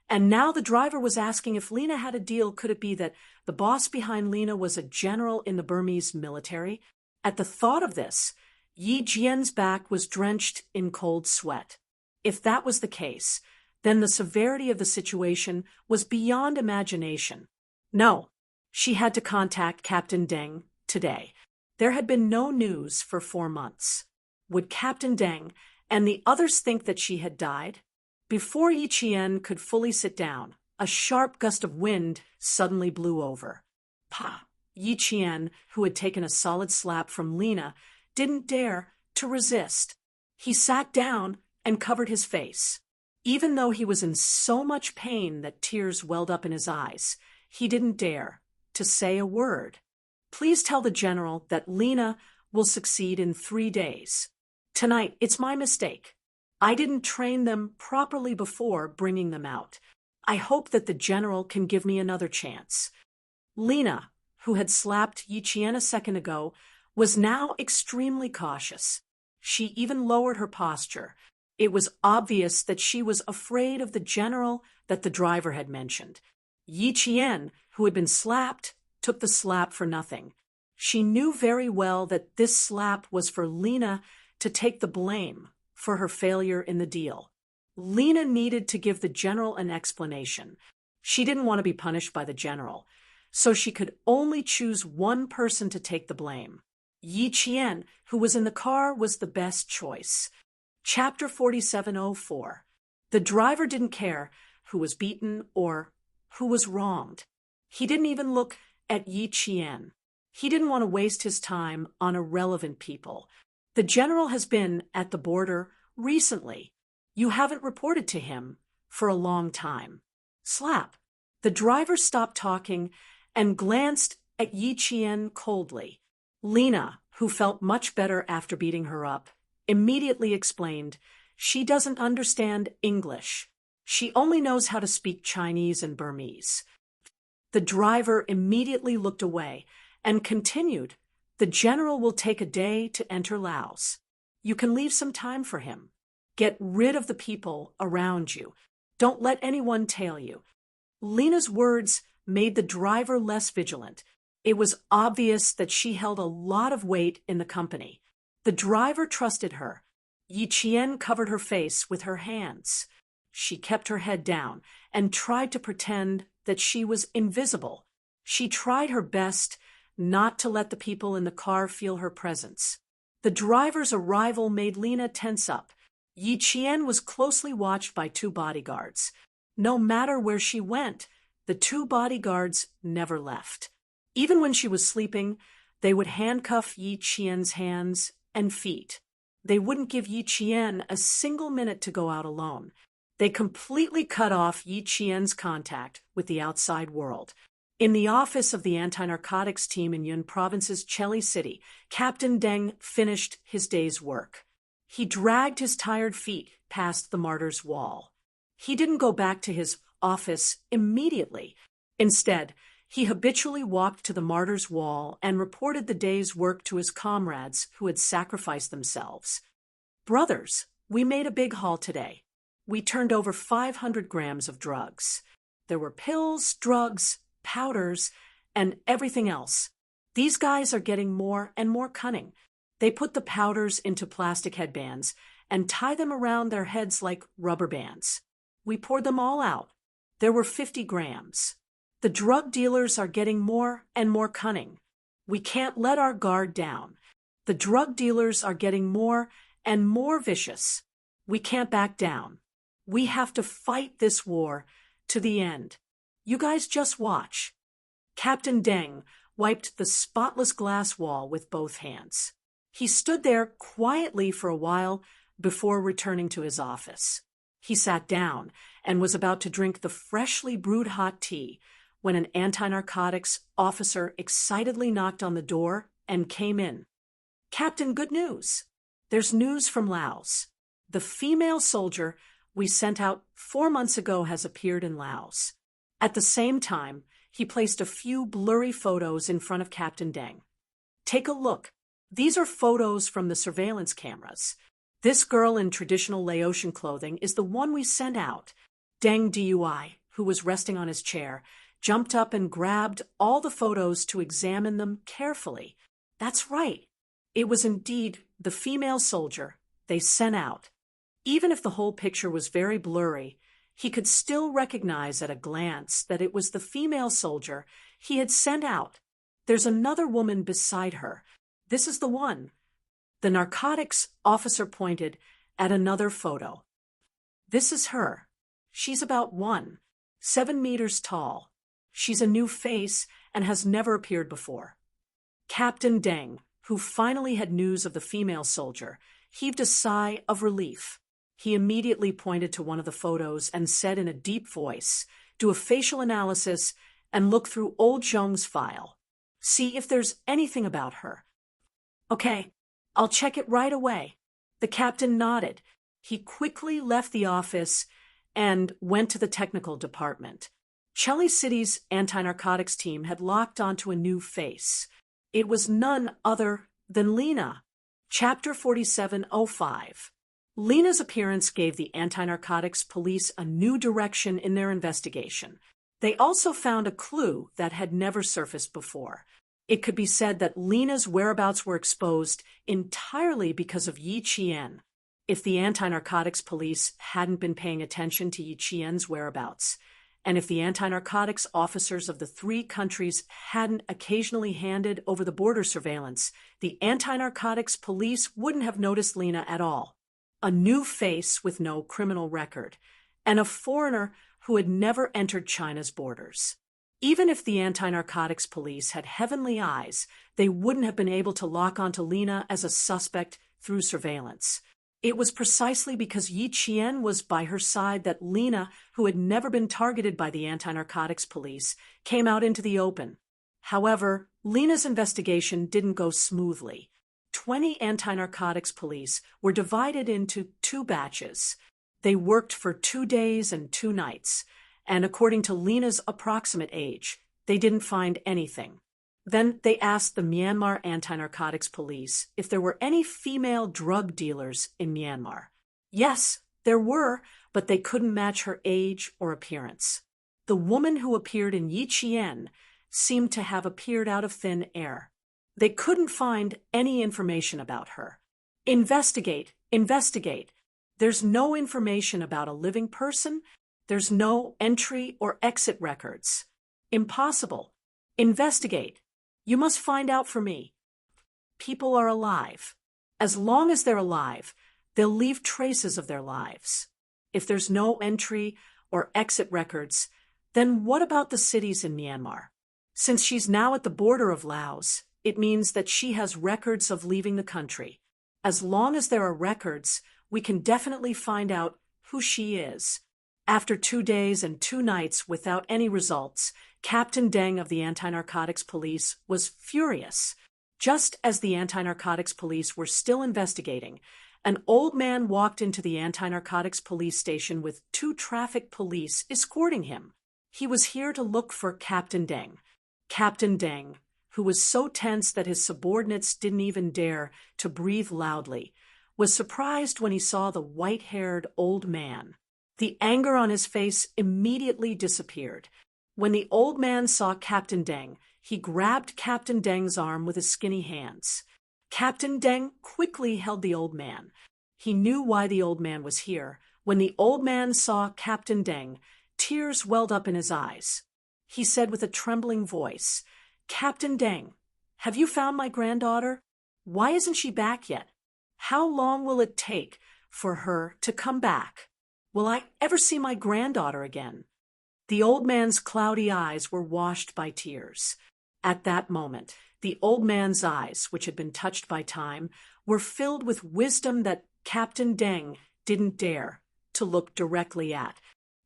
and now the driver was asking if Lena had a deal, could it be that the boss behind Lena was a general in the Burmese military? At the thought of this, Yi Jian's back was drenched in cold sweat. If that was the case, then the severity of the situation was beyond imagination. No, she had to contact Captain Deng today. There had been no news for 4 months. Would Captain Deng and the others think that she had died? Before Yi Qian could fully sit down, a sharp gust of wind suddenly blew over. Pa! Yi Qian, who had taken a solid slap from Lena, didn't dare to resist. He sat down and covered his face. Even though he was in so much pain that tears welled up in his eyes, he didn't dare to say a word. "Please tell the general that Lena will succeed in 3 days. Tonight, it's my mistake. I didn't train them properly before bringing them out. I hope that the general can give me another chance." Lena, who had slapped Yi Qian a second ago, was now extremely cautious. She even lowered her posture. It was obvious that she was afraid of the general that the driver had mentioned. Yi Qian, who had been slapped, took the slap for nothing. She knew very well that this slap was for Lena to take the blame for her failure in the deal. Lena needed to give the general an explanation. She didn't want to be punished by the general, so she could only choose one person to take the blame. Yi Qian, who was in the car, was the best choice. Chapter 4704. The driver didn't care who was beaten or who was wronged. He didn't even look at Yi Qian. He didn't want to waste his time on irrelevant people. "The general has been at the border recently. You haven't reported to him for a long time." Slap. The driver stopped talking and glanced at Yi Qian coldly. Lena, who felt much better after beating her up, immediately explained, "She doesn't understand English. She only knows how to speak Chinese and Burmese." The driver immediately looked away and continued, "The general will take a day to enter Laos. You can leave some time for him. Get rid of the people around you. Don't let anyone tail you." Lena's words made the driver less vigilant. It was obvious that she held a lot of weight in the company. The driver trusted her. Yi Qian covered her face with her hands. She kept her head down and tried to pretend that she was invisible. She tried her best not to let the people in the car feel her presence. The driver's arrival made Lena tense up. Yi Qian was closely watched by 2 bodyguards. No matter where she went, the 2 bodyguards never left. Even when she was sleeping, they would handcuff Yi Qian's hands and feet. They wouldn't give Yi Qian a single minute to go out alone. They completely cut off Yi Qian's contact with the outside world. In the office of the anti-narcotics team in Yun Province's Cheli City, Captain Deng finished his day's work. He dragged his tired feet past the martyr's wall. He didn't go back to his office immediately. Instead, he habitually walked to the martyr's wall and reported the day's work to his comrades who had sacrificed themselves. "Brothers, we made a big haul today. We turned over 500 grams of drugs. There were pills, drugs, powders, and everything else. These guys are getting more and more cunning. They put the powders into plastic headbands and tie them around their heads like rubber bands. We poured them all out. There were 50 grams. The drug dealers are getting more and more cunning. We can't let our guard down. The drug dealers are getting more and more vicious. We can't back down. We have to fight this war to the end. You guys just watch." Captain Deng wiped the spotless glass wall with both hands. He stood there quietly for a while before returning to his office. He sat down and was about to drink the freshly brewed hot tea when an anti-narcotics officer excitedly knocked on the door and came in. "Captain, good news. There's news from Laos. The female soldier we sent out 4 months ago has appeared in Laos." At the same time, he placed a few blurry photos in front of Captain Deng. "Take a look. These are photos from the surveillance cameras. This girl in traditional Laotian clothing is the one we sent out." Deng Dui, who was resting on his chair, jumped up and grabbed all the photos to examine them carefully. That's right. It was indeed the female soldier they sent out. Even if the whole picture was very blurry, he could still recognize at a glance that it was the female soldier he had sent out. "There's another woman beside her. This is the one." The narcotics officer pointed at another photo. "This is her. She's about 7 meters tall. She's a new face and has never appeared before." Captain Deng, who finally had news of the female soldier, heaved a sigh of relief. He immediately pointed to one of the photos and said in a deep voice, "Do a facial analysis and look through old Zhong's file. See if there's anything about her." "Okay, I'll check it right away." The captain nodded. He quickly left the office and went to the technical department. Cheli City's anti-narcotics team had locked onto a new face. It was none other than Lena. Chapter 4705. Lena's appearance gave the anti-narcotics police a new direction in their investigation. They also found a clue that had never surfaced before. It could be said that Lena's whereabouts were exposed entirely because of Yi Qian. If the anti-narcotics police hadn't been paying attention to Yi Qian's whereabouts, and if the anti-narcotics officers of the 3 countries hadn't occasionally handed over the border surveillance, the anti-narcotics police wouldn't have noticed Lena at all. A new face with no criminal record, and a foreigner who had never entered China's borders. Even if the anti-narcotics police had heavenly eyes, they wouldn't have been able to lock onto Lena as a suspect through surveillance. It was precisely because Yi Qian was by her side that Lena, who had never been targeted by the anti-narcotics police, came out into the open. However, Lena's investigation didn't go smoothly. 20 anti-narcotics police were divided into 2 batches. They worked for 2 days and 2 nights, and according to Lena's approximate age, they didn't find anything. Then they asked the Myanmar anti-narcotics police if there were any female drug dealers in Myanmar. Yes, there were, but they couldn't match her age or appearance. The woman who appeared in Yi Qian seemed to have appeared out of thin air. They couldn't find any information about her. Investigate, investigate. There's no information about a living person. There's no entry or exit records. Impossible. Investigate. You must find out for me. People are alive. As long as they're alive, they'll leave traces of their lives. If there's no entry or exit records, then what about the cities in Myanmar? Since she's now at the border of Laos, it means that she has records of leaving the country. As long as there are records, we can definitely find out who she is. After 2 days and 2 nights without any results, Captain Deng of the anti-narcotics police was furious. Just as the anti-narcotics police were still investigating, an old man walked into the anti-narcotics police station with 2 traffic police escorting him. He was here to look for Captain Deng. Captain Deng, who was so tense that his subordinates didn't even dare to breathe loudly, was surprised when he saw the white-haired old man. The anger on his face immediately disappeared. When the old man saw Captain Deng, he grabbed Captain Deng's arm with his skinny hands. Captain Deng quickly held the old man. He knew why the old man was here. When the old man saw Captain Deng, tears welled up in his eyes. He said with a trembling voice, "Captain Deng, have you found my granddaughter? Why isn't she back yet? How long will it take for her to come back? Will I ever see my granddaughter again?" The old man's cloudy eyes were washed by tears. At that moment, the old man's eyes, which had been touched by time, were filled with wisdom that Captain Deng didn't dare to look directly at.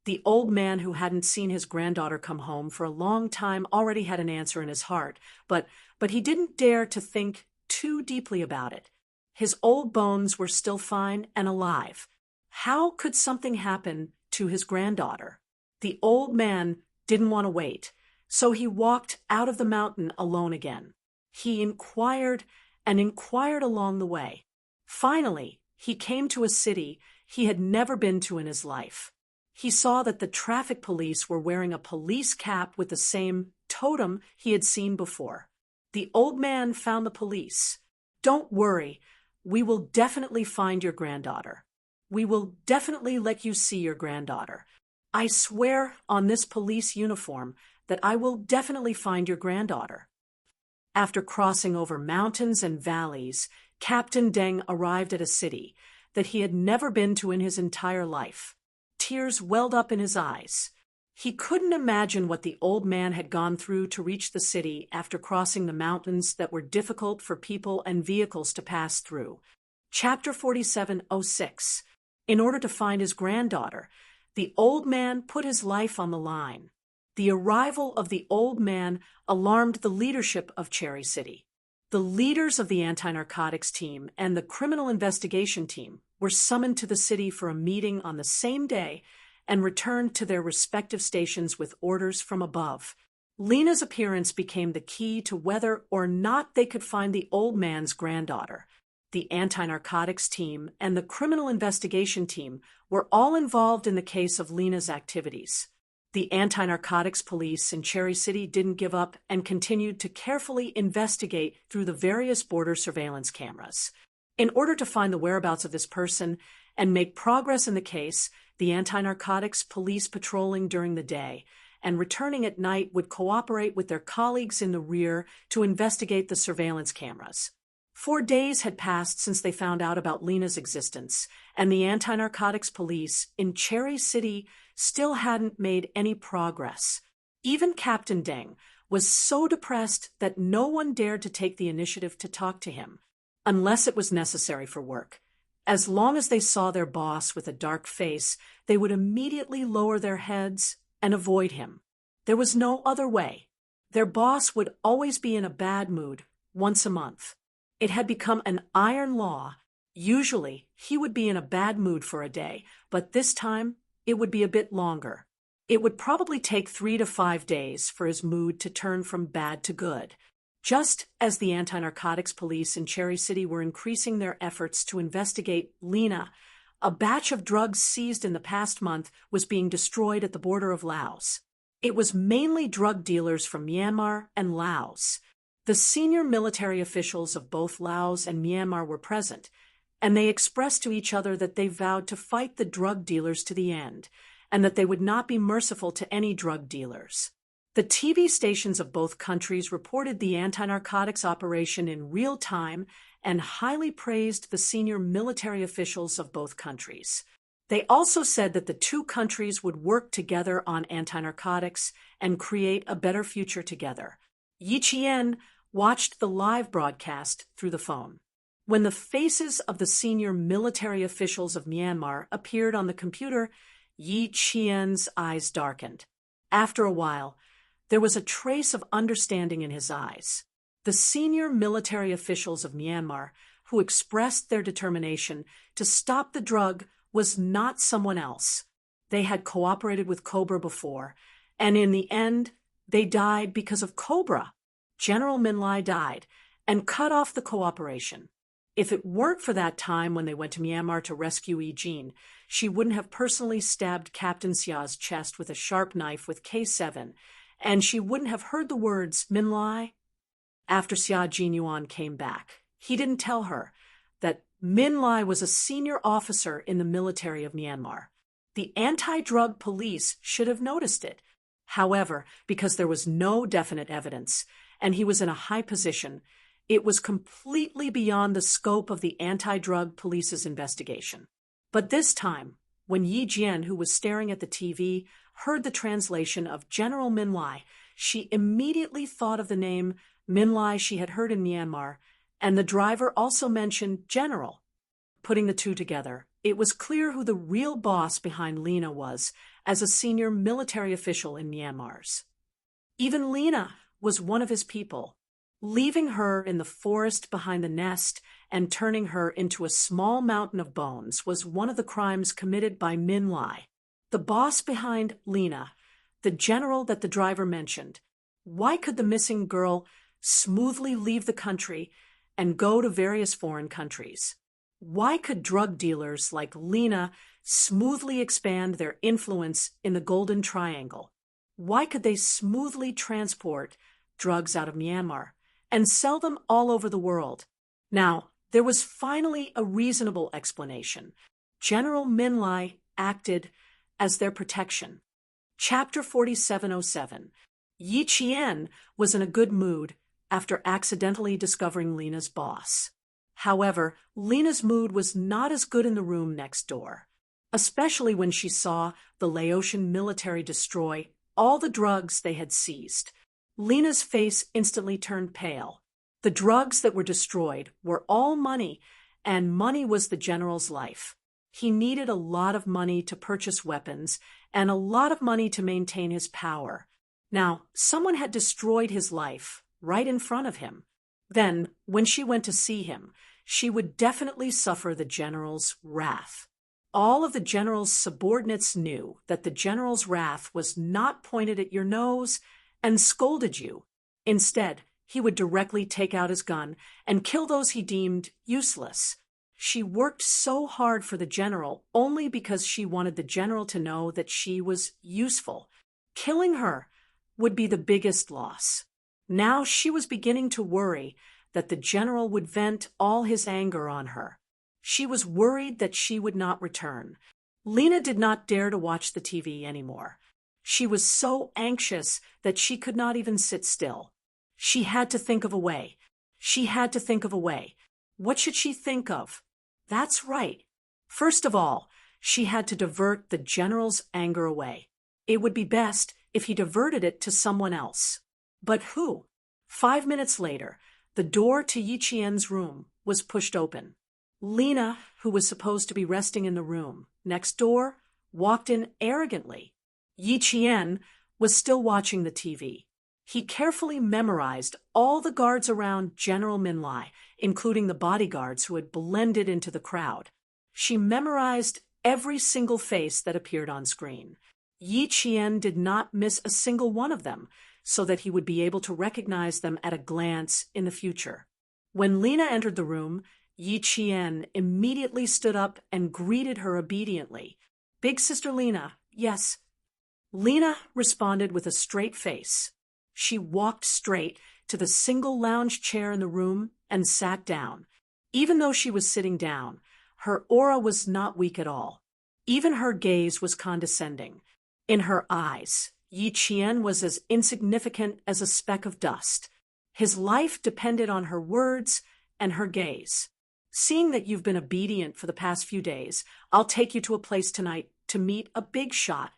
The old man, who hadn't seen his granddaughter come home for a long time, already had an answer in his heart, but he didn't dare to think too deeply about it. His old bones were still fine and alive. How could something happen to his granddaughter? The old man didn't want to wait, so he walked out of the mountain alone again. He inquired and inquired along the way. Finally, he came to a city he had never been to in his life. He saw that the traffic police were wearing a police cap with the same totem he had seen before. The old man found the police. "Don't worry, we will definitely find your granddaughter. We will definitely let you see your granddaughter. I swear on this police uniform that I will definitely find your granddaughter." After crossing over mountains and valleys, Captain Deng arrived at a city that he had never been to in his entire life. Tears welled up in his eyes. He couldn't imagine what the old man had gone through to reach the city after crossing the mountains that were difficult for people and vehicles to pass through. Chapter 47:06. In order to find his granddaughter, the old man put his life on the line. The arrival of the old man alarmed the leadership of Cherry City. The leaders of the anti-narcotics team and the criminal investigation team were summoned to the city for a meeting on the same day and returned to their respective stations with orders from above. Lena's appearance became the key to whether or not they could find the old man's granddaughter. The anti-narcotics team and the criminal investigation team were all involved in the case of Lena's activities. The anti-narcotics police in Cherry City didn't give up and continued to carefully investigate through the various border surveillance cameras. In order to find the whereabouts of this person and make progress in the case, the anti-narcotics police patrolling during the day and returning at night would cooperate with their colleagues in the rear to investigate the surveillance cameras. 4 days had passed since they found out about Lena's existence, and the anti-narcotics police in Cherry City still hadn't made any progress. Even Captain Deng was so depressed that no one dared to take the initiative to talk to him, unless it was necessary for work. As long as they saw their boss with a dark face, they would immediately lower their heads and avoid him. There was no other way. Their boss would always be in a bad mood once a month. It had become an iron law. Usually, he would be in a bad mood for a day, but this time, it would be a bit longer. It would probably take 3 to 5 days for his mood to turn from bad to good. Just as the anti-narcotics police in Cherry City were increasing their efforts to investigate Lena, a batch of drugs seized in the past month was being destroyed at the border of Laos. It was mainly drug dealers from Myanmar and Laos. The senior military officials of both Laos and Myanmar were present, and they expressed to each other that they vowed to fight the drug dealers to the end, and that they would not be merciful to any drug dealers. The TV stations of both countries reported the anti-narcotics operation in real time and highly praised the senior military officials of both countries. They also said that the two countries would work together on anti-narcotics and create a better future together. Yi Qian watched the live broadcast through the phone. When the faces of the senior military officials of Myanmar appeared on the computer, Yi Qian's eyes darkened. After a while, there was a trace of understanding in his eyes. The senior military officials of Myanmar, who expressed their determination to stop the drug, was not someone else. They had cooperated with Cobra before, and in the end, they died because of Cobra. General Min Lai died and cut off the cooperation. If it weren't for that time when they went to Myanmar to rescue Yi Jin, she wouldn't have personally stabbed Captain Xia's chest with a sharp knife with K7, and she wouldn't have heard the words, "Min Lai." After Xia Jinyuan came back, he didn't tell her that Min Lai was a senior officer in the military of Myanmar. The anti-drug police should have noticed it. However, because there was no definite evidence, and he was in a high position, it was completely beyond the scope of the anti-drug police's investigation. But this time, When Yi Jian, who was staring at the TV, heard the translation of General Min Lai, she immediately thought of the name Min Lai she had heard in Myanmar, and the driver also mentioned General. Putting the two together, it was clear who the real boss behind Lena was as a senior military official in Myanmar's. Even Lena was one of his people. Leaving her in the forest behind the nest and turning her into a small mountain of bones was one of the crimes committed by Min Lai, the boss behind Lena, the general that the driver mentioned. Why could the missing girl smoothly leave the country and go to various foreign countries? Why could drug dealers like Lena smoothly expand their influence in the Golden Triangle? Why could they smoothly transport drugs out of Myanmar and sell them all over the world? Now, there was finally a reasonable explanation. General Min Lai acted as their protection. Chapter 4707. Yi Qian was in a good mood after accidentally discovering Lena's boss. However, Lena's mood was not as good in the room next door, especially when she saw the Laotian military destroy all the drugs they had seized. Lena's face instantly turned pale. The drugs that were destroyed were all money, and money was the general's life. He needed a lot of money to purchase weapons and a lot of money to maintain his power. Now, someone had destroyed his life right in front of him. Then, when she went to see him, she would definitely suffer the general's wrath. All of the general's subordinates knew that the general's wrath was not pointed at your nose and scolded you. Instead, he would directly take out his gun and kill those he deemed useless. She worked so hard for the general only because she wanted the general to know that she was useful. Killing her would be the biggest loss. Now she was beginning to worry that the general would vent all his anger on her. She was worried that she would not return. Lena did not dare to watch the TV anymore. She was so anxious that she could not even sit still. She had to think of a way. She had to think of a way. What should she think of? That's right. First of all, she had to divert the general's anger away. It would be best if he diverted it to someone else. But who? 5 minutes later, the door to Yi Qian's room was pushed open. Lena, who was supposed to be resting in the room next door, walked in arrogantly. Yi Qian was still watching the TV. He carefully memorized all the guards around General Min Lai, including the bodyguards who had blended into the crowd. She memorized every single face that appeared on screen. Yi Qian did not miss a single one of them, so that he would be able to recognize them at a glance in the future. When Lena entered the room, Yi Qian immediately stood up and greeted her obediently. "Big Sister Lena, yes." Lena responded with a straight face. She walked straight to the single lounge chair in the room and sat down. Even though she was sitting down, her aura was not weak at all. Even her gaze was condescending. In her eyes, Yi Qian was as insignificant as a speck of dust. His life depended on her words and her gaze. "Seeing that you've been obedient for the past few days, I'll take you to a place tonight to meet a big shot."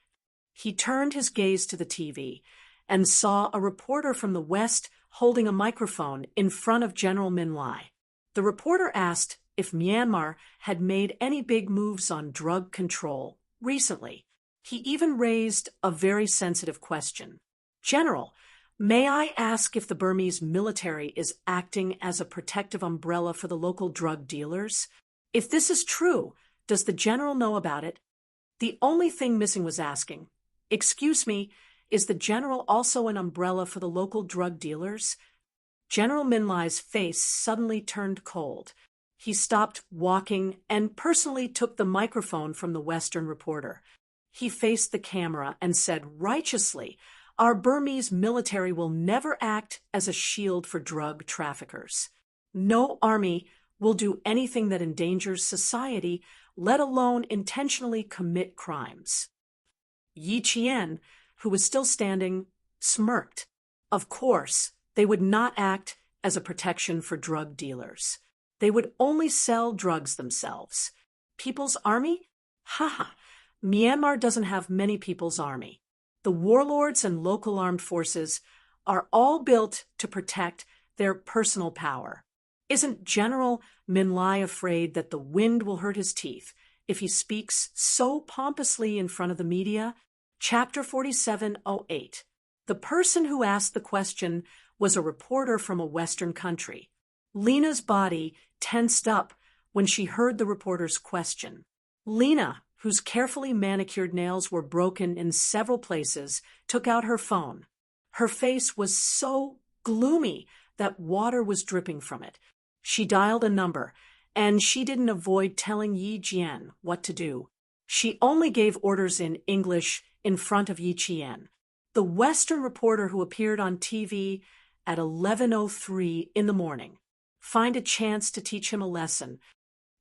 He turned his gaze to the TV and saw a reporter from the West holding a microphone in front of General Min Lai. The reporter asked if Myanmar had made any big moves on drug control recently. He even raised a very sensitive question. "General, may I ask if the Burmese military is acting as a protective umbrella for the local drug dealers? If this is true, does the general know about it?" The only thing missing was asking, "Excuse me, is the general also an umbrella for the local drug dealers?" General Min Lai's face suddenly turned cold. He stopped walking and personally took the microphone from the Western reporter. He faced the camera and said righteously, "Our Burmese military will never act as a shield for drug traffickers. No army will do anything that endangers society, let alone intentionally commit crimes." Yi Qian, who was still standing, smirked. Of course, they would not act as a protection for drug dealers. They would only sell drugs themselves. People's army? Ha ha! Myanmar doesn't have many people's army. The warlords and local armed forces are all built to protect their personal power. Isn't General Min Lai afraid that the wind will hurt his teeth if he speaks so pompously in front of the media? Chapter 4708. The person who asked the question was a reporter from a Western country. Lena's body tensed up when she heard the reporter's question. Lena, whose carefully manicured nails were broken in several places, took out her phone. Her face was so gloomy that water was dripping from it. She dialed a number, and she didn't avoid telling Yi Jian what to do. She only gave orders in English in front of Yi Jian. The Western reporter who appeared on TV at 11:03 in the morning. Find a chance to teach him a lesson.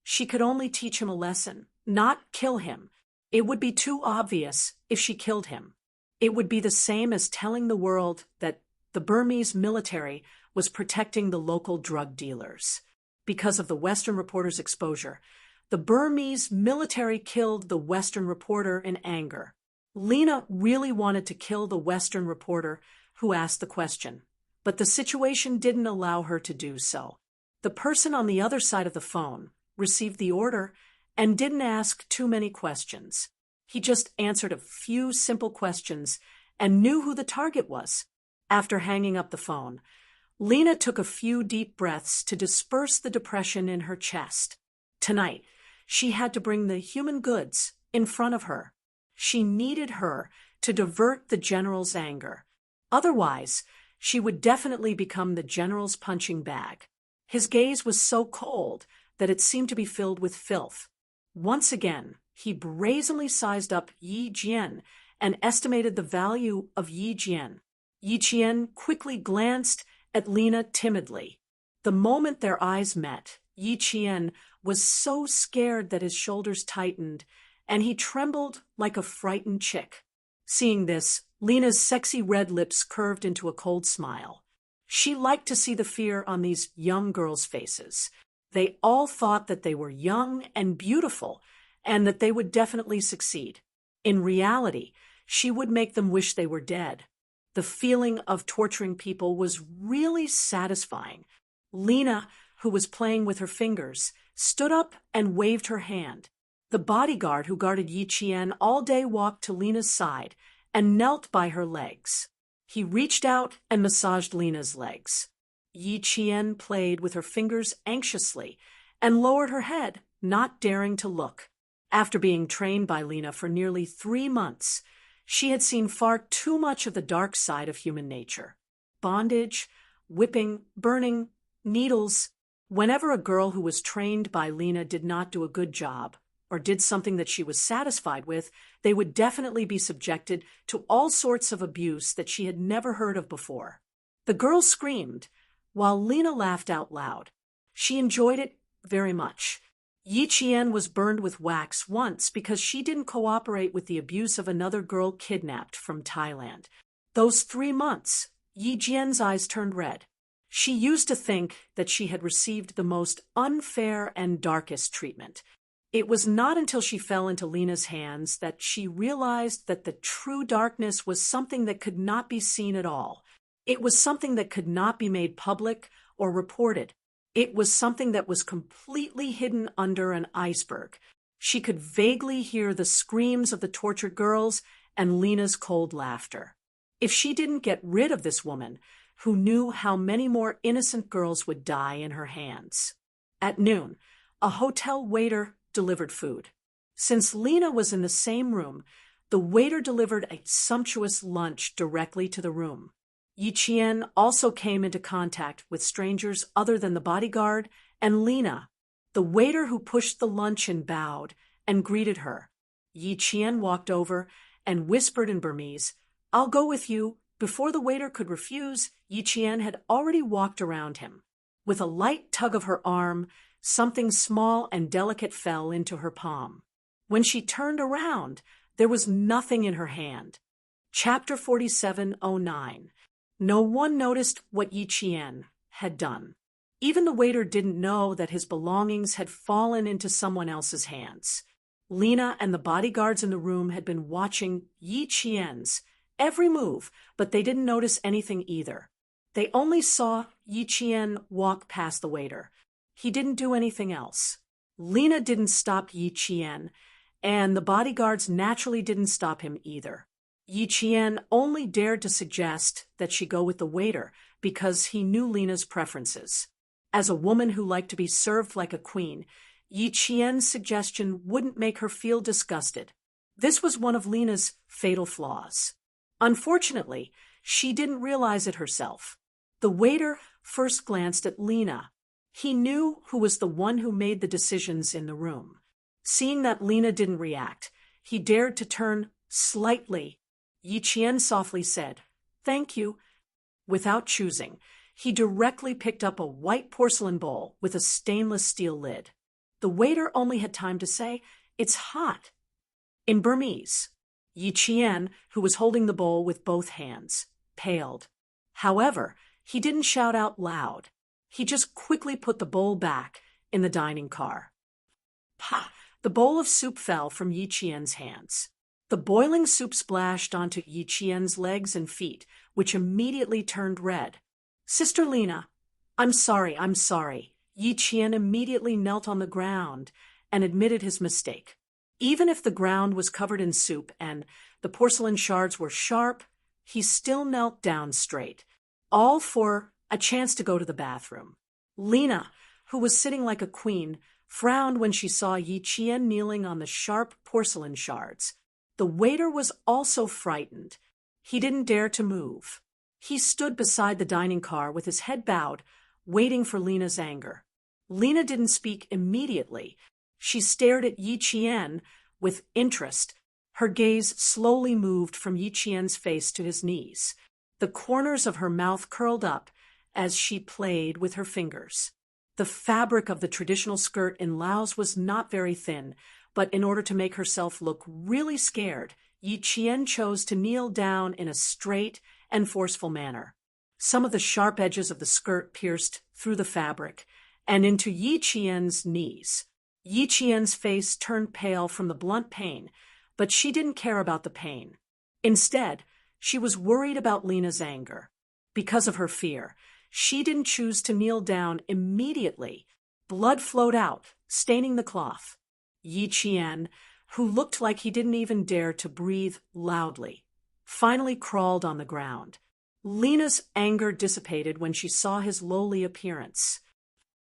She could only teach him a lesson, not kill him. It would be too obvious if she killed him. It would be the same as telling the world that the Burmese military was protecting the local drug dealers. Because of the Western reporter's exposure, the Burmese military killed the Western reporter in anger. Lena really wanted to kill the Western reporter who asked the question, but the situation didn't allow her to do so. The person on the other side of the phone received the order and didn't ask too many questions. He just answered a few simple questions and knew who the target was. After hanging up the phone, Lena took a few deep breaths to disperse the depression in her chest. Tonight, she had to bring the human goods in front of her. She needed her to divert the general's anger. Otherwise, she would definitely become the general's punching bag. His gaze was so cold that it seemed to be filled with filth. Once again, he brazenly sized up Yi Jian and estimated the value of Yi Jian. Yi Jian quickly glanced at Lena timidly. The moment their eyes met, Yi Jian was so scared that his shoulders tightened, and he trembled like a frightened chick. Seeing this, Lena's sexy red lips curved into a cold smile. She liked to see the fear on these young girls' faces. They all thought that they were young and beautiful, and that they would definitely succeed. In reality, she would make them wish they were dead. The feeling of torturing people was really satisfying. Lena, who was playing with her fingers, stood up and waved her hand. The bodyguard who guarded Yi Jian all day walked to Lena's side and knelt by her legs. He reached out and massaged Lena's legs. Yi Jian played with her fingers anxiously and lowered her head, not daring to look. After being trained by Lena for nearly 3 months, she had seen far too much of the dark side of human nature. Bondage, whipping, burning, needles. Whenever a girl who was trained by Lena did not do a good job, or did something that she was satisfied with, they would definitely be subjected to all sorts of abuse that she had never heard of before. The girl screamed, while Lena laughed out loud. She enjoyed it very much. Yi Jian was burned with wax once because she didn't cooperate with the abuse of another girl kidnapped from Thailand. Those 3 months, Yi Jian's eyes turned red. She used to think that she had received the most unfair and darkest treatment. It was not until she fell into Lena's hands that she realized that the true darkness was something that could not be seen at all. It was something that could not be made public or reported. It was something that was completely hidden under an iceberg. She could vaguely hear the screams of the tortured girls and Lena's cold laughter. If she didn't get rid of this woman, who knew how many more innocent girls would die in her hands. At noon, a hotel waiter delivered food. Since Lena was in the same room, the waiter delivered a sumptuous lunch directly to the room. Yi Jian also came into contact with strangers other than the bodyguard and Lena, the waiter who pushed the luncheon bowed and greeted her. Yi Jian walked over and whispered in Burmese, "I'll go with you." Before the waiter could refuse, Yi Jian had already walked around him. With a light tug of her arm, something small and delicate fell into her palm. When she turned around, there was nothing in her hand. Chapter 4709. No one noticed what Yi Jian had done. Even the waiter didn't know that his belongings had fallen into someone else's hands. Lena and the bodyguards in the room had been watching Yi Qian's every move, but they didn't notice anything either. They only saw Yi Qian walk past the waiter. He didn't do anything else. Lena didn't stop Yi Qian, and the bodyguards naturally didn't stop him either. Yi Qian only dared to suggest that she go with the waiter because he knew Lena's preferences. As a woman who liked to be served like a queen, Yi Qian's suggestion wouldn't make her feel disgusted. This was one of Lena's fatal flaws. Unfortunately, she didn't realize it herself. The waiter first glanced at Lena. He knew who was the one who made the decisions in the room. Seeing that Lena didn't react, he dared to turn slightly. Yi Qian softly said, "Thank you." Without choosing, he directly picked up a white porcelain bowl with a stainless steel lid. The waiter only had time to say, "It's hot." In Burmese, Yi Qian, who was holding the bowl with both hands, paled. However, he didn't shout out loud. He just quickly put the bowl back in the dining car. Pa! The bowl of soup fell from Yi Qian's hands. The boiling soup splashed onto Yi Qian's legs and feet, which immediately turned red. "Sister Lena, I'm sorry. Yi Qian immediately knelt on the ground and admitted his mistake. Even if the ground was covered in soup and the porcelain shards were sharp, he still knelt down straight, all for a chance to go to the bathroom. Lena, who was sitting like a queen, frowned when she saw Yi Qian kneeling on the sharp porcelain shards. The waiter was also frightened. He didn't dare to move. He stood beside the dining car with his head bowed, waiting for Lena's anger. Lena didn't speak immediately. She stared at Yi Qian with interest. Her gaze slowly moved from Yi Qian's face to his knees. The corners of her mouth curled up as she played with her fingers. The fabric of the traditional skirt in Laos was not very thin, but in order to make herself look really scared, Yi Qian chose to kneel down in a straight and forceful manner. Some of the sharp edges of the skirt pierced through the fabric and into Yi Qian's knees. Yi Qian's face turned pale from the blunt pain, but she didn't care about the pain. Instead, she was worried about Lena's anger. Because of her fear, she didn't choose to kneel down immediately. Blood flowed out, staining the cloth. Yi Qian, who looked like he didn't even dare to breathe loudly, finally crawled on the ground. Lena's anger dissipated when she saw his lowly appearance.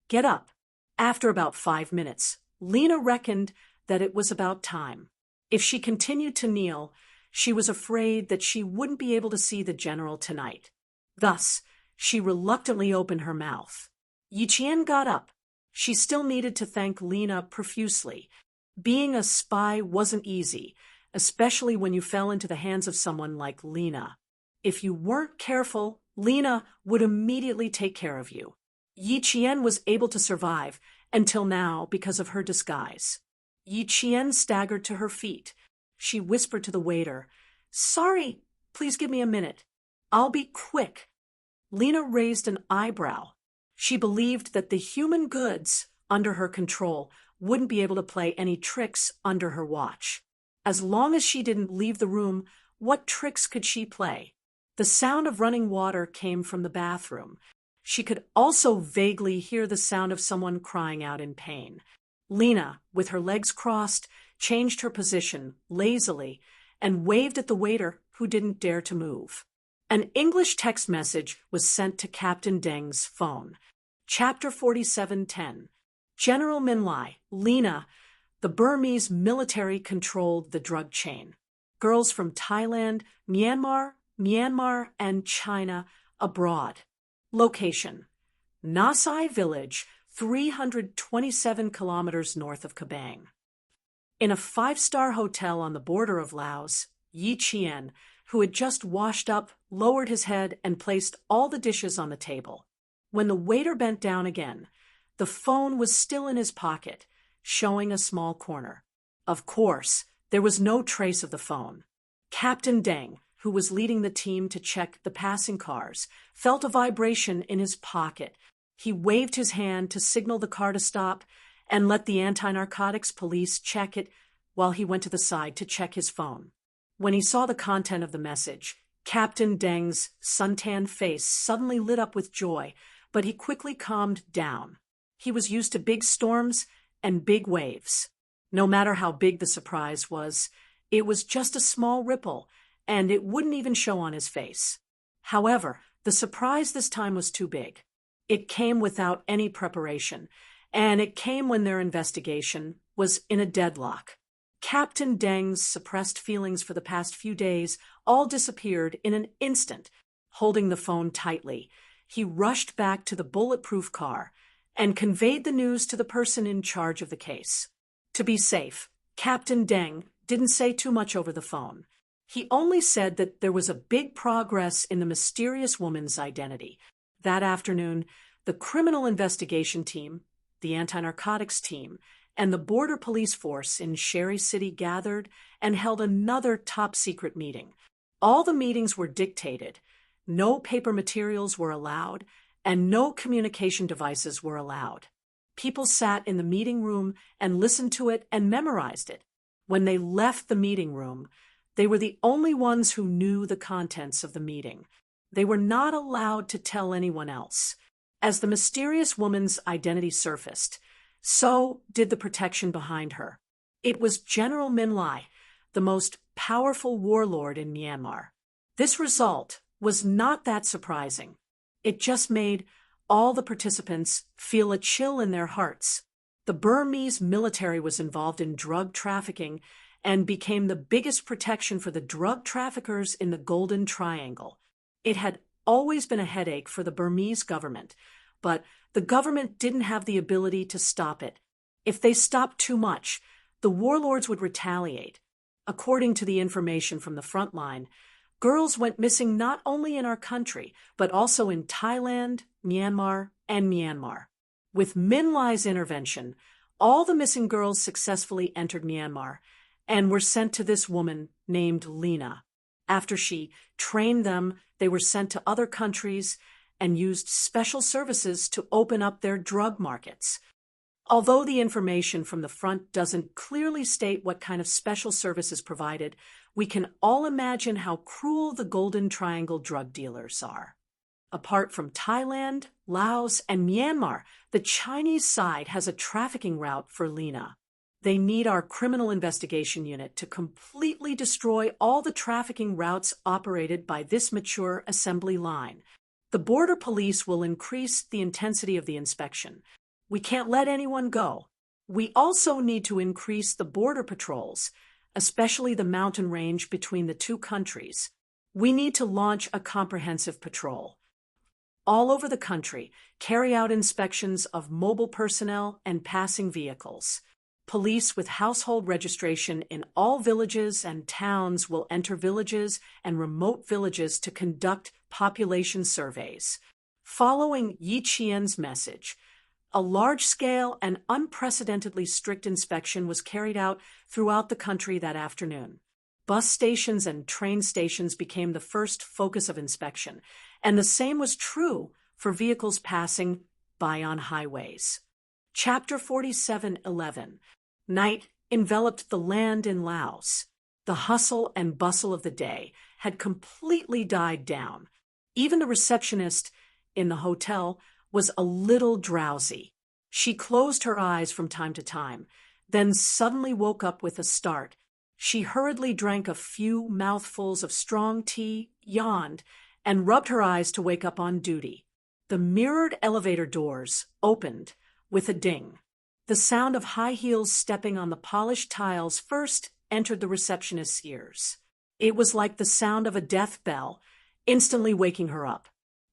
"Get up." After about 5 minutes, Lena reckoned that it was about time. If she continued to kneel, she was afraid that she wouldn't be able to see the general tonight. Thus, she reluctantly opened her mouth. Yi Qian got up. She still needed to thank Lena profusely. Being a spy wasn't easy, especially when you fell into the hands of someone like Lena. If you weren't careful, Lena would immediately take care of you. Yi Qian was able to survive until now because of her disguise. Yi Qian staggered to her feet. She whispered to the waiter, "Sorry, please give me a minute. I'll be quick." Lena raised an eyebrow. She believed that the human goods under her control wouldn't be able to play any tricks under her watch. As long as she didn't leave the room, what tricks could she play? The sound of running water came from the bathroom. She could also vaguely hear the sound of someone crying out in pain. Lena, with her legs crossed, changed her position lazily and waved at the waiter, who didn't dare to move. An English text message was sent to Captain Deng's phone. Chapter 47:10. General Minlai, Lena, the Burmese military controlled the drug chain. Girls from Thailand, Myanmar, and China abroad. Location: Nasai Village, 327 kilometers north of Kabang. In a 5-star hotel on the border of Laos, Yi Qian, who had just washed up, lowered his head and placed all the dishes on the table. When the waiter bent down again, the phone was still in his pocket, showing a small corner. Of course, there was no trace of the phone. Captain Deng, who was leading the team to check the passing cars, felt a vibration in his pocket. He waved his hand to signal the car to stop and let the anti-narcotics police check it while he went to the side to check his phone. When he saw the content of the message, Captain Deng's suntanned face suddenly lit up with joy, but he quickly calmed down. He was used to big storms and big waves. No matter how big the surprise was, it was just a small ripple, and it wouldn't even show on his face. However, the surprise this time was too big. It came without any preparation, and it came when their investigation was in a deadlock. Captain Deng's suppressed feelings for the past few days all disappeared in an instant. Holding the phone tightly, he rushed back to the bulletproof car and conveyed the news to the person in charge of the case. To be safe, Captain Deng didn't say too much over the phone. He only said that there was a big progress in the mysterious woman's identity. That afternoon, the criminal investigation team, the anti-narcotics team, and the border police force in Sherry City gathered and held another top-secret meeting. All the meetings were dictated. No paper materials were allowed, and no communication devices were allowed. People sat in the meeting room and listened to it and memorized it. When they left the meeting room, they were the only ones who knew the contents of the meeting. They were not allowed to tell anyone else. As the mysterious woman's identity surfaced, so did the protection behind her. It was General Min Lai, the most powerful warlord in Myanmar. This result was not that surprising. It just made all the participants feel a chill in their hearts. The Burmese military was involved in drug trafficking and became the biggest protection for the drug traffickers in the Golden Triangle. It had always been a headache for the Burmese government, but the government didn't have the ability to stop it. If they stopped too much, the warlords would retaliate. According to the information from the front line, girls went missing not only in our country, but also in Thailand, Myanmar, and Myanmar. With Min Lai's intervention, all the missing girls successfully entered Myanmar and were sent to this woman named Lena. After she trained them, they were sent to other countries and used special services to open up their drug markets. Although the information from the front doesn't clearly state what kind of special services provided, we can all imagine how cruel the Golden Triangle drug dealers are. Apart from Thailand, Laos, and Myanmar, the Chinese side has a trafficking route for Lena. They need our criminal investigation unit to completely destroy all the trafficking routes operated by this mature assembly line. The border police will increase the intensity of the inspection. We can't let anyone go. We also need to increase the border patrols, especially the mountain range between the two countries. We need to launch a comprehensive patrol. All over the country, carry out inspections of mobile personnel and passing vehicles. Police with household registration in all villages and towns will enter villages and remote villages to conduct population surveys. Following Yi Qian's message, a large-scale and unprecedentedly strict inspection was carried out throughout the country that afternoon. Bus stations and train stations became the first focus of inspection, and the same was true for vehicles passing by on highways. Chapter 47:11. Night enveloped the land in Laos. The hustle and bustle of the day had completely died down. Even the receptionist in the hotel was a little drowsy. She closed her eyes from time to time, then suddenly woke up with a start. She hurriedly drank a few mouthfuls of strong tea, yawned, and rubbed her eyes to wake up on duty. The mirrored elevator doors opened with a ding. The sound of high heels stepping on the polished tiles first entered the receptionist's ears. It was like the sound of a death bell, instantly waking her up.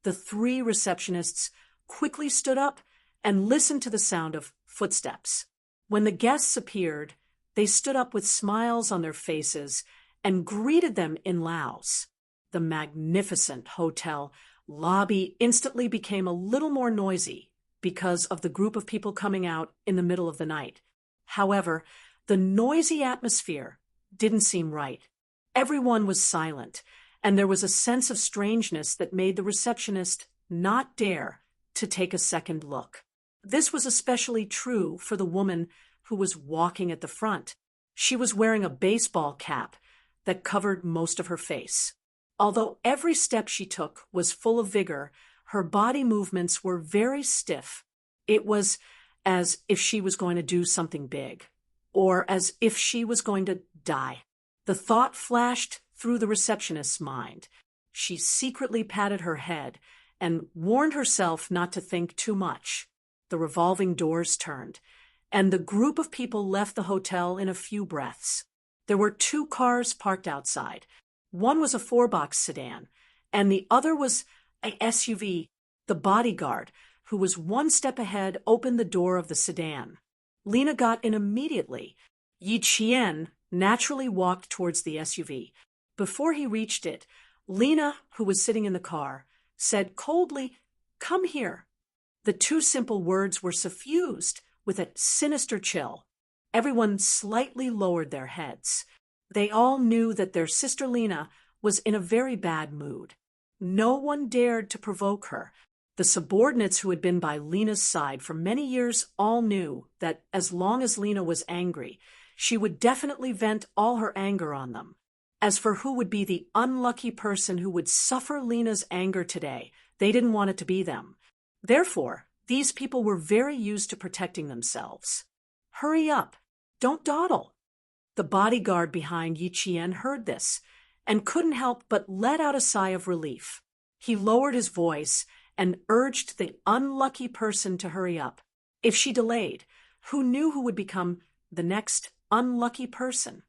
The three receptionists quickly stood up and listened to the sound of footsteps. When the guests appeared, they stood up with smiles on their faces and greeted them in Laos. The magnificent hotel lobby instantly became a little more noisy because of the group of people coming out in the middle of the night. However, the noisy atmosphere didn't seem right. Everyone was silent, and there was a sense of strangeness that made the receptionist not dare to take a second look. This was especially true for the woman who was walking at the front. She was wearing a baseball cap that covered most of her face. Although every step she took was full of vigor, her body movements were very stiff. It was as if she was going to do something big, or as if she was going to die. The thought flashed through the receptionist's mind. She secretly patted her head and warned herself not to think too much. The revolving doors turned, and the group of people left the hotel in a few breaths. There were 2 cars parked outside. One was a 4-box sedan, and the other was an SUV. The bodyguard, who was 1 step ahead, opened the door of the sedan. Lena got in immediately. Yi Qian naturally walked towards the SUV. Before he reached it, Lena, who was sitting in the car, said coldly, "Come here." The 2 simple words were suffused with a sinister chill. Everyone slightly lowered their heads. They all knew that their sister Lena was in a very bad mood. No one dared to provoke her. The subordinates who had been by Lena's side for many years all knew that as long as Lena was angry, she would definitely vent all her anger on them. As for who would be the unlucky person who would suffer Lena's anger today, they didn't want it to be them. Therefore, these people were very used to protecting themselves. "Hurry up! Don't dawdle!" The bodyguard behind Yi Qian heard this and couldn't help but let out a sigh of relief. He lowered his voice and urged the unlucky person to hurry up. If she delayed, who knew who would become the next unlucky person?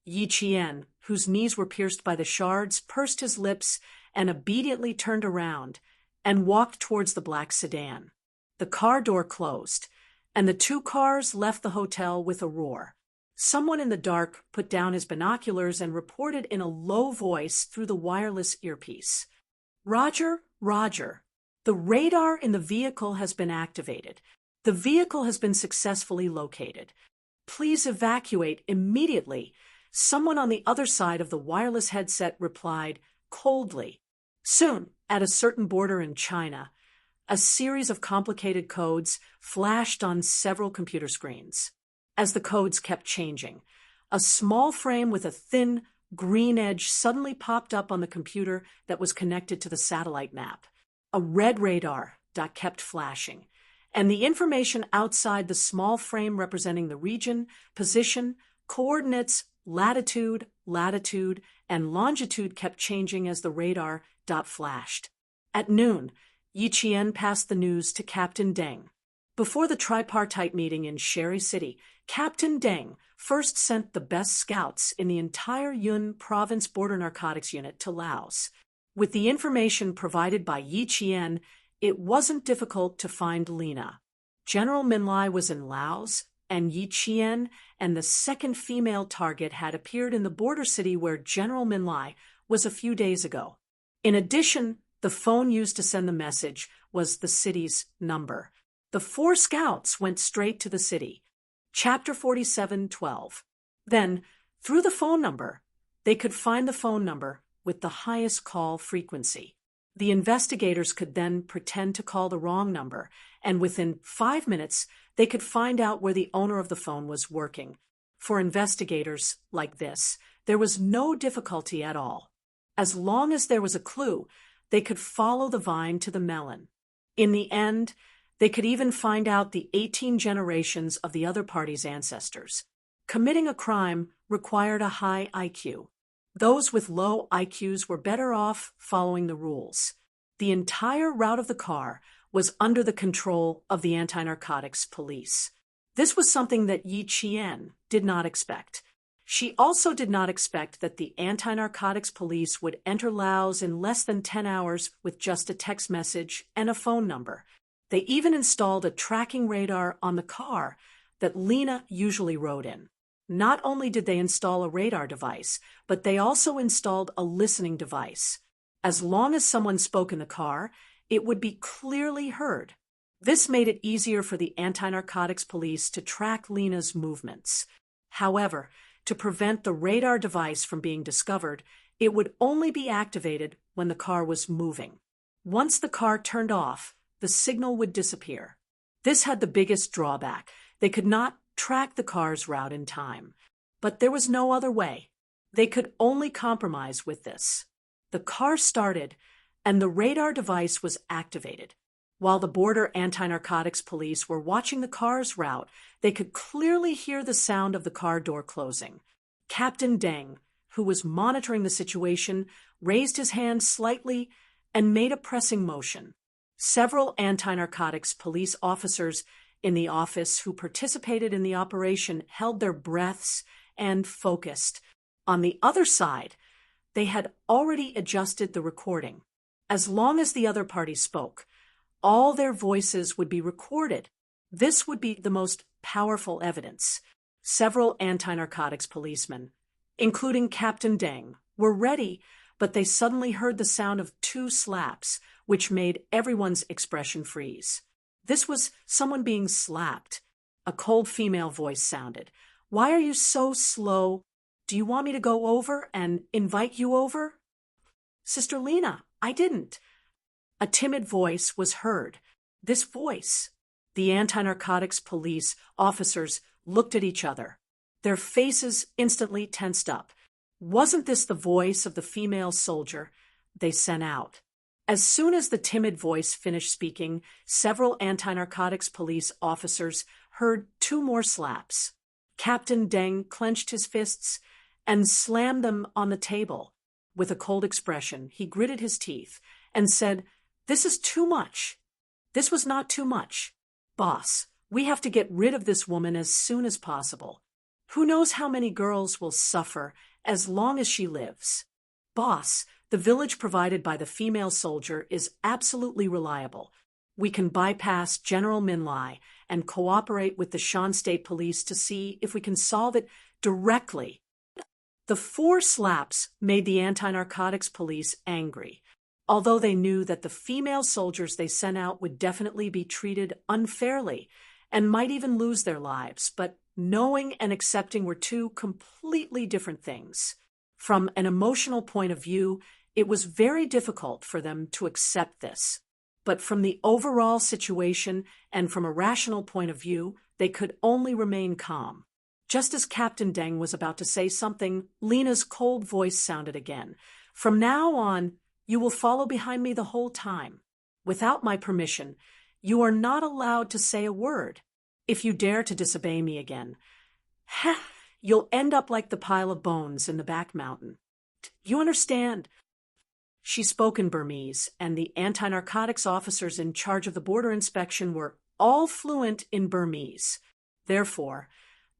Yi Qian, whose knees were pierced by the shards, pursed his lips and obediently turned around and walked towards the black sedan. The car door closed, and the 2 cars left the hotel with a roar. Someone in the dark put down his binoculars and reported in a low voice through the wireless earpiece. "Roger, Roger. The radar in the vehicle has been activated. The vehicle has been successfully located. Please evacuate immediately." Someone on the other side of the wireless headset replied coldly. Soon, at a certain border in China, a series of complicated codes flashed on several computer screens. As the codes kept changing, a small frame with a thin, green edge suddenly popped up on the computer that was connected to the satellite map. A red radar dot kept flashing, and the information outside the small frame representing the region, position, coordinates, latitude, and longitude kept changing as the radar dot flashed. At noon, Yi Qian passed the news to Captain Deng. Before the tripartite meeting in Sherry City, Captain Deng first sent the best scouts in the entire Yun Province Border Narcotics Unit to Laos. With the information provided by Yi Qian, it wasn't difficult to find Lena. General Minlai was in Laos, and Yi Qian and the second female target had appeared in the border city where General Minlai was a few days ago. In addition, the phone used to send the message was the city's number. The 4 scouts went straight to the city. Chapter 47:12. Then, through the phone number, they could find the phone number with the highest call frequency. The investigators could then pretend to call the wrong number, and within 5 minutes, they could find out where the owner of the phone was working. For investigators like this, there was no difficulty at all. As long as there was a clue, they could follow the vine to the melon. In the end, they could even find out the 18 generations of the other party's ancestors. Committing a crime required a high IQ. Those with low IQs were better off following the rules. The entire route of the car was under the control of the anti-narcotics police. This was something that Yi Qian did not expect. She also did not expect that the anti-narcotics police would enter Laos in less than 10 hours with just a text message and a phone number. They even installed a tracking radar on the car that Lena usually rode in. Not only did they install a radar device, but they also installed a listening device. As long as someone spoke in the car, it would be clearly heard. This made it easier for the anti-narcotics police to track Lena's movements. However, to prevent the radar device from being discovered, it would only be activated when the car was moving. Once the car turned off, the signal would disappear. This had the biggest drawback. They could not track the car's route in time. But there was no other way. They could only compromise with this. The car started, and the radar device was activated. While the border anti-narcotics police were watching the car's route, they could clearly hear the sound of the car door closing. Captain Deng, who was monitoring the situation, raised his hand slightly and made a pressing motion. Several anti-narcotics police officers in the office who participated in the operation held their breaths and focused. On the other side, they had already adjusted the recording. As long as the other party spoke, all their voices would be recorded. This would be the most powerful evidence. Several anti-narcotics policemen, including Captain Deng, were ready, but they suddenly heard the sound of 2 slaps, which made everyone's expression freeze. This was someone being slapped. A cold female voice sounded. "Why are you so slow? Do you want me to go over and invite you over?" "Sister Lena, I didn't." A timid voice was heard. This voice. The anti-narcotics police officers looked at each other. Their faces instantly tensed up. Wasn't this the voice of the female soldier they sent out? As soon as the timid voice finished speaking, several anti-narcotics police officers heard 2 more slaps. Captain Deng clenched his fists and slammed them on the table. With a cold expression, he gritted his teeth and said, "This is too much." This was not too much. "Boss, we have to get rid of this woman as soon as possible. Who knows how many girls will suffer as long as she lives. Boss, the village provided by the female soldier is absolutely reliable. We can bypass General Minlai and cooperate with the Shan State Police to see if we can solve it directly." The 4 slaps made the anti-narcotics police angry. Although they knew that the female soldiers they sent out would definitely be treated unfairly and might even lose their lives, but knowing and accepting were 2 completely different things. From an emotional point of view, it was very difficult for them to accept this. But from the overall situation and from a rational point of view, they could only remain calm. Just as Captain Deng was about to say something, Lena's cold voice sounded again. "From now on, you will follow behind me the whole time. Without my permission, you are not allowed to say a word. If you dare to disobey me again, you'll end up like the pile of bones in the back mountain. You understand?" She spoke in Burmese, and the anti-narcotics officers in charge of the border inspection were all fluent in Burmese. Therefore,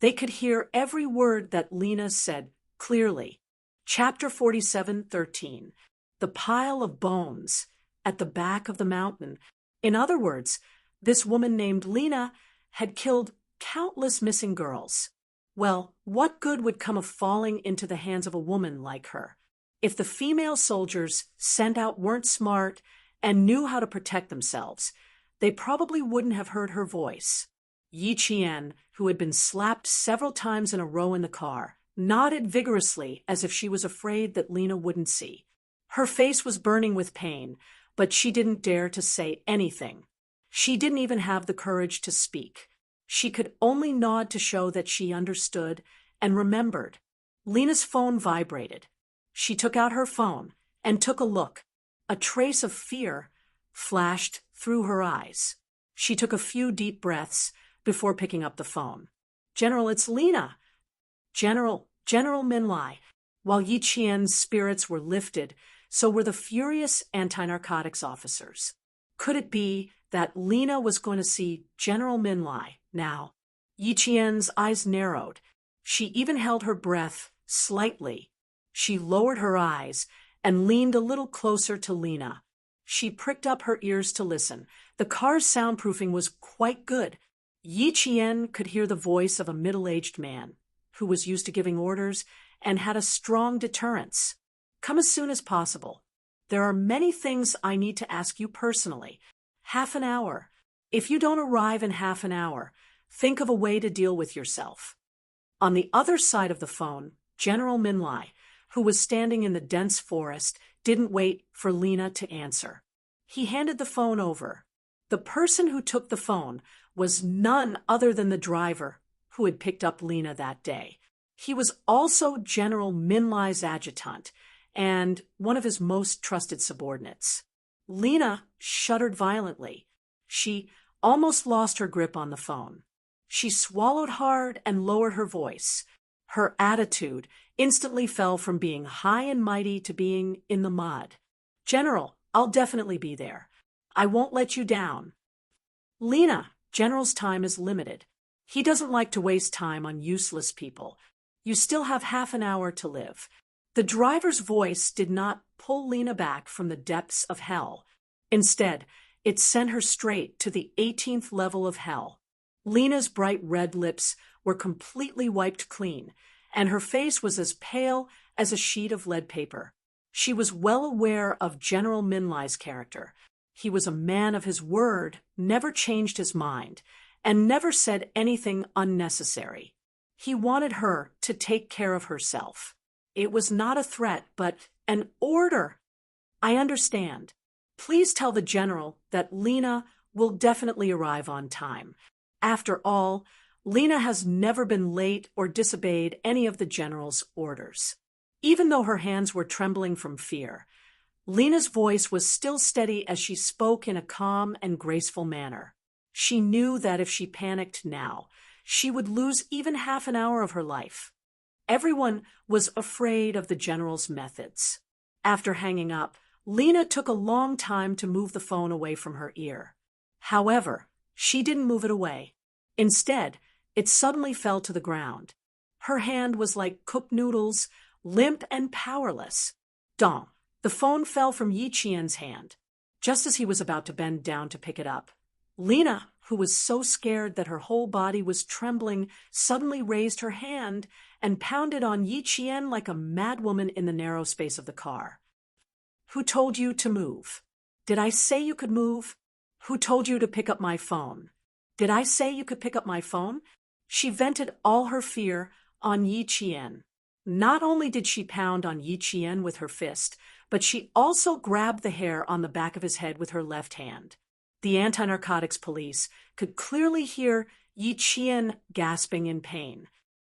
they could hear every word that Lena said clearly. Chapter 47:13. The pile of bones at the back of the mountain. In other words, this woman named Lena had killed countless missing girls. Well, what good would come of falling into the hands of a woman like her? If the female soldiers sent out weren't smart and knew how to protect themselves, they probably wouldn't have heard her voice. Yi Qian, who had been slapped several times in a row in the car, nodded vigorously as if she was afraid that Lena wouldn't see. Her face was burning with pain, but she didn't dare to say anything. She didn't even have the courage to speak. She could only nod to show that she understood and remembered. Lena's phone vibrated. She took out her phone and took a look. A trace of fear flashed through her eyes. She took a few deep breaths before picking up the phone. "General, it's Lena." General Minlai." While Yi Qian's spirits were lifted, so were the furious anti-narcotics officers. Could it be that Lena was going to see General Minlai now? Yi Qian's eyes narrowed. She even held her breath slightly. She lowered her eyes and leaned a little closer to Lena. She pricked up her ears to listen. The car's soundproofing was quite good. Yi Qian could hear the voice of a middle-aged man who was used to giving orders and had a strong deterrence. "Come as soon as possible. There are many things I need to ask you personally. Half an hour. If you don't arrive in half an hour, think of a way to deal with yourself." On the other side of the phone, General Minlai, who was standing in the dense forest, didn't wait for Lena to answer. He handed the phone over. The person who took the phone was none other than the driver who had picked up Lena that day. He was also General Min Lai's adjutant and one of his most trusted subordinates. Lena shuddered violently. She almost lost her grip on the phone. She swallowed hard and lowered her voice. Her attitude instantly fell from being high and mighty to being in the mud. "General, I'll definitely be there. I won't let you down." "Lena, General's time is limited. He doesn't like to waste time on useless people. You still have half an hour to live." The driver's voice did not pull Lena back from the depths of hell. Instead, it sent her straight to the 18th level of hell. Lena's bright red lips were completely wiped clean, and her face was as pale as a sheet of lead paper. She was well aware of General Min Lai's character. He was a man of his word, never changed his mind, and never said anything unnecessary. He wanted her to take care of herself. It was not a threat, but an order. "I understand. Please tell the general that Lena will definitely arrive on time. After all, Lena has never been late or disobeyed any of the general's orders." Even though her hands were trembling from fear, Lena's voice was still steady as she spoke in a calm and graceful manner. She knew that if she panicked now, she would lose even half an hour of her life. Everyone was afraid of the general's methods. After hanging up, Lena took a long time to move the phone away from her ear. However, she didn't move it away. Instead, it suddenly fell to the ground. Her hand was like cooked noodles, limp and powerless. Dong! The phone fell from Yi Qian's hand, just as he was about to bend down to pick it up. Lena, who was so scared that her whole body was trembling, suddenly raised her hand and pounded on Yi Qian like a madwoman in the narrow space of the car. "Who told you to move? Did I say you could move? Who told you to pick up my phone? Did I say you could pick up my phone?" She vented all her fear on Yi Qian. Not only did she pound on Yi Qian with her fist, but she also grabbed the hair on the back of his head with her left hand. The anti-narcotics police could clearly hear Yi Qian gasping in pain.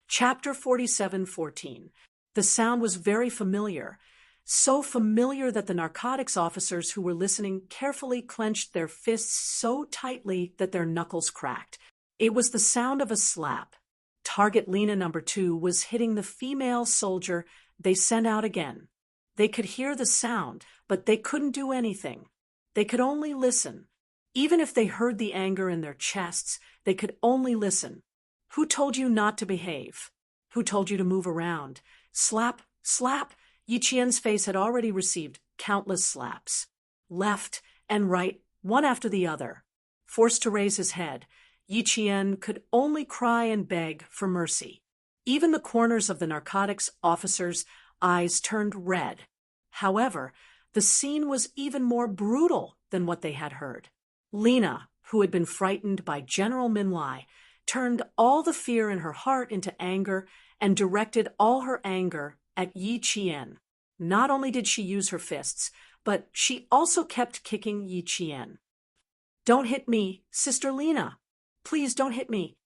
Chapter 47:14. The sound was very familiar, so familiar that the narcotics officers who were listening carefully clenched their fists so tightly that their knuckles cracked. It was the sound of a slap. Target Lena number 2 was hitting the female soldier they sent out again. They could hear the sound, but they couldn't do anything. They could only listen. Even if they heard the anger in their chests, they could only listen. "Who told you not to behave? Who told you to move around? Slap, slap." Yi Qian's face had already received countless slaps. Left and right, one after the other. Forced to raise his head, Yi Qian could only cry and beg for mercy. Even the corners of the narcotics officers' eyes turned red. However, the scene was even more brutal than what they had heard. Lena, who had been frightened by General Min Lai, turned all the fear in her heart into anger and directed all her anger at Yi Qian. Not only did she use her fists, but she also kept kicking Yi Qian. "Don't hit me, Sister Lena. Please don't hit me.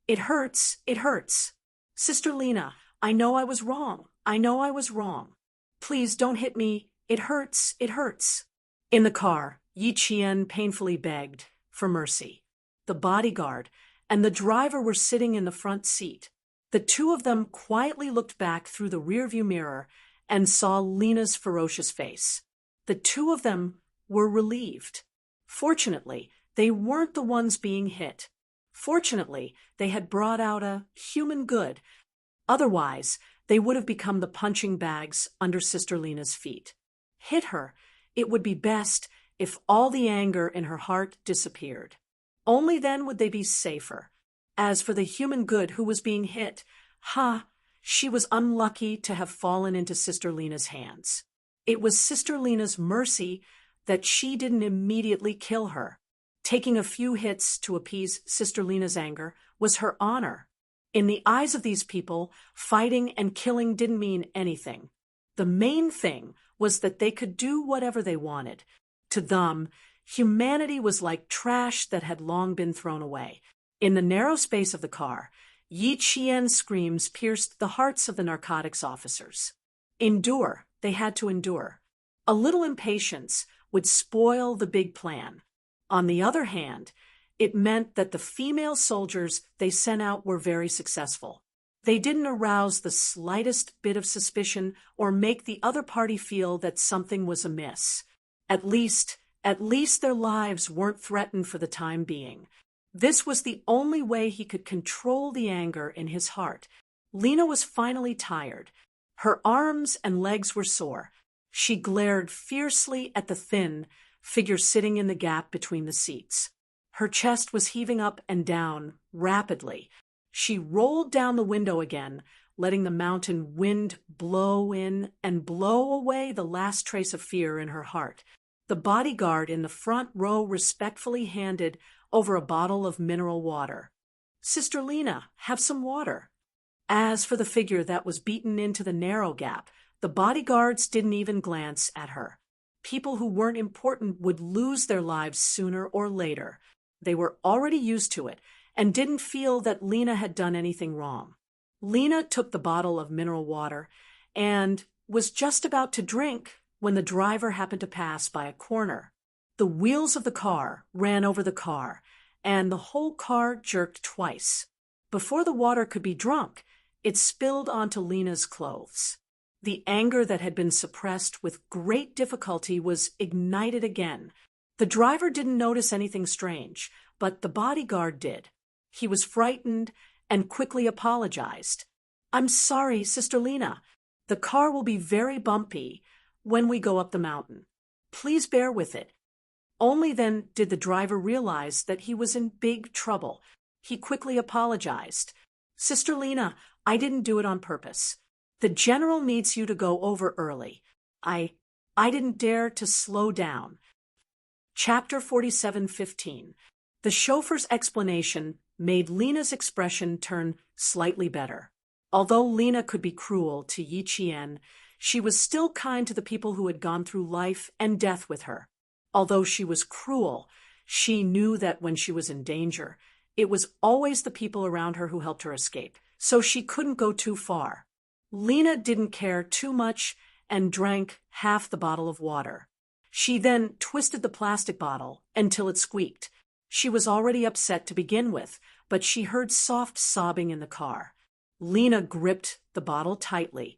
It hurts, it hurts. Sister Lena, I know I was wrong. I know I was wrong. Please don't hit me. It hurts, it hurts." In the car, Yi Qian painfully begged for mercy. The bodyguard and the driver were sitting in the front seat. The two of them quietly looked back through the rearview mirror and saw Lena's ferocious face. The two of them were relieved. Fortunately, they weren't the ones being hit. Fortunately, they had brought out a human good. Otherwise, they would have become the punching bags under Sister Lena's feet. Hit her. It would be best if all the anger in her heart disappeared. Only then would they be safer. As for the human good who was being hit, she was unlucky to have fallen into Sister Lena's hands. It was Sister Lena's mercy that she didn't immediately kill her. Taking a few hits to appease Sister Lena's anger was her honor. In the eyes of these people, fighting and killing didn't mean anything. The main thing was that they could do whatever they wanted. To them, humanity was like trash that had long been thrown away. In the narrow space of the car, Yi Qian's screams pierced the hearts of the narcotics officers. Endure, they had to endure. A little impatience would spoil the big plan. On the other hand, it meant that the female soldiers they sent out were very successful. They didn't arouse the slightest bit of suspicion or make the other party feel that something was amiss. At least their lives weren't threatened for the time being. This was the only way he could control the anger in his heart. Lena was finally tired. Her arms and legs were sore. She glared fiercely at the thin figure sitting in the gap between the seats. Her chest was heaving up and down rapidly. She rolled down the window again, letting the mountain wind blow in and blow away the last trace of fear in her heart. The bodyguard in the front row respectfully handed over a bottle of mineral water. "Sister Lena, have some water." As for the figure that was beaten into the narrow gap, the bodyguards didn't even glance at her. People who weren't important would lose their lives sooner or later. They were already used to it and didn't feel that Lena had done anything wrong. Lena took the bottle of mineral water and was just about to drink when the driver happened to pass by a corner. The wheels of the car ran over the car, and the whole car jerked twice. Before the water could be drunk, it spilled onto Lena's clothes. The anger that had been suppressed with great difficulty was ignited again. The driver didn't notice anything strange, but the bodyguard did. He was frightened and quickly apologized. "I'm sorry, Sister Lena. The car will be very bumpy when we go up the mountain. Please bear with it." Only then did the driver realize that he was in big trouble. He quickly apologized. "Sister Lena, I didn't do it on purpose. The general needs you to go over early. I didn't dare to slow down." Chapter 47:15. The chauffeur's explanation made Lena's expression turn slightly better. Although Lena could be cruel to Yi Qian, she was still kind to the people who had gone through life and death with her. Although she was cruel, she knew that when she was in danger, it was always the people around her who helped her escape, so she couldn't go too far. Lena didn't care too much and drank half the bottle of water. She then twisted the plastic bottle until it squeaked. She was already upset to begin with, but she heard soft sobbing in the car. Lena gripped the bottle tightly,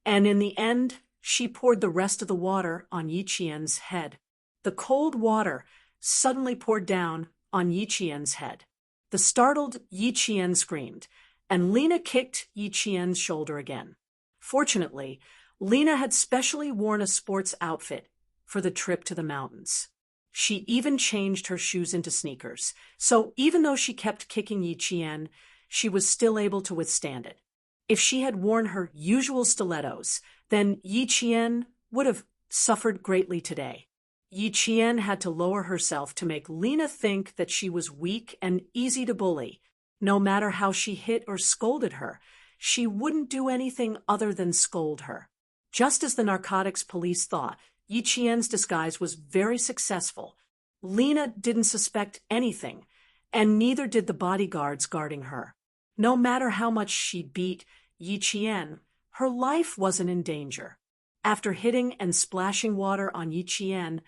and in the end, she poured the rest of the water on Yi Qian's head. The cold water suddenly poured down on Yi Qian's head. The startled Yi Qian screamed, and Lena kicked Yi Qian's shoulder again. Fortunately, Lena had specially worn a sports outfit for the trip to the mountains. She even changed her shoes into sneakers, so even though she kept kicking Yi Qian, she was still able to withstand it. If she had worn her usual stilettos, then Yi Qian would have suffered greatly today. Yi Qian had to lower herself to make Lena think that she was weak and easy to bully. No matter how she hit or scolded her, she wouldn't do anything other than scold her. Just as the narcotics police thought, Yi Qian's disguise was very successful. Lena didn't suspect anything, and neither did the bodyguards guarding her. No matter how much she beat Yi Qian, her life wasn't in danger. After hitting and splashing water on Yi Qian,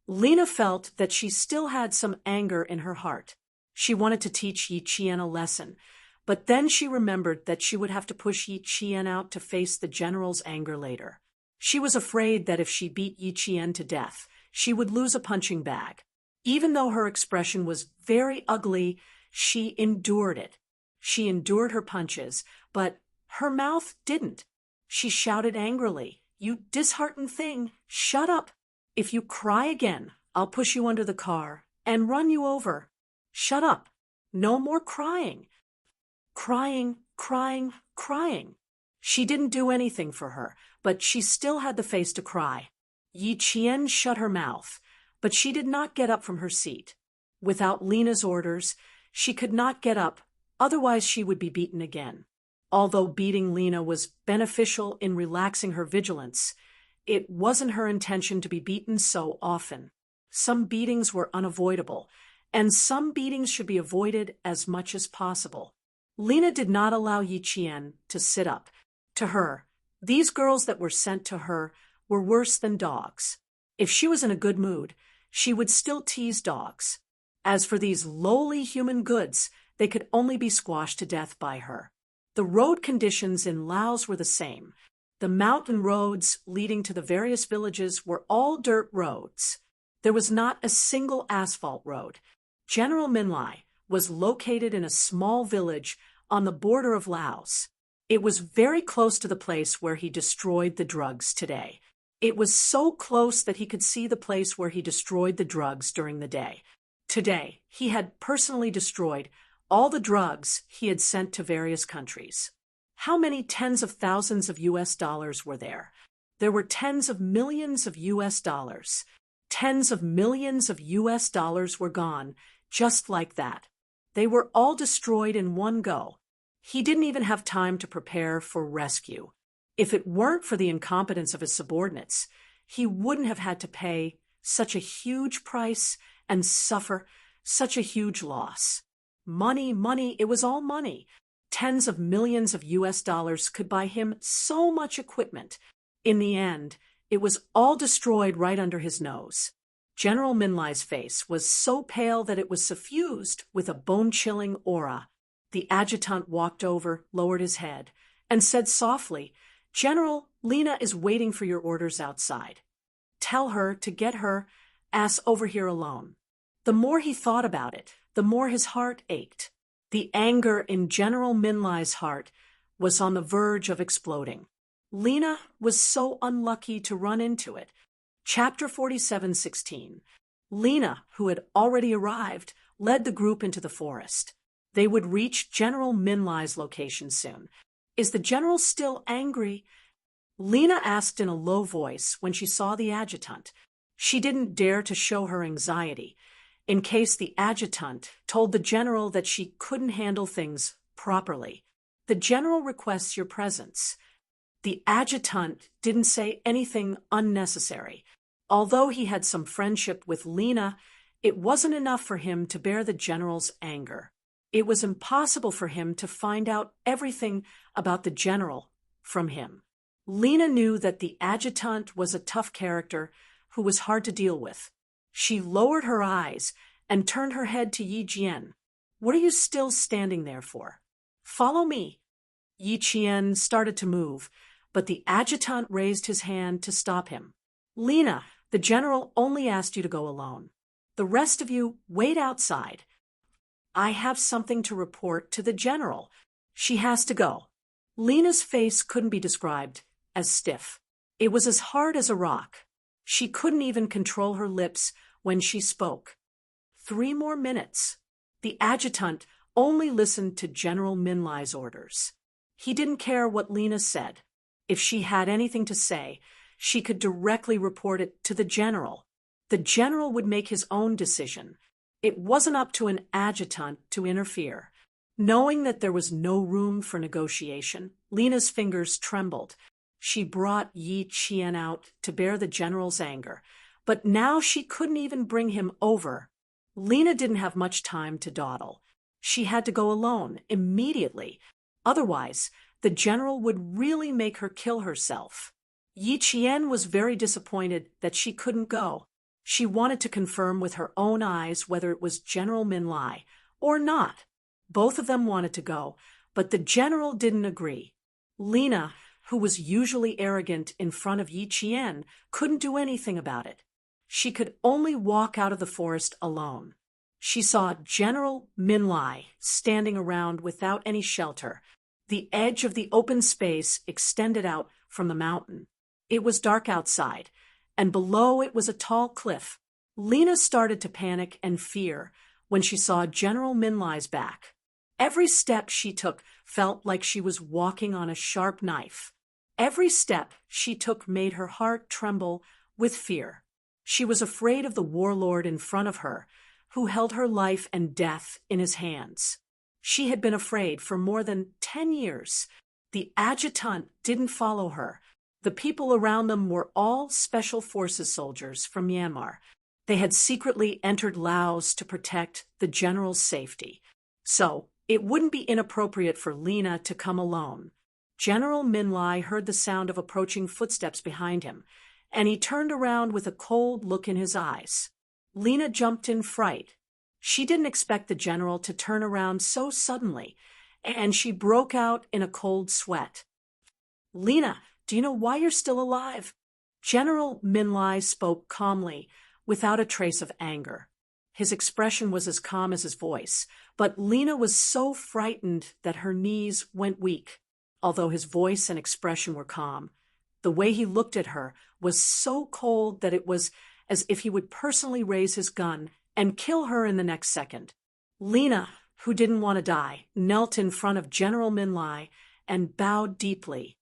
Lena felt that she still had some anger in her heart. She wanted to teach Yi Qian a lesson, but then she remembered that she would have to push Yi Qian out to face the general's anger later. She was afraid that if she beat Yi Qian to death, she would lose a punching bag. Even though her expression was very ugly, she endured it. She endured her punches, but her mouth didn't. She shouted angrily, "You disheartened thing, shut up! If you cry again, I'll push you under the car and run you over. Shut up! No more crying!" Crying, crying, crying. She didn't do anything for her, but she still had the face to cry. Yi Qian shut her mouth, but she did not get up from her seat. Without Lena's orders, she could not get up, otherwise she would be beaten again. Although beating Lena was beneficial in relaxing her vigilance, it wasn't her intention to be beaten so often. Some beatings were unavoidable, and some beatings should be avoided as much as possible. Lena did not allow Yi Qian to sit up. To her, these girls that were sent to her were worse than dogs. If she was in a good mood, she would still tease dogs. As for these lowly human goods, they could only be squashed to death by her. The road conditions in Laos were the same. The mountain roads leading to the various villages were all dirt roads. There was not a single asphalt road. General Minlai was located in a small village on the border of Laos. It was very close to the place where he destroyed the drugs today. It was so close that he could see the place where he destroyed the drugs during the day. Today, he had personally destroyed all the drugs he had sent to various countries. How many tens of thousands of US dollars were there? There were tens of millions of US dollars. Tens of millions of US dollars were gone, just like that. They were all destroyed in one go. He didn't even have time to prepare for rescue. If it weren't for the incompetence of his subordinates, he wouldn't have had to pay such a huge price and suffer such a huge loss. Money, money, it was all money. Tens of millions of US dollars could buy him so much equipment. In the end, it was all destroyed right under his nose. General Minlai's face was so pale that it was suffused with a bone-chilling aura. The adjutant walked over, lowered his head, and said softly, "General, Lena is waiting for your orders outside. Tell her to get her ass over here alone." The more he thought about it, the more his heart ached. The anger in General Minlai's heart was on the verge of exploding. Lena was so unlucky to run into it. Chapter 47:16. Lena, who had already arrived, led the group into the forest. They would reach General Minlai's location soon. "Is the general still angry?" Lena asked in a low voice when she saw the adjutant. She didn't dare to show her anxiety, in case the adjutant told the general that she couldn't handle things properly. "The general requests your presence." The adjutant didn't say anything unnecessary. Although he had some friendship with Lena, it wasn't enough for him to bear the general's anger. It was impossible for him to find out everything about the general from him. Lena knew that the adjutant was a tough character who was hard to deal with. She lowered her eyes and turned her head to Yi Qian. "What are you still standing there for? Follow me." Yi Qian started to move, but the adjutant raised his hand to stop him. "Lena, the general only asked you to go alone. The rest of you wait outside. I have something to report to the general. She has to go." Lena's face couldn't be described as stiff. It was as hard as a rock. She couldn't even control her lips when she spoke. 3 more minutes. The adjutant only listened to General Minlai's orders. He didn't care what Lena said. If she had anything to say, she could directly report it to the general. The general would make his own decision. It wasn't up to an adjutant to interfere. Knowing that there was no room for negotiation, Lena's fingers trembled. She brought Yi Qian out to bear the general's anger, but now she couldn't even bring him over. Lena didn't have much time to dawdle. She had to go alone, immediately. Otherwise, the general would really make her kill herself. Yi Qian was very disappointed that she couldn't go. She wanted to confirm with her own eyes whether it was General Minlai or not. Both of them wanted to go, but the general didn't agree. Lena, who was usually arrogant in front of Yi Qian, couldn't do anything about it. She could only walk out of the forest alone. She saw General Minlai standing around without any shelter. The edge of the open space extended out from the mountain. It was dark outside, and below it was a tall cliff. Lena started to panic and fear when she saw General Minlai's back. Every step she took felt like she was walking on a sharp knife. Every step she took made her heart tremble with fear. She was afraid of the warlord in front of her, who held her life and death in his hands. She had been afraid for more than 10 years. The adjutant didn't follow her. The people around them were all special forces soldiers from Myanmar. They had secretly entered Laos to protect the general's safety. So, It wouldn't be inappropriate for Lena to come alone. General Minlai heard the sound of approaching footsteps behind him, and he turned around with a cold look in his eyes. Lena jumped in fright. She didn't expect the general to turn around so suddenly, and she broke out in a cold sweat. "Lena, do you know why you're still alive?" General Minlai spoke calmly, without a trace of anger. His expression was as calm as his voice, but Lena was so frightened that her knees went weak. Although his voice and expression were calm, the way he looked at her was so cold that it was as if he would personally raise his gun and kill her in the next second. Lena, who didn't want to die, knelt in front of General Minlai and bowed deeply.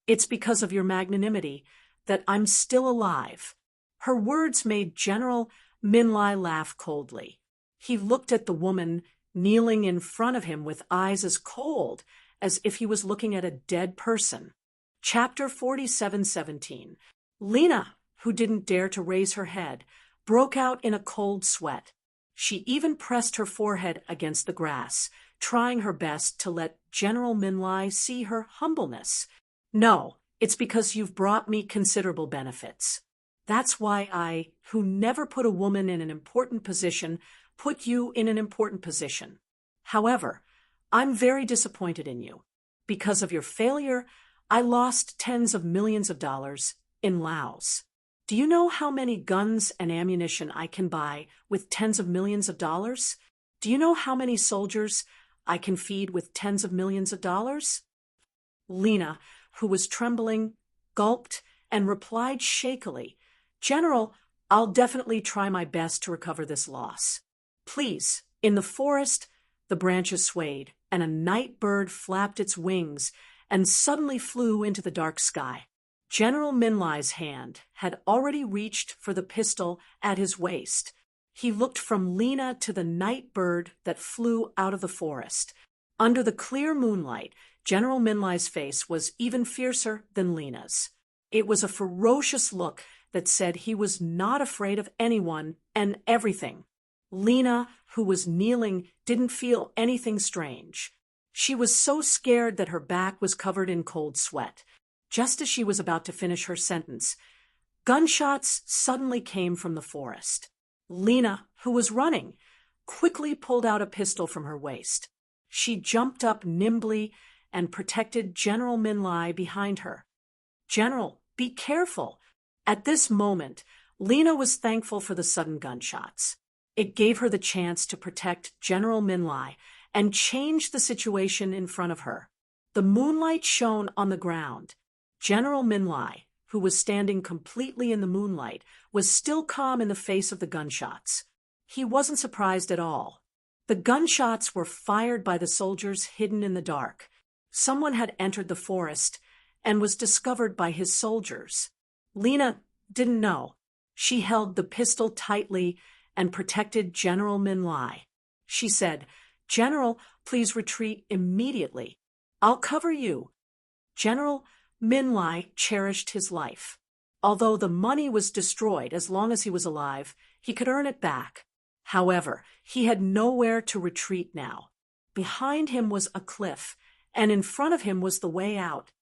"It's because of your magnanimity that I'm still alive." Her words made General Minlai laugh coldly. He looked at the woman kneeling in front of him with eyes as cold as if he was looking at a dead person. Chapter 47:17. Lena, who didn't dare to raise her head, broke out in a cold sweat. She even pressed her forehead against the grass, trying her best to let General Minlai see her humbleness. "No, it's because you've brought me considerable benefits. That's why I, who never put a woman in an important position, put you in an important position. However, I'm very disappointed in you. Because of your failure, I lost tens of millions of dollars in Laos. Do you know how many guns and ammunition I can buy with tens of millions of dollars? Do you know how many soldiers I can feed with tens of millions of dollars?" Lena, who was trembling, gulped and replied shakily, "General, I'll definitely try my best to recover this loss. Please." In the forest, the branches swayed, and a night bird flapped its wings and suddenly flew into the dark sky. General Minlai's hand had already reached for the pistol at his waist. He looked from Lena to the night bird that flew out of the forest. Under the clear moonlight, General Minlai's face was even fiercer than Lena's. It was a ferocious look that said he was not afraid of anyone and everything. Lena, who was kneeling, didn't feel anything strange. She was so scared that her back was covered in cold sweat. Just as she was about to finish her sentence, gunshots suddenly came from the forest. Lena, who was running, quickly pulled out a pistol from her waist. She jumped up nimbly and protected General Minlai behind her. "General, be careful." At this moment, Lena was thankful for the sudden gunshots. It gave her the chance to protect General Minlai and change the situation in front of her. The moonlight shone on the ground. General Minlai, who was standing completely in the moonlight, was still calm in the face of the gunshots. He wasn't surprised at all. The gunshots were fired by the soldiers hidden in the dark. Someone had entered the forest and was discovered by his soldiers. Lena didn't know. She held the pistol tightly and protected General Minlai. She said, "General, please retreat immediately. I'll cover you." General Minlai cherished his life. Although the money was destroyed, as long as he was alive, he could earn it back. However, he had nowhere to retreat now. Behind him was a cliff, and in front of him was the way out.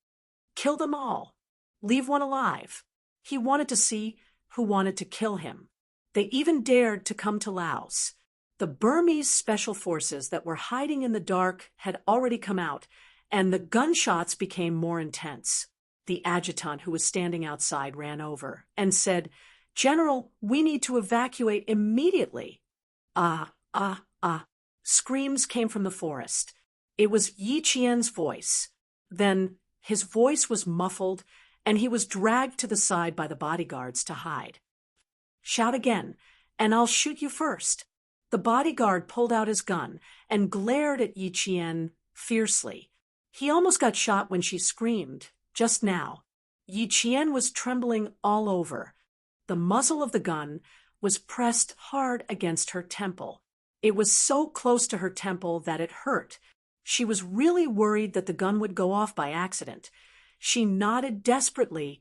Kill them all. Leave one alive. He wanted to see who wanted to kill him. They even dared to come to Laos. The Burmese special forces that were hiding in the dark had already come out, and the gunshots became more intense. The adjutant who was standing outside ran over and said, "General, we need to evacuate immediately." "Ah, ah, ah." Screams came from the forest. It was Yi Qian's voice. Then his voice was muffled, and he was dragged to the side by the bodyguards to hide. "Shout again, and I'll shoot you first." The bodyguard pulled out his gun and glared at Yi Qian fiercely. He almost got shot when she screamed, just now. Yi Qian was trembling all over. The muzzle of the gun was pressed hard against her temple. It was so close to her temple that it hurt. She was really worried that the gun would go off by accident. She nodded desperately,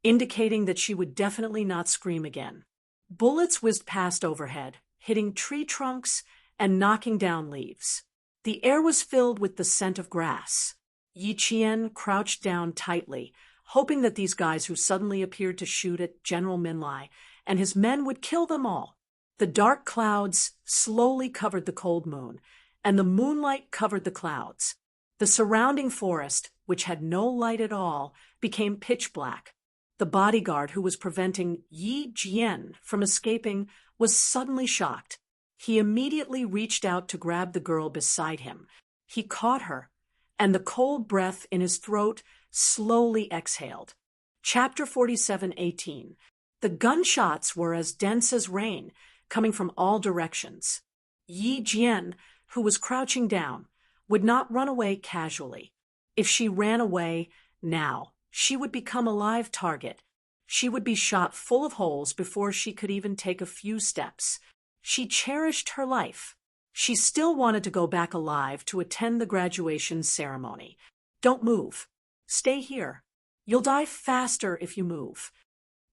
indicating that she would definitely not scream again. Bullets whizzed past overhead, hitting tree trunks and knocking down leaves. The air was filled with the scent of grass. Yi Qian crouched down tightly, hoping that these guys who suddenly appeared to shoot at General Minlai and his men would kill them all. The dark clouds slowly covered the cold moon, and the moonlight covered the clouds. The surrounding forest, which had no light at all, became pitch black. The bodyguard who was preventing Yi Jian from escaping was suddenly shocked. He immediately reached out to grab the girl beside him. He caught her, and the cold breath in his throat slowly exhaled. Chapter 47:18. The gunshots were as dense as rain, coming from all directions. Yi Jian, who was crouching down, would not run away casually. If she ran away now, she would become a live target. She would be shot full of holes before she could even take a few steps. She cherished her life. She still wanted to go back alive to attend the graduation ceremony. Don't move. Stay here. You'll die faster if you move.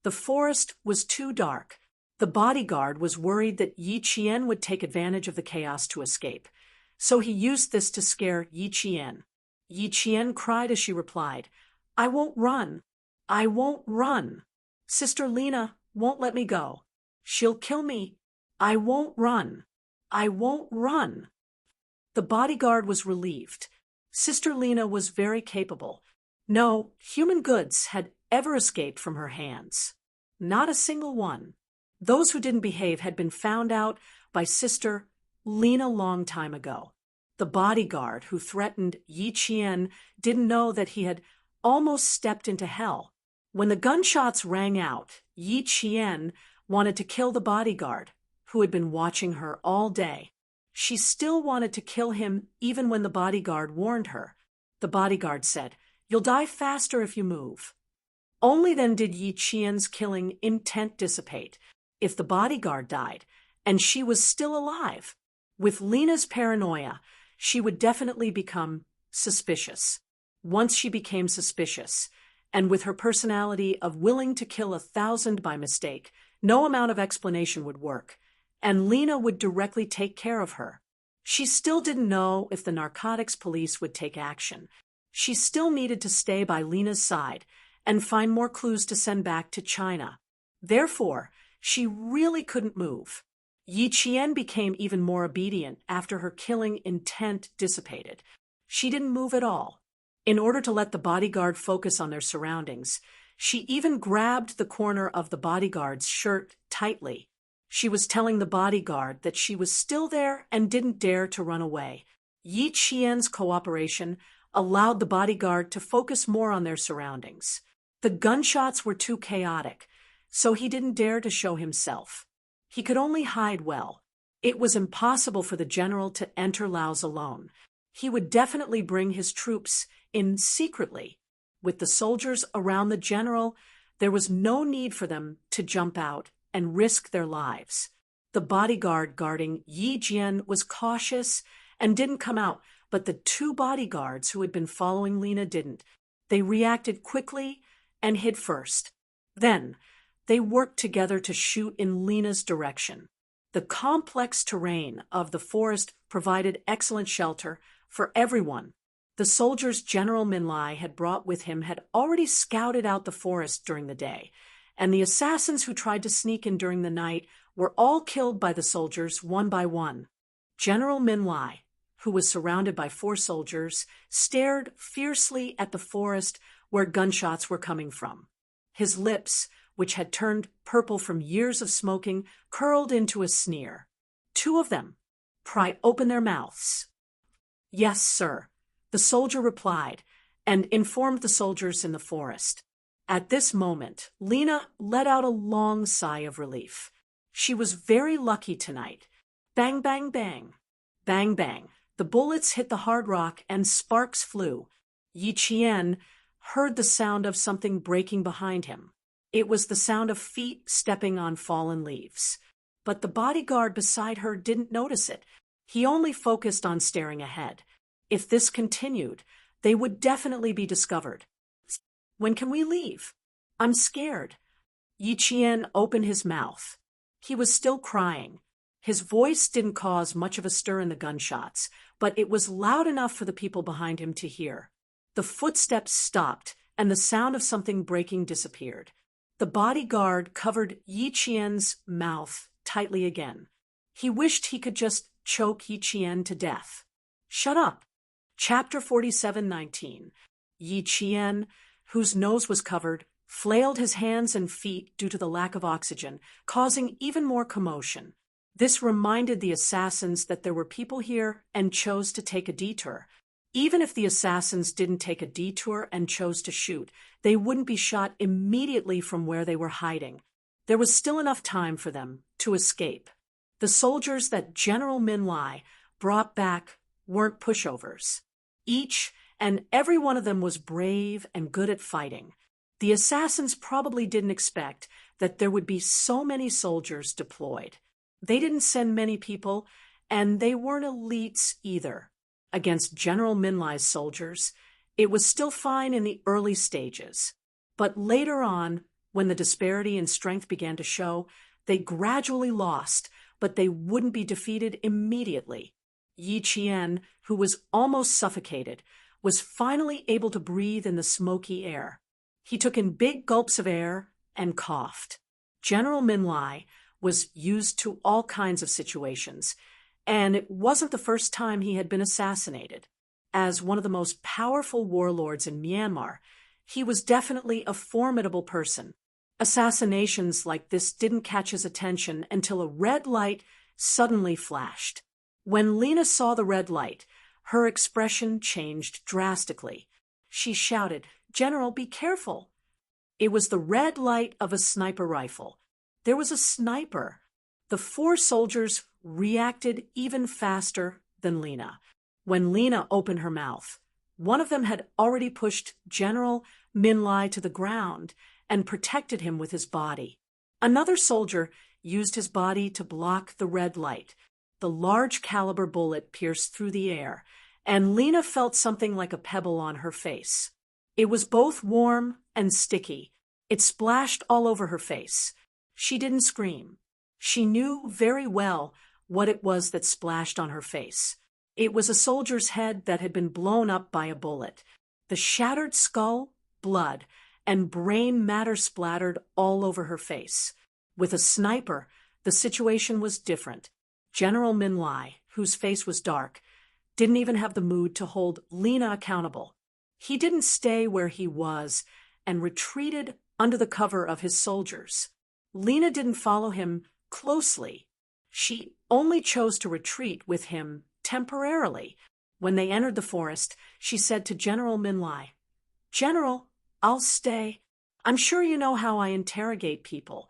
The forest was too dark. The bodyguard was worried that Yi Qian would take advantage of the chaos to escape. So he used this to scare Yi Qian. Yi Qian cried as she replied, "I won't run. I won't run. Sister Lena won't let me go. She'll kill me. I won't run. I won't run." The bodyguard was relieved. Sister Lena was very capable. No human goods had ever escaped from her hands. Not a single one. Those who didn't behave had been found out by Sister Lena long time ago. The bodyguard who threatened Yi Qian didn't know that he had almost stepped into hell. When the gunshots rang out, Yi Qian wanted to kill the bodyguard, who had been watching her all day. She still wanted to kill him even when the bodyguard warned her. The bodyguard said, "You'll die faster if you move." Only then did Yi Qian's killing intent dissipate. If the bodyguard died, and she was still alive, with Lena's paranoia, she would definitely become suspicious. Once she became suspicious, and with her personality of willing to kill 1,000 by mistake, no amount of explanation would work, and Lena would directly take care of her. She still didn't know if the narcotics police would take action. She still needed to stay by Lena's side and find more clues to send back to China. Therefore, she really couldn't move. Yi Qian became even more obedient after her killing intent dissipated. She didn't move at all. In order to let the bodyguard focus on their surroundings, she even grabbed the corner of the bodyguard's shirt tightly. She was telling the bodyguard that she was still there and didn't dare to run away. Yi Qian's cooperation allowed the bodyguard to focus more on their surroundings. The gunshots were too chaotic, so he didn't dare to show himself. He could only hide well. It was impossible for the general to enter Laos alone. He would definitely bring his troops in secretly. With the soldiers around the general, there was no need for them to jump out and risk their lives. The bodyguard guarding Yi Jian was cautious and didn't come out, but the two bodyguards who had been following Lena didn't. They reacted quickly and hid first. Then, they worked together to shoot in Lena's direction. The complex terrain of the forest provided excellent shelter for everyone. The soldiers General Minlai had brought with him had already scouted out the forest during the day, and the assassins who tried to sneak in during the night were all killed by the soldiers one by one. General Minlai, who was surrounded by 4 soldiers, stared fiercely at the forest where gunshots were coming from. His lips, which had turned purple from years of smoking, curled into a sneer. 2 of them pried open their mouths. "Yes, sir," the soldier replied, and informed the soldiers in the forest. At this moment, Lena let out a long sigh of relief. She was very lucky tonight. Bang, bang, bang. Bang, bang. The bullets hit the hard rock and sparks flew. Yi Qian heard the sound of something breaking behind him. It was the sound of feet stepping on fallen leaves. But the bodyguard beside her didn't notice it. He only focused on staring ahead. If this continued, they would definitely be discovered. "When can we leave? I'm scared." Yi Qian opened his mouth. He was still crying. His voice didn't cause much of a stir in the gunshots, but it was loud enough for the people behind him to hear. The footsteps stopped, and the sound of something breaking disappeared. The bodyguard covered Yi Qian's mouth tightly again. He wished he could just choke Yi Qian to death. Shut up. Chapter 47:19. Yi Qian, whose nose was covered, flailed his hands and feet due to the lack of oxygen, causing even more commotion. This reminded the assassins that there were people here and chose to take a detour. Even if the assassins didn't take a detour and chose to shoot, they wouldn't be shot immediately from where they were hiding. There was still enough time for them to escape. The soldiers that General Min Lai brought back weren't pushovers. Each and every one of them was brave and good at fighting. The assassins probably didn't expect that there would be so many soldiers deployed. They didn't send many people, and they weren't elites either. Against General Min Lai's soldiers, it was still fine in the early stages. But later on, when the disparity in strength began to show, they gradually lost, but they wouldn't be defeated immediately. Yi Qian, who was almost suffocated, was finally able to breathe in the smoky air. He took in big gulps of air and coughed. General Min Lai was used to all kinds of situations, and it wasn't the first time he had been assassinated. As one of the most powerful warlords in Myanmar, he was definitely a formidable person. Assassinations like this didn't catch his attention until a red light suddenly flashed. When Lena saw the red light, her expression changed drastically. She shouted, "General, be careful!" It was the red light of a sniper rifle. There was a sniper. The four soldiers reacted even faster than Lena. When Lena opened her mouth, one of them had already pushed General Min Lai to the ground and protected him with his body. Another soldier used his body to block the red light. The large caliber bullet pierced through the air, and Lena felt something like a pebble on her face. It was both warm and sticky. It splashed all over her face. She didn't scream. She knew very well what it was that splashed on her face. It was a soldier's head that had been blown up by a bullet. The shattered skull, blood, and brain matter splattered all over her face. With a sniper, the situation was different. General Min Lai, whose face was dark, didn't even have the mood to hold Lena accountable. He didn't stay where he was and retreated under the cover of his soldiers. Lena didn't follow him closely. She only chose to retreat with him temporarily. When they entered the forest, she said to General Min Lai, "General, I'll stay. I'm sure you know how I interrogate people."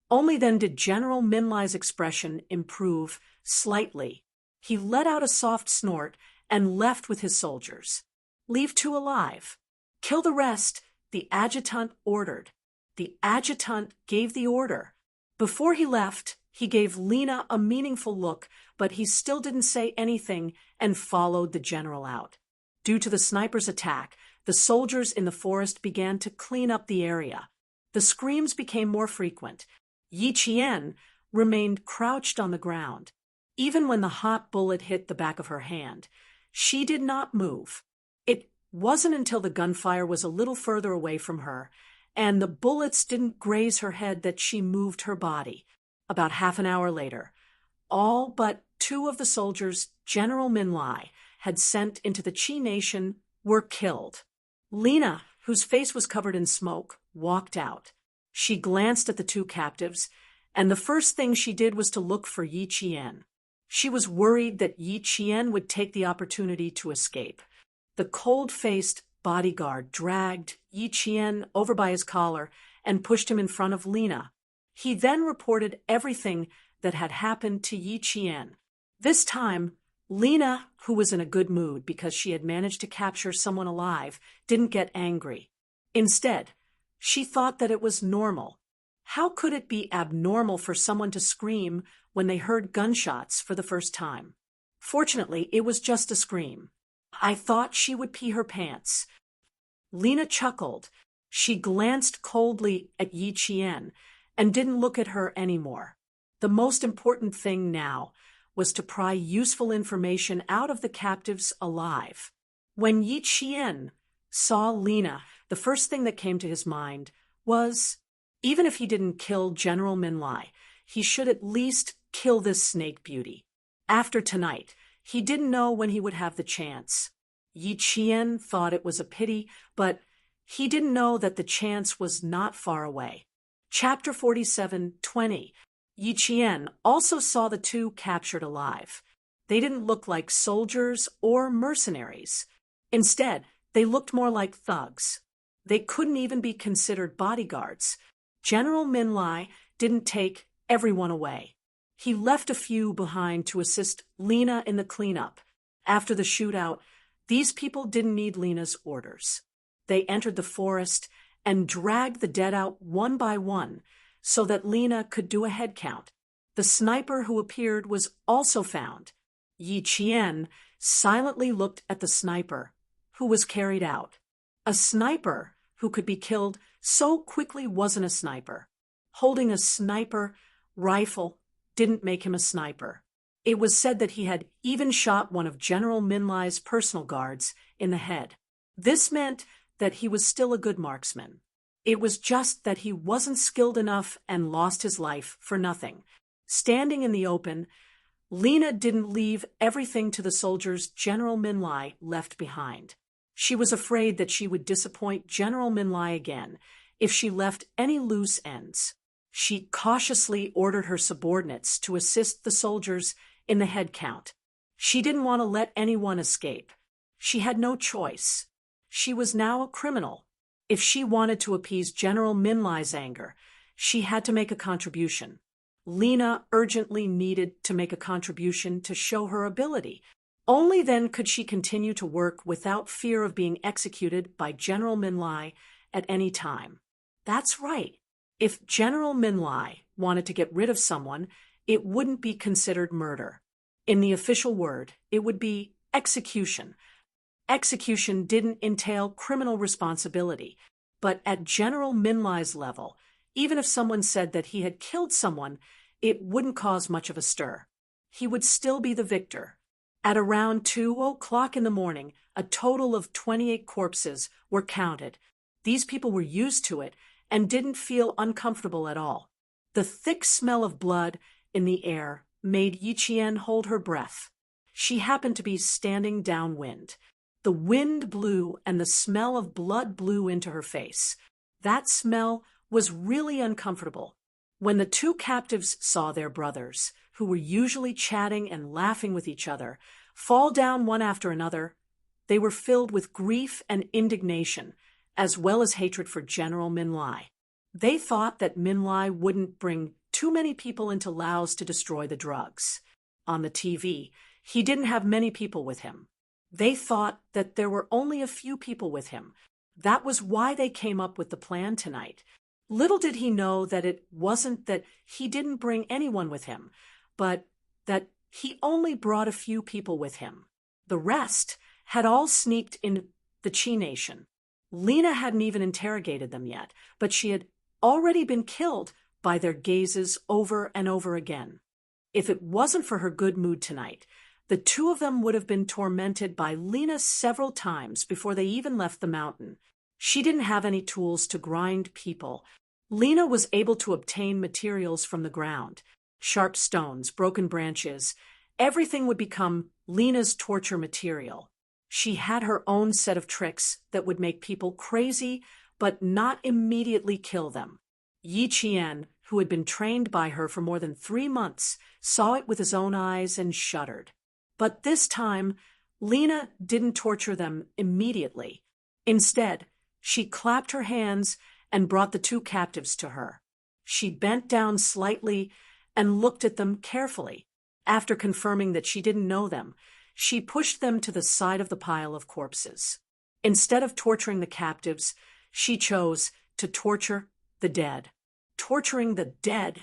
Only then did General Min Lai's expression improve slightly. He let out a soft snort and left with his soldiers. "Leave two alive. Kill the rest," the adjutant ordered. The adjutant gave the order. Before he left, he gave Lena a meaningful look, but he still didn't say anything and followed the general out. Due to the sniper's attack, the soldiers in the forest began to clean up the area. The screams became more frequent. Yi Qian remained crouched on the ground. Even when the hot bullet hit the back of her hand, she did not move. It wasn't until the gunfire was a little further away from her and the bullets didn't graze her head that she moved her body. About half an hour later, all but two of the soldiers General Min Lai had sent into the Qi Nation were killed. Lena, whose face was covered in smoke, walked out. She glanced at the two captives, and the first thing she did was to look for Yi Qian. She was worried that Yi Qian would take the opportunity to escape. The cold-faced bodyguard dragged Yi Qian over by his collar and pushed him in front of Lena. He then reported everything that had happened to Yi Qian. This time, Lena, who was in a good mood because she had managed to capture someone alive, didn't get angry. Instead, she thought that it was normal. How could it be abnormal for someone to scream when they heard gunshots for the first time? Fortunately, it was just a scream. "I thought she would pee her pants." Lena chuckled. She glanced coldly at Yi Qian and didn't look at her anymore. The most important thing now was to pry useful information out of the captives alive. When Yi Qian saw Lina, the first thing that came to his mind was, even if he didn't kill General Minlai, he should at least kill this snake beauty. After tonight, he didn't know when he would have the chance. Yi Qian thought it was a pity, but he didn't know that the chance was not far away. Chapter 47:20. Yi Qian also saw the two captured alive. They didn't look like soldiers or mercenaries. Instead, they looked more like thugs. They couldn't even be considered bodyguards. General Minlai didn't take everyone away. He left a few behind to assist Lina in the cleanup. After the shootout, these people didn't need Lina's orders. They entered the forest and dragged the dead out one by one so that Lina could do a head count. The sniper who appeared was also found. Yi Qian silently looked at the sniper, who was carried out. A sniper who could be killed so quickly wasn't a sniper. Holding a sniper rifle didn't make him a sniper. It was said that he had even shot one of General Minlai's personal guards in the head. This meant that he was still a good marksman. It was just that he wasn't skilled enough and lost his life for nothing. Standing in the open, Lina didn't leave everything to the soldiers General Minlai left behind. She was afraid that she would disappoint General Minlai again if she left any loose ends. She cautiously ordered her subordinates to assist the soldiers in the head count. She didn't want to let anyone escape. She had no choice. She was now a criminal. If she wanted to appease General Minlai's anger, she had to make a contribution. Lina urgently needed to make a contribution to show her ability. Only then could she continue to work without fear of being executed by General Minlai at any time. That's right. If General Minlai wanted to get rid of someone, it wouldn't be considered murder. In the official word, it would be execution. Execution didn't entail criminal responsibility, but at General Minlai's level, even if someone said that he had killed someone, it wouldn't cause much of a stir. He would still be the victor. At around 2:00 in the morning, a total of 28 corpses were counted. These people were used to it and didn't feel uncomfortable at all. The thick smell of blood in the air made Yi Qian hold her breath. She happened to be standing downwind. The wind blew and the smell of blood blew into her face. That smell was really uncomfortable. When the two captives saw their brothers, who were usually chatting and laughing with each other, fall down one after another, they were filled with grief and indignation, as well as hatred for General Minlai. They thought that Minlai wouldn't bring too many people into Laos to destroy the drugs. On the TV, he didn't have many people with him. They thought that there were only a few people with him. That was why they came up with the plan tonight. Little did he know that it wasn't that he didn't bring anyone with him, but that he only brought a few people with him. The rest had all sneaked in the Chi Nation. Lina hadn't even interrogated them yet, but she had already been killed by their gazes over and over again. If it wasn't for her good mood tonight, the two of them would have been tormented by Lina several times before they even left the mountain. She didn't have any tools to grind people. Lina was able to obtain materials from the ground. Sharp stones, broken branches, everything would become Lina's torture material. She had her own set of tricks that would make people crazy, but not immediately kill them. Yi Qian, who had been trained by her for more than 3 months, saw it with his own eyes and shuddered. But this time, Lina didn't torture them immediately. Instead, she clapped her hands and brought the two captives to her. She bent down slightly and looked at them carefully. After confirming that she didn't know them, she pushed them to the side of the pile of corpses. Instead of torturing the captives, she chose to torture the dead. Torturing the dead.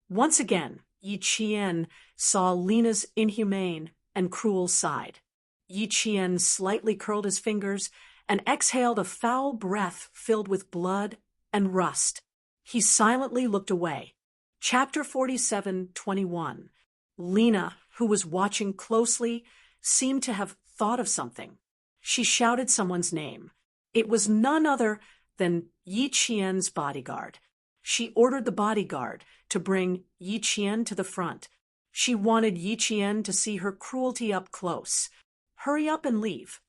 Once again, Yi Qian saw Lina's inhumane and cruel side. Yi Qian slightly curled his fingers and exhaled a foul breath filled with blood and rust. He silently looked away. Chapter 47:21. Lena, who was watching closely, seemed to have thought of something. She shouted someone's name. It was none other than Yi Qian's bodyguard. She ordered the bodyguard to bring Yi Qian to the front. She wanted Yi Qian to see her cruelty up close. Hurry up and leave.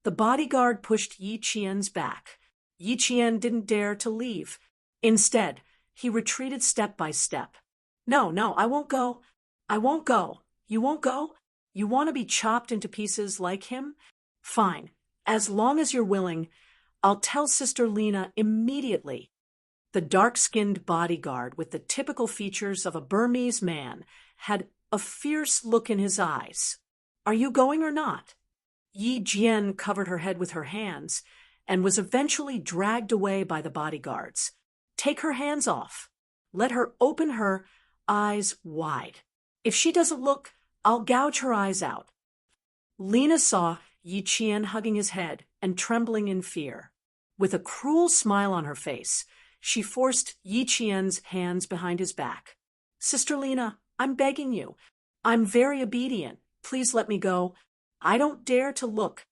The bodyguard pushed Yi Qian's back. Yi Qian didn't dare to leave. Instead, he retreated step by step. No, I won't go. I won't go. You won't go? You want to be chopped into pieces like him? Fine. As long as you're willing, I'll tell Sister Lena immediately. The dark-skinned bodyguard with the typical features of a Burmese man had a fierce look in his eyes. Are you going or not? Yi Jian covered her head with her hands and was eventually dragged away by the bodyguards. Take her hands off. Let her open her eyes wide. If she doesn't look, I'll gouge her eyes out. Lena saw Yi Qian hugging his head and trembling in fear. With a cruel smile on her face, she forced Yi Qian's hands behind his back. Sister Lena, I'm begging you. I'm very obedient. Please let me go. I don't dare to look.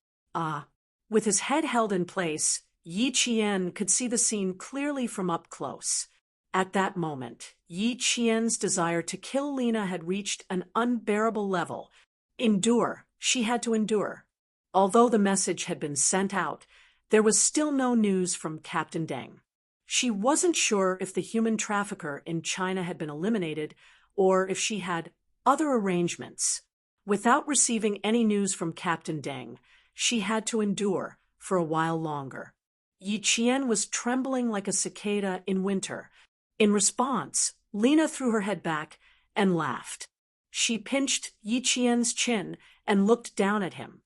With his head held in place, Yi Qian could see the scene clearly from up close. At that moment, Yi Qian's desire to kill Lena had reached an unbearable level. Endure. She had to endure. Although the message had been sent out, there was still no news from Captain Deng. She wasn't sure if the human trafficker in China had been eliminated or if she had other arrangements. Without receiving any news from Captain Deng, she had to endure for a while longer. Yi Qian was trembling like a cicada in winter. In response, Lena threw her head back and laughed. She pinched Yi Qian's chin and looked down at him.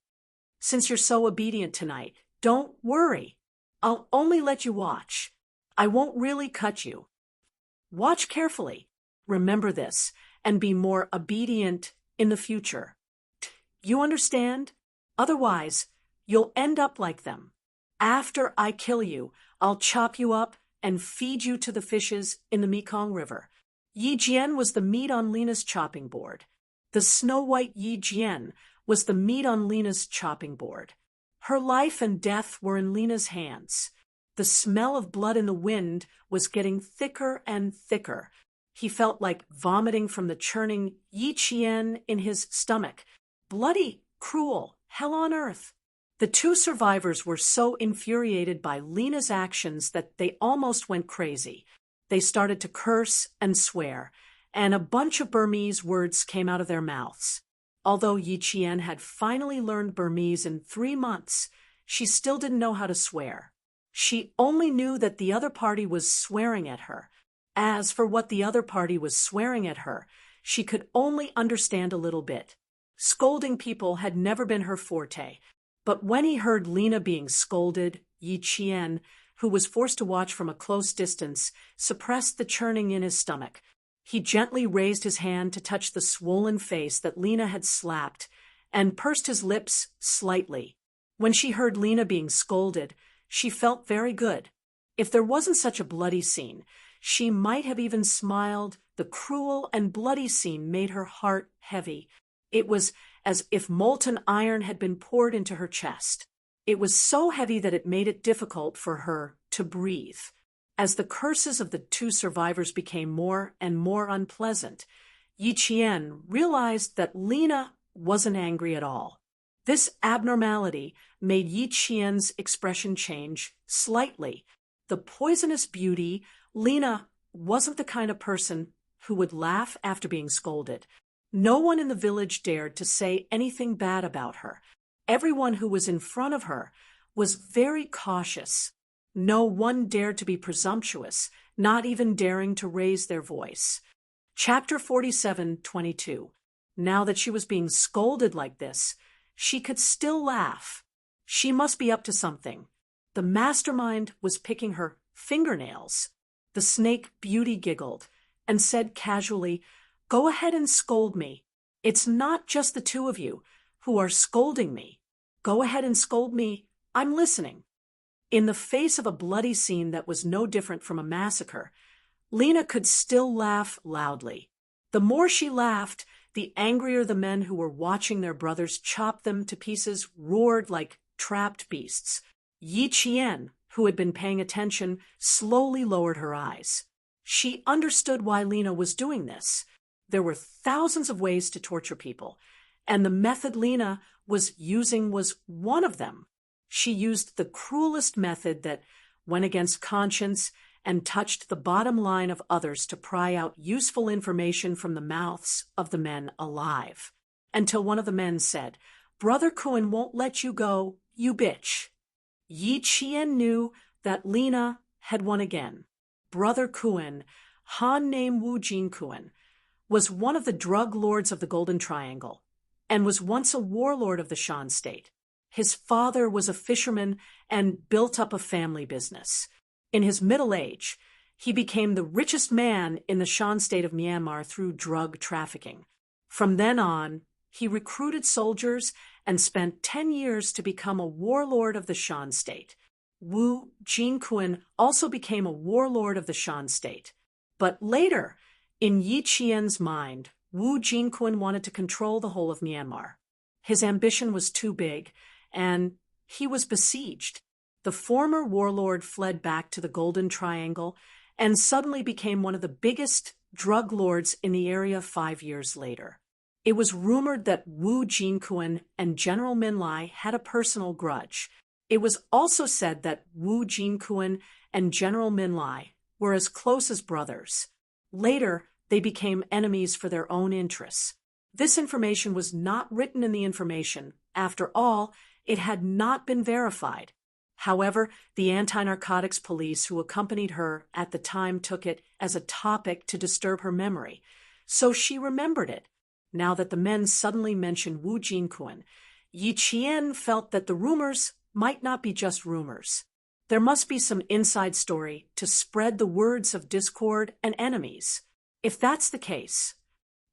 Since you're so obedient tonight, don't worry. I'll only let you watch. I won't really cut you. Watch carefully. Remember this and be more obedient in the future. You understand? Otherwise, you'll end up like them. After I kill you, I'll chop you up and feed you to the fishes in the Mekong River. Yi Jian was the meat on Lena's chopping board. The snow-white Yi Jian was the meat on Lena's chopping board. Her life and death were in Lena's hands. The smell of blood in the wind was getting thicker and thicker. He felt like vomiting from the churning Yi Qian in his stomach. Bloody, cruel, hell on earth. The two survivors were so infuriated by Lena's actions that they almost went crazy. They started to curse and swear, and a bunch of Burmese words came out of their mouths. Although Yi Qian had finally learned Burmese in 3 months, she still didn't know how to swear. She only knew that the other party was swearing at her. As for what the other party was swearing at her, she could only understand a little bit. Scolding people had never been her forte, but when he heard Lena being scolded, Yi Qian, who was forced to watch from a close distance, suppressed the churning in his stomach. He gently raised his hand to touch the swollen face that Lena had slapped and pursed his lips slightly. When she heard Lena being scolded, she felt very good. If there wasn't such a bloody scene, she might have even smiled. The cruel and bloody scene made her heart heavy. It was as if molten iron had been poured into her chest. It was so heavy that it made it difficult for her to breathe. As the curses of the two survivors became more and more unpleasant, Yi Qian realized that Lena wasn't angry at all. This abnormality made Yi Qian's expression change slightly. The poisonous beauty, Lena wasn't the kind of person who would laugh after being scolded. No one in the village dared to say anything bad about her. Everyone who was in front of her was very cautious. No one dared to be presumptuous, not even daring to raise their voice. Chapter 47:22. Now that she was being scolded like this, she could still laugh. She must be up to something. The mastermind was picking her fingernails. The snake Beauty giggled and said casually, "Go ahead and scold me. It's not just the two of you who are scolding me. Go ahead and scold me. I'm listening." In the face of a bloody scene that was no different from a massacre, Lena could still laugh loudly. The more she laughed, the angrier the men who were watching their brothers chop them to pieces roared like trapped beasts. Yi Qian, who had been paying attention, slowly lowered her eyes. She understood why Lena was doing this. There were thousands of ways to torture people, and the method Lena was using was one of them. She used the cruelest method that went against conscience and touched the bottom line of others to pry out useful information from the mouths of the men alive. Until one of the men said, "Brother Kuan won't let you go, you bitch." Yi Qian knew that Lena had won again. Brother Kuan, Han name Wu Jinkuan, was one of the drug lords of the Golden Triangle and was once a warlord of the Shan state. His father was a fisherman and built up a family business. In his middle age, he became the richest man in the Shan state of Myanmar through drug trafficking. From then on, he recruited soldiers and spent 10 years to become a warlord of the Shan state. Wu Jinkuan also became a warlord of the Shan state. But later, in Yi Qian's mind, Wu Jinkuan wanted to control the whole of Myanmar. His ambition was too big, and he was besieged. The former warlord fled back to the Golden Triangle and suddenly became one of the biggest drug lords in the area 5 years later. It was rumored that Wu Jinkuan and General Minlai had a personal grudge. It was also said that Wu Jinkuan and General Minlai were as close as brothers. Later, they became enemies for their own interests. This information was not written in the information. After all, it had not been verified. However, the anti-narcotics police who accompanied her at the time took it as a topic to disturb her memory, so she remembered it. Now that the men suddenly mentioned Wu Jinkuan, Yi Qian felt that the rumors might not be just rumors. There must be some inside story to spread the words of discord and enemies. If that's the case,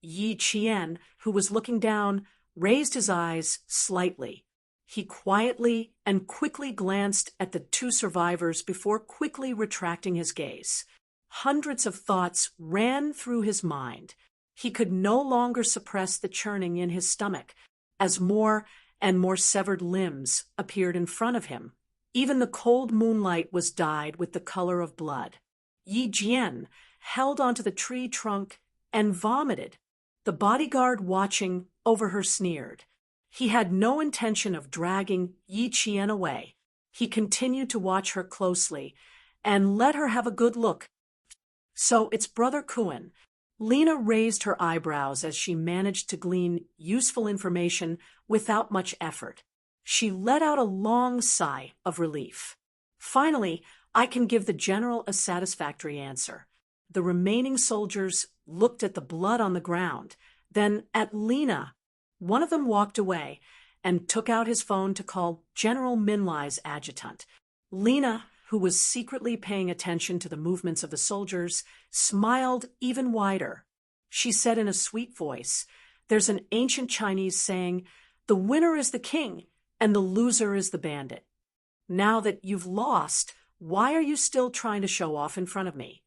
Yi Qian, who was looking down, raised his eyes slightly. He quietly and quickly glanced at the two survivors before quickly retracting his gaze. Hundreds of thoughts ran through his mind. He could no longer suppress the churning in his stomach as more and more severed limbs appeared in front of him. Even the cold moonlight was dyed with the color of blood. Yi Jian held onto the tree trunk and vomited. The bodyguard watching over her sneered. He had no intention of dragging Yi Qian away. He continued to watch her closely and let her have a good look. "So it's Brother Kuan." Lena raised her eyebrows as she managed to glean useful information without much effort. She let out a long sigh of relief. "Finally, I can give the general a satisfactory answer." The remaining soldiers looked at the blood on the ground, then at Lena. One of them walked away and took out his phone to call General Minlai's adjutant. Lena, who was secretly paying attention to the movements of the soldiers, smiled even wider. She said in a sweet voice, "There's an ancient Chinese saying, 'The winner is the king and the loser is the bandit.' Now that you've lost, why are you still trying to show off in front of me?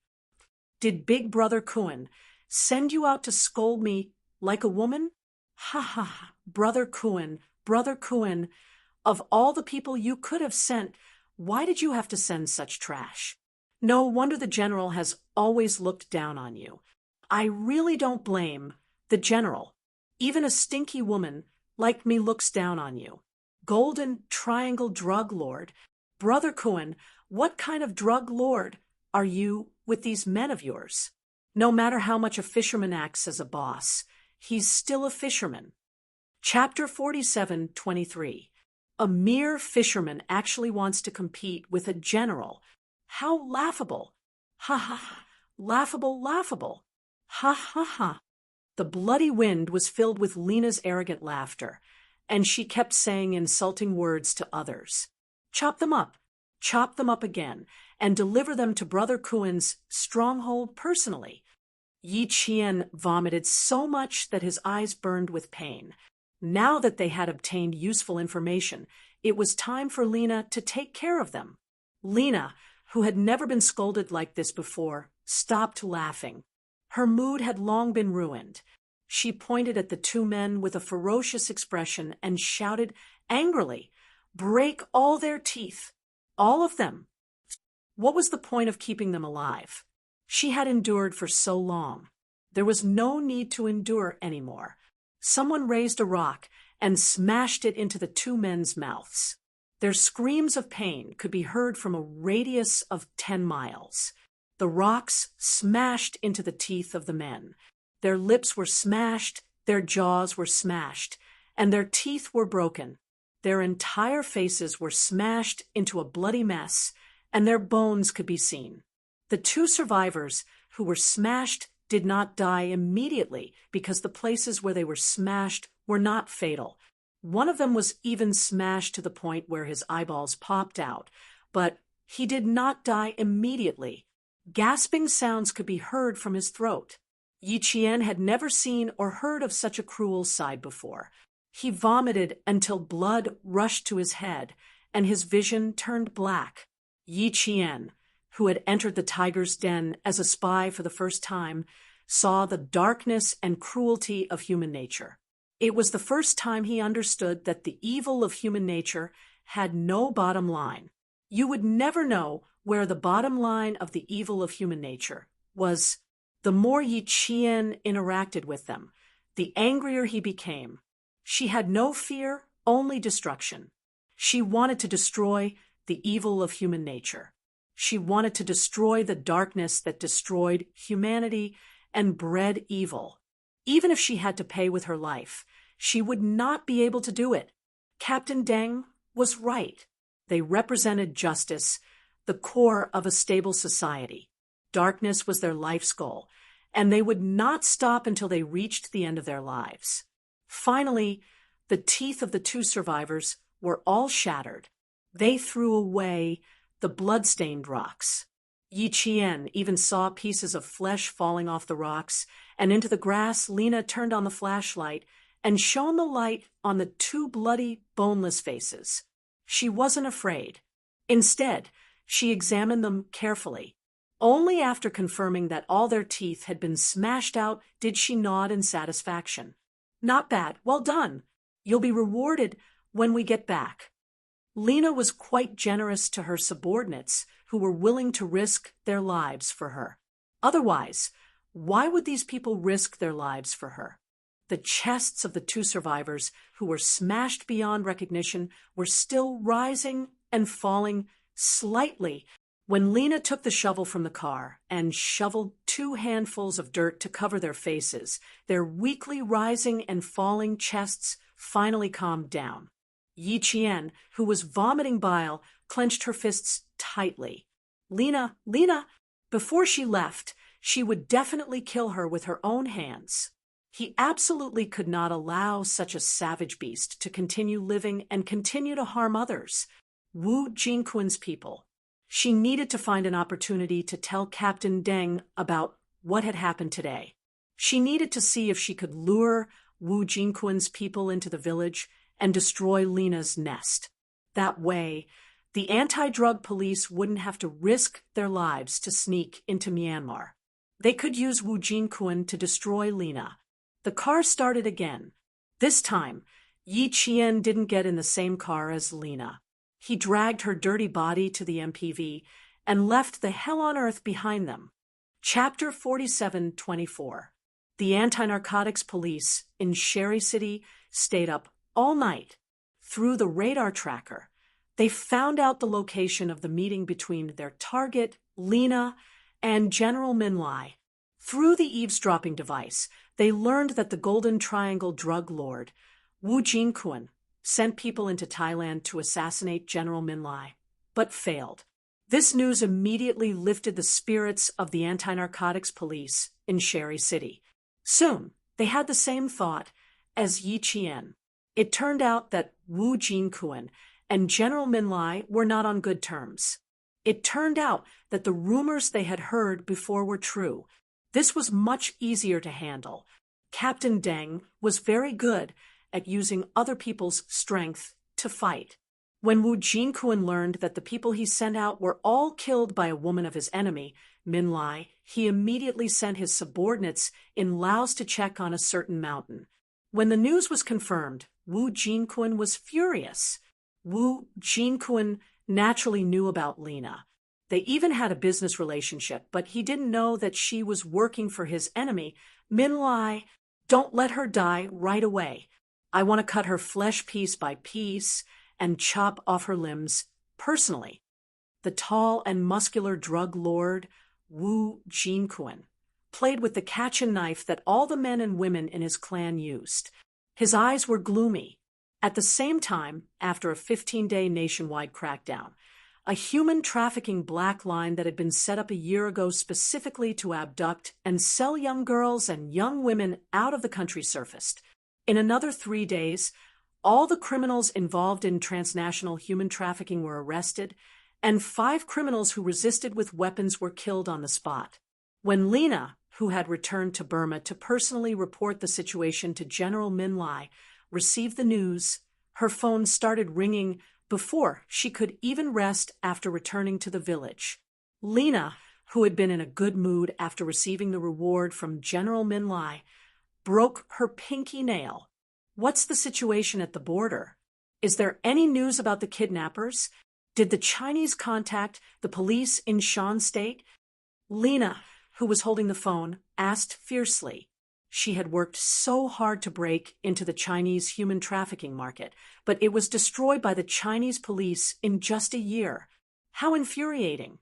Did Big Brother Kuan send you out to scold me like a woman? Ha ha ha, Brother Kuan, of all the people you could have sent, why did you have to send such trash? No wonder the general has always looked down on you. I really don't blame the general. Even a stinky woman like me looks down on you. Golden Triangle drug lord. Brother Kuan, what kind of drug lord are you with these men of yours? No matter how much a fisherman acts as a boss, he's still a fisherman." Chapter 47:23. A mere fisherman actually wants to compete with a general. How laughable! Ha ha ha! Laughable, laughable! Ha ha ha! The bloody wind was filled with Lena's arrogant laughter, and she kept saying insulting words to others. Chop them up again, and deliver them to Brother Kuan's stronghold personally. Yi Qian vomited so much that his eyes burned with pain. Now that they had obtained useful information, it was time for Lena to take care of them. Lena, who had never been scolded like this before, stopped laughing. Her mood had long been ruined. She pointed at the two men with a ferocious expression and shouted angrily, "Break all their teeth! All of them!" What was the point of keeping them alive? She had endured for so long. There was no need to endure anymore. Someone raised a rock and smashed it into the two men's mouths. Their screams of pain could be heard from a radius of 10 miles. The rocks smashed into the teeth of the men. Their lips were smashed, their jaws were smashed, and their teeth were broken. Their entire faces were smashed into a bloody mess, and their bones could be seen. The two survivors who were smashed did not die immediately because the places where they were smashed were not fatal. One of them was even smashed to the point where his eyeballs popped out, but he did not die immediately. Gasping sounds could be heard from his throat. Yi Qian had never seen or heard of such a cruel sight before. He vomited until blood rushed to his head, and his vision turned black. Yi Qian, who had entered the tiger's den as a spy for the first time, saw the darkness and cruelty of human nature. It was the first time he understood that the evil of human nature had no bottom line. You would never know where the bottom line of the evil of human nature was. The more Yi Qian interacted with them, the angrier he became. She had no fear, only destruction. She wanted to destroy the evil of human nature. She wanted to destroy the darkness that destroyed humanity and bred evil. Even if she had to pay with her life, she would not be able to do it. Captain Deng was right. They represented justice, the core of a stable society. Darkness was their life's goal, and they would not stop until they reached the end of their lives. Finally, the teeth of the two survivors were all shattered. They threw away the blood-stained rocks. Yi Qian even saw pieces of flesh falling off the rocks, and into the grass Lena turned on the flashlight and shone the light on the two bloody, boneless faces. She wasn't afraid. Instead, she examined them carefully. Only after confirming that all their teeth had been smashed out did she nod in satisfaction. "Not bad. Well done. You'll be rewarded when we get back." Lena was quite generous to her subordinates who were willing to risk their lives for her. Otherwise, why would these people risk their lives for her? The chests of the two survivors who were smashed beyond recognition were still rising and falling slightly when Lena took the shovel from the car and shoveled 2 handfuls of dirt to cover their faces. Their weakly rising and falling chests finally calmed down. Yi Qian, who was vomiting bile, clenched her fists tightly. Lena! Before she left, she would definitely kill her with her own hands. He absolutely could not allow such a savage beast to continue living and continue to harm others. Wu Jingquan's people. She needed to find an opportunity to tell Captain Deng about what had happened today. She needed to see if she could lure Wu Jingquan's people into the village and destroy Lena's nest. That way, the anti-drug police wouldn't have to risk their lives to sneak into Myanmar. They could use Wu Jingquan to destroy Lena. The car started again. This time, Yi Qian didn't get in the same car as Lena. He dragged her dirty body to the MPV and left the hell on earth behind them. Chapter 47-24. The anti-narcotics police in Sherry City stayed up all night. Through the radar tracker, they found out the location of the meeting between their target, Lena, and General Min Lai. Through the eavesdropping device, they learned that the Golden Triangle drug lord, Wu Jingquan, sent people into Thailand to assassinate General Min Lai, but failed. This news immediately lifted the spirits of the anti-narcotics police in Sherry City. Soon, they had the same thought as Yi Qian. It turned out that Wu Jingquan and General Min Lai were not on good terms. It turned out that the rumors they had heard before were true. This was much easier to handle. Captain Deng was very good at using other people's strength to fight. When Wu Jingquan learned that the people he sent out were all killed by a woman of his enemy, Min Lai, he immediately sent his subordinates in Laos to check on a certain mountain. When the news was confirmed, Wu Jinquan was furious. Wu Jinquan naturally knew about Lena. They even had a business relationship, but he didn't know that she was working for his enemy, Min Lai. Don't let her die right away. I want to cut her flesh piece by piece and chop off her limbs personally. The tall and muscular drug lord, Wu Jinquan, played with the Kachin knife that all the men and women in his clan used. His eyes were gloomy. At the same time, after a 15-day nationwide crackdown, a human trafficking black line that had been set up a year ago specifically to abduct and sell young girls and young women out of the country surfaced. In another 3 days, all the criminals involved in transnational human trafficking were arrested, and 5 criminals who resisted with weapons were killed on the spot. When Lena, who had returned to Burma to personally report the situation to General Min Lai, received the news, her phone started ringing before she could even rest after returning to the village. Lena, who had been in a good mood after receiving the reward from General Min Lai, broke her pinky nail. What's the situation at the border? Is there any news about the kidnappers? Did the Chinese contact the police in Shan State? Lena, who was holding the phone, asked fiercely. She had worked so hard to break into the Chinese human trafficking market, but it was destroyed by the Chinese police in just a year. How infuriating.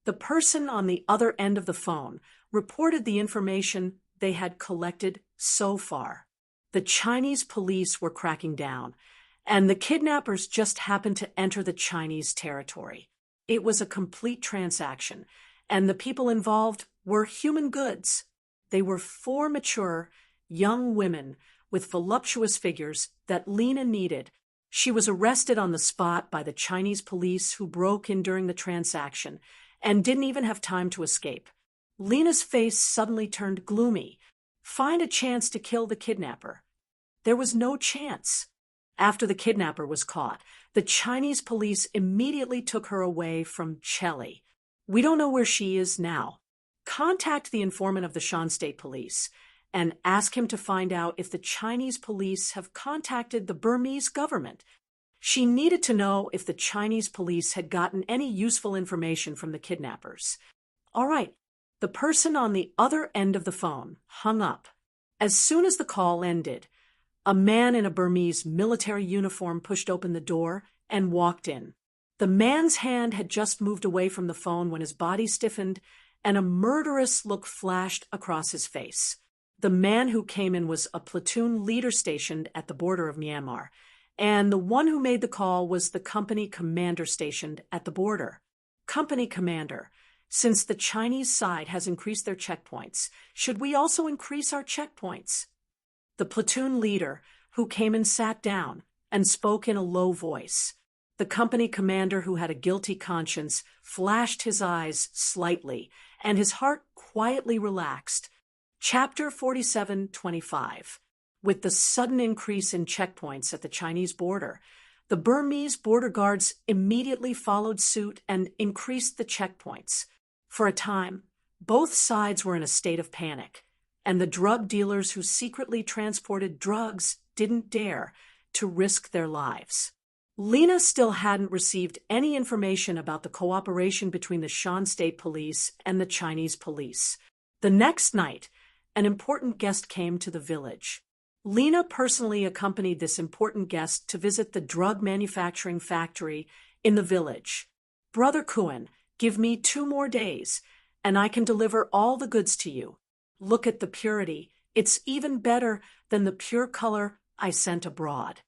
The person on the other end of the phone reported the information they had collected so far. The Chinese police were cracking down, and the kidnappers just happened to enter the Chinese territory. It was a complete transaction, and the people involved were human goods. They were 4 mature, young women with voluptuous figures that Lena needed. She was arrested on the spot by the Chinese police who broke in during the transaction and didn't even have time to escape. Lena's face suddenly turned gloomy. Find a chance to kill the kidnapper. There was no chance. After the kidnapper was caught, the Chinese police immediately took her away from Chelly. We don't know where she is now. Contact the informant of the Shan State Police and ask him to find out if the Chinese police have contacted the Burmese government. She needed to know if the Chinese police had gotten any useful information from the kidnappers. All right. The person on the other end of the phone hung up. As soon as the call ended, a man in a Burmese military uniform pushed open the door and walked in. The man's hand had just moved away from the phone when his body stiffened and a murderous look flashed across his face. The man who came in was a platoon leader stationed at the border of Myanmar, and the one who made the call was the company commander stationed at the border. Company commander, since the Chinese side has increased their checkpoints, should we also increase our checkpoints? The platoon leader, who came and sat down and spoke in a low voice. The company commander, who had a guilty conscience, flashed his eyes slightly, and his heart quietly relaxed. Chapter 47:25. With the sudden increase in checkpoints at the Chinese border, the Burmese border guards immediately followed suit and increased the checkpoints. For a time, both sides were in a state of panic, and the drug dealers who secretly transported drugs didn't dare to risk their lives. Lena still hadn't received any information about the cooperation between the Shan State Police and the Chinese police. The next night, an important guest came to the village. Lena personally accompanied this important guest to visit the drug manufacturing factory in the village. Brother Kuan, give me 2 more days, and I can deliver all the goods to you. Look at the purity. It's even better than the pure color I sent abroad.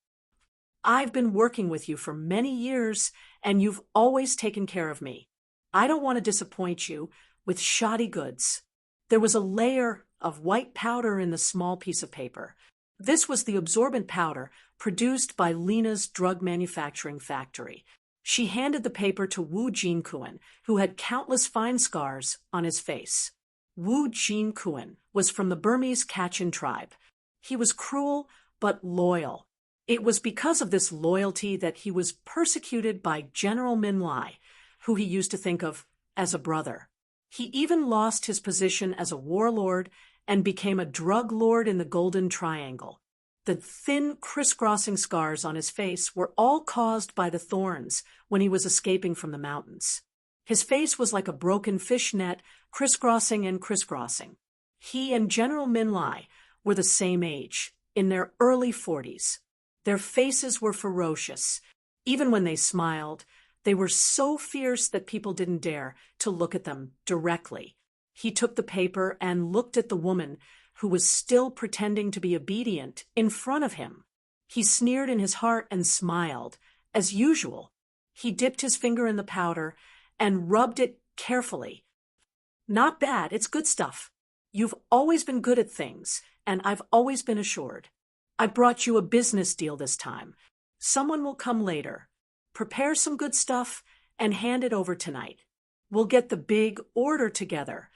I've been working with you for many years, and you've always taken care of me. I don't want to disappoint you with shoddy goods. There was a layer of white powder in the small piece of paper. This was the absorbent powder produced by Lena's drug manufacturing factory. She handed the paper to Wu Jinquan, who had countless fine scars on his face. Wu Jinquan was from the Burmese Kachin tribe. He was cruel but loyal. It was because of this loyalty that he was persecuted by General Min Lai, who he used to think of as a brother. He even lost his position as a warlord and became a drug lord in the Golden Triangle. The thin, crisscrossing scars on his face were all caused by the thorns when he was escaping from the mountains. His face was like a broken fish net, crisscrossing and crisscrossing. He and General Min Lai were the same age, in their early 40s. Their faces were ferocious. Even when they smiled, they were so fierce that people didn't dare to look at them directly. He took the paper and looked at the woman who was still pretending to be obedient in front of him. He sneered in his heart and smiled, as usual. He dipped his finger in the powder and rubbed it carefully. "Not bad, it's good stuff. You've always been good at things, and I've always been assured. I brought you a business deal this time. Someone will come later. Prepare some good stuff and hand it over tonight. We'll get the big order together."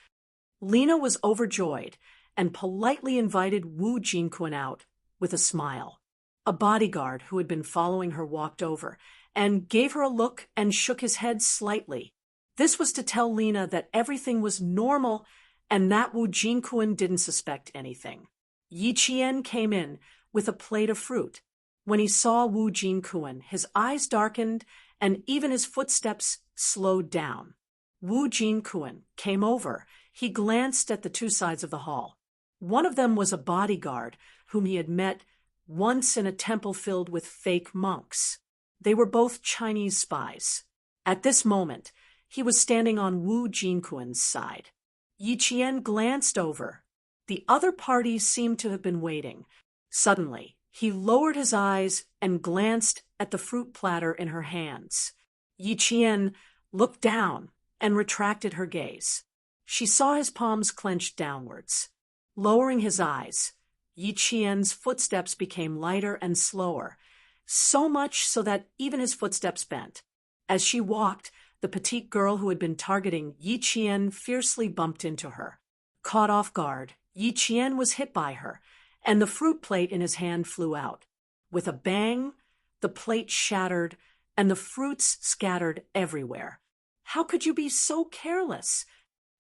Lena was overjoyed and politely invited Wu Jinquan out with a smile. A bodyguard who had been following her walked over and gave her a look and shook his head slightly. This was to tell Lena that everything was normal and that Wu Jinquan didn't suspect anything. Yi Qian came in with a plate of fruit. When he saw Wu Jinquan, his eyes darkened and even his footsteps slowed down. Wu Jinquan came over. He glanced at the two sides of the hall. One of them was a bodyguard whom he had met once in a temple filled with fake monks. They were both Chinese spies. At this moment, he was standing on Wu Jinquan's side. Yi Qian glanced over. The other parties seemed to have been waiting. Suddenly, he lowered his eyes and glanced at the fruit platter in her hands. Yi Qian looked down and retracted her gaze. She saw his palms clenched downwards. Lowering his eyes, Yi Qian's footsteps became lighter and slower, so much so that even his footsteps bent. As she walked, the petite girl who had been targeting Yi Qian fiercely bumped into her. Caught off guard, Yi Qian was hit by her, and the fruit plate in his hand flew out. With a bang, the plate shattered, and the fruits scattered everywhere. "How could you be so careless?"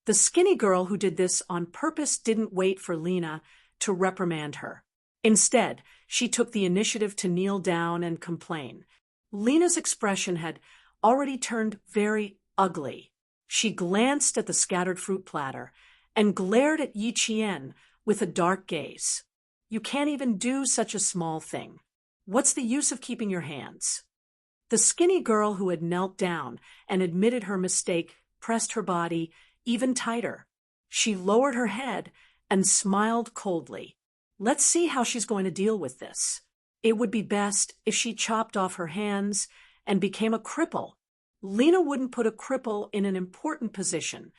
The skinny girl who did this on purpose didn't wait for Lena to reprimand her. Instead, she took the initiative to kneel down and complain. Lena's expression had already turned very ugly. She glanced at the scattered fruit platter and glared at Yi Qian with a dark gaze. "You can't even do such a small thing. What's the use of keeping your hands?" The skinny girl who had knelt down and admitted her mistake pressed her body even tighter. She lowered her head and smiled coldly. "Let's see how she's going to deal with this. It would be best if she chopped off her hands and became a cripple." Lena wouldn't put a cripple in an important position,